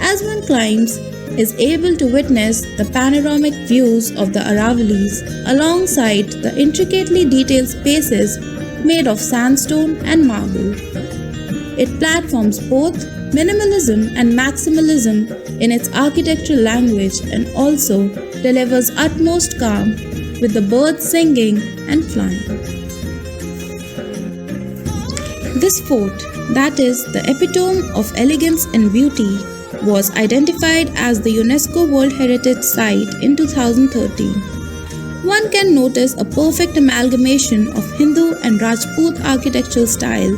As one climbs, is able to witness the panoramic views of the Aravalis alongside the intricately detailed spaces made of sandstone and marble. It platforms both minimalism and maximalism in its architectural language and also delivers utmost calm with the birds singing and flying. This fort, that is the epitome of elegance and beauty, was identified as the UNESCO World Heritage Site in 2013. One can notice a perfect amalgamation of Hindu and Rajput architectural style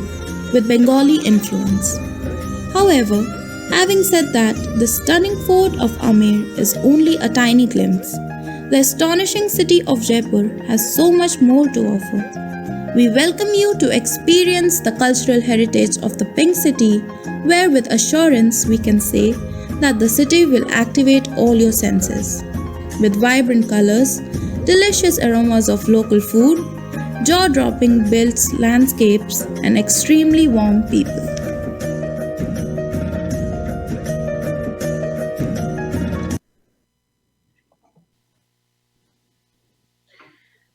with Bengali influence. However, having said that, the stunning fort of Amer is only a tiny glimpse. The astonishing city of Jaipur has so much more to offer. We welcome you to experience the cultural heritage of the Pink City, where with assurance we can say that the city will activate all your senses. With vibrant colors, delicious aromas of local food, jaw-dropping built landscapes, and extremely warm people.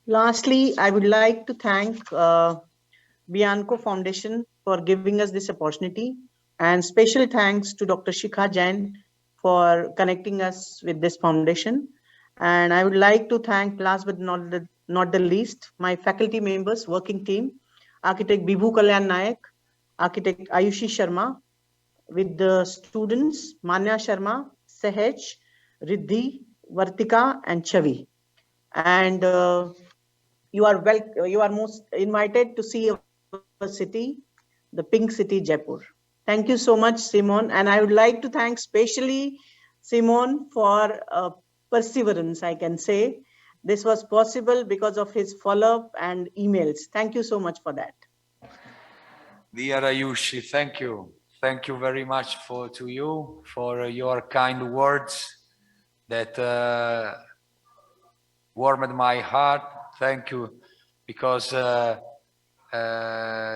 Lastly, I would like to thank Bianco Foundation for giving us this opportunity, and special thanks to Dr. Shikha Jain for connecting us with this foundation. And I would like to thank, last but not the least, my faculty members, working team, Architect Bibhu Kalyan Nayak, Architect Ayushi Sharma, with the students, Manya Sharma, Sehaj, Riddhi, Vartika, and Chavi. And you are most invited to see our city, the Pink City, Jaipur. Thank you so much, Simon. And I would like to thank specially Simon for perseverance, I can say. This was possible because of his follow-up and emails. Thank you so much for that. Dear Ayushi, thank you. Thank you very much to you for your kind words that warmed my heart. Thank you, because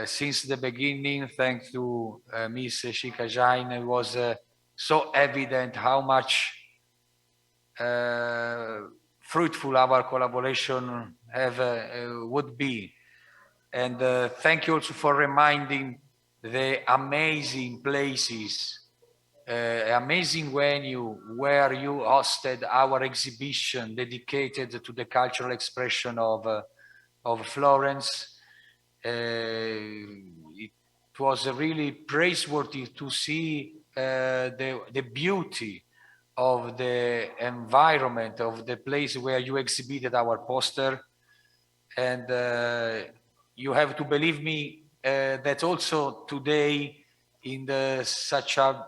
since the beginning, thanks to Miss Shika Jain, it was so evident how much fruitful our collaboration would be. And thank you also for reminding the amazing places, amazing venue where you hosted our exhibition dedicated to the cultural expression of Florence. It was really praiseworthy to see the beauty of the environment of the place where you exhibited our poster. And you have to believe me that also today in such a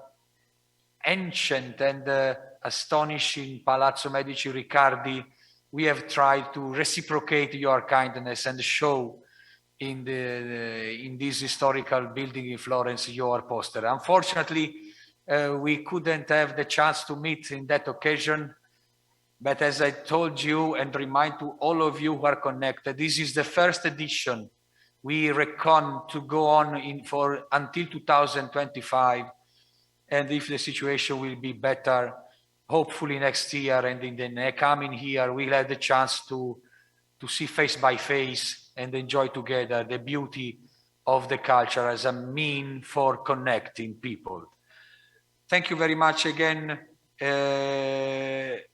ancient and astonishing Palazzo Medici Riccardi, we have tried to reciprocate your kindness and show in this historical building in Florence your poster. Unfortunately, we couldn't have the chance to meet in that occasion, but as I told you and remind to all of you who are connected, this is the first edition. We reckon to go on until 2025, and if the situation will be better, hopefully next year and in the coming year, we'll have the chance to see face by face and enjoy together the beauty of the culture as a mean for connecting people. Thank you very much again. You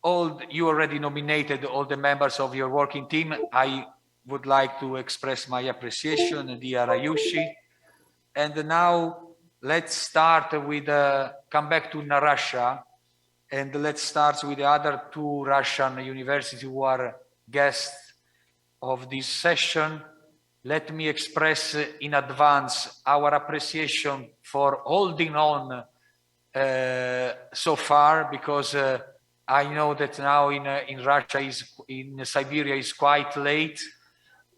already nominated all the members of your working team. I would like to express my appreciation, dear Ayushi. And now let's start with, come back to Russia, and let's start with the other two Russian universities who are guests of this session. Let me express in advance our appreciation for holding on so far, because I know that now in Russia, in Siberia is quite late.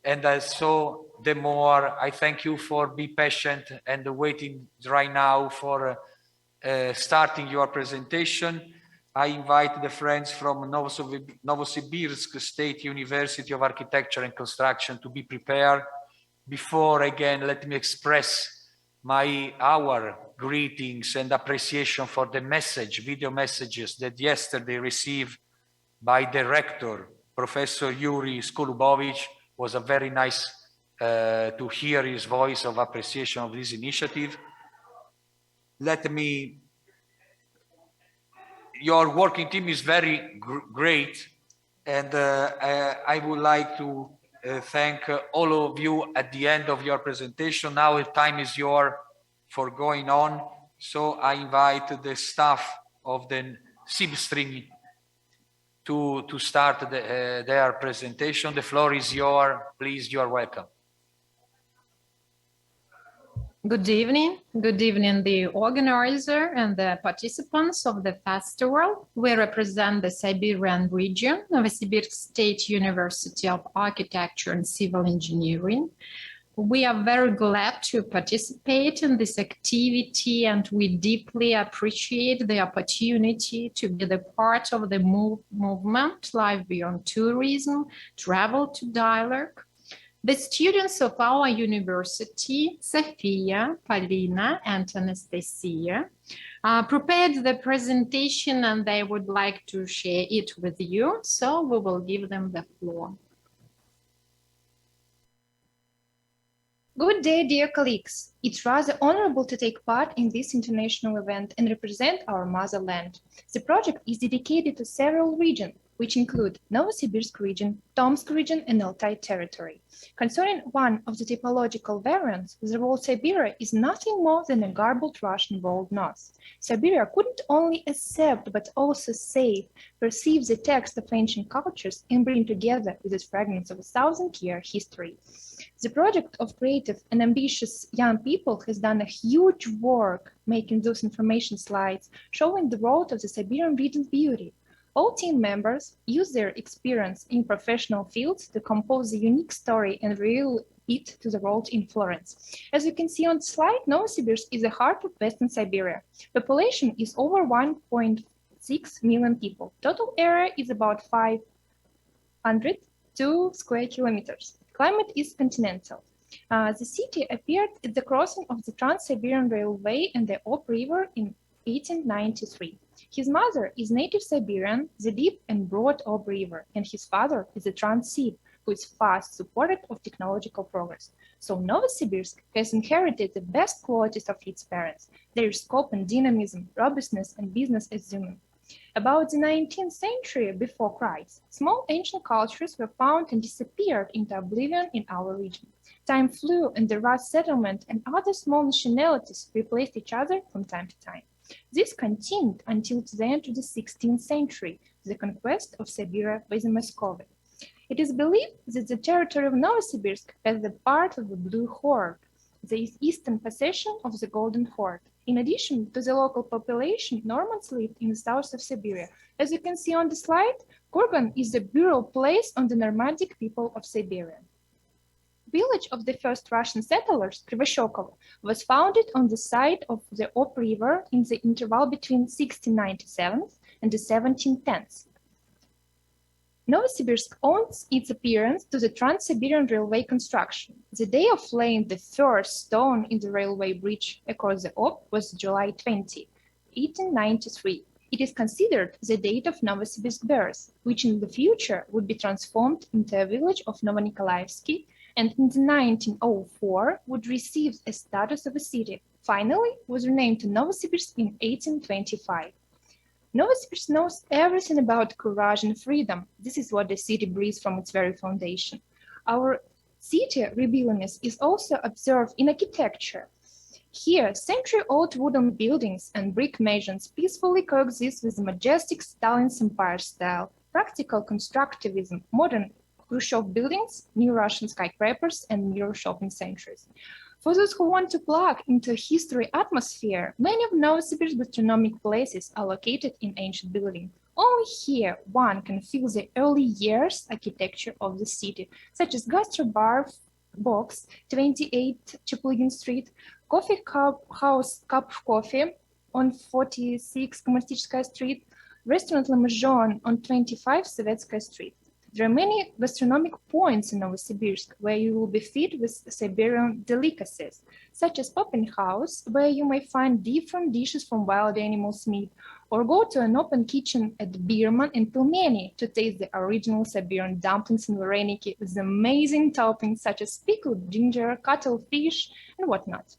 And so the more I thank you for being patient and waiting right now for starting your presentation. I invite the friends from Novosibirsk State University of Architecture and Construction to be prepared. Before, again, let me express our greetings and appreciation for the video messages that yesterday received by the rector, Professor Yuri Skolubovic. Was a very nice to hear his voice of appreciation of this initiative. Your working team is very great, and I would like to thank all of you at the end of your presentation. Now the time is yours for going on, so I invite the staff of the SIBStream to start their presentation. The floor is yours. Please, you are welcome. Good evening. Good evening, the organizer and the participants of the festival. We represent the Siberian region, Novosibirsk State University of Architecture and Civil Engineering. We are very glad to participate in this activity, and we deeply appreciate the opportunity to be the part of the movement Life Beyond Tourism, Travel to Dialogue. The students of our university, Sofia, Polina, and Anastasia, prepared the presentation, and they would like to share it with you, so we will give them the floor. Good day, dear colleagues. It's rather honorable to take part in this international event and represent our motherland. The project is dedicated to several regions, which include Novosibirsk region, Tomsk region, and Altai territory. Concerning one of the typological variants, the word Siberia is nothing more than a garbled Russian bold north. Siberia couldn't only accept but also save, perceive the text of ancient cultures and bring together with its fragments of a thousand-year history. The project of creative and ambitious young people has done a huge work making those information slides showing the road of the Siberian region's beauty. All team members use their experience in professional fields to compose a unique story and reveal it to the world in Florence. As you can see on the slide, Novosibirsk is the heart of Western Siberia. Population is over 1.6 million people. Total area is about 502 square kilometers. Climate is continental. The city appeared at the crossing of the Trans-Siberian Railway and the Ob River in 1893. His mother is native Siberian, the deep and broad Ob River, and his father is a Trans-Sib, who is fast supporter of technological progress. So Novosibirsk has inherited the best qualities of its parents, their scope and dynamism, robustness, and business acumen. About the 19th century before Christ, small ancient cultures were found and disappeared into oblivion in our region. Time flew and the Rus settlement and other small nationalities replaced each other from time to time. This continued until the end of the 16th century, the conquest of Siberia by the Muscovite. It is believed that the territory of Novosibirsk as the part of the Blue Horde, the eastern possession of the Golden Horde. In addition to the local population, Normans lived in the south of Siberia. As you can see on the slide, Kurgan is the burial place of the nomadic people of Siberia. Village of the first Russian settlers, Krivoshokovo, was founded on the side of the Ob River in the interval between 1697 and the 1710s. Novosibirsk owes its appearance to the Trans-Siberian Railway construction. The day of laying the first stone in the railway bridge across the Ob was July 20, 1893. It is considered the date of Novosibirsk birth, which in the future would be transformed into a village of Novonikolaevsky, and in 1904 would receive a status of a city. Finally, was renamed to Novosibirsk in 1825. Novosibirsk knows everything about courage and freedom. This is what the city breathes from its very foundation. Our city rebelliousness is also observed in architecture. Here, century-old wooden buildings and brick mansions peacefully coexist with the majestic Stalin's empire style, practical constructivism, modern Khrushchev buildings, new Russian skyscrapers, and mirror shopping centers. For those who want to plug into history atmosphere, many of Novosibirsk's gastronomic places are located in ancient buildings. Only here one can feel the early years architecture of the city, such as Gastro Bar Box, 28 Chapulgin Street, Coffee House Cup of Coffee on 46 Komastichskaya Street, Restaurant La Maison on 25 Sovetskaya Street. There are many gastronomic points in Novosibirsk where you will be fed with Siberian delicacies, such as Open House, where you may find different dishes from wild animals' meat, or go to an open kitchen at Birman and Pelmeni to taste the original Siberian dumplings and vareniki with amazing toppings such as pickled ginger, cuttlefish, and whatnot.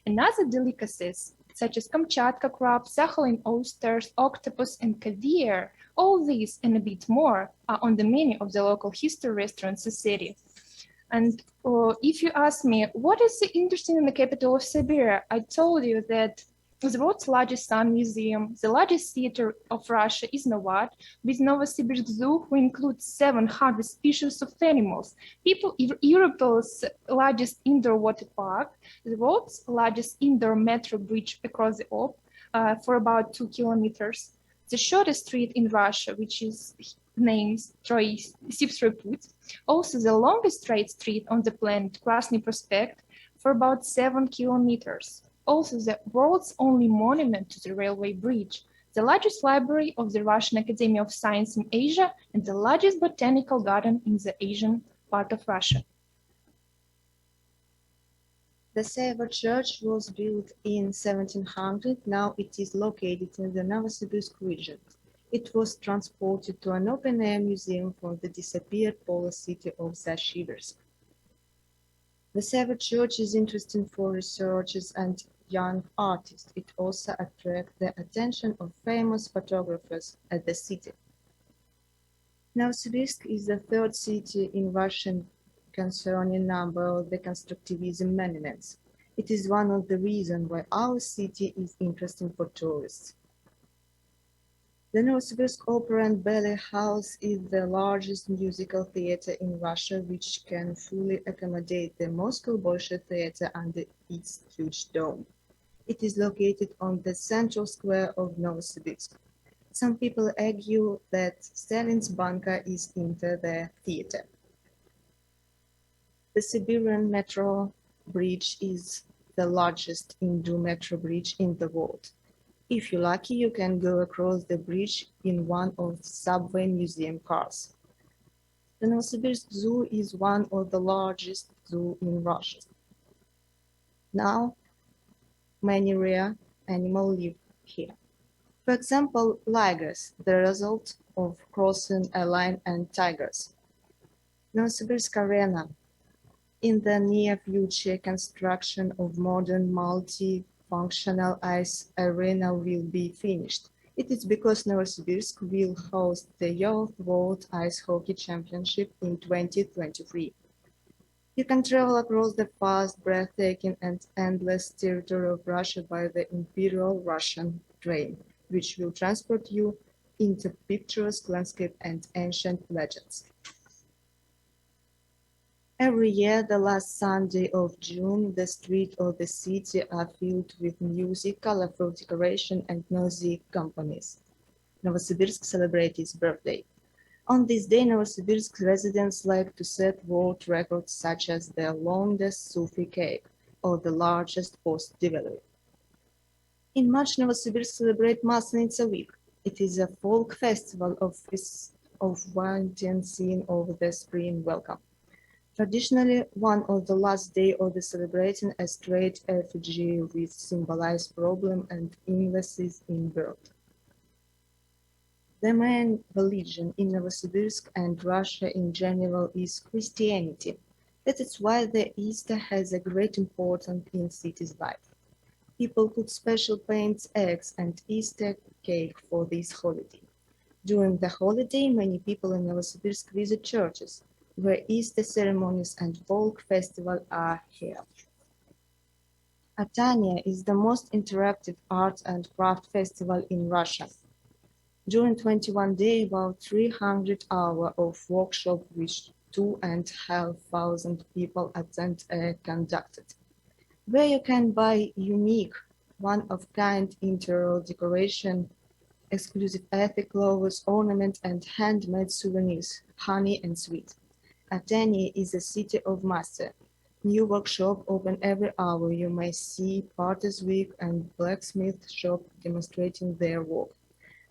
Another delicacies such as Kamchatka crab, Sakhalin oysters, octopus, and caviar. All these and a bit more are on the menu of the local history restaurants in the city. And if you ask me, what is interesting in the capital of Siberia? I told you that the world's largest sun museum, the largest theater of Russia is Novat, with Novosibirsk Zoo, who includes 700 species of animals. Europe's largest indoor water park, the world's largest indoor metro bridge across the Ob for about 2 kilometers. The shortest street in Russia, which is named Sivstroy, also the longest straight street on the planet, Krasny Prospect, for about 7 kilometers. Also the world's only monument to the railway bridge, the largest library of the Russian Academy of Science in Asia, and the largest botanical garden in the Asian part of Russia. The Seva Church was built in 1700. Now it is located in the Novosibirsk region. It was transported to an open-air museum for the disappeared Polish city of Zasibirsk. The Savage Church is interesting for researchers and young artists. It also attracts the attention of famous photographers at the city. Novosibirsk is the third city in Russia concerning number of the constructivism monuments. It is one of the reasons why our city is interesting for tourists. The Novosibirsk Opera and Ballet House is the largest musical theater in Russia, which can fully accommodate the Moscow Bolshoi Theater under its huge dome. It is located on the central square of Novosibirsk. Some people argue that Stalin's bunker is into the theater. The Siberian Metro Bridge is the largest indoor metro bridge in the world. If you're lucky, you can go across the bridge in one of the subway museum cars. The Novosibirsk Zoo is one of the largest zoos in Russia. Now, many rare animals live here. For example, ligers, the result of crossing a lion and tigers. Novosibirsk Arena. In the near future, construction of modern multi-functional ice arena will be finished. It is because Novosibirsk will host the Youth World Ice Hockey Championship in 2023. You can travel across the vast, breathtaking, and endless territory of Russia by the Imperial Russian train, which will transport you into picturesque landscape and ancient legends. Every year, the last Sunday of June, the streets of the city are filled with music, colorful decoration, and music companies. Novosibirsk celebrates its birthday. On this day, Novosibirsk residents like to set world records such as the longest Sufi cake or the largest post delivery. In March, Novosibirsk celebrates Maslenitsa week. It is a folk festival of winding scene of the spring welcome. Traditionally, one of the last day of the celebrating a straight effigy which symbolize problem and illnesses in birth. The main religion in Novosibirsk and Russia in general is Christianity. That is why the Easter has a great importance in city's life. People put special paints, eggs, and Easter cake for this holiday. During the holiday, many people in Novosibirsk visit churches, where Easter ceremonies and folk festival are held. Atania is the most interactive art and craft festival in Russia. During 21 days, about 300 hours of workshop which 2,500 people attend are conducted, where you can buy unique, one-of-kind interior decoration, exclusive ethnic clothes, ornaments, and handmade souvenirs, honey and sweet. Atania is a city of master. New workshop open every hour. You may see Potter's Week and blacksmith shop demonstrating their work.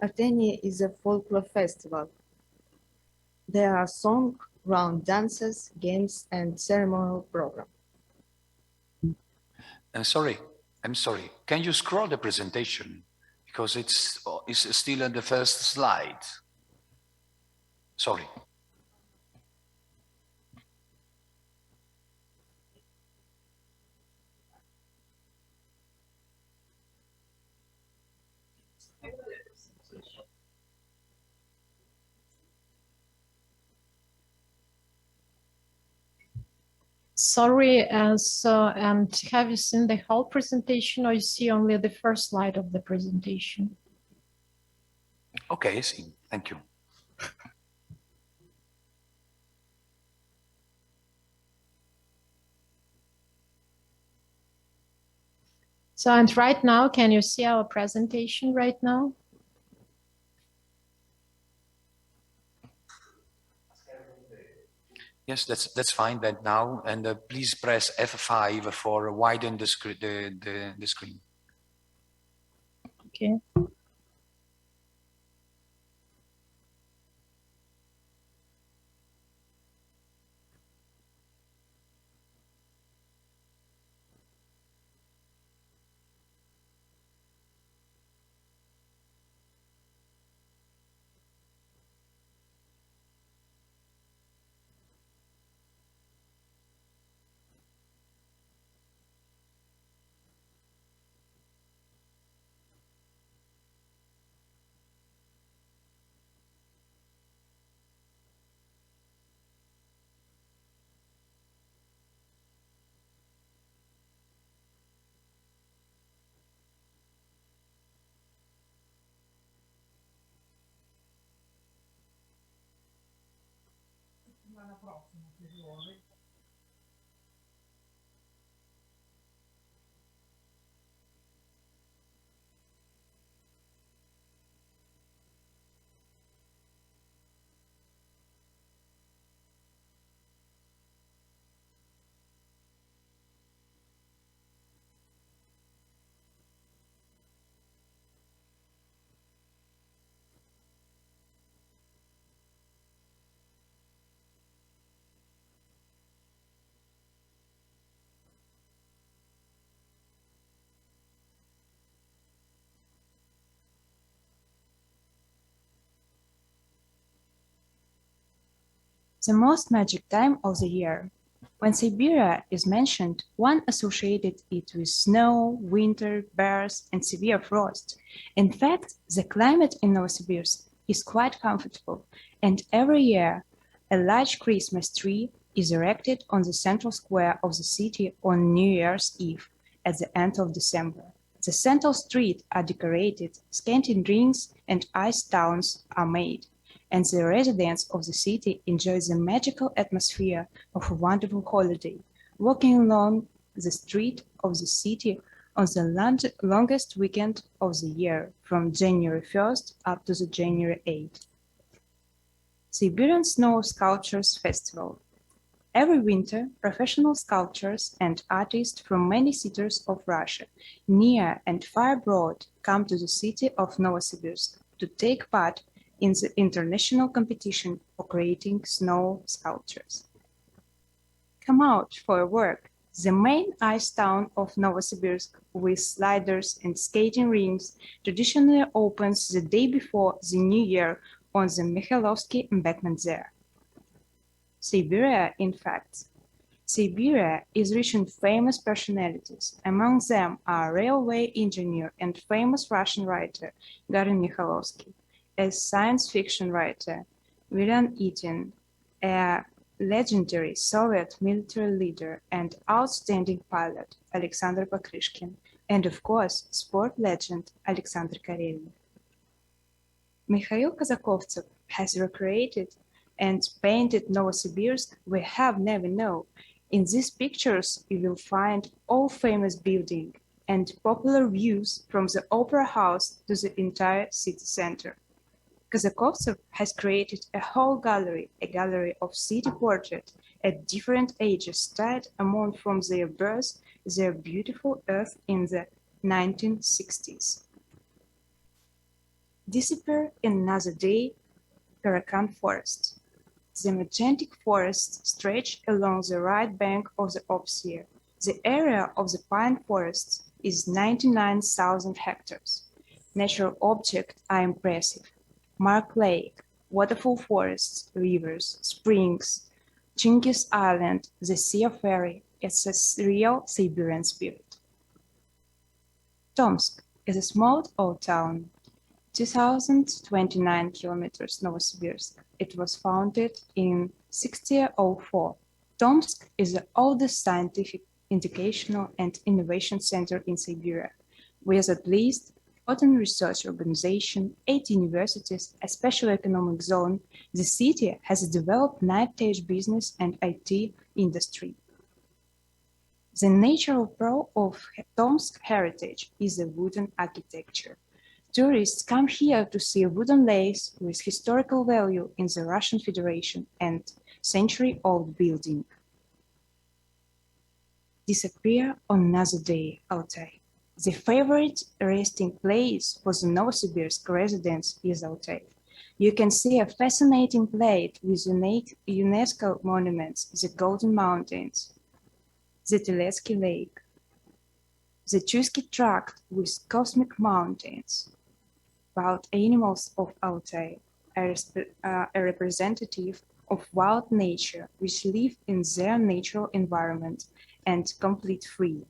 Atania is a folklore festival. There are song, round dances, games, and ceremonial program. I'm sorry. Can you scroll the presentation? Because it's still on the first slide. Sorry. Sorry, and have you seen the whole presentation, or you see only the first slide of the presentation? Okay, I see. Thank you. So, and right now, can you see our presentation right now? Yes, that's fine. Then now, and please press F5 for widen the screen. Okay. The most magic time of the year. When Siberia is mentioned, one associated it with snow, winter, bears, and severe frost. In fact, the climate in Novosibirsk is quite comfortable, and every year a large Christmas tree is erected on the central square of the city on New Year's Eve at the end of December. The central streets are decorated, skating rinks and ice towns are made, and the residents of the city enjoy the magical atmosphere of a wonderful holiday, walking along the street of the city on the longest weekend of the year, from January 1st up to the January 8th. Siberian Snow Sculptures Festival. Every winter, professional sculptors and artists from many cities of Russia, near and far abroad, come to the city of Novosibirsk to take part in the international competition for creating snow sculptures. Come out for a walk. The main ice town of Novosibirsk, with sliders and skating rinks, traditionally opens the day before the New Year on the Mikhailovsky embankment there. Siberia, in fact. Siberia is rich in famous personalities. Among them are railway engineer and famous Russian writer Garin Mikhailovsky, a science fiction writer, William Eaton, a legendary Soviet military leader and outstanding pilot, Alexander Pokryshkin, and of course, sport legend, Alexander Karelin. Mikhail Kazakovtsev has recreated and painted Novosibirsk we have never known. In these pictures, you will find all famous buildings and popular views from the Opera House to the entire city center. Kazakovtsev has created a whole gallery, a gallery of city portraits at different ages, styled among from their birth, their beautiful earth in the 1960s. Disappear in another day, Karakan Forest. The majestic forests stretch along the right bank of the Obsir. The area of the pine forests is 99,000 hectares. Natural objects are impressive. Mark Lake, waterfall forests, rivers, springs, Chingiz Island, the Sea of Fairy, it's a real Siberian spirit. Tomsk is a small old town, 2,029 kilometers Novosibirsk. It was founded in 1604. Tomsk is the oldest scientific, educational, and innovation center in Siberia, with at least 14 research organizations, 8 universities, a special economic zone. The city has developed night-age business and IT industry. The natural pro of Tomsk heritage is the wooden architecture. Tourists come here to see a wooden lace with historical value in the Russian Federation and century-old building. Disappear on another day, Altai. The favorite resting place for the Novosibirsk residents is Altai. You can see a fascinating plate with unique UNESCO monuments, the Golden Mountains, the Teletsky Lake, the Chusky Tract with cosmic mountains. Wild animals of Altai are a representative of wild nature which live in their natural environment and complete free.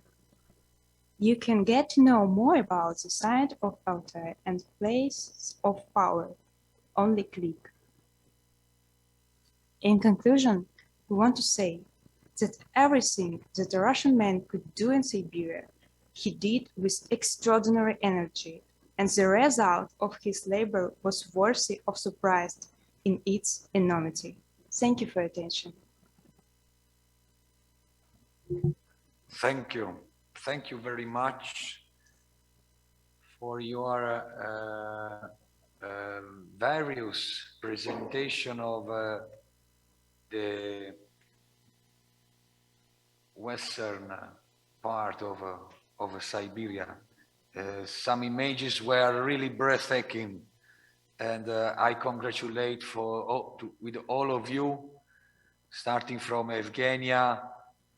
You can get to know more about the side of Altai and place of power. Only click. In conclusion, we want to say that everything that a Russian man could do in Siberia, he did with extraordinary energy, and the result of his labor was worthy of surprise in its enormity. Thank you for your attention. Thank you. Thank you very much for your various presentation of the western part of Siberia. Some images were really breathtaking, and I congratulate with all of you, starting from Evgenia,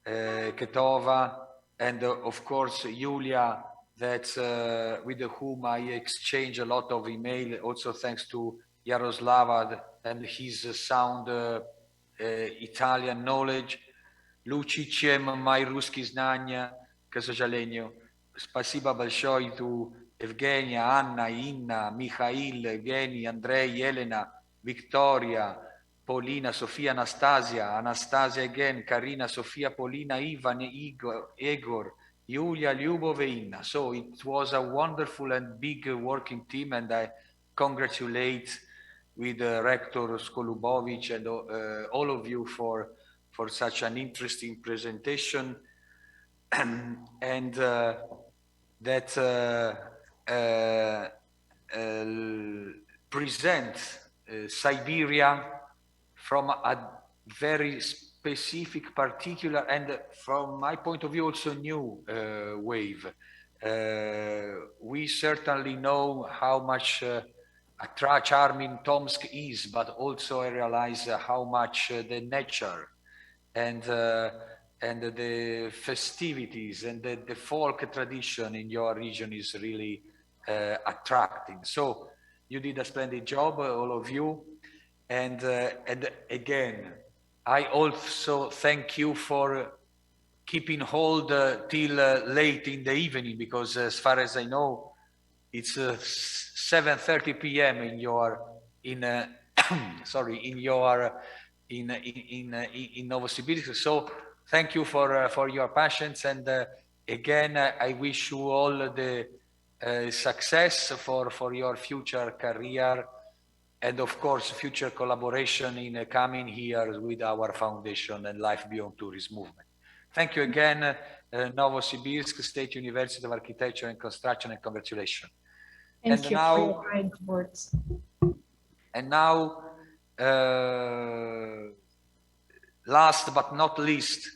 Ketova, and of course Yulia, that with whom I exchange a lot of email. Also thanks to Yaroslava and his sound Italian knowledge. Luci, чем мои русские знания, к сожалению. Спасибо большое to Evgenia, Anna, Inna, Mikhail, Evgeny, Andrei, Elena, Victoria, Paulina, Sofia, Anastasia, Anastasia again, Karina, Sofia, Paulina, Ivan, Igor, Yulia, Lyubov, Inna. So it was a wonderful and big working team, and I congratulate with Rector Skolubovic and all of you for such an interesting presentation, and that present Siberia from a very specific, particular, and from my point of view also new wave. We certainly know how much charming Tomsk is, but also I realize how much the nature and the festivities and the folk tradition in your region is really attracting. So you did a splendid job, all of you. And again, I also thank you for keeping hold till late in the evening, because as far as I know, it's 7:30 p.m. in Novosibirsk. So thank you for your patience, and again I wish you all the success for your future career, and of course future collaboration in coming years with our foundation and Life Beyond Tourism movement. Thank you again, Novosibirsk State University of Architecture and Construction, and congratulations. Thank you for your kind words. And now, last but not least,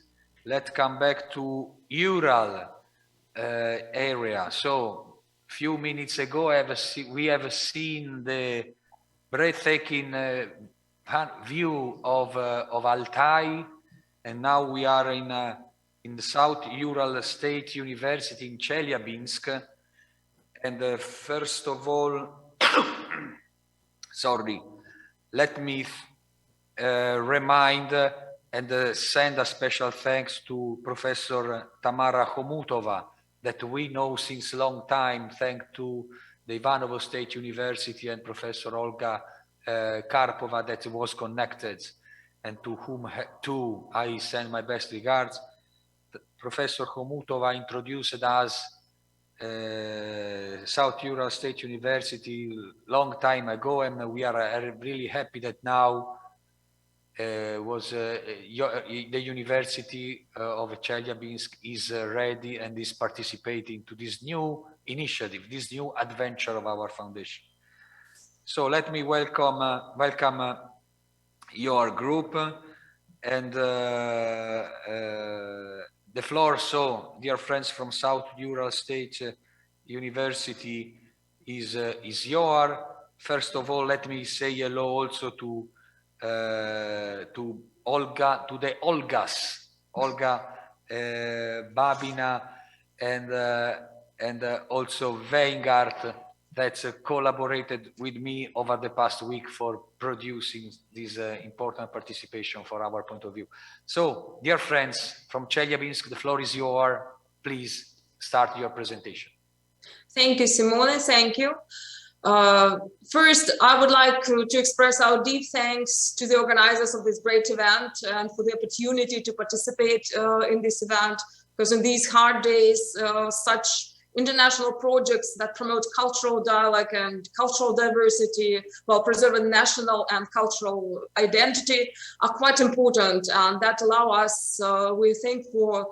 let's come back to Ural area. So, few minutes ago, we have seen the breathtaking view of Altai, and now we are in the South Ural State University in Chelyabinsk. And first of all, sorry, let me remind and send a special thanks to Professor Tamara Khomutova, that we know since a long time, thanks to the Ivanovo State University and Professor Olga Karpova that was connected, and to whom too I send my best regards. Professor Khomutova introduced us South Ural State University long time ago, and we are really happy that now the University of Chelyabinsk is ready and is participating to this new initiative, this new adventure of our foundation. So let me welcome your group, and the floor, so dear friends from South Ural State University, is yours. First of all, let me say hello also to Olga, to the Olgas, Olga, Babina, and also Weingart, that collaborated with me over the past week for producing this important participation for our point of view. So, dear friends from Chelyabinsk, the floor is yours. Please start your presentation. Thank you, Simone. Thank you. First, I would like to express our deep thanks to the organizers of this great event and for the opportunity to participate in this event, because in these hard days, such international projects that promote cultural dialogue and cultural diversity while preserving national and cultural identity are quite important, and that allow us, we think, for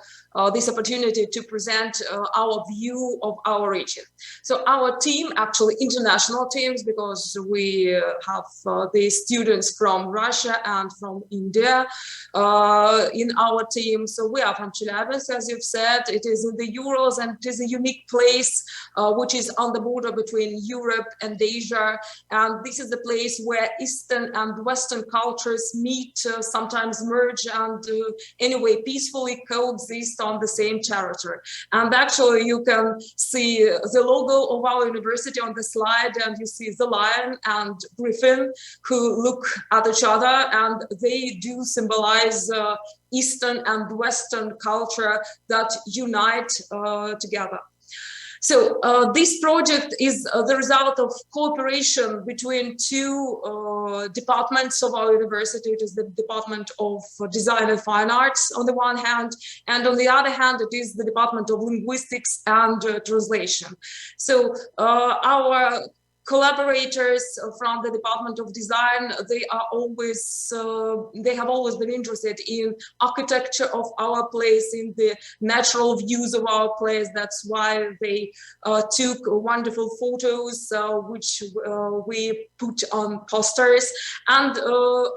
this opportunity to present our view of our region. So our team, actually international teams, because we have the students from Russia and from India in our team. So we are from Chelyabinsk, as you've said. It is in the Urals, and it is a unique place which is on the border between Europe and Asia. And this is the place where Eastern and Western cultures meet, sometimes merge, and anyway peacefully coexist on the same territory. And actually you can see the logo of our university on the slide, and you see the lion and griffin who look at each other, and they do symbolize Eastern and Western culture that unite together. So this project is the result of cooperation between two departments of our university. It is the Department of Design and Fine Arts on the one hand, and on the other hand, it is the Department of Linguistics and Translation. So our collaborators from the Department of Design, they are always, they have always been interested in architecture of our place, in the natural views of our place. That's why they took wonderful photos, which we put on posters. And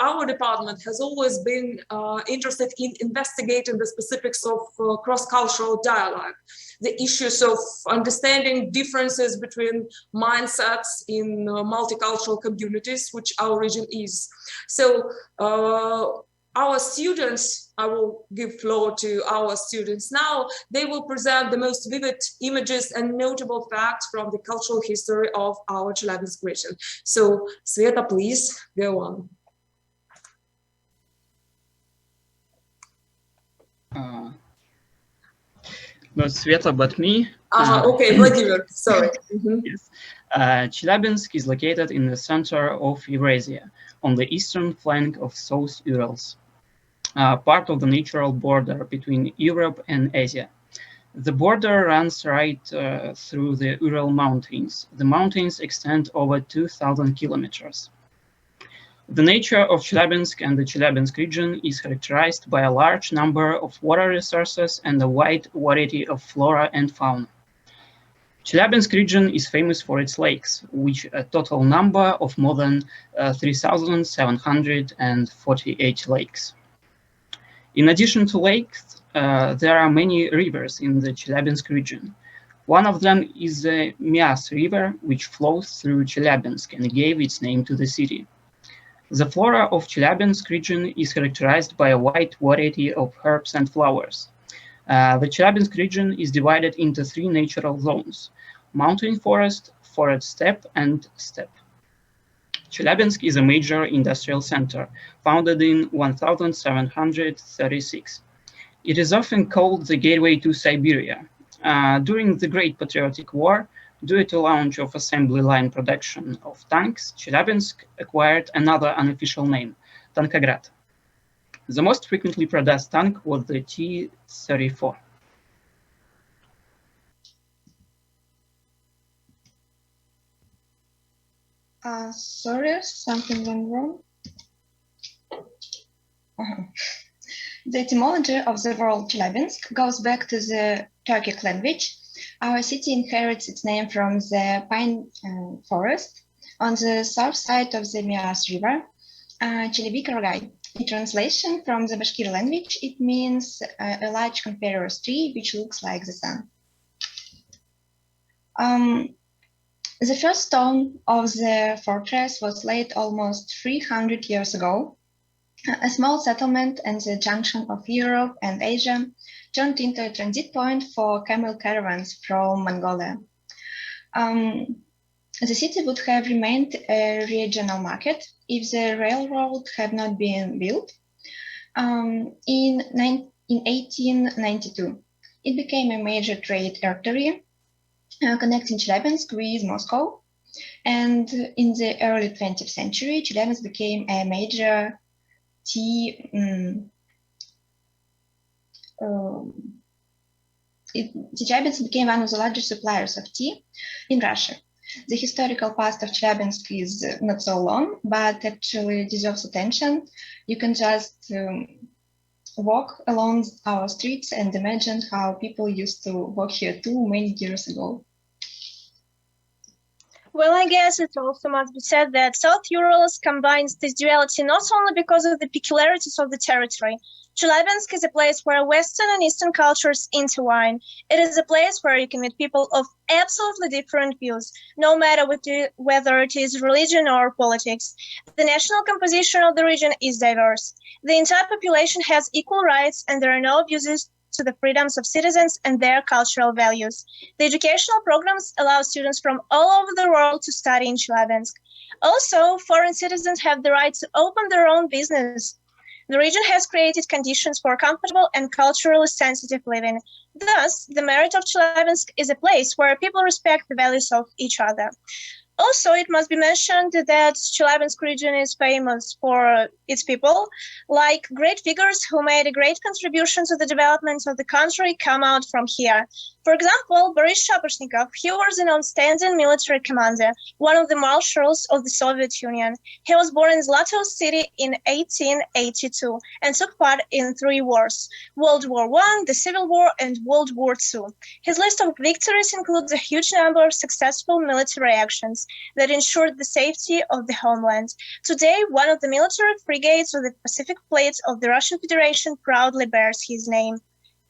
our department has always been interested in investigating the specifics of cross-cultural dialogue, the issues of understanding differences between mindsets in multicultural communities, which our region is. So our students, I will give floor to our students now, they will present the most vivid images and notable facts from the cultural history of our Chelyabinsk region. So Sveta, please go on. Not Sveta, but me. Okay, Vladimir, sorry. Yes. Chelyabinsk is located in the center of Eurasia, on the eastern flank of South Urals, part of the natural border between Europe and Asia. The border runs right through the Ural Mountains. The mountains extend over 2,000 kilometers. The nature of Chelyabinsk and the Chelyabinsk region is characterized by a large number of water resources and a wide variety of flora and fauna. Chelyabinsk region is famous for its lakes, which a total number of more than 3,748 lakes. In addition to lakes, there are many rivers in the Chelyabinsk region. One of them is the Mias River, which flows through Chelyabinsk and gave its name to the city. The flora of Chelyabinsk region is characterized by a wide variety of herbs and flowers. The Chelyabinsk region is divided into 3 natural zones: mountain forest, forest steppe, and steppe. Chelyabinsk is a major industrial center, founded in 1736. It is often called the gateway to Siberia. During the Great Patriotic War, due to launch of assembly line production of tanks, Chelyabinsk acquired another unofficial name, Tankograd. The most frequently produced tank was the T-34. Sorry, something went wrong. The etymology of the word Chelyabinsk goes back to the Turkic language. Our city inherits its name from the pine forest on the south side of the Mias River, Chelebik Rogay. In translation from the Bashkir language, it means a large coniferous tree which looks like the sun. The first stone of the fortress was laid almost 300 years ago. A small settlement and the junction of Europe and Asia turned into a transit point for camel caravans from Mongolia. The city would have remained a regional market if the railroad had not been built. In 1892, it became a major trade artery connecting Chelyabinsk with Moscow. And in the early 20th century, Chelyabinsk became a major Chelyabinsk became one of the largest suppliers of tea in Russia. The historical past of Chelyabinsk is not so long, but actually deserves attention. You can just walk along our streets and imagine how people used to walk here too many years ago. Well, I guess it also must be said that South Urals combines this duality not only because of the peculiarities of the territory. Chelyabinsk is a place where Western and Eastern cultures intertwine. It is a place where you can meet people of absolutely different views, no matter whether it is religion or politics. The national composition of the region is diverse. The entire population has equal rights, and there are no abuses to the freedoms of citizens and their cultural values. The educational programs allow students from all over the world to study in Chelyabinsk. Also, foreign citizens have the right to open their own business. The region has created conditions for comfortable and culturally sensitive living. Thus, the merit of Chelyabinsk is a place where people respect the values of each other. Also, it must be mentioned that Chelyabinsk region is famous for its people, like great figures who made a great contribution to the development of the country come out from here. For example, Boris Shaposhnikov, he was an outstanding military commander, one of the marshals of the Soviet Union. He was born in Zlato City in 1882 and took part in 3 wars, World War I, the Civil War, and World War II. His list of victories includes a huge number of successful military actions that ensured the safety of the homeland. Today, one of the military frigates of the Pacific Fleet of the Russian Federation proudly bears his name.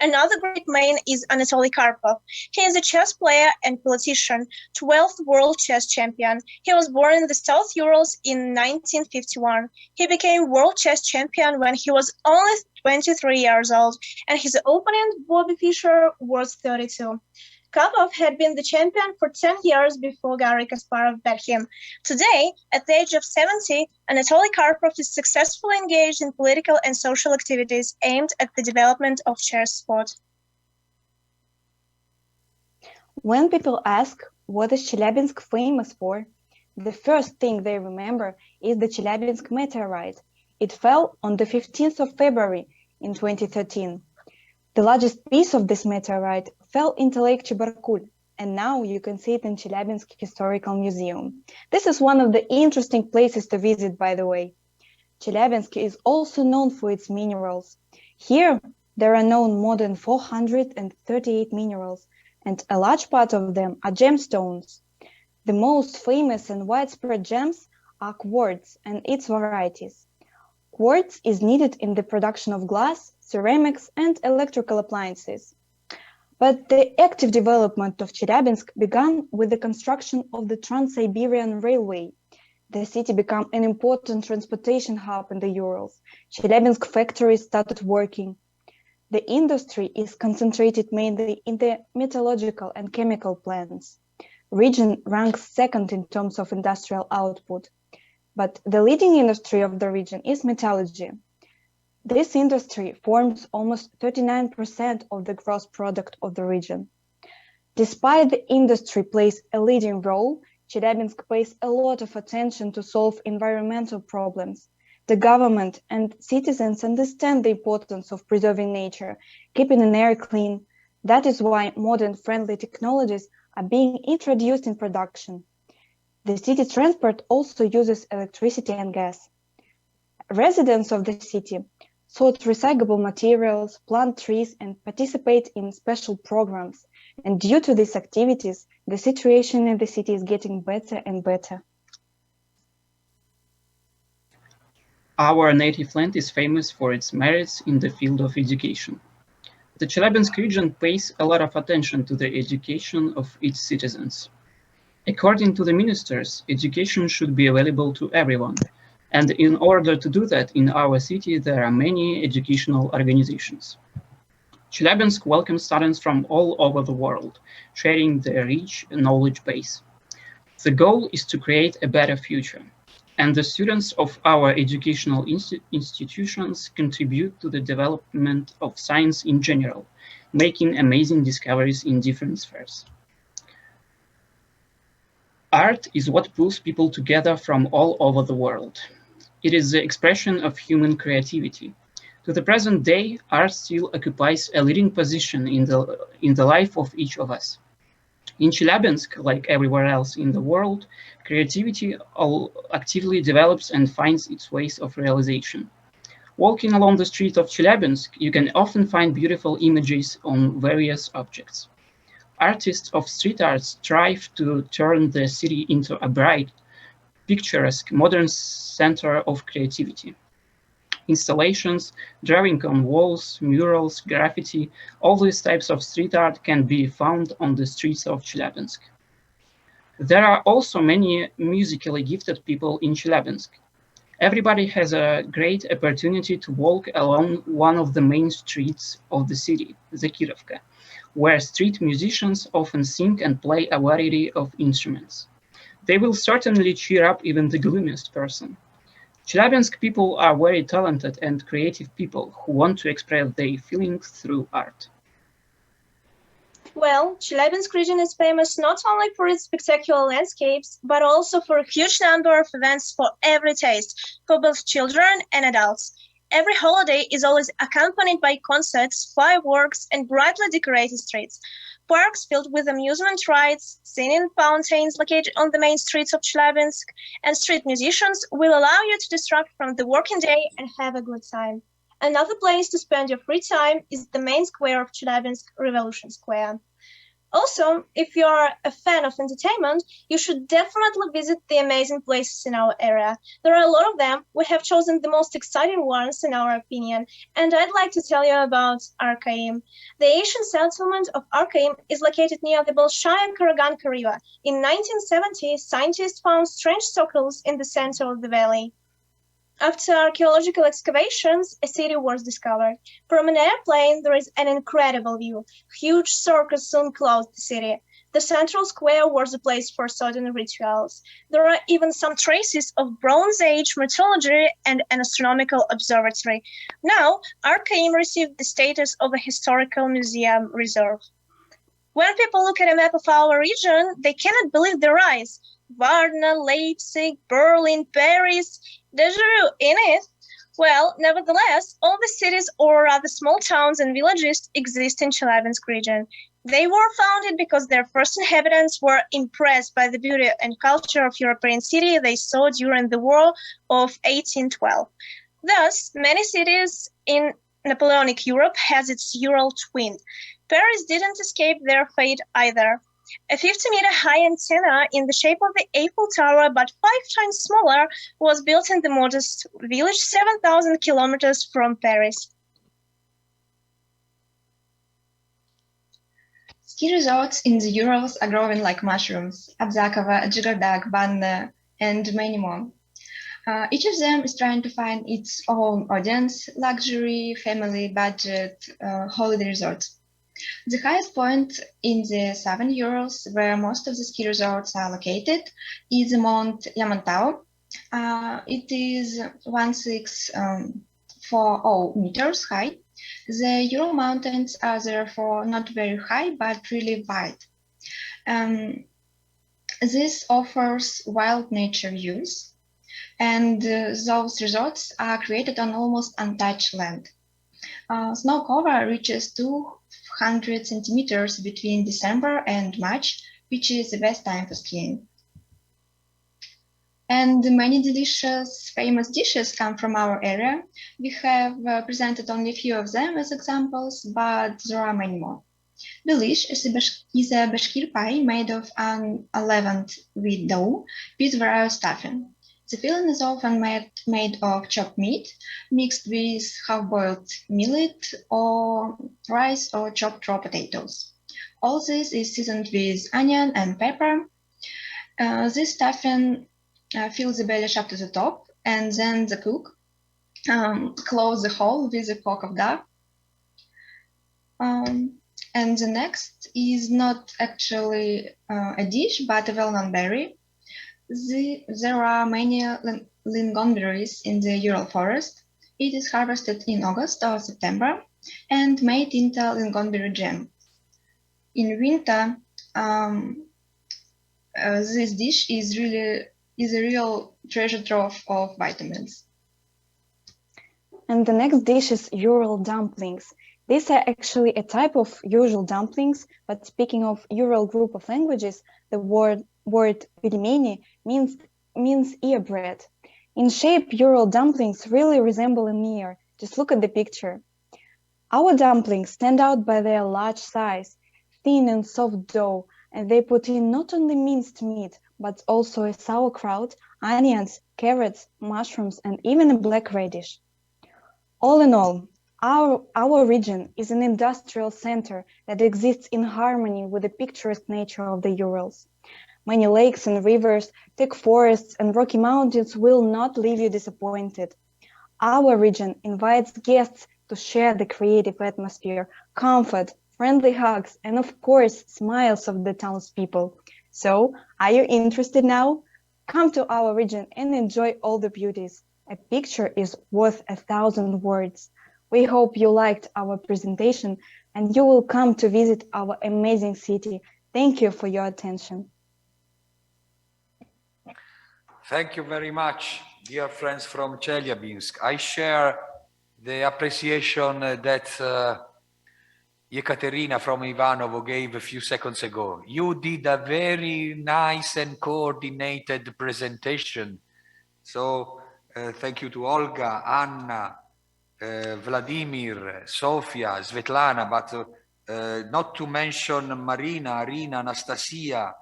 Another great man is Anatoly Karpov. He is a chess player and politician, 12th world chess champion. He was born in the South Urals in 1951. He became world chess champion when he was only 23 years old, and his opponent, Bobby Fischer, was 32. Karpov had been the champion for 10 years before Garry Kasparov bet him. Today, at the age of 70, Anatoly Karpov is successfully engaged in political and social activities aimed at the development of chess sport. When people ask what is Chelyabinsk famous for, the first thing they remember is the Chelyabinsk meteorite. It fell on the 15th of February in 2013. The largest piece of this meteorite fell into Lake Chibarkul, and now you can see it in Chelyabinsk Historical Museum. This is one of the interesting places to visit, by the way. Chelyabinsk is also known for its minerals. Here, there are known more than 438 minerals, and a large part of them are gemstones. The most famous and widespread gems are quartz and its varieties. Quartz is needed in the production of glass, ceramics, and electrical appliances. But the active development of Chelyabinsk began with the construction of the Trans-Siberian Railway. The city became an important transportation hub in the Urals. Chelyabinsk factories started working. The industry is concentrated mainly in the metallurgical and chemical plants. Region ranks second in terms of industrial output. But the leading industry of the region is metallurgy. This industry forms almost 39% of the gross product of the region. Despite the industry plays a leading role, Chelyabinsk pays a lot of attention to solve environmental problems. The government and citizens understand the importance of preserving nature, keeping an air clean. That is why modern friendly technologies are being introduced in production. The city transport also uses electricity and gas. Residents of the city sort recyclable materials, plant trees, and participate in special programs. And due to these activities, the situation in the city is getting better and better. Our native land is famous for its merits in the field of education. The Chelyabinsk region pays a lot of attention to the education of its citizens. According to the ministers, education should be available to everyone. And in order to do that, in our city, there are many educational organizations. Chelyabinsk welcomes students from all over the world, sharing their rich knowledge base. The goal is to create a better future, and the students of our educational institutions contribute to the development of science in general, making amazing discoveries in different spheres. Art is what pulls people together from all over the world. It is the expression of human creativity. To the present day, art still occupies a leading position in the life of each of us. In Chelyabinsk, like everywhere else in the world, creativity actively develops and finds its ways of realization. Walking along the street of Chelyabinsk, you can often find beautiful images on various objects. Artists of street art strive to turn the city into a bright, picturesque, modern center of creativity. Installations, drawing on walls, murals, graffiti, all these types of street art can be found on the streets of Chelyabinsk. There are also many musically gifted people in Chelyabinsk. Everybody has a great opportunity to walk along one of the main streets of the city, the Kirovka, where street musicians often sing and play a variety of instruments. They will certainly cheer up even the gloomiest person. Chelyabinsk people are very talented and creative people who want to express their feelings through art. Well, Chelyabinsk region is famous not only for its spectacular landscapes, but also for a huge number of events for every taste, for both children and adults. Every holiday is always accompanied by concerts, fireworks, and brightly decorated streets. Parks filled with amusement rides, singing fountains located on the main streets of Chelyabinsk, and street musicians will allow you to distract from the working day and have a good time. Another place to spend your free time is the main square of Chelyabinsk, Revolution Square. Also, if you are a fan of entertainment, you should definitely visit the amazing places in our area. There are a lot of them. We have chosen the most exciting ones in our opinion, and I'd like to tell you about Arkaim. The ancient settlement of Arkaim is located near the Bolshaya Karaganka River. In 1970, scientists found strange circles in the center of the valley. After archaeological excavations, a city was discovered. From an airplane, there is an incredible view. Huge circus soon closed the city. The central square was a place for certain rituals. There are even some traces of Bronze Age mythology and an astronomical observatory. Now, Arkaim received the status of a historical museum reserve. When people look at a map of our region, they cannot believe their eyes. Varna, Leipzig, Berlin, Paris, there's a in it. Well, nevertheless, all the cities or rather small towns and villages exist in Chelyabinsk region. They were founded because their first inhabitants were impressed by the beauty and culture of European city they saw during the War of 1812. Thus, many cities in Napoleonic Europe has its Ural twin. Paris didn't escape their fate either. A 50-meter high antenna in the shape of the Eiffel Tower, but 5 times smaller, was built in the modest village 7,000 kilometers from Paris. Ski resorts in the Urals are growing like mushrooms. Abzakova, Jigardag, Vanna, and many more. Each of them is trying to find its own audience, luxury, family, budget, holiday resorts. The highest point in the southern Urals, where most of the ski resorts are located, is Mount Yamantau. It is 1640 meters high. The Ural Mountains are therefore not very high, but really wide. This offers wild nature views, and those resorts are created on almost untouched land. Snow cover reaches 200 centimeters between December and March, which is the best time for skiing. And many delicious, famous dishes come from our area. We have presented only a few of them as examples, but there are many more. Bilish is a Bashkir pie made of unleavened wheat dough with various stuffing. The filling is often made of chopped meat, mixed with half-boiled millet or rice or chopped raw potatoes. All this is seasoned with onion and pepper. This stuffing fills the belly up to the top, and then the cook close the hole with a poke of dough. And the next is not actually a dish, but a well-known berry. There are many lingonberries in the Ural forest. It is harvested in August or September and made into lingonberry jam. In winter, this dish is a real treasure trove of vitamins. And the next dish is Ural dumplings. These are actually a type of usual dumplings, but speaking of Ural group of languages, the word pelmeni means ear bread. In shape, Ural dumplings really resemble an ear. Just look at the picture. Our dumplings stand out by their large size, thin and soft dough, and they put in not only minced meat, but also a sauerkraut, onions, carrots, mushrooms, and even a black radish. All in all, our region is an industrial center that exists in harmony with the picturesque nature of the Urals. Many lakes and rivers, thick forests, and rocky mountains will not leave you disappointed. Our region invites guests to share the creative atmosphere, comfort, friendly hugs, and of course, smiles of the townspeople. So, are you interested now? Come to our region and enjoy all the beauties. A picture is worth 1,000 words. We hope you liked our presentation and you will come to visit our amazing city. Thank you for your attention. Thank you very much, dear friends from Chelyabinsk. I share the appreciation that Ekaterina from Ivanovo gave a few seconds ago. You did a very nice and coordinated presentation. So thank you to Olga, Anna, Vladimir, Sofia, Svetlana, but not to mention Marina, Arina, Anastasia,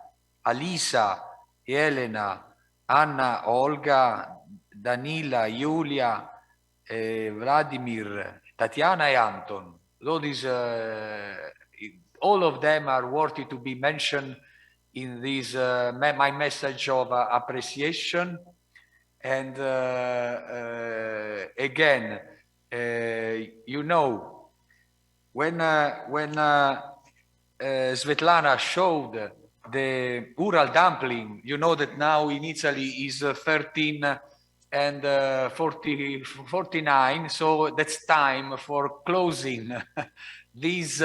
Alisa, Elena, Anna, Olga, Danila, Yulia, Vladimir, Tatiana and Anton. All of them are worthy to be mentioned in this my message of appreciation. And again, you know, when Svetlana showed the Ural dumpling, you know that now in Italy is 13 and 49, so that's time for closing this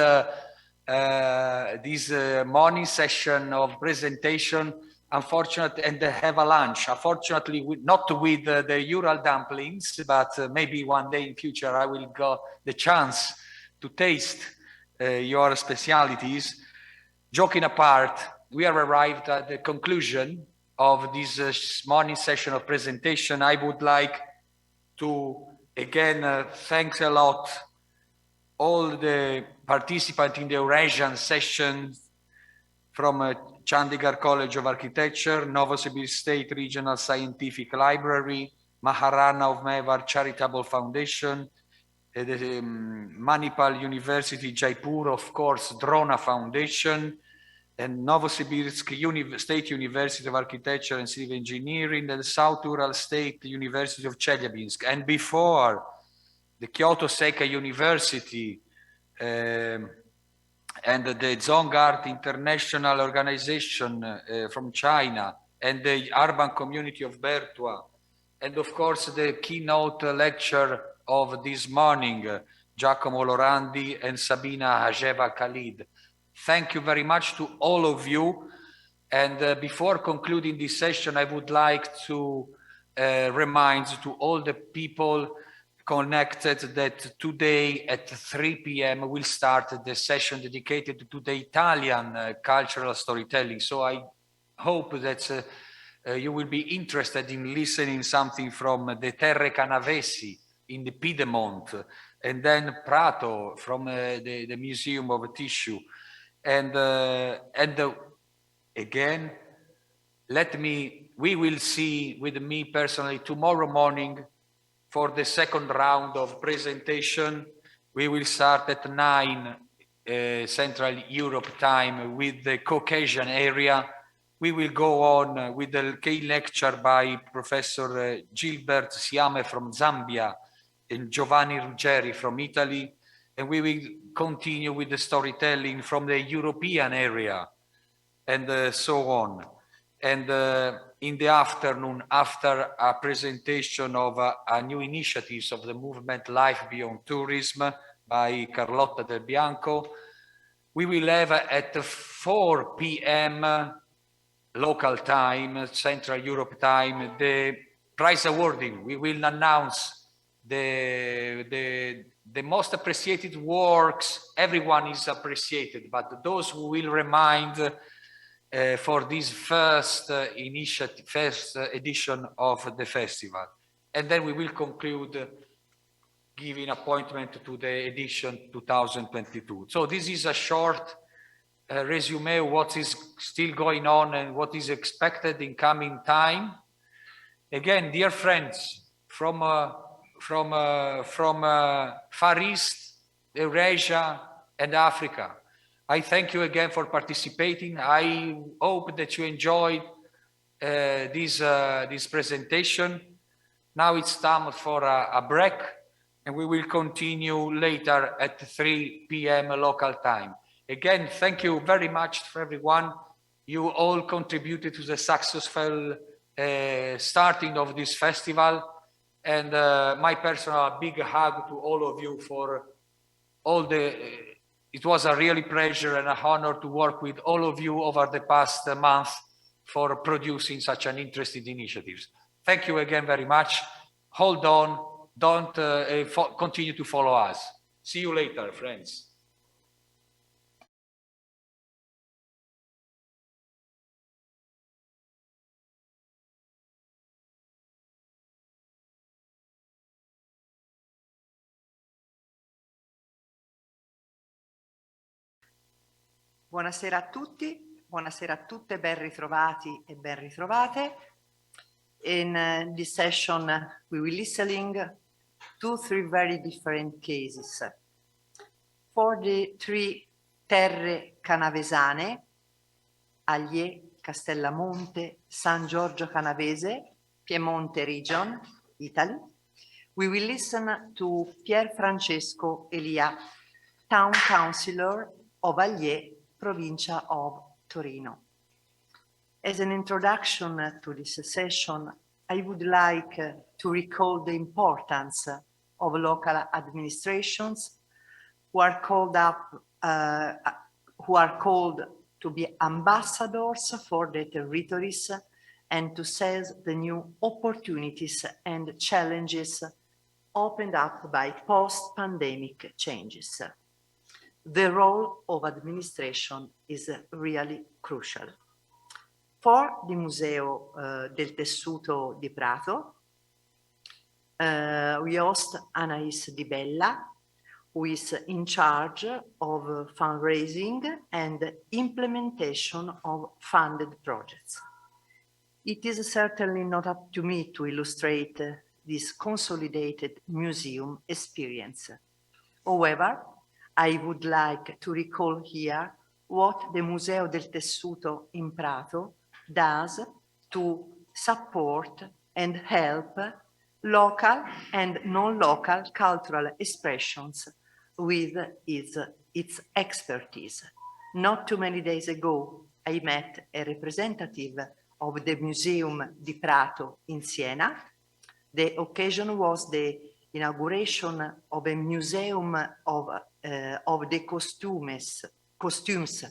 morning session of presentation. Unfortunately, and have a lunch. Unfortunately, not with the Ural dumplings, but maybe one day in future I will get the chance to taste your specialities. Joking apart, we have arrived at the conclusion of this morning session of presentation. I would like to again thank a lot all the participants in the Eurasian session from Chandigarh College of Architecture, Novosibirsk State Regional Scientific Library, Maharana of Mewar Charitable Foundation, the Manipal University, Jaipur, of course, Drona Foundation, and Novosibirsk State University of Architecture and Civil Engineering, and the South Ural State University of Chelyabinsk. And before, the Kyoto Seika University, and the Dzongart International Organization from China, and the Urban Community of Bertua, and of course the keynote lecture of this morning, Giacomo Lorandi and Sabina Hajeva Khalid. Thank you very much to all of you. And before concluding this session, I would like to remind to all the people connected that today at 3 p.m. we'll start the session dedicated to the Italian cultural storytelling. So I hope that you will be interested in listening something from the Terre Canavesi in the Piedmont, and then Prato from the Museum of Tissue. And again, we will see with me personally tomorrow morning for the second round of presentation. We will start at 9 Central Europe time with the Caucasian area. We will go on with the key lecture by Professor Gilbert Siame from Zambia and Giovanni Ruggeri from Italy. And we will continue with the storytelling from the European area and so on. And in the afternoon, after a presentation of new initiatives of the movement Life Beyond Tourism by Carlotta Del Bianco, we will have at 4 p.m. local time, Central Europe time, the prize awarding. We will announce the most appreciated works, everyone is appreciated, but those who will remind for this first initiative, first edition of the festival. And then we will conclude giving appointment to the edition 2022. So this is a short resume of what is still going on and what is expected in coming time. Again, dear friends from Far East, Eurasia, and Africa, I thank you again for participating. I hope that you enjoyed this presentation. Now it's time for a break, and we will continue later at 3 p.m. local time. Again, thank you very much for everyone. You all contributed to the successful starting of this festival, and my personal big hug to all of you for all the, it was a really pleasure and an honor to work with all of you over the past month for producing such an interesting initiatives. Thank you again very much. Hold on, don't continue to follow us. See you later, friends. Buonasera a tutti, buonasera a tutte, ben ritrovati e ben ritrovate. In this session we will listening to 3 very different cases. For the 3 terre canavesane, Allier, Castellamonte, San Giorgio Canavese, Piemonte region, Italy, we will listen to Pier Francesco Elia, Town Councillor of Allier, Provincia of Torino. As an introduction to this session, I would like to recall the importance of local administrations who are called to be ambassadors for the territories and to seize the new opportunities and challenges opened up by post-pandemic changes. The role of administration is really crucial. For the Museo del Tessuto di Prato, we host Anais Di Bella, who is in charge of fundraising and implementation of funded projects. It is certainly not up to me to illustrate this consolidated museum experience. However, I would like to recall here what the Museo del Tessuto in Prato does to support and help local and non-local cultural expressions with its expertise. Not too many days ago, I met a representative of the Museum di Prato in Siena. The occasion was the inauguration of a museum of the costumes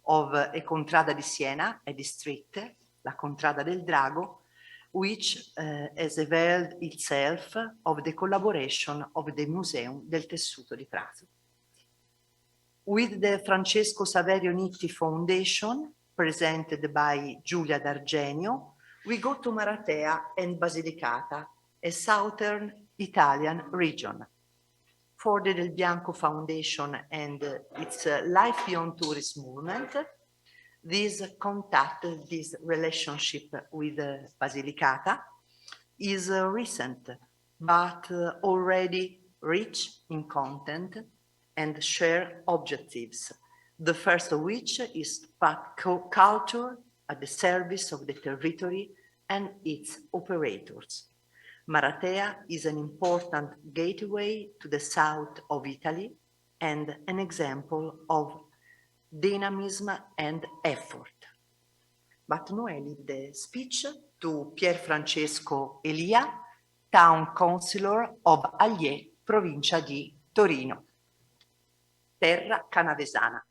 of a contrada di Siena, a district, la Contrada del Drago, which has availed itself of the collaboration of the Museum del Tessuto di Prato. With the Francesco Saverio Nitti Foundation, presented by Giulia D'Argenio, we go to Maratea and Basilicata, a southern Italian region. For the Del Bianco Foundation and its Life Beyond Tourism movement, this relationship with Basilicata is recent, but already rich in content and shared objectives. The first of which is culture at the service of the territory and its operators. Maratea is an important gateway to the south of Italy and an example of dynamism and effort. But now I leave the speech to Pier Francesco Elia, Town Councillor of Allier, Provincia di Torino, terra canavesana.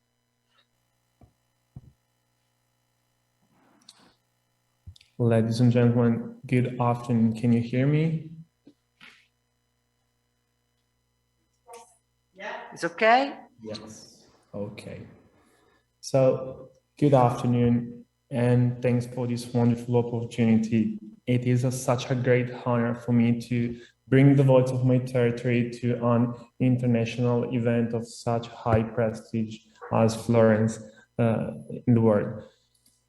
Ladies and gentlemen, good afternoon. Can you hear me? It's okay? Yes, okay. So, good afternoon, and thanks for this wonderful opportunity. It is such a great honor for me to bring the voice of my territory to an international event of such high prestige as Florence in the world.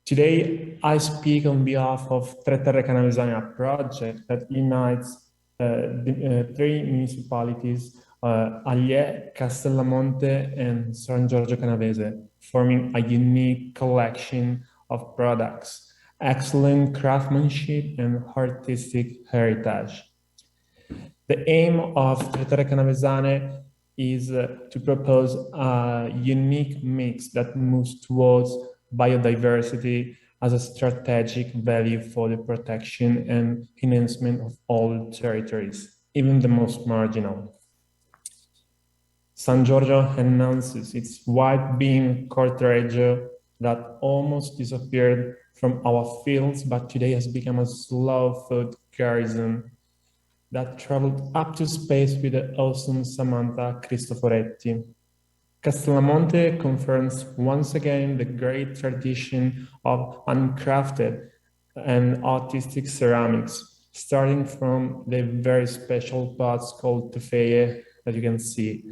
Today, I speak on behalf of Tre Terre Canavesane, a project that unites three municipalities, Allier, Castellamonte, and San Giorgio Canavese, forming a unique collection of products, excellent craftsmanship, and artistic heritage. The aim of Tre Terre Canavesane is to propose a unique mix that moves towards biodiversity as a strategic value for the protection and enhancement of all territories, even the most marginal. San Giorgio announces its white bean cortaraggio that almost disappeared from our fields, but today has become a slow food garrison that traveled up to space with the awesome Samantha Cristoforetti. Castellamonte confirms once again the great tradition of handcrafted and artistic ceramics, starting from the very special pots called tefeye that you can see,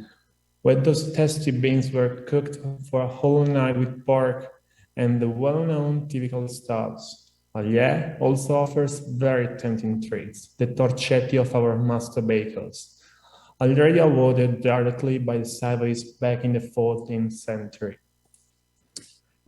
where those tasty beans were cooked for a whole night with pork and the well-known typical stuffs. Allier also offers very tempting treats, the torcetti of our master bakers, already awarded directly by the Savoys back in the 14th century.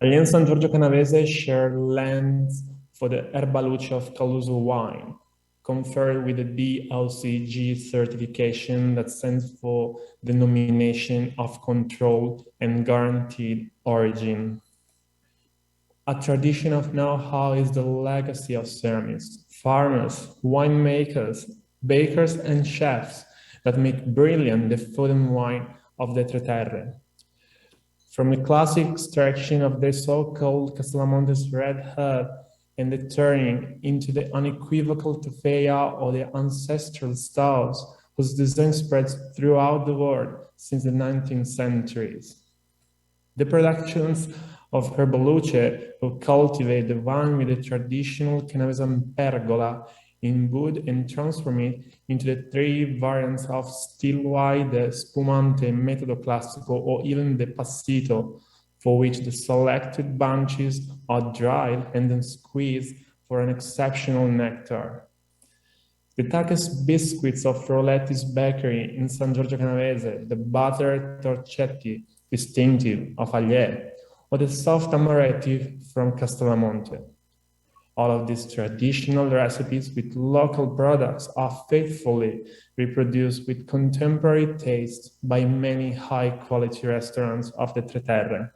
Allier and San Giorgio Canavese share lands for the Erbaluce of Caluso wine, conferred with the DOCG certification that stands for Denomination of Control and Guaranteed Origin. A tradition of know-how is the legacy of ceramists, farmers, winemakers, bakers, and chefs that make brilliant the food and wine of the Tre Terre. From the classic extraction of the so-called Castellamonte's red herb and the turning into the unequivocal tefeya or the ancestral styles whose design spreads throughout the world since the 19th centuries. The productions of Herbaluce, who cultivate the vine with the traditional Canavesane pergola in wood and transform it into the three variants of still white, the spumante, metodo classico, or even the passito, for which the selected bunches are dried and then squeezed for an exceptional nectar. The darkest biscuits of Roletti's bakery in San Giorgio Canavese, the buttered torcetti distinctive of Allier, or the soft amaretti from Castellamonte. All of these traditional recipes with local products are faithfully reproduced with contemporary taste by many high-quality restaurants of the Tre Terre.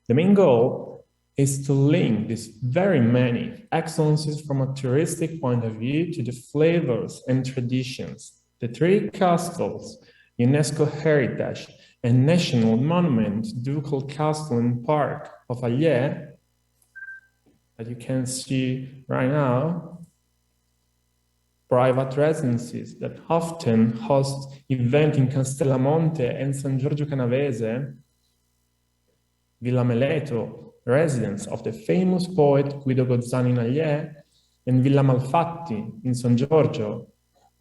The main goal is to link these very many excellences from a touristic point of view to the flavors and traditions. The three castles, UNESCO Heritage and National Monument, Ducal Castle and Park of Allier, that you can see right now, private residences that often host events in Castellamonte and San Giorgio Canavese, Villa Meleto, residence of the famous poet Guido Gozzani in Allier, and Villa Malfatti in San Giorgio,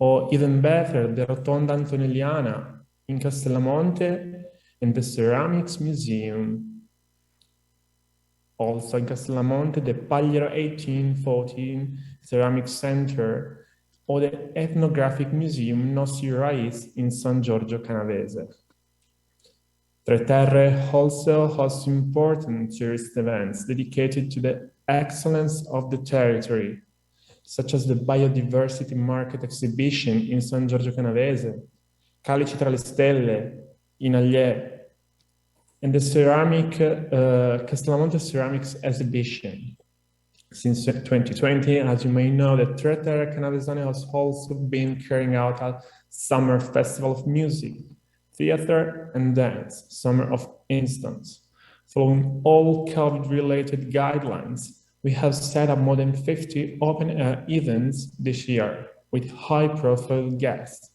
or even better, the Rotonda Antonelliana in Castellamonte and the Ceramics Museum. Also in Castellamonte, the Pagliaro 1814 Ceramic Center, or the Ethnographic Museum Nossi Raiz in San Giorgio Canavese. Tre Terre also hosts important tourist events dedicated to the excellence of the territory, such as the Biodiversity Market Exhibition in San Giorgio Canavese, Calici tra le Stelle in Allier, and the Castellamonte Ceramics Exhibition. Since 2020, as you may know, the Tre Terre Canavesane has also been carrying out a summer festival of music, theater, and dance, Summer of Instance. Following all COVID-related guidelines, we have set up more than 50 open-air events this year with high-profile guests.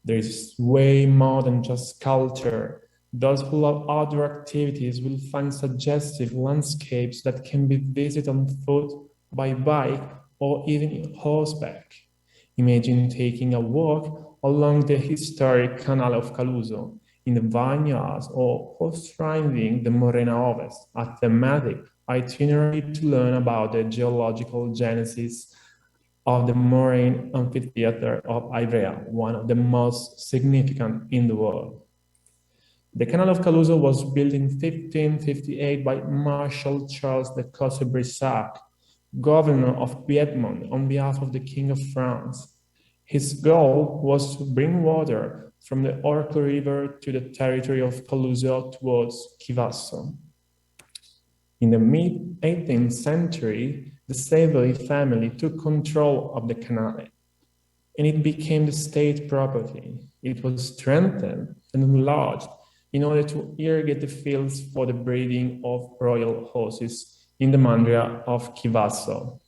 There is way more than just culture. Those who love outdoor activities will find suggestive landscapes that can be visited on foot, by bike, or even horseback. Imagine taking a walk along the historic Canal of Caluso in the vineyards, or horse-riding the Morena Ovest, a thematic itinerary to learn about the geological genesis of the moraine amphitheater of Ivrea, one of the most significant in the world. The Canal of Caluso was built in 1558 by Marshal Charles de Cosse-Brissac, governor of Piedmont, on behalf of the King of France. His goal was to bring water from the Orcle River to the territory of Caluso towards Chivasso. In the mid-18th century, the Savoy family took control of the canal, and it became the state property. It was strengthened and enlarged in order to irrigate the fields for the breeding of royal horses in the Mandria of Chivasso.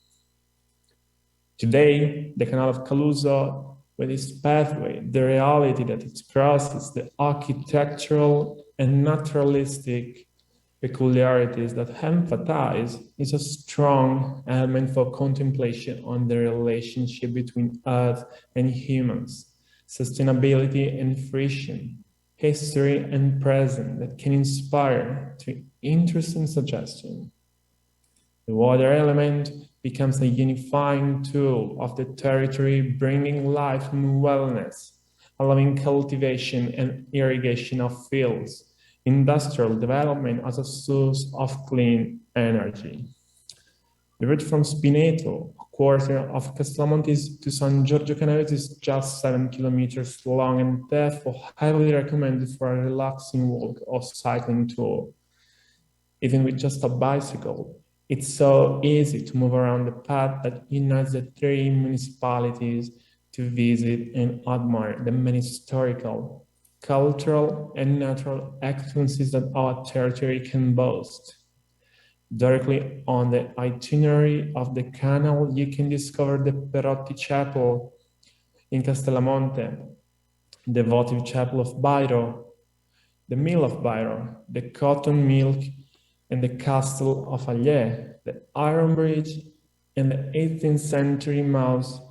Today, the Canal of Caluso, with its pathway, the reality that it crosses, the architectural and naturalistic peculiarities that emphasize, is a strong element for contemplation on the relationship between Earth and humans, sustainability and fruition, history and present that can inspire to interesting suggestion. The water element becomes a unifying tool of the territory, bringing life and wellness, allowing cultivation and irrigation of fields, industrial development as a source of clean energy. The route from Spineto, a quarter of Castellamonte, to San Giorgio Canavese is just 7 kilometers long and therefore highly recommended for a relaxing walk or cycling tour. Even with just a bicycle, it's so easy to move around the path that unites the 3 municipalities to visit and admire the many historical, cultural, and natural excellences that our territory can boast. Directly on the itinerary of the canal, you can discover the Perotti Chapel in Castellamonte, the votive chapel of Bairro, the mill of Bairro, the cotton mill, and the castle of Allier, the iron bridge, and the 18th century mouse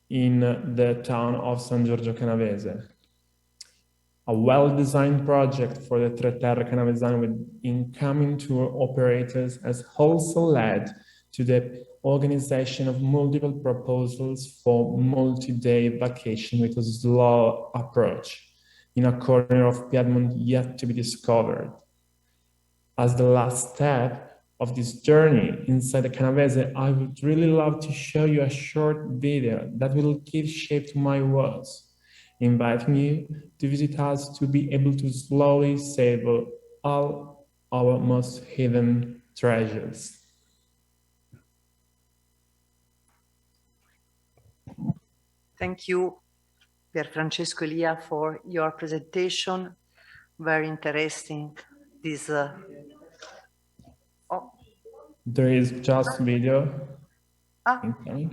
in the town of San Giorgio Canavese. A well-designed project for the Tre Terre Canavesane with incoming tour operators has also led to the organization of multiple proposals for multi-day vacation with a slow approach in a corner of Piedmont yet to be discovered. As the last step of this journey inside the Canavese, I would really love to show you a short video that will give shape to my words, inviting you to visit us to be able to slowly savor all our most hidden treasures. Thank you, Pier Francesco Elia, for your presentation. Very interesting. This. There is just video. Okay.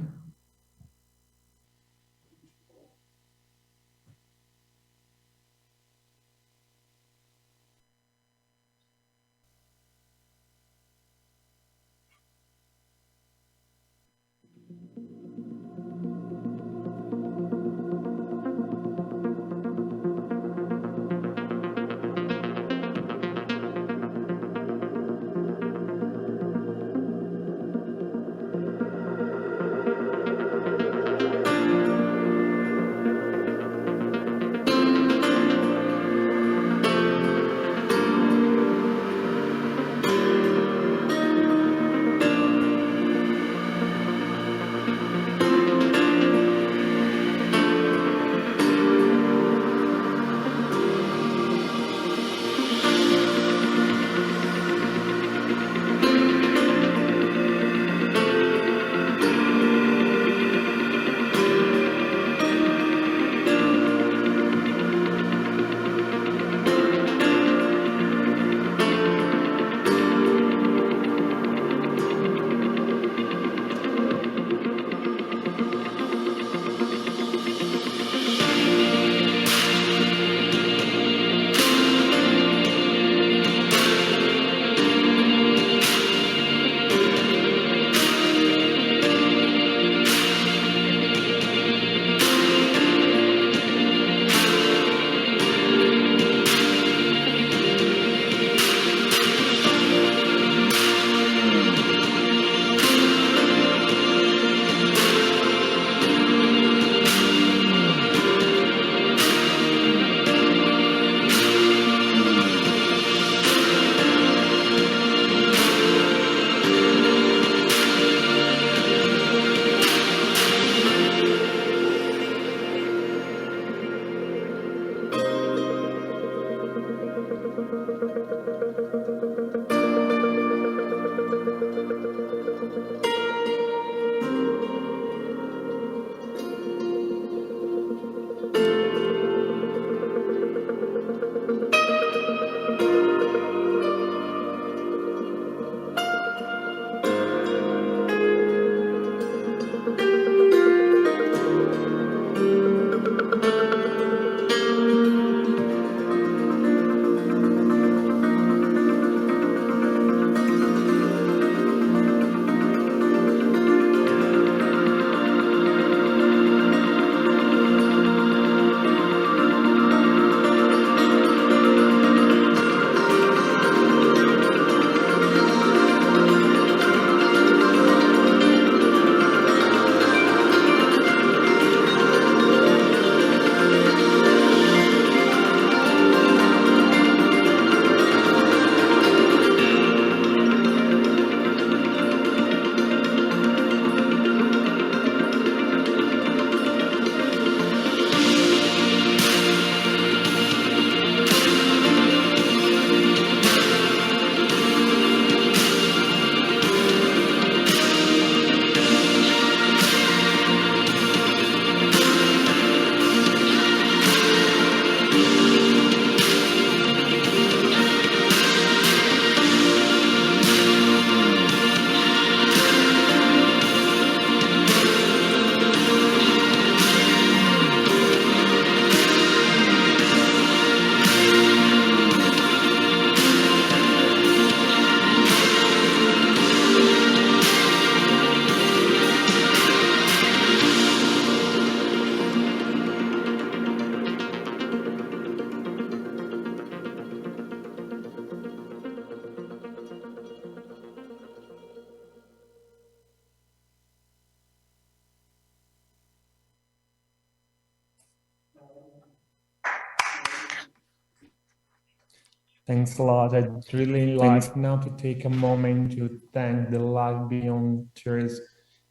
Thanks a lot. I'd really like now to take a moment to thank the Life Beyond Tourist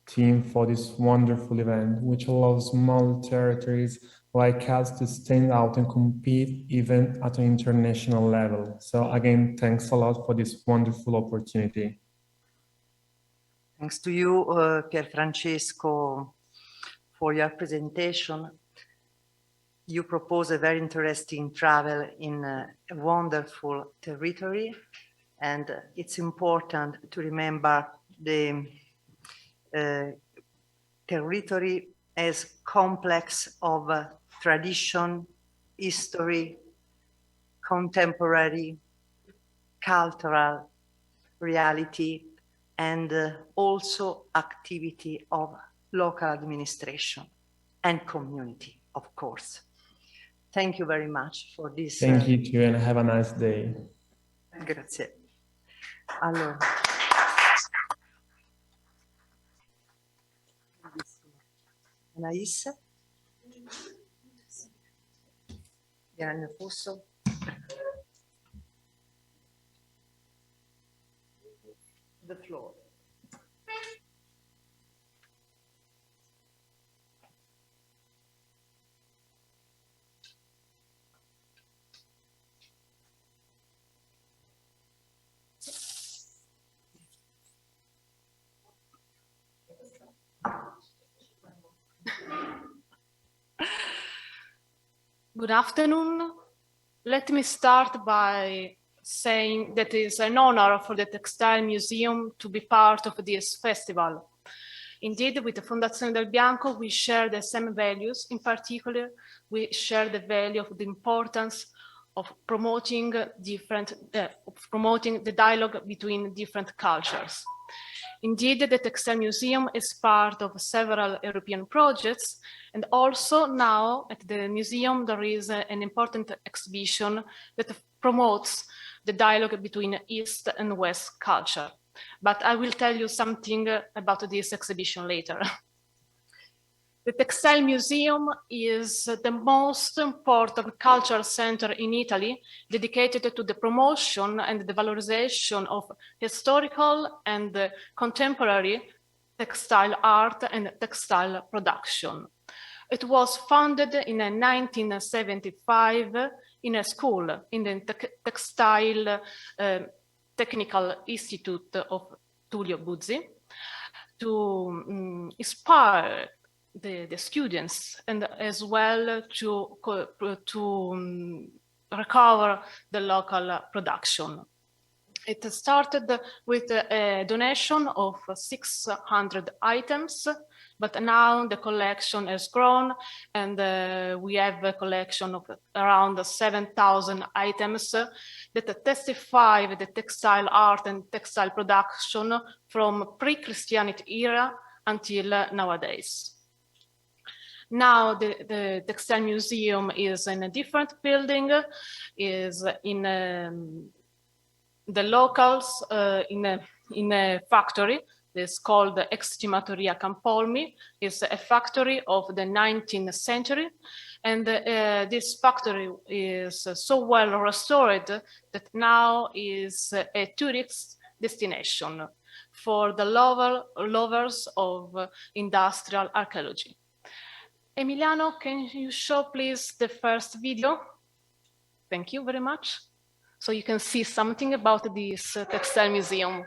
team for this wonderful event, which allows small territories like us to stand out and compete even at an international level. So again, thanks a lot for this wonderful opportunity. Thanks to you, Pier Francesco, for your presentation. You propose a very interesting travel in a wonderful territory, and it's important to remember the territory as complex of tradition, history, contemporary, cultural reality, and also activity of local administration and community, of course. Thank you very much for this. Thank you too, and have a nice day. Grazie. Allora. Anaïs? Vieni nel posto. The floor. Good afternoon. Let me start by saying that it is an honor for the Textile Museum to be part of this festival. Indeed, with the Fondazione del Bianco, we share the same values. In particular, we share the value of the importance of promoting the dialogue between different cultures. Indeed, the Textile Museum is part of several European projects, and also now at the museum there is an important exhibition that promotes the dialogue between East and West culture. But I will tell you something about this exhibition later. The Textile Museum is the most important cultural center in Italy dedicated to the promotion and the valorization of historical and contemporary textile art and textile production. It was founded in 1975 in a school in the Textile Technical Institute of Tullio Buzzi to inspire the students and as well to recover the local production. It started with a donation of 600 items, but now the collection has grown and we have a collection of around 7,000 items that testify the textile art and textile production from pre-Christianity era until nowadays. Now the Textile Museum is in a different building, is in the locals, in a factory. It's called the Extimatoria Campolmi. It's a factory of the 19th century. And this factory is so well restored that now is a tourist destination for the lovers of industrial archaeology. Emiliano, can you show please the first video? Thank you very much. So you can see something about this textile museum.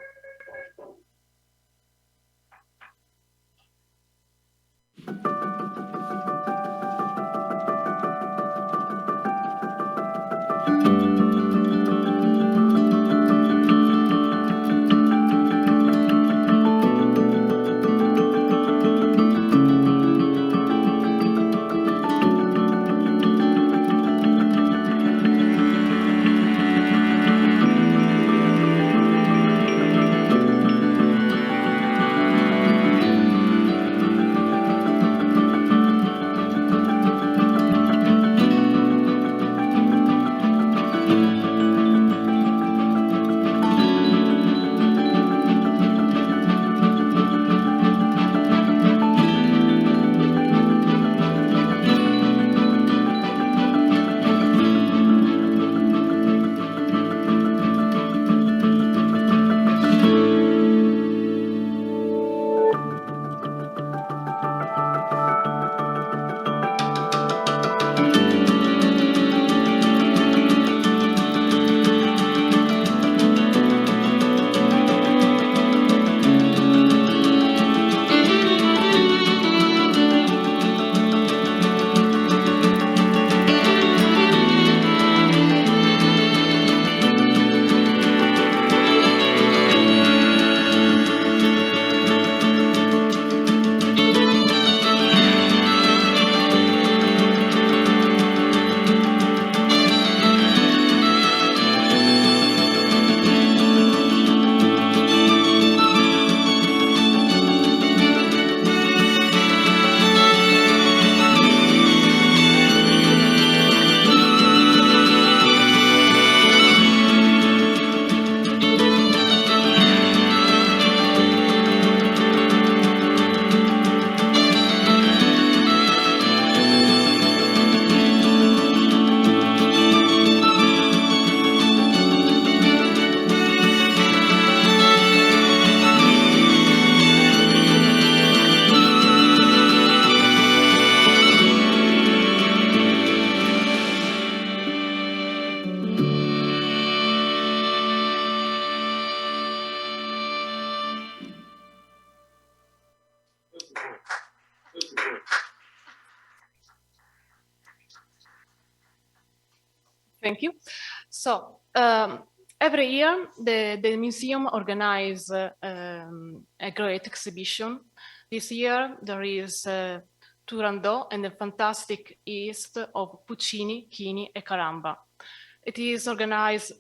Thank you. So every year, the museum organizes a great exhibition. This year, there is Turandot and the Fantastic East of Puccini, Chini e Caramba. It is organized,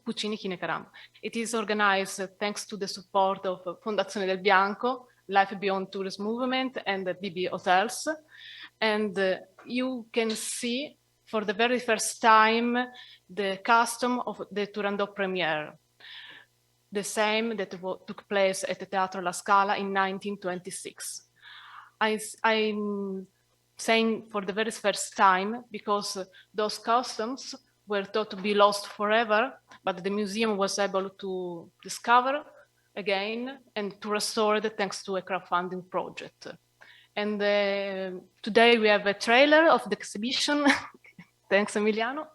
Puccini, Chini e Caramba. It is organized thanks to the support of Fondazione del Bianco, Life Beyond Tourism Movement, and the BB Hotels. And you can see for the very first time the custom of the Turandot premiere, the same that took place at the Teatro La Scala in 1926. I'm saying for the very first time because those customs were thought to be lost forever, but the museum was able to discover again and to restore it thanks to a crowdfunding project. And today we have a trailer of the exhibition. Thanks, Emiliano.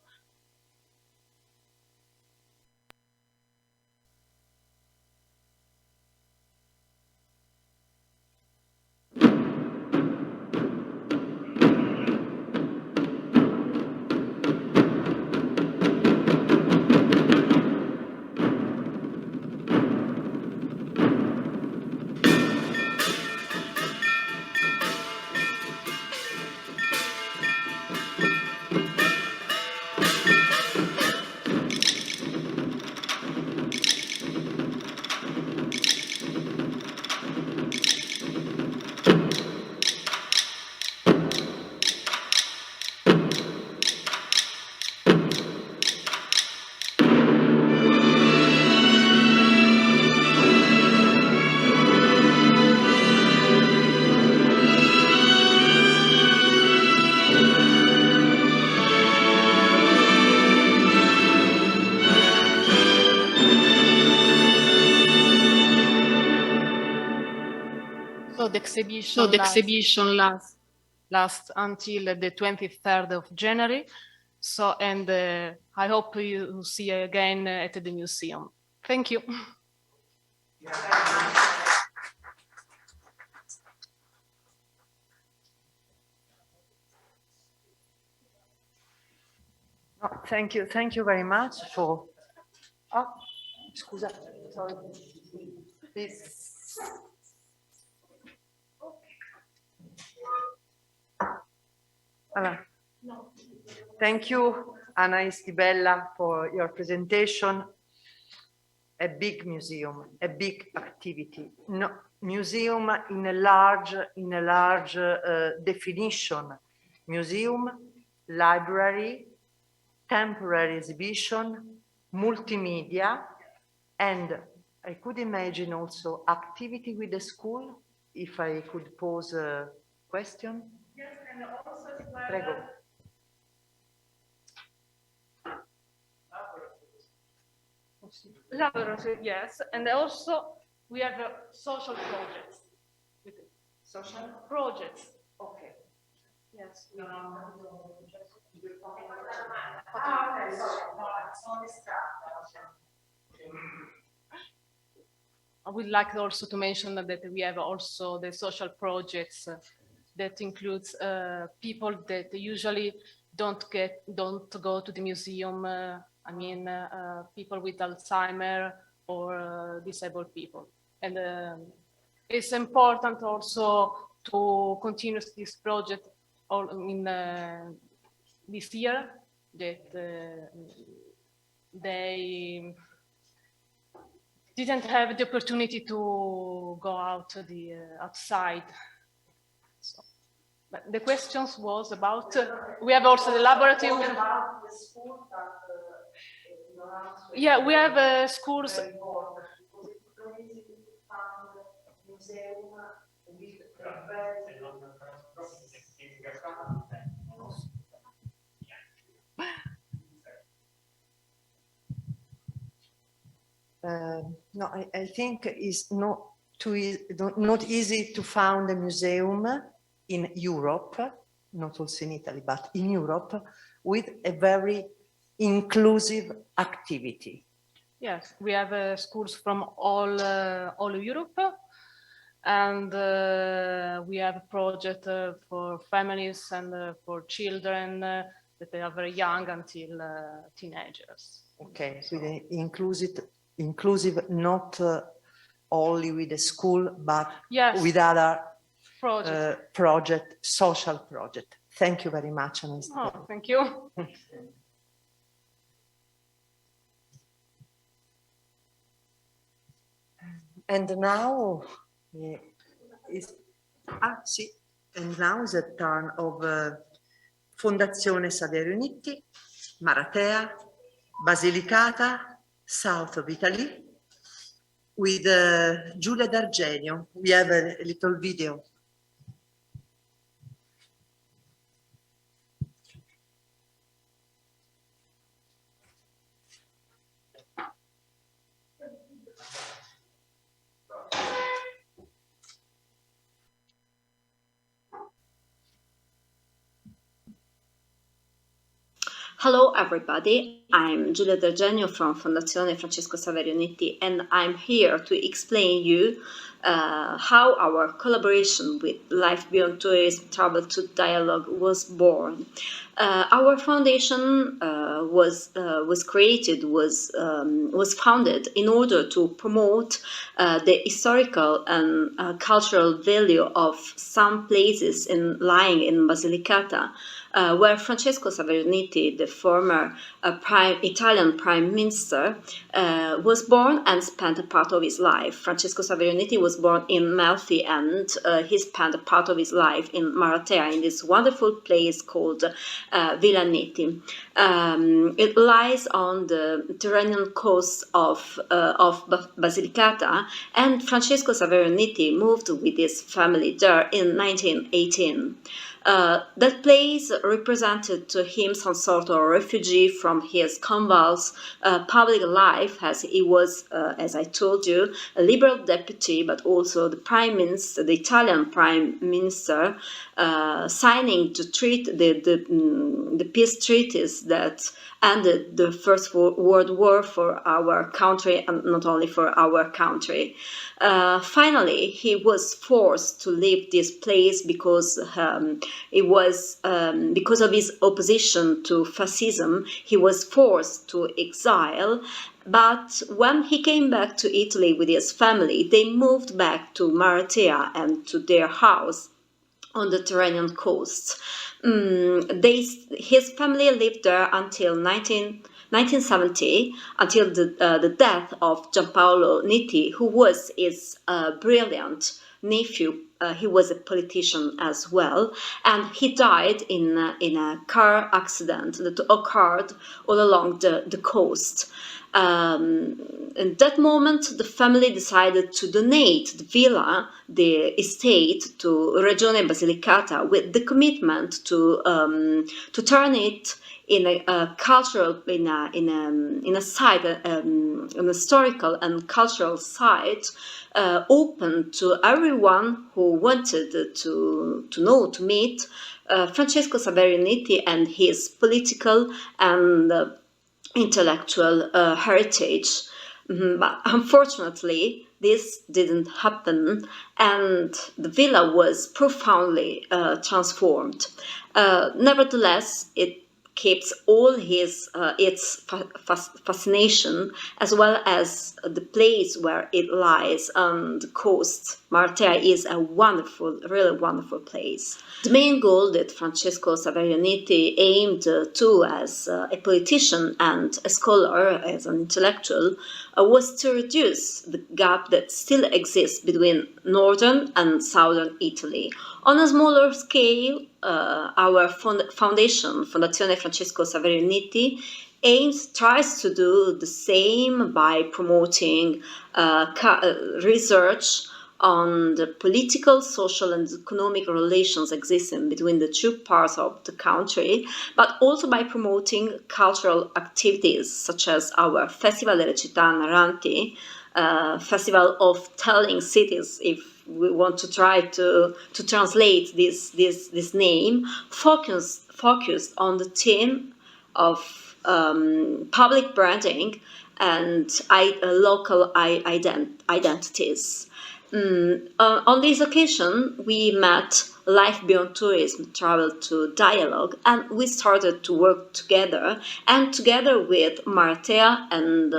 So the exhibition lasts until the 23rd of January. So, and I hope you see you again at the museum. Thank you. No, thank you very much for. Oh, scusa, sorry. Please. Thank you, Anais Di Bella, for your presentation. A big museum, a big activity. No, museum in a large definition. Museum, library, temporary exhibition, multimedia, and I could imagine also activity with the school, if I could pose a question. Yes, and also Prego. Laboratory, yes, and also we have social projects. Social projects. Okay. Yes. I would like also to mention that we have also the social projects that includes people that usually don't go to the museum. I mean, people with Alzheimer or disabled people. And it's important also to continue this project in this year that they didn't have the opportunity to go out outside. So, but the questions was about, we have also the laboratory. Yeah, we have schools. No, I think it's not easy to found a museum in Europe, not also in Italy, but in Europe, with a very inclusive activity. Yes, we have schools from all Europe, and we have a project for families and for children that they are very young until teenagers. Okay, quindi inclusive not only with the school, but yes, with other project, social project. Thank you very much, Anastasio. Oh, thank you. And now is the turn of Fondazione Saverio Nitti, Maratea, Basilicata, south of Italy, with Giulia D'Argenio. We have a little video. Hello everybody, I'm Giulia D'Argenio from Fondazione Francesco Saverio Nitti, and I'm here to explain you how our collaboration with Life Beyond Tourism Travel to Dialogue was born. Our foundation was founded in order to promote the historical and cultural value of some places lying in Basilicata, where Francesco Saverio Nitti, the former Italian Prime Minister, was born and spent a part of his life. Francesco Saverio Nitti was born in Melfi, and he spent a part of his life in Maratea, in this wonderful place called Villa Nitti. It lies on the Tyrrhenian coast of Basilicata, and Francesco Saverio Nitti moved with his family there in 1918. That place represented to him some sort of refugee from his convulsed public life, as he was, as I told you, a liberal deputy, but also the Prime Minister, the Italian Prime Minister, signing to treat the peace treaties that ended the First World War for our country, and not only for our country. Finally, he was forced to leave this place because because of his opposition to fascism. He was forced to exile. But when he came back to Italy with his family, they moved back to Maratea and to their house on the Tyrrhenian coast. His family lived there until 1970, until the death of Giampaolo Nitti, who was his brilliant nephew. He was a politician as well, and he died in a car accident that occurred all along the coast. In that moment, the family decided to donate the villa, the estate, to Regione Basilicata, with the commitment to turn it in a cultural, in a site, an historical and cultural site, open to everyone who wanted to know, to meet Francesco Saverio Nitti and his political and intellectual heritage. But unfortunately, this didn't happen, and the villa was profoundly transformed. Nevertheless, it keeps all its fascination, as well as the place where it lies on the coast. Maratea is a wonderful, really wonderful place. The main goal that Francesco Saverio Nitti aimed to as a politician and a scholar, as an intellectual, was to reduce the gap that still exists between northern and southern Italy. On a smaller scale, our foundation, Fondazione Francesco Saverio Nitti, tries to do the same by promoting research on the political, social, and economic relations existing between the two parts of the country, but also by promoting cultural activities such as our Festival delle Città Narranti, Festival of Telling Cities, if we want to try to translate this name, focused on the theme of public branding and local identities. On this occasion, we met Life Beyond Tourism, traveled to dialogue, and we started to work together, and together with Maratea and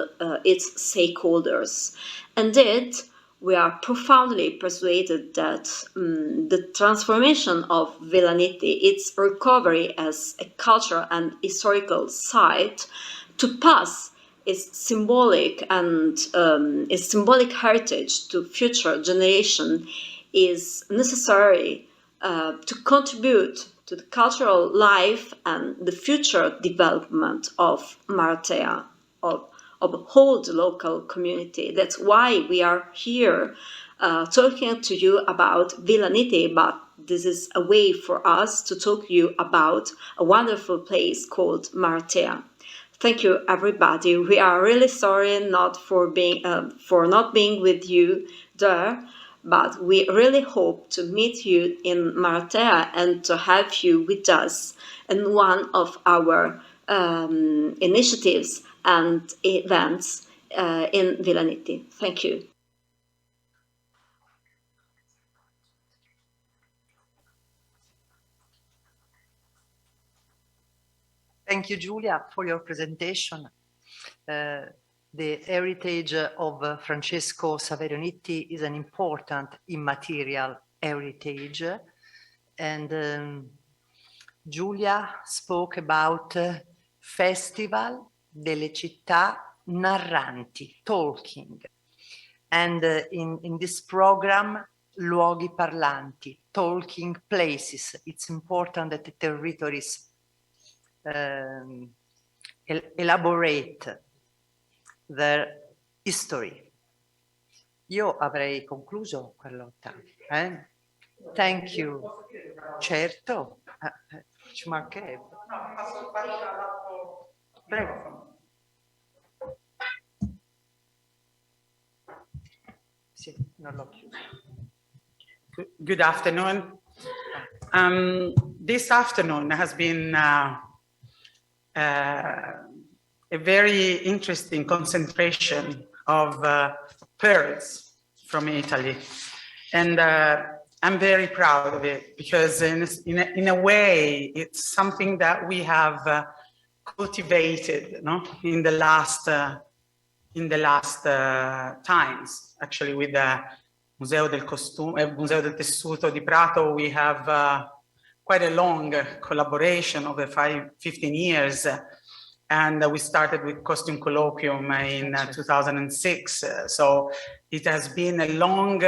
its stakeholders. Indeed, we are profoundly persuaded that the transformation of Vellaniti, its recovery as a cultural and historical site, to pass its symbolic and its symbolic heritage to future generation, is necessary to contribute to the cultural life and the future development of Maratea, of the whole local community. That's why we are here talking to you about Vellaniti, but this is a way for us to talk to you about a wonderful place called Maratea. Thank you, everybody. We are really sorry for not being with you there, but we really hope to meet you in Maratea and to have you with us in one of our initiatives and events in Vellaniti. Thank you. Thank you, Giulia, for your presentation. The heritage of Francesco Saverio Nitti is an important immaterial heritage. And Giulia spoke about Festival delle Città Narranti, talking. And in this program, Luoghi Parlanti, talking places. It's important that the territories elaborate their history. Io avrei concluso quello. Thank you. Certo, ci mancherebbe. Prego. Sì, non l'ho chiuso. Good afternoon. This afternoon has been a very interesting concentration of pearls from Italy. And I'm very proud of it because in a way, it's something that we have cultivated, no? in the last times. Actually, with the Museo del Tessuto di Prato, we have quite a long collaboration over 15 years. And we started with Costume Colloquium in 2006. So it has been a long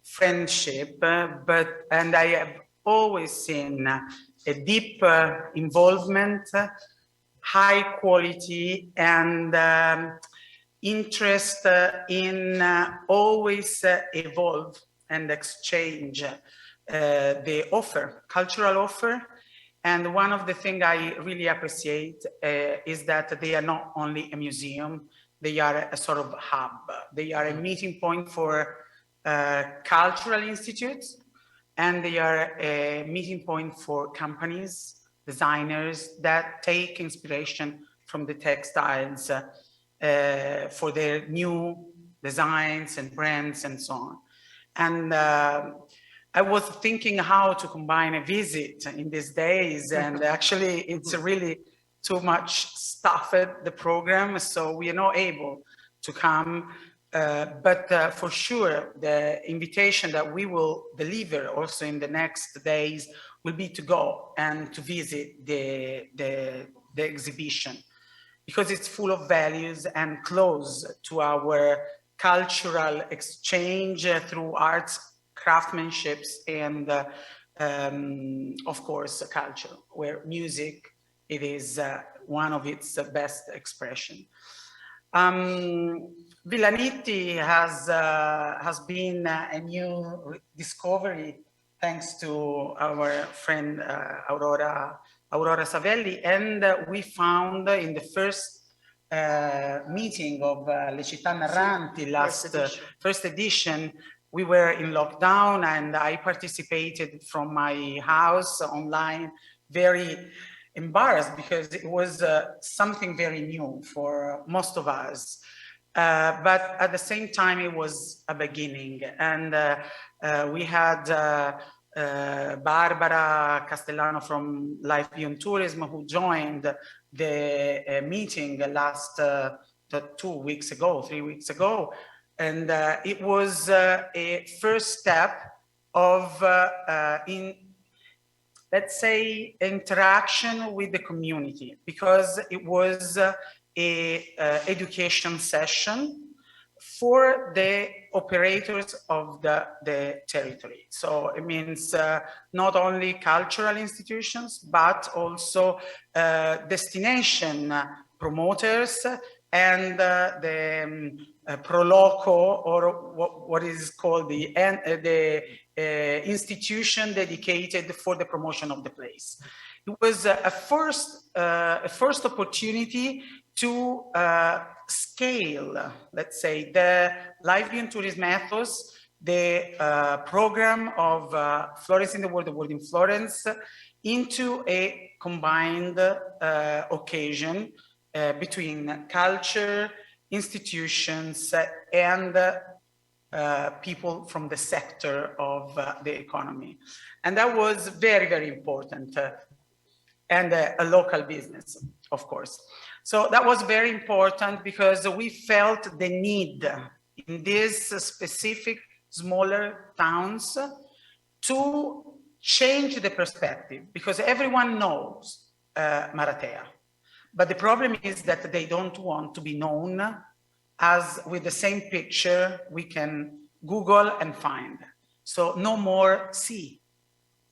friendship, and I have always seen a deep involvement, high quality, and interest in always evolve and exchange the offer, cultural offer. And one of the things I really appreciate is that they are not only a museum, they are a sort of hub. They are a meeting point for cultural institutes, and they are a meeting point for companies, designers that take inspiration from the textiles for their new designs and brands and so on. And I was thinking how to combine a visit in these days, and actually it's really too much stuff at the program, so we are not able to come. But for sure, the invitation that we will deliver also in the next days will be to go and to visit the exhibition, because it's full of values and close to our cultural exchange through arts, craftsmanship, and of course culture, where music, it is one of its best expression. Vellaniti has been a new discovery thanks to our friend Aurora Savelli, and we found in the first meeting of Le Città Narranti, first edition, we were in lockdown, and I participated from my house online, very embarrassed because it was something very new for most of us. But at the same time, it was a beginning. And we had Barbara Castellano from Life Beyond Tourism, who joined the meeting last 2 weeks ago, 3 weeks ago. And it was a first step of, let's say, interaction with the community, because it was a education session for the operators of the territory. So it means not only cultural institutions, but also destination promoters and the pro loco, or what is called the institution dedicated for the promotion of the place. It was a first opportunity to scale, let's say, the Life Beyond Tourism ethos, the program of Florence in the World, the World in Florence, into a combined occasion between culture, institutions, and people from the sector of the economy. And that was very, very important. And a local business, of course. So that was very important because we felt the need in these specific smaller towns to change the perspective, because everyone knows Maratea. But the problem is that they don't want to be known as with the same picture we can Google and find. So no more sea,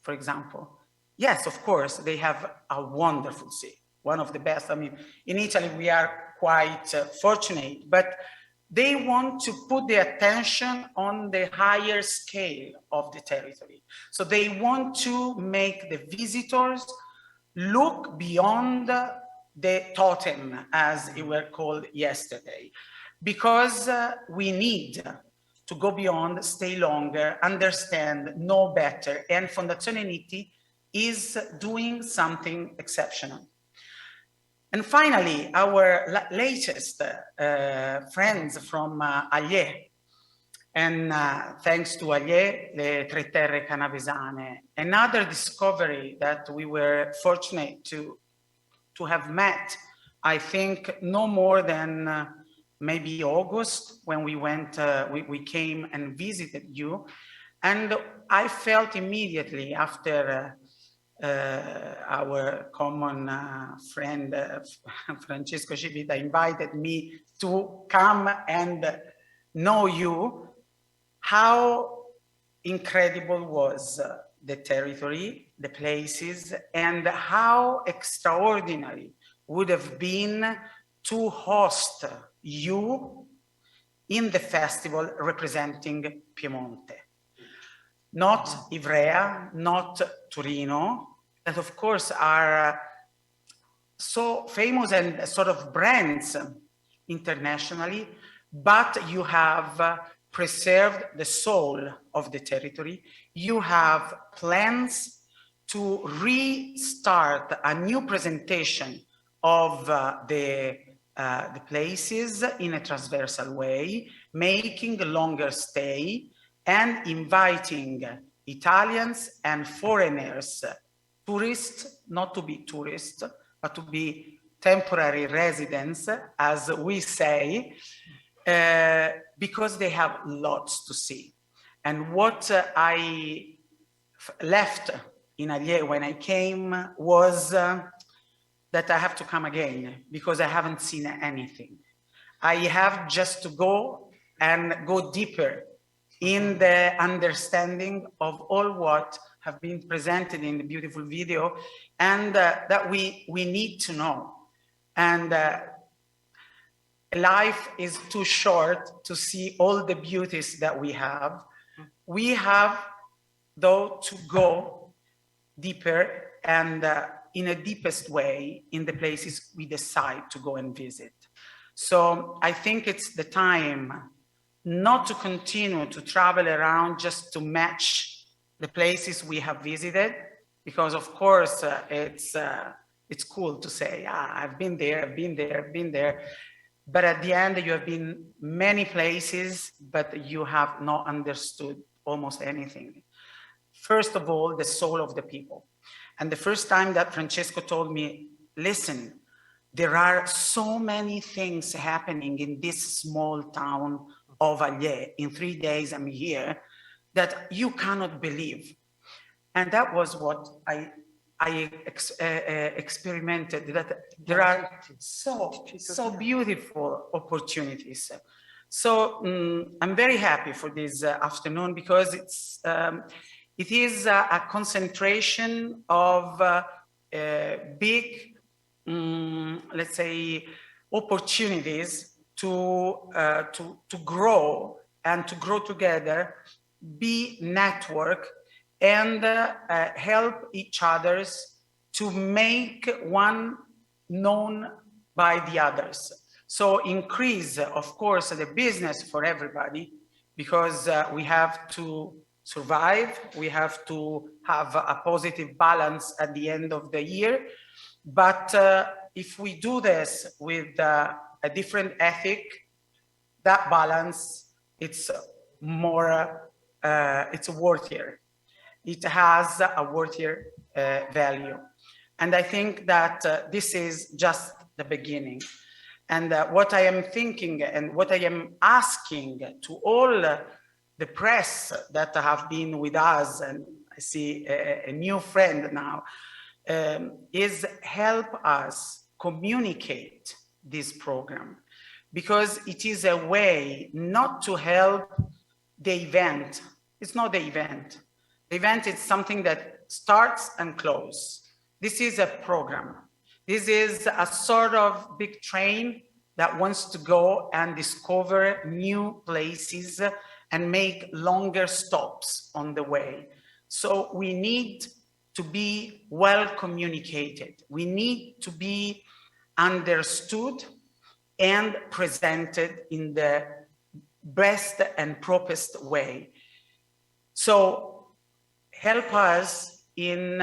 for example. Yes, of course, they have a wonderful sea, one of the best. I mean, in Italy, we are quite fortunate, but they want to put the attention on the higher scale of the territory. So they want to make the visitors look beyond the totem, as it were called yesterday, because we need to go beyond, stay longer, understand, know better, and Fondazione Nitti is doing something exceptional. And finally, our latest friends from Allier, and thanks to Allier, le Tre Terre Canavesane, another discovery that we were fortunate to have met, I think no more than maybe August, when we went, we came and visited you. And I felt immediately after our common friend, Francesco Civita, invited me to come and know you, how incredible was the territory, the places, and how extraordinary would have been to host you in the festival representing Piemonte. Not Ivrea, not Torino, that of course are so famous and sort of brands internationally, but you have preserved the soul of the territory. You have plans to restart a new presentation of the places in a transversal way, making a longer stay, and inviting Italians and foreigners, tourists, not to be tourists, but to be temporary residents, as we say, because they have lots to see. And what I left in Allier when I came was that I have to come again, because I haven't seen anything. I have just to go and go deeper in the understanding of all what have been presented in the beautiful video, and that we need to know. And life is too short to see all the beauties that we have. We have, though, to go deeper and in a deepest way in the places we decide to go and visit. So I think it's the time not to continue to travel around just to match the places we have visited, because of course it's it's cool to say, I've been there, I've been there, I've been there. But at the end, you have been many places, but you have not understood almost anything. First of all, the soul of the people. And the first time that Francesco told me, listen, there are so many things happening in this small town of Allier. In 3 days, I'm here, that you cannot believe. And that was what I experimented, that there are so beautiful opportunities. So I'm very happy for this afternoon, because it is a concentration of big, let's say, opportunities to grow and to grow together, be network, and help each others to make one known by the others. So increase, of course, the business for everybody, because we have to survive, we have to have a positive balance at the end of the year. But if we do this with a different ethic, that balance, it's more, it's worthier. It has a worthier value. And I think that this is just the beginning. And what I am thinking and what I am asking to all the press that have been with us, and I see a new friend now, is help us communicate this program, because it is a way not to help the event. It's not the event. The event is something that starts and closes. This is a program. This is a sort of big train that wants to go and discover new places and make longer stops on the way. So we need to be well communicated. We need to be understood and presented in the best and properest way. So help us in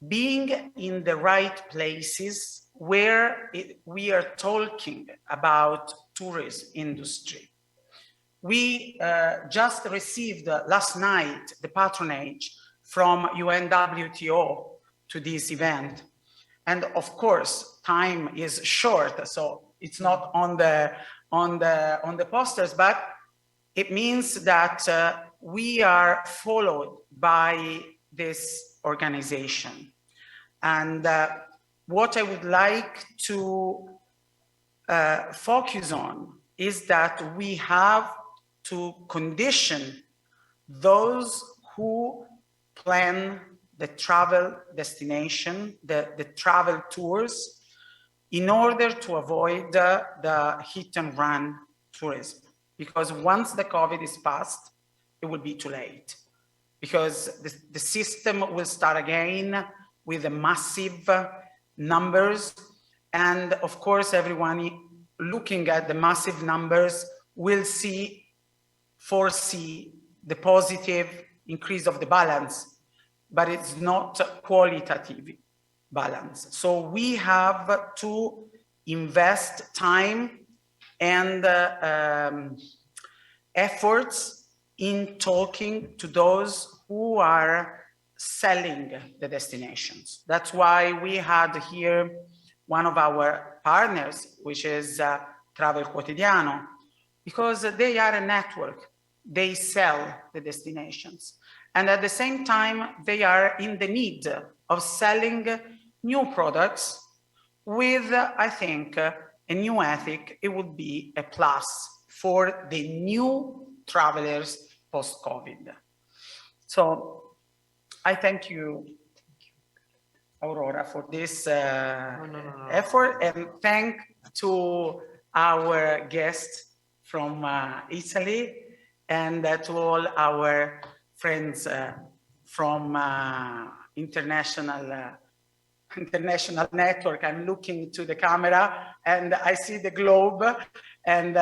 being in the right places where we are talking about tourism industry. We just received last night the patronage from UNWTO to this event. And of course, time is short, so it's not on the posters, but it means that we are followed by this organization. And what I would like to focus on is that we have to condition those who plan the travel destination, the travel tours, in order to avoid the hit and run tourism. Because once the COVID is past, it will be too late. Because the system will start again with the massive numbers. And of course, everyone looking at the massive numbers will foresee the positive increase of the balance, but it's not qualitative balance. So we have to invest time and efforts in talking to those who are selling the destinations. That's why we had here one of our partners, which is Travel Quotidiano, because they are a network. They sell the destinations. And at the same time, they are in the need of selling new products with, I think, a new ethic. It would be a plus for the new travelers post-COVID. So I thank you, Aurora, for this effort, and thank to our guests from Italy, and to all our friends from international network. I'm looking to the camera and I see the globe, and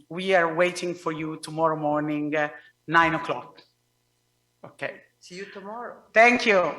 we are waiting for you tomorrow morning, 9 o'clock. Okay. See you tomorrow. Thank you.